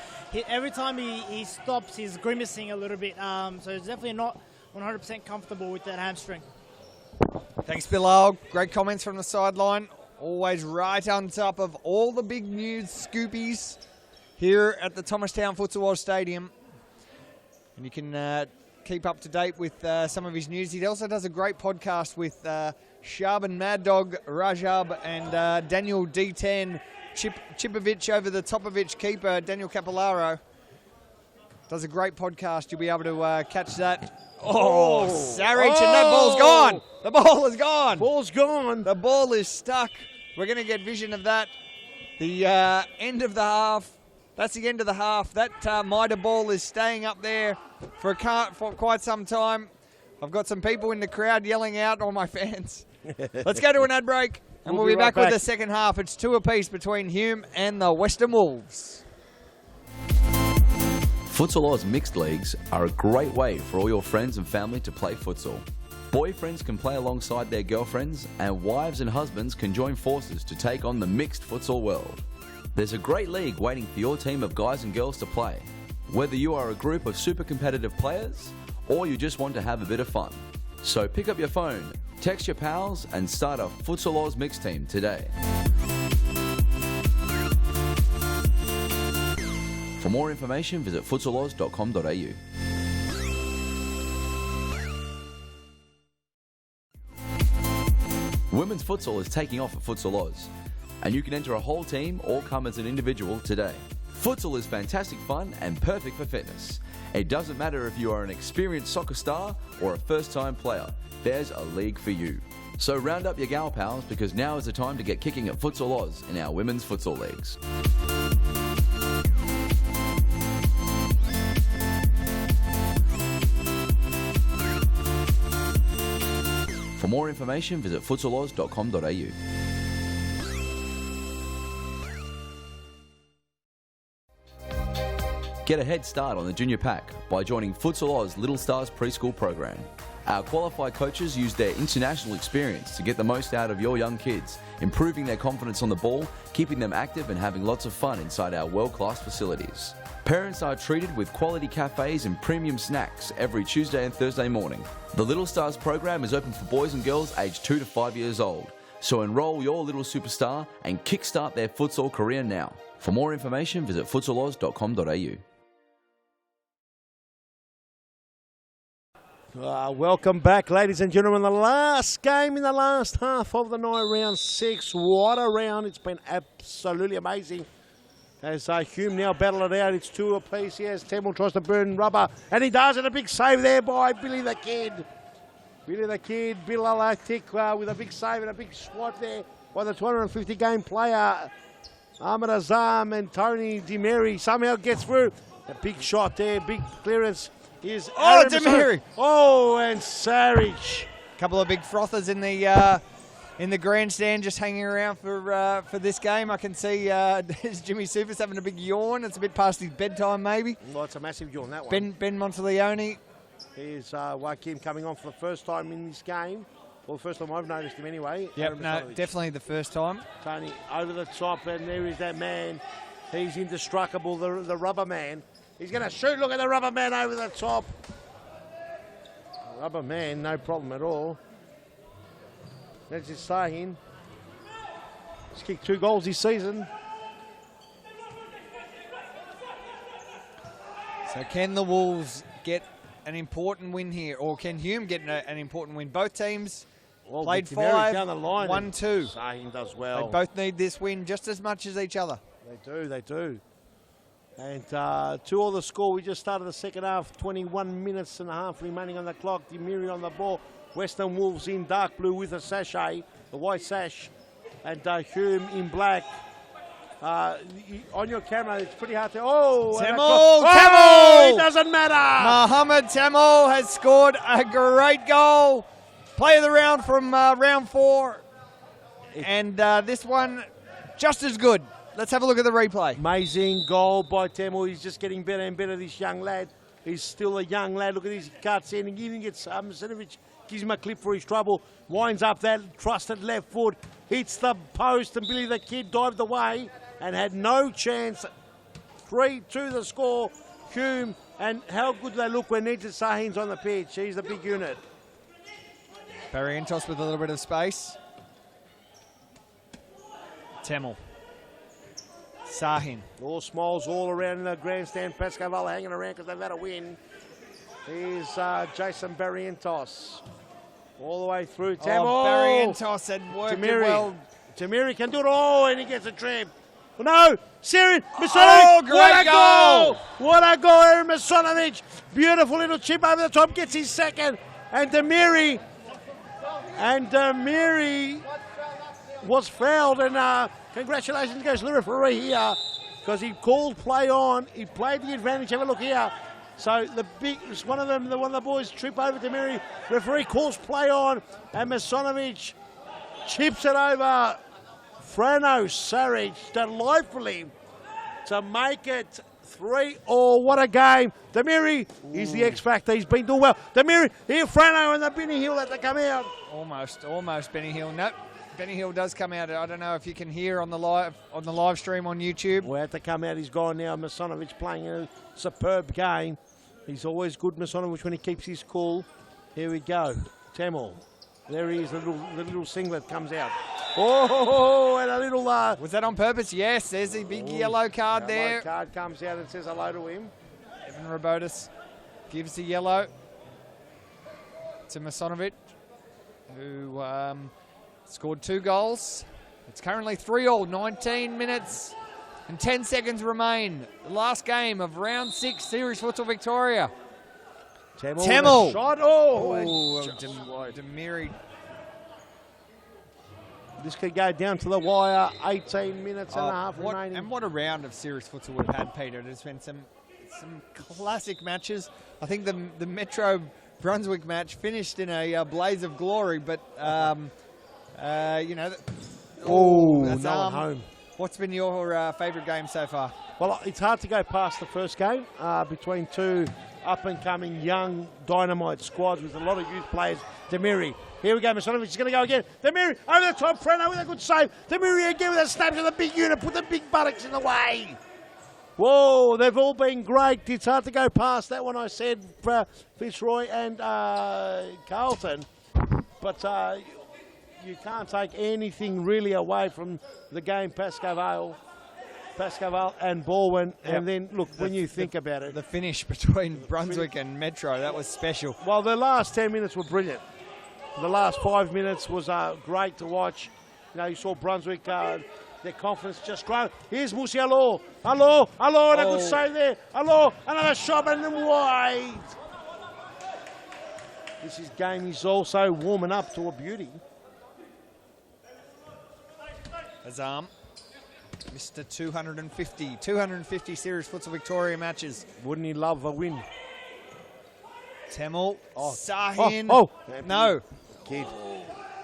Every time he stops, he's grimacing a little bit. So he's definitely not 100% comfortable with that hamstring. Thanks, Bilal. Great comments from the sideline. Always right on top of all the big news scoopies here at the Thomastown Futsal Oz Stadium. And you can keep up to date with some of his news. He also does a great podcast with Shab and Mad Dog Rajab and Daniel D10 Chipovic over the Topovic keeper, Daniel Capillaro. Does a great podcast. You'll be able to catch that. Oh, Saric, and that ball's gone. The ball is gone. Ball's gone. The ball is stuck. We're going to get vision of that. The end of the half. That's the end of the half. That Mida ball is staying up there for quite some time. I've got some people in the crowd yelling out, all my fans. Let's go to an ad break, and we'll be back with the second half. It's 2 apiece between Hume and the Western Wolves. Futsal Oz mixed leagues are a great way for all your friends and family to play futsal. Boyfriends can play alongside their girlfriends, and wives and husbands can join forces to take on the mixed futsal world. There's a great league waiting for your team of guys and girls to play, whether you are a group of super competitive players or you just want to have a bit of fun. So pick up your phone, text your pals, and start a Futsal Oz mixed team today. For more information, visit futsaloz.com.au. Women's futsal is taking off at Futsal Oz, and you can enter a whole team or come as an individual today. Futsal is fantastic fun and perfect for fitness. It doesn't matter if you are an experienced soccer star or a first-time player, there's a league for you. So round up your gal pals, because now is the time to get kicking at Futsal Oz in our women's futsal leagues. For more information, visit futsaloz.com.au. Get a head start on the junior pack by joining Futsal Oz Little Stars preschool program. Our qualified coaches use their international experience to get the most out of your young kids, improving their confidence on the ball, keeping them active and having lots of fun inside our world-class facilities. Parents are treated with quality cafes and premium snacks every Tuesday and Thursday morning. The Little Stars program is open for boys and girls aged 2 to 5 years old. So enroll your little superstar and kickstart their futsal career now. For more information, visit futsaloz.com.au. Welcome back, ladies and gentlemen. The last game in the last half of the night, round 6. What a round. It's been absolutely amazing. As Hume now battle it out. It's 2 apiece. Yes, Temple tries to burn rubber, and he does it. A big save there by Billy the Kid. Billy the Kid, Bill Alatic with a big save and a big swat there by the 250 game player. Ahmed Azam and Tony DeMary somehow gets through. A big shot there, big clearance. Is DeMary. Oh, and Sarich. Couple of big frothers in the grandstand, just hanging around for this game. I can see there's Jimmy Supers having a big yawn. It's a bit past his bedtime, maybe. Well, it's a massive yawn, that one. Ben Monteleone. Here's Joaquin coming on for the first time in this game. Well, the first time I've noticed him anyway. Yep, no, definitely the first time. Tony over the top, and there is that man. He's indestructible, the rubber man. He's going to shoot. Look at the rubber man over the top. Rubber man, no problem at all. That's his Sahin. He's kicked 2 goals this season. So can the Wolves get an important win here, or can Hume get an important win? Both teams played 5, down the line. 1-2. Sahin does well. They both need this win just as much as each other. They do. And 2-2 the score. We just started the second half. 21 minutes and a half remaining on the clock. Demiri on the ball. Western Wolves in dark blue with a sachet, the white sash. And Hume in black. On your camera, it's pretty hard to... Tamil! It doesn't matter! Mohammed Tamil has scored a great goal. Play of the round from round 4. And this one, just as good. Let's have a look at the replay. Amazing goal by Tamil. He's just getting better and better, this young lad. He's still a young lad. Look at this, he cuts in. He even gets Masinovic, gives him a clip for his trouble. Winds up that trusted left foot. Hits the post, and Billy the Kid dived away and had no chance. 3-2 the score. Hume, and how good they look when Nita Sahin's on the pitch. He's the big unit. Barrientos with a little bit of space. Tamil. Sahin. All smiles all around in the grandstand. Pasco Vale hanging around because they've had a win. Here's Jason Barrientos. All the way through. Tamil. Barrientos had worked it well. Tamiri can do it all, and he gets a trip. No, Sirin Masanovic. Great goal. What a goal, Aaron Masanovic. Beautiful little chip over the top, gets his second. And Demiri was fouled, and congratulations goes to the referee here, because he called play on. He played the advantage. Have a look here. So one of the boys trip over Demiri. Referee calls play on, and Masanovic chips it over Frano Saric delightfully to make it 3-3. What a game. Demiri is the X factor. He's been doing well. Demiri, here Frano and the Benny Hill had to come out. Almost Benny Hill. Nope. Benny Hill does come out. I don't know if you can hear on the live stream on YouTube. We had to come out. He's gone now. Masanovic playing a superb game. He's always good, Masanovic, when he keeps his cool. Here we go. Tamil. There he is. The little singlet comes out. Oh, and a little... Was that on purpose? Yes, there's a big yellow card there. Yellow card comes out and says hello to him. Evan Robotis gives the yellow to Masanovic, who scored 2 goals. It's currently 3-3, 19 minutes and 10 seconds remain. The last game of round 6, Series Futsal Victoria. Tamil. Shot. Demiri This could go down to the wire. 18 minutes and a half remaining. And what a round of serious futsal we've had, Peter. There's been some classic matches. I think the Metro Brunswick match finished in a blaze of glory, but you know. No one home. What's been your favourite game so far? Well, it's hard to go past the first game between two up-and-coming young dynamite squads with a lot of youth players. Demiri. Here we go, Masanovic is going to go again. Demiri over the top, Freno with a good save. Demiri again with a snap to the big unit, put the big buttocks in the way. Whoa, they've all been great. It's hard to go past that one, I said, for Fitzroy and Carlton. But you can't take anything really away from the game, Pasco Vale and Balwin. Yep. And then, look, when you think about it. The finish between Brunswick and Metro, that was special. Well, the last 10 minutes were brilliant. The last 5 minutes was great to watch. You know, you saw Brunswick, their confidence just grow. Here's Musi, hello, and a good save there. Hello, another shot and then wide. This game is also warming up to a beauty. Azam, Mr. 250 Series Futsal Victoria matches. Wouldn't he love a win? Temel, Sahin. No. Kid.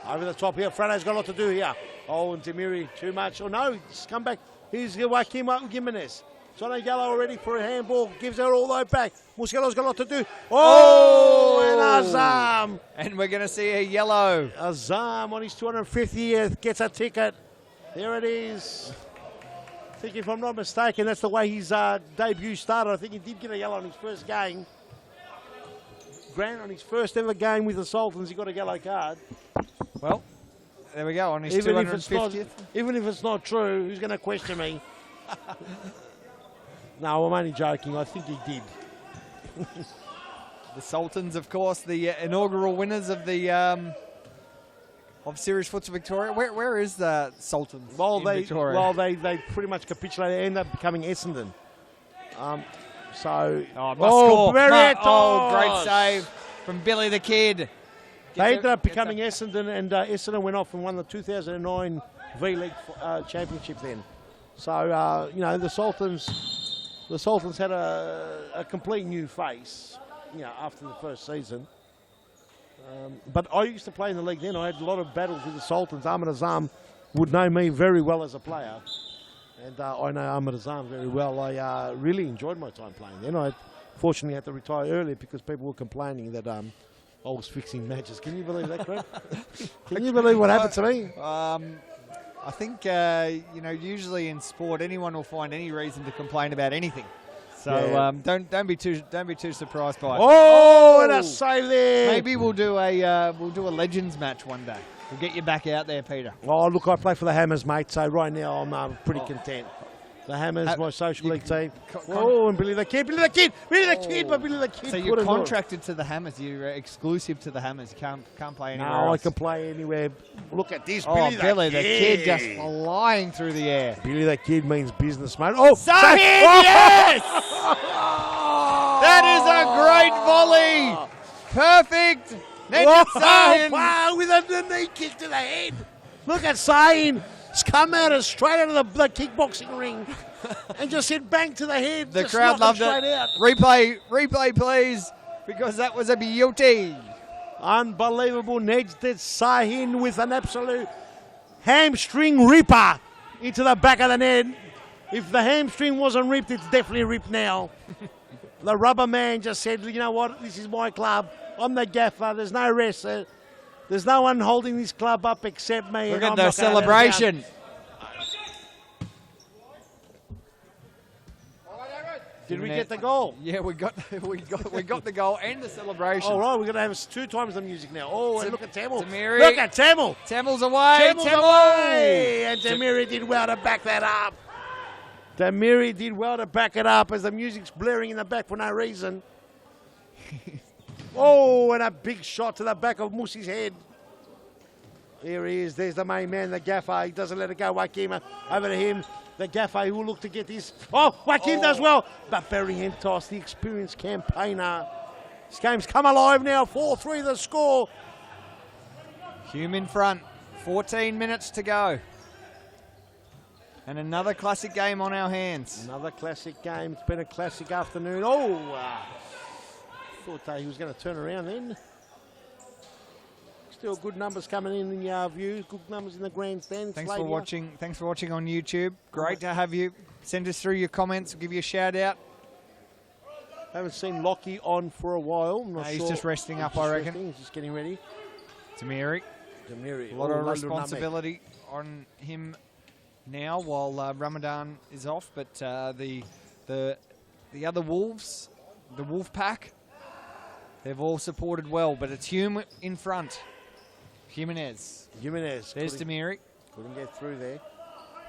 Over the top here. Frano's got a lot to do here. And Demiri, too much. No, just come back. Here's Joaquim Jimenez. It's on a yellow already for a handball. Gives her all the way back. Muscalo's got a lot to do. And Azam. And we're going to see a yellow. Azam on his 250th gets a ticket. There it is. I think if I'm not mistaken, that's the way his debut started. I think he did get a yellow on his first game. Grant, on his first ever game with the Sultans, he got a yellow card. Well, there we go, on his 250th. Even if it's not true, who's going to question me? No, I'm only joking. I think he did. The Sultans, of course, the inaugural winners of the of Series Futsal Victoria. Where is the Sultans in Victoria? Well, they pretty much capitulated. They ended up becoming Essendon. Great save from Billy the Kid. They ended up becoming Essendon, and Essendon went off and won the 2009 V-League championship then. So, you know, the Sultans had a complete new face, you know, after the first season. But I used to play in the league then. I had a lot of battles with the Sultans. Ahmed Azam would know me very well as a player. And I know Ahmed Azam very well. I really enjoyed my time playing then. I fortunately had to retire early because people were complaining that I was fixing matches. Can you believe that, Craig? Can you believe what happened to me? I think, you know, usually in sport, anyone will find any reason to complain about anything. So don't be too surprised by it. And a save there. Maybe we'll do a Legends match one day. We'll get you back out there, Peter. Oh, look, I play for the Hammers, mate. So right now I'm pretty content. The Hammers, my social league team. And Billy the Kid. But Billy the Kid. So you're contracted to the Hammers. You're exclusive to the Hammers. You can't play anywhere else. I can play anywhere. Look at this, Billy the Kid just flying through the air. Billy the Kid means business, mate. Sahin, yes! That is a great volley. Perfect. Wow, with a knee kick to the head. Look at Sahin. It's come straight out of the kickboxing ring and just hit bang to the head. The crowd loved it. Out. Replay, please, because that was a beauty. Unbelievable. Nedged Sahin with an absolute hamstring ripper into the back of the net. If the hamstring wasn't ripped, it's definitely ripped now. The rubber man just said, you know what, this is my club. I'm the gaffer. There's no rest. There's no one holding this club up except me. Look at the celebration. Did we get the goal? Yeah, we got the goal and the celebration. All right, we're going to have 2 times the music now. And look at Tamil. Demiri. Look at Tamil. Tamel's away. Tamel's away. And Demiri did well to back that up. Demiri did well to back it up as the music's blaring in the back for no reason. And a big shot to the back of Musi's head. Here he is. There's the main man, the gaffer. He doesn't let it go. Joaquim over to him. The gaffer who will look to get this. Joaquim does well. But Barry Hentos, the experienced campaigner. This game's come alive now. 4-3 the score. Hume in front. 14 minutes to go. And another classic game on our hands. Another classic game. It's been a classic afternoon. Oh, thought he was going to turn around then. Still good numbers coming in our view. Good numbers in the grandstand. Thanks for watching. Thanks for watching on YouTube. Great to have you. Send us through your comments. We'll give you a shout out. Haven't seen Lockie on for a while. I'm not He's sure. just resting up, I reckon. He's just getting ready. Tamiri. Tamiri. A lot of responsibility on him now while Ramadan is off, but the other Wolves, the Wolf Pack, they've all supported well, but it's Hume in front. Jimenez. There's Tamiri. Couldn't get through there.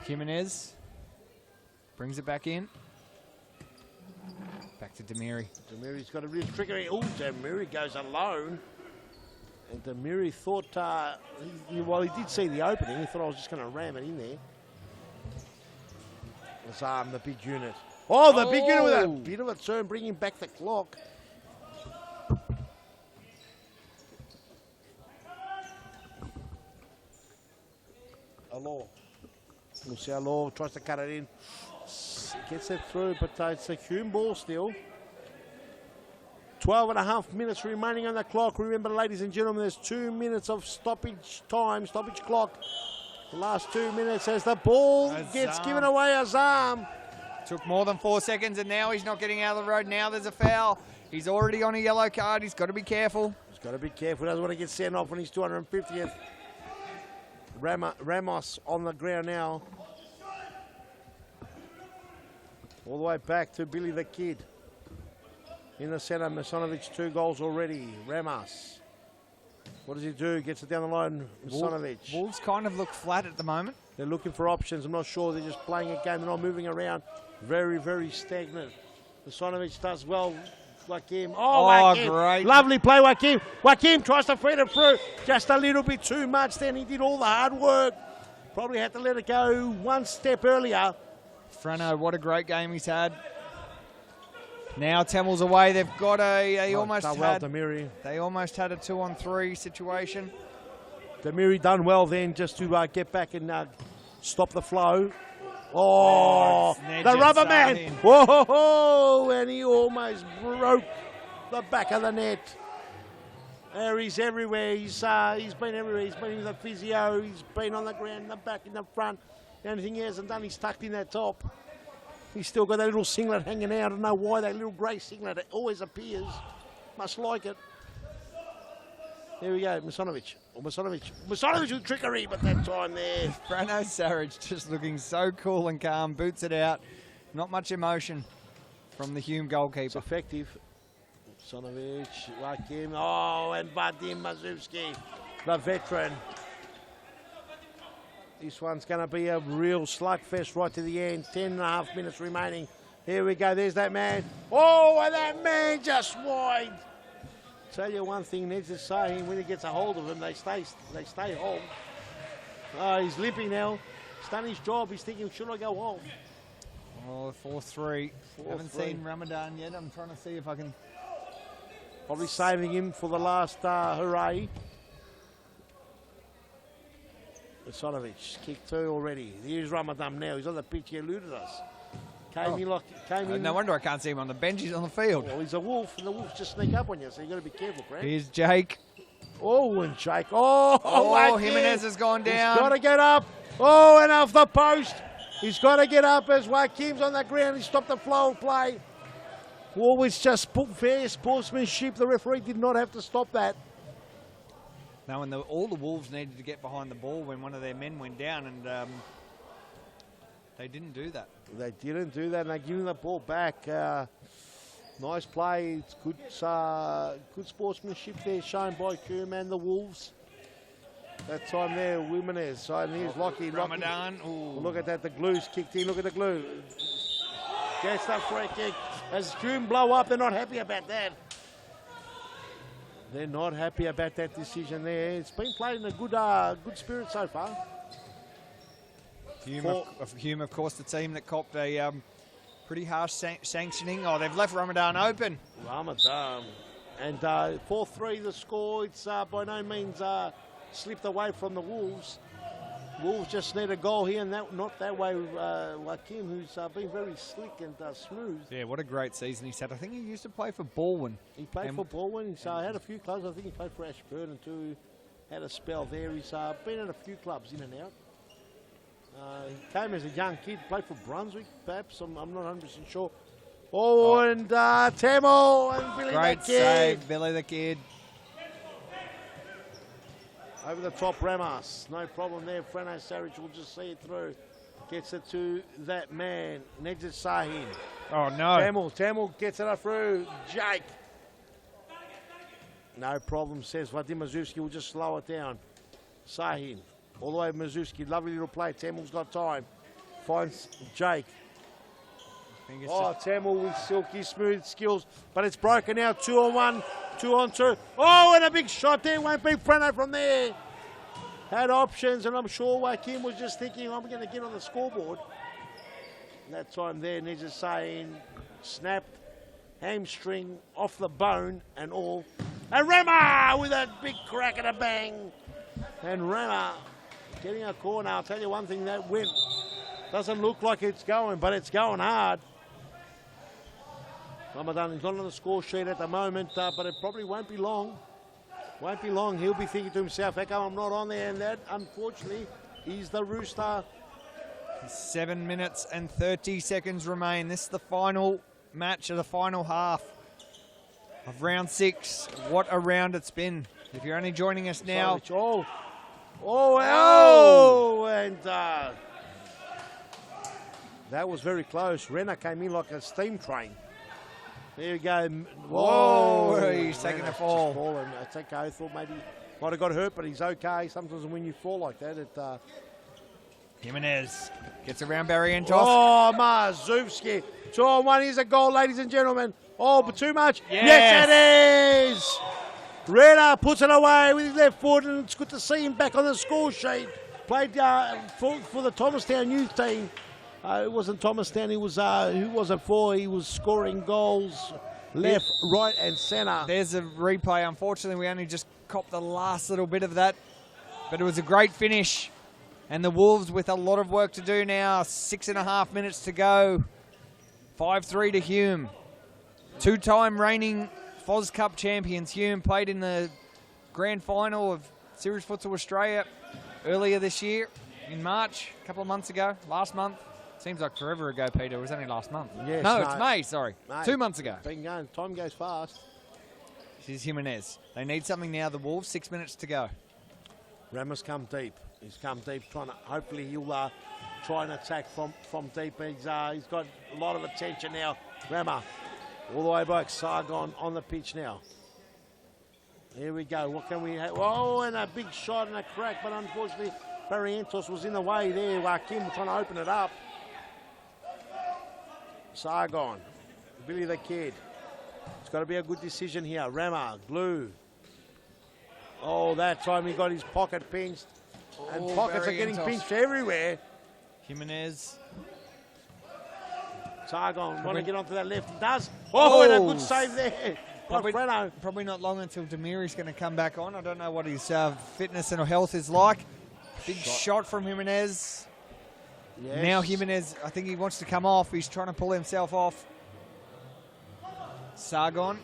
Jimenez brings it back in. Back to Damiri. Damiri's got a real trickery. Oh, Damiri goes alone. And Damiri thought, while he did see the opening, he thought I was just going to ram it in there. Azam, the big unit. Oh, the big unit with a bit of a turn, bringing back the clock. Alor. We'll see Alor tries to cut it in. Gets it through, but it's a Hume ball still. 12.5 minutes remaining on the clock. Remember, ladies and gentlemen, there's 2 minutes of stoppage time, stoppage clock. The last 2 minutes as the ball gets given away. Azam. Took more than 4 seconds, and now he's not getting out of the road. Now there's a foul. He's already on a yellow card. He's got to be careful. He's got to be careful. Doesn't want to get sent off on his 250th. Ramos on the ground now. All the way back to Billy the Kid. In the centre, Masanovic 2 goals already. Ramos. What does he do? Gets it down the line. Masanovic. Wolves kind of look flat at the moment. They're looking for options. I'm not sure. They're just playing a game. They're not moving around. Very, very stagnant. Masanovic does well. Joaquim. Joaquim. Great. Lovely play, Joaquim. Joaquim tries to feed it through. Just a little bit too much. Then he did all the hard work. Probably had to let it go one step earlier. Frano, what a great game he's had. Now Tamel's away. They've got they almost had Damiri. They almost had a 2-on-3 situation. Damiri done well then just to get back and stop the flow. Oh, the rubber man. Whoa, and he almost broke the back of the net. There he's everywhere. He's been everywhere. He's been with the physio. He's been on the ground, in the back, in the front. The only thing he hasn't done, he's tucked in that top. He's still got that little singlet hanging out. I don't know why that little grey singlet always appears. Must like it. There we go, Masanovic. Masanovic with trickery, but that time there. Frano Sarich just looking so cool and calm. Boots it out. Not much emotion from the Hume goalkeeper. It's effective. Masanovic, Joaquim. Oh, and Vadim Mazowski, the veteran. This one's going to be a real slugfest right to the end. 10.5 minutes remaining. Here we go. There's that man. Oh, and that man just wide. Tell you one thing, Ned's is saying when he gets a hold of him, they stay home. Oh, he's limping now. He's done his job. He's thinking, should I go home? Oh, 4-3. Haven't seen Ramadan yet. I'm trying to see if I can. Probably saving him for the last hooray. Masanovic, kick 2 already. Here's Ramadan now. He's on the pitch. He eluded us. Came in. No wonder I can't see him on the bench. He's on the field. Well, he's a wolf, and the wolves just sneak up on you, so you've got to be careful, Grant. Here's Jake. Oh, and Jake. Oh, Jimenez has gone down. He's got to get up. Oh, and off the post. He's got to get up as Joaquim's on the ground. He stopped the flow of play. Always just fair sportsmanship. The referee did not have to stop that. Now, when all the Wolves needed to get behind the ball when one of their men went down, and they didn't do that. They didn't do that, and they're giving the ball back. Nice play. It's good sportsmanship there shown by Hume and the Wolves. That time there, Jimenez. And here's Lockie. Ramadan. Well, look at that. The glue's kicked in. Look at the glue. Gets the free kick. As Hume blow up, they're not happy about that. They're not happy about that decision there. It's been played in a good spirit so far. Hume, of course, the team that copped a pretty harsh sanctioning. Oh, they've left Ramadan open. Ramadan. And 4-3 the score. It's by no means slipped away from the Wolves. Wolves just need a goal here, and not that way. Joaquim, who's been very slick and smooth. Yeah, what a great season he's had. I think he used to play for Balwin. He played for Balwin. He's had a few clubs. I think he played for Ashburton too. Had a spell there. He's been at a few clubs in and out. He came as a young kid, played for Brunswick, perhaps. I'm not 100% sure. And Tamo and Billy Great the Kid. save, Billy the Kid. Over the top, Ramas. No problem there. Freno Sarich will just see it through. Gets it to that man. Nedjed Sahin. Oh, no. Tamil gets it up through. Jake. No problem, says Vadim Mazewski. Will just slow it down. Sahin. All the way to Mazewski. Lovely little play. Tamil's got time. Finds Jake. Tamil with silky smooth skills. But it's broken now. 2-on-1. 2-on-2. Oh, and a big shot there. Won't be Freno from there. Had options, and I'm sure Joaquim was just thinking, I'm going to get on the scoreboard. That time there, Nedjed Sahin snapped, hamstring off the bone and all. And Rama with a big crack and a bang. And Rama getting a corner. I'll tell you one thing, that win doesn't look like it's going, but it's going hard. Ramadan is not on the score sheet at the moment, but it probably won't be long. Won't be long. He'll be thinking to himself, how come I'm not on there? And that, unfortunately, is the Rooster. 7 minutes and 30 seconds remain. This is the final match of the final half of round 6. What a round it's been. If you're only joining us now. And that was very close. Renner came in like a steam train. There you go. Whoa, he's taking a fall. Fallen. It's okay. I thought maybe might have got hurt, but he's okay. Sometimes when you fall like that, it... Jimenez gets around Barrientos. Oh, Mazewski. 2-on-1. Here's a goal, ladies and gentlemen. Oh, but too much. Yes it is. Renner puts it away with his left foot, and it's good to see him back on the score sheet. Played for the Thomastown youth team. It wasn't Thomastown. He was who was it for? He was scoring goals left, right, and centre. There's a replay. Unfortunately, we only just copped the last little bit of that, but it was a great finish. And the Wolves with a lot of work to do now. 6.5 minutes to go. 5-3 to Hume. 2-time reigning Foz Cup champions. Hume played in the grand final of Series Futsal Australia earlier this year in March, a couple of months ago, last month. Seems like forever ago, Peter. It was only last month. Yes, no, it's May, sorry. May. 2 months ago. Been going. Time goes fast. This is Jimenez. They need something now, the Wolves. 6 minutes to go. Ramos come deep. He's come deep, trying to. Hopefully, he'll try and attack from deep. He's got a lot of attention now. Rama, all the way back. Sargon on the pitch now. Here we go. What can we have? Oh, and a big shot and a crack, but unfortunately, Barrientos was in the way there. Joaquim trying to open it up. Sargon, Billy the Kid. It's got to be a good decision here. Rama, Glue. Oh, that time he got his pocket pinched. And pockets are getting pinched everywhere. Jimenez. Sargon, want to get onto that left. He does. Oh, and a good save there. Probably not long until Demiri's going to come back on. I don't know what his fitness and health is like. Big shot from Jimenez. Yes. Now Jimenez, I think he wants to come off. He's trying to pull himself off. Sargon.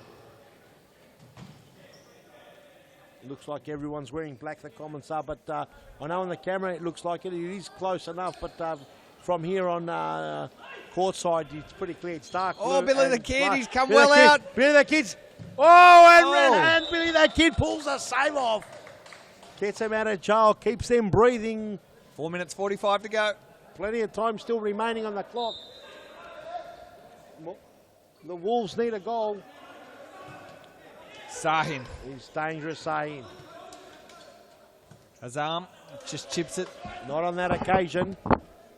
Looks like everyone's wearing black, the comments are, but I know on the camera it looks like it. It is close enough, but from here on courtside, it's pretty clear. It's dark blue. Oh, Billy the Kid, he's come well out. Billy the Kid's. And Billy the Kid pulls a save off. Gets him out of jail, keeps them breathing. 4 minutes 45 to go. Plenty of time still remaining on the clock. The Wolves need a goal. Sahin. He's dangerous, Sahin. Azam just chips it. Not on that occasion.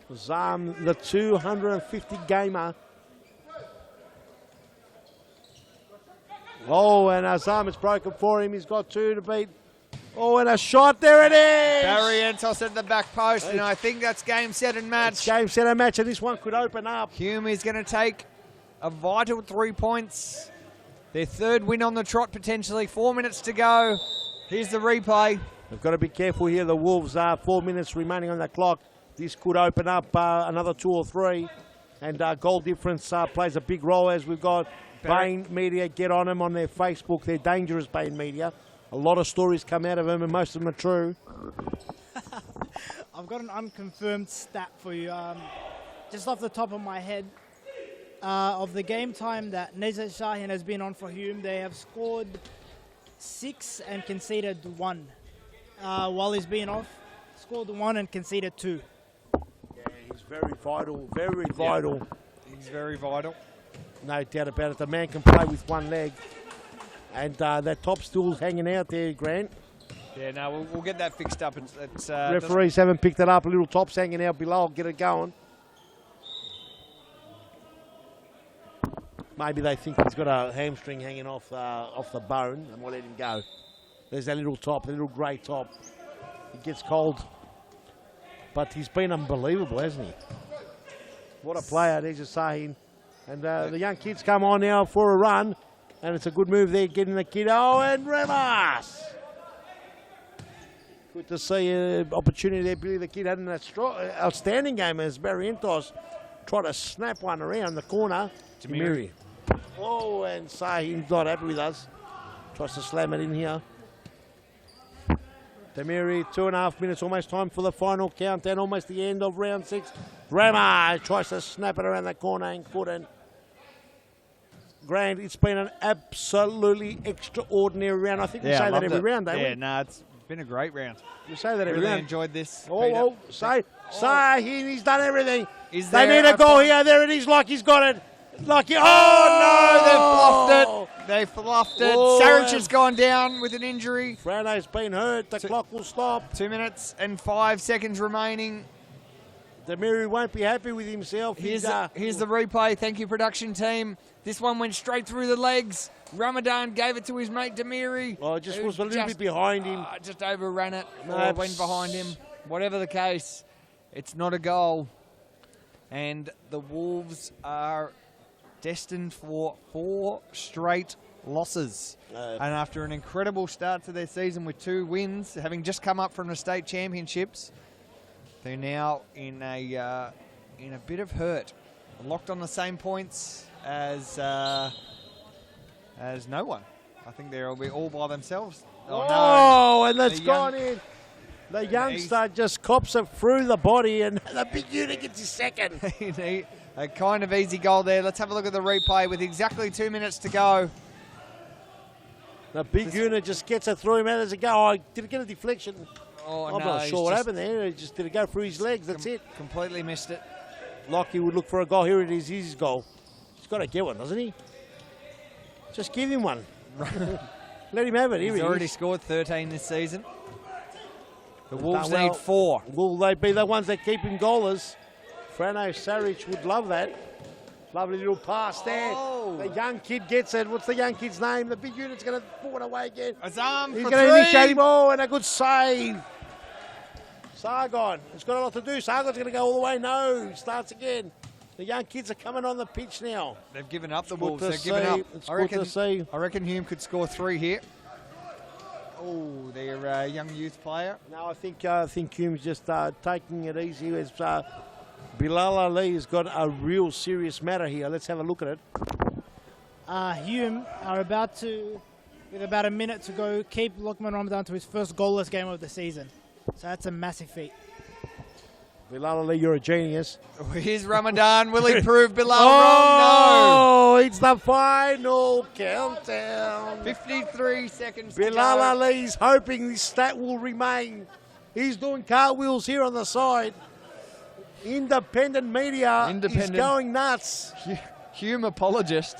Azam, the 250 gamer. Oh, and Azam, it's broken for him. He's got 2 to beat. Oh, and a shot. There it is. Barrientos at the back post, and I think that's game, set, and match. It's game, set, and match, and this one could open up. Hume is going to take a vital 3 points. Their third win on the trot, potentially. 4 minutes to go. Here's the replay. We've got to be careful here. The Wolves are 4 minutes remaining on the clock. This could open up another 2 or 3. And goal difference plays a big role as we've got Bain Media. Get on them on their Facebook. They're dangerous, Bain Media. A lot of stories come out of them and most of them are true. I've got an unconfirmed stat for you. Just off the top of my head, of the game time that Nezat Shahin has been on for Hume, they have scored 6 and conceded 1. While he's been off, scored 1 and conceded 2. Yeah, he's very vital, very vital. He's very vital. No doubt about it. The man can play with one leg. And that top stool's hanging out there, Grant. Yeah, no, we'll get that fixed up. It's Referees haven't picked it up. A little top's hanging out below. I'll get it going. Maybe they think he's got a hamstring hanging off the bone and we'll let him go. There's that little top, the little grey top. It gets cold. But he's been unbelievable, hasn't he? What a player, there's a saying. And the young kids come on now for a run. And it's a good move there, getting the kid. Oh, and Remas! Good to see an opportunity there, Billy. The kid had an outstanding game as Barrientos tried to snap one around the corner. Jamiri. Oh, and Sahin's not happy with us. Tries to slam it in here. Demiri, 2.5 minutes, almost time for the final countdown, almost the end of round 6. Rama tries to snap it around the corner and couldn't. Grant, it's been an absolutely extraordinary round. I think we say that every round, don't we? Yeah, no, it's been a great round. We say that every really round. Enjoyed this. He's done everything. They need a goal here. There it is, like he's got it. Like he, no, they've fluffed it. Saric has gone down with an injury. Frano's been hurt. The clock will stop. 2 minutes and 5 seconds remaining. Demiri won't be happy with himself. Here's the replay. Thank you, production team. This one went straight through the legs. Ramadan gave it to his mate Demiri. Oh, it just was a little bit behind him. Just overran it. Or went behind him. Whatever the case, it's not a goal. And the Wolves are destined for 4 straight losses. And after an incredible start to their season with 2 wins, having just come up from the state championships, they're now in a bit of hurt. Locked on the same points as no one. I think they'll be all by themselves. Oh, and that's gone in. The youngster just cops it through the body, and the big unit gets his second. A kind of easy goal there. Let's have a look at the replay with exactly 2 minutes to go. The big unit just gets it through him. How does it go? Oh, did it get a deflection? Oh, I'm not sure what happened there. It just did it go through his legs. That's it. Completely missed it. Lockie would look for a goal. Here it is. His goal. He's got to get one, doesn't he? Just give him one. Let him have it. He's already scored 13 this season. The Wolves need 4. Will they be the ones that keep him goalers? Frano Saric would love that. Lovely little pass there. Oh. The young kid gets it. What's the young kid's name? The big unit's going to pull it away again. Azam He's for going 3. to initiate him. Oh, and a good save. Sargon. It's got a lot to do. Sargon's going to go all the way. No. He starts again. The young kids are coming on the pitch now. They've given up, the It's Wolves. good They've to given see. up. It's good to see. I reckon Hume could score 3 here. Oh, their young youth player. No, I think Hume's just taking it easy. As Bilal Ali has got a real serious matter here. Let's have a look at it. Hume are about to, with about a minute to go, keep Lokman Ramadan to his first goalless game of the season. So that's a massive feat. Bilal Ali, you're a genius. Here's Ramadan. Will he prove Bilal wrong? Oh, it's the final countdown. 53 seconds Bilal to go. Ali's hoping this stat will remain. He's doing cartwheels here on the side. Independent media is going nuts. Hume apologist.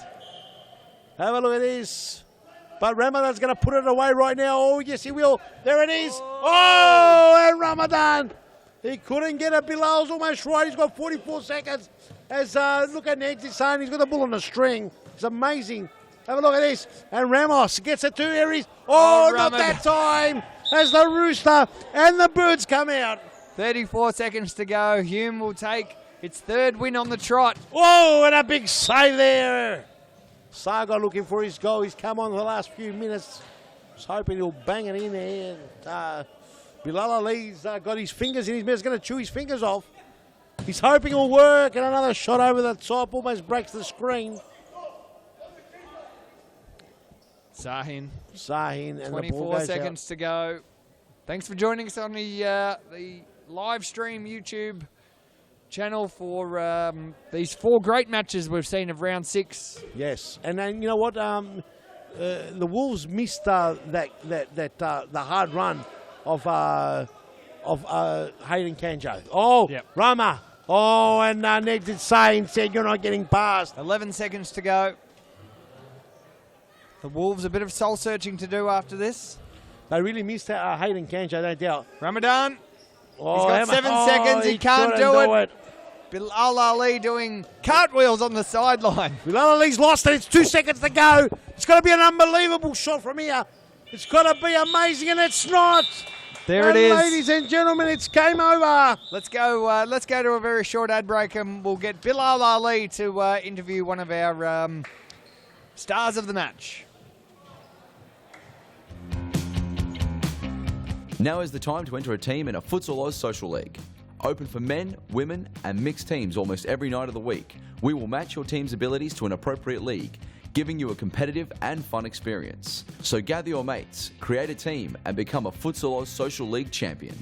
Have a look at this. But Ramadan's going to put it away right now. Oh, yes, he will. There it is. Oh, and Ramadan. He couldn't get it. Bilal's almost right. He's got 44 seconds. As look at Ned's saying, he's got the bull on a string. It's amazing. Have a look at this. And Ramos gets it to Aries. Oh, not that time. As the rooster and the birds come out. 34 seconds to go. Hume will take its 3rd win on the trot. Whoa, and a big save there. Sargon looking for his goal. He's come on the last few minutes. Just hoping he'll bang it in there. And, Bilal Ali's got his fingers in his mouth. He's going to chew his fingers off. He's hoping it'll work, and another shot over the top almost breaks the screen. Sahin, and 24 seconds to go. Thanks for joining us on the live stream YouTube channel for these 4 great matches we've seen of round 6. Yes, and then you know what? The Wolves missed the hard run of Hayden Kanjo. Oh, yep. Rama. Oh, and Ned did say and said you're not getting past. 11 seconds to go. The Wolves a bit of soul searching to do after this. They really missed Hayden Kanjo, no doubt. Ramadan. Oh, he's got 7 seconds. He can't do it. Bilal Ali doing cartwheels on the sideline. Bilal Ali's lost it. It's 2 seconds to go. It's got to be an unbelievable shot from here. It's got to be amazing, and it's not. There it is. Ladies and gentlemen, it's game over. Let's go to a very short ad break, and we'll get Bilal Ali to interview one of our stars of the match. Now is the time to enter a team in a Futsal Oz Social League. Open for men, women and mixed teams almost every night of the week. We will match your team's abilities to an appropriate league, giving you a competitive and fun experience. So gather your mates, create a team and become a Futsal Oz Social League champion.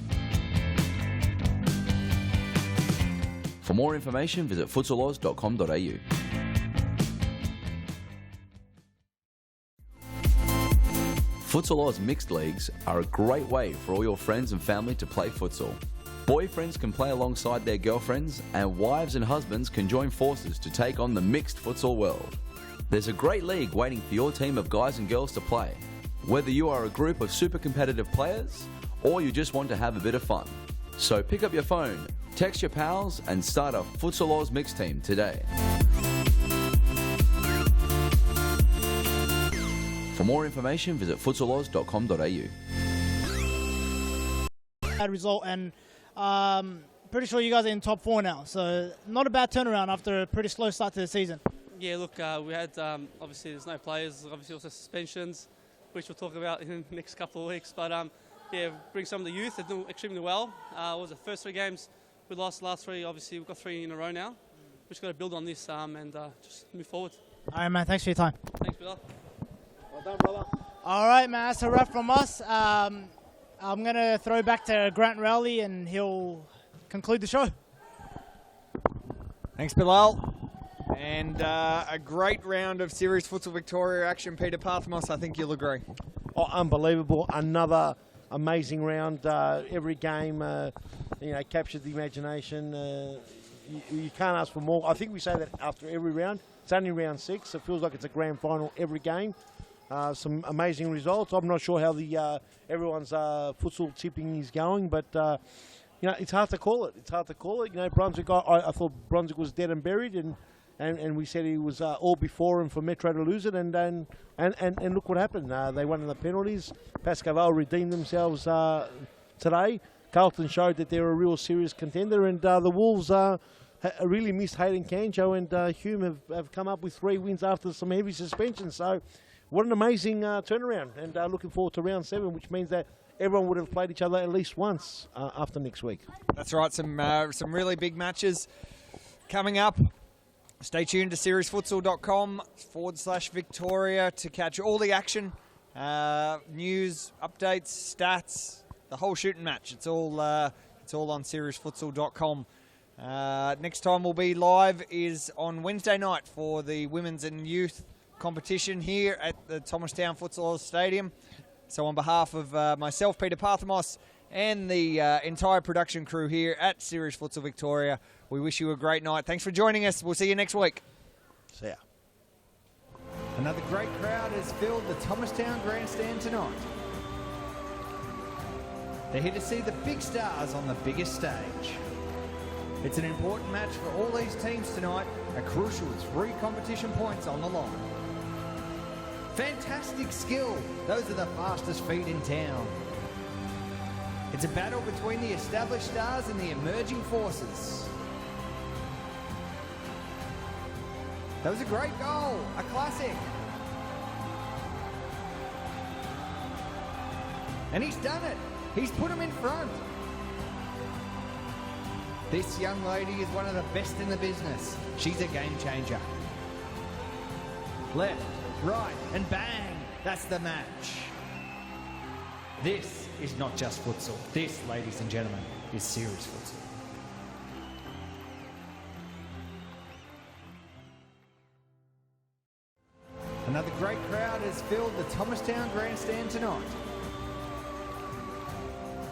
For more information, visit futsaloz.com.au. Futsal Oz mixed leagues are a great way for all your friends and family to play futsal. Boyfriends can play alongside their girlfriends, and wives and husbands can join forces to take on the mixed futsal world. There's a great league waiting for your team of guys and girls to play, whether you are a group of super competitive players or you just want to have a bit of fun. So pick up your phone, text your pals and start a Futsal Oz mixed team today. For more information, visit futsaloz.com.au. Bad result, and pretty sure you guys are in top 4 now, so not a bad turnaround after a pretty slow start to the season. Yeah, look, we had, obviously there's no players, obviously also suspensions, which we'll talk about in the next couple of weeks, but yeah, bring some of the youth, they're doing extremely well. What was the first 3 games, we lost the last 3, obviously we've got 3 in a row now. We've just got to build on this and just move forward. All right, man, thanks for your time. Thanks, Bilal. Well done, brother. All right, man, that's a wrap from us. I'm going to throw back to Grant Rowley and he'll conclude the show. Thanks, Bilal. And a great round of Series Futsal Victoria action, Peter Parthamos, I think you'll agree. Oh, unbelievable. Another amazing round. Every game, captured the imagination. You can't ask for more. I think we say that after every round. It's only round 6. It feels like it's a grand final every game. Some amazing results. I'm not sure how the everyone's futsal tipping is going, but it's hard to call it. It's hard to call it. Brunswick. I thought Brunswick was dead and buried, and we said he was all before him for Metro to lose it, and look what happened. They won in the penalties. Pasco Vale redeemed themselves today. Carlton showed that they're a real serious contender, and the Wolves really missed Hayden Kanjo, and Hume have come up with 3 wins after some heavy suspensions. So what an amazing turnaround, and looking forward to round 7, which means that everyone would have played each other at least once after next week. That's right, some really big matches coming up. Stay tuned to seriesfutsal.com/Victoria to catch all the action, news, updates, stats, the whole shooting match. It's all on seriesfutsal.com. Next time we'll be live is on Wednesday night for the women's and youth competition here at the Thomastown Futsal Stadium. So on behalf of myself, Peter Parthamos, and the entire production crew here at Series Futsal Victoria, we wish you a great night. Thanks for joining us. We'll see you next week. See ya. Another great crowd has filled the Thomastown Grandstand tonight. They're here to see the big stars on the biggest stage. It's an important match for all these teams tonight, a crucial 3 competition points on the line. Fantastic skill. Those are the fastest feet in town. It's a battle between the established stars and the emerging forces. That was a great goal, a classic. And he's done it. He's put him in front. This young lady is one of the best in the business. She's a game changer. Left, right, and bang. That's the match. This is not just futsal. This, ladies and gentlemen, is serious futsal. Another great crowd has filled the Thomastown grandstand tonight.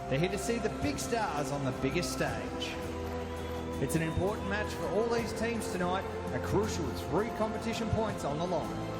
They're here to see the big stars on the biggest stage. It's an important match for all these teams tonight, a crucial 3 competition points on the line.